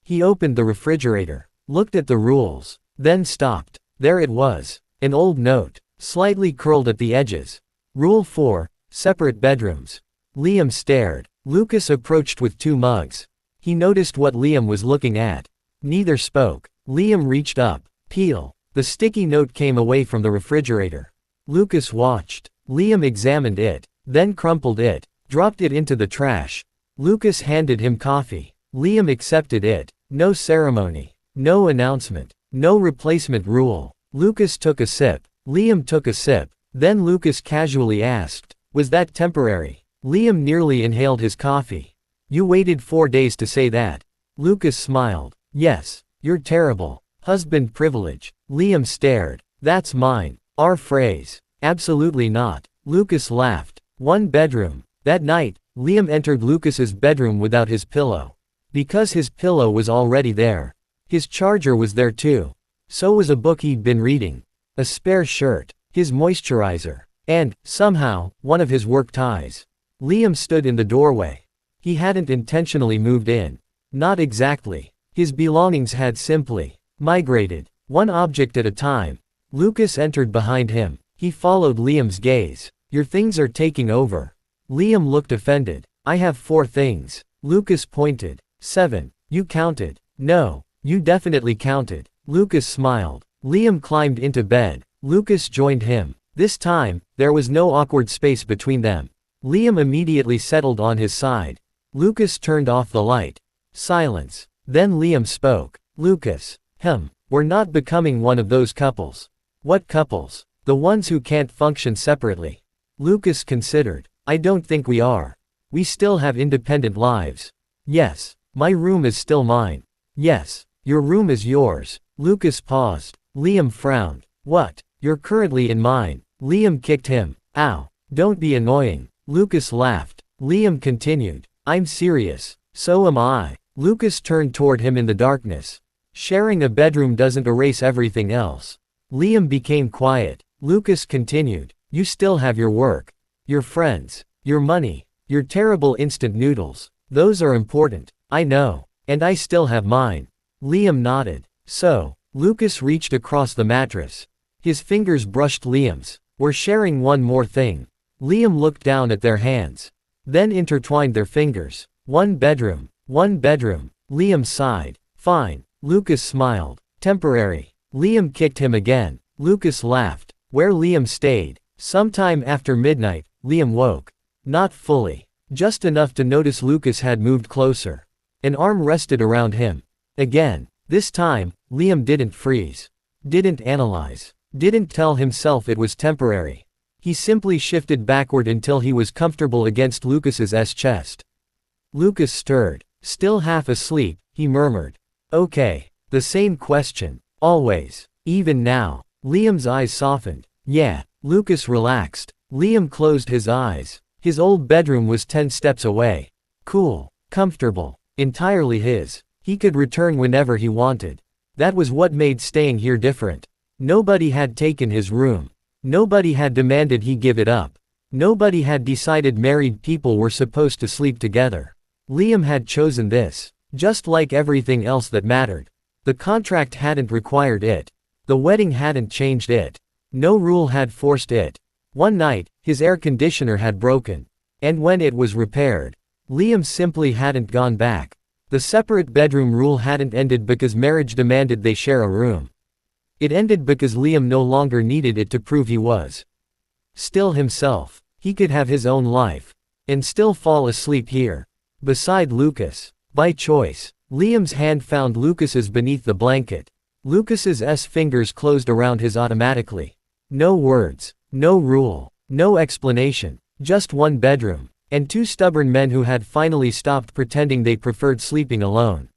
He opened the refrigerator, looked at the rules, then stopped. There it was. An old note, slightly curled at the edges. Rule 4, separate bedrooms. Liam stared. Lucas approached with 2 mugs. He noticed what Liam was looking at. Neither spoke. Liam reached up. Peel. The sticky note came away from the refrigerator. Lucas watched. Liam examined it, then crumpled it, dropped it into the trash. Lucas handed him coffee. Liam accepted it. No ceremony. No announcement. No replacement rule. Lucas took a sip. Liam took a sip. Then Lucas casually asked, "Was that temporary?" Liam nearly inhaled his coffee. "You waited 4 days to say that." Lucas smiled. "Yes. You're terrible. Husband privilege." Liam stared. "That's mine. Our phrase." "Absolutely not." Lucas laughed. 1 bedroom. That night, Liam entered Lucas's bedroom without his pillow. Because his pillow was already there. His charger was there too. So was a book he'd been reading. A spare shirt. His moisturizer. And, somehow, one of his work ties. Liam stood in the doorway. He hadn't intentionally moved in. Not exactly. His belongings had simply migrated, 1 object at a time. Lucas entered behind him. He followed Liam's gaze. "Your things are taking over." Liam looked offended. "I have 4 things." Lucas pointed. 7. You counted. "No, you definitely counted." Lucas smiled. Liam climbed into bed. Lucas joined him. This time, there was no awkward space between them. Liam immediately settled on his side. Lucas turned off the light. Silence. Then Liam spoke. "Lucas. We're not becoming one of those couples." "What couples?" "The ones who can't function separately." Lucas considered. "I don't think we are. We still have independent lives." "Yes. My room is still mine." "Yes. Your room is yours." Lucas paused. Liam frowned. "What? You're currently in mine." Liam kicked him. "Ow. Don't be annoying." Lucas laughed. Liam continued. "I'm serious." "So am I." Lucas turned toward him in the darkness. "Sharing a bedroom doesn't erase everything else." Liam became quiet. Lucas continued. "You still have your work. Your friends. Your money. Your terrible instant noodles. Those are important. I know. And I still have mine." Liam nodded. "So." Lucas reached across the mattress. His fingers brushed Liam's. "We're sharing one more thing." Liam looked down at their hands. Then intertwined their fingers. 1 bedroom. 1 bedroom. Liam sighed. "Fine." Lucas smiled. "Temporary." Liam kicked him again. Lucas laughed. Where Liam stayed. Sometime after midnight, Liam woke. Not fully. Just enough to notice Lucas had moved closer. An arm rested around him. Again. This time, Liam didn't freeze. Didn't analyze. Didn't tell himself it was temporary. He simply shifted backward until he was comfortable against Lucas's chest. Lucas stirred. Still half asleep, he murmured. "Okay. The same question. Always. Even now." Liam's eyes softened. "Yeah." Lucas relaxed. Liam closed his eyes. His old bedroom was 10 steps away. Cool. Comfortable. Entirely his. He could return whenever he wanted. That was what made staying here different. Nobody had taken his room. Nobody had demanded he give it up. Nobody had decided married people were supposed to sleep together. Liam had chosen this. Just like everything else that mattered. The contract hadn't required it. The wedding hadn't changed it. No rule had forced it. One night, his air conditioner had broken. And when it was repaired, Liam simply hadn't gone back. The separate bedroom rule hadn't ended because marriage demanded they share a room. It ended because Liam no longer needed it to prove he was still himself. He could have his own life. And still fall asleep here. Beside Lucas. By choice. Liam's hand found Lucas's beneath the blanket. Lucas's fingers closed around his automatically. No words. No rule. No explanation. Just 1 bedroom. And two stubborn men who had finally stopped pretending they preferred sleeping alone.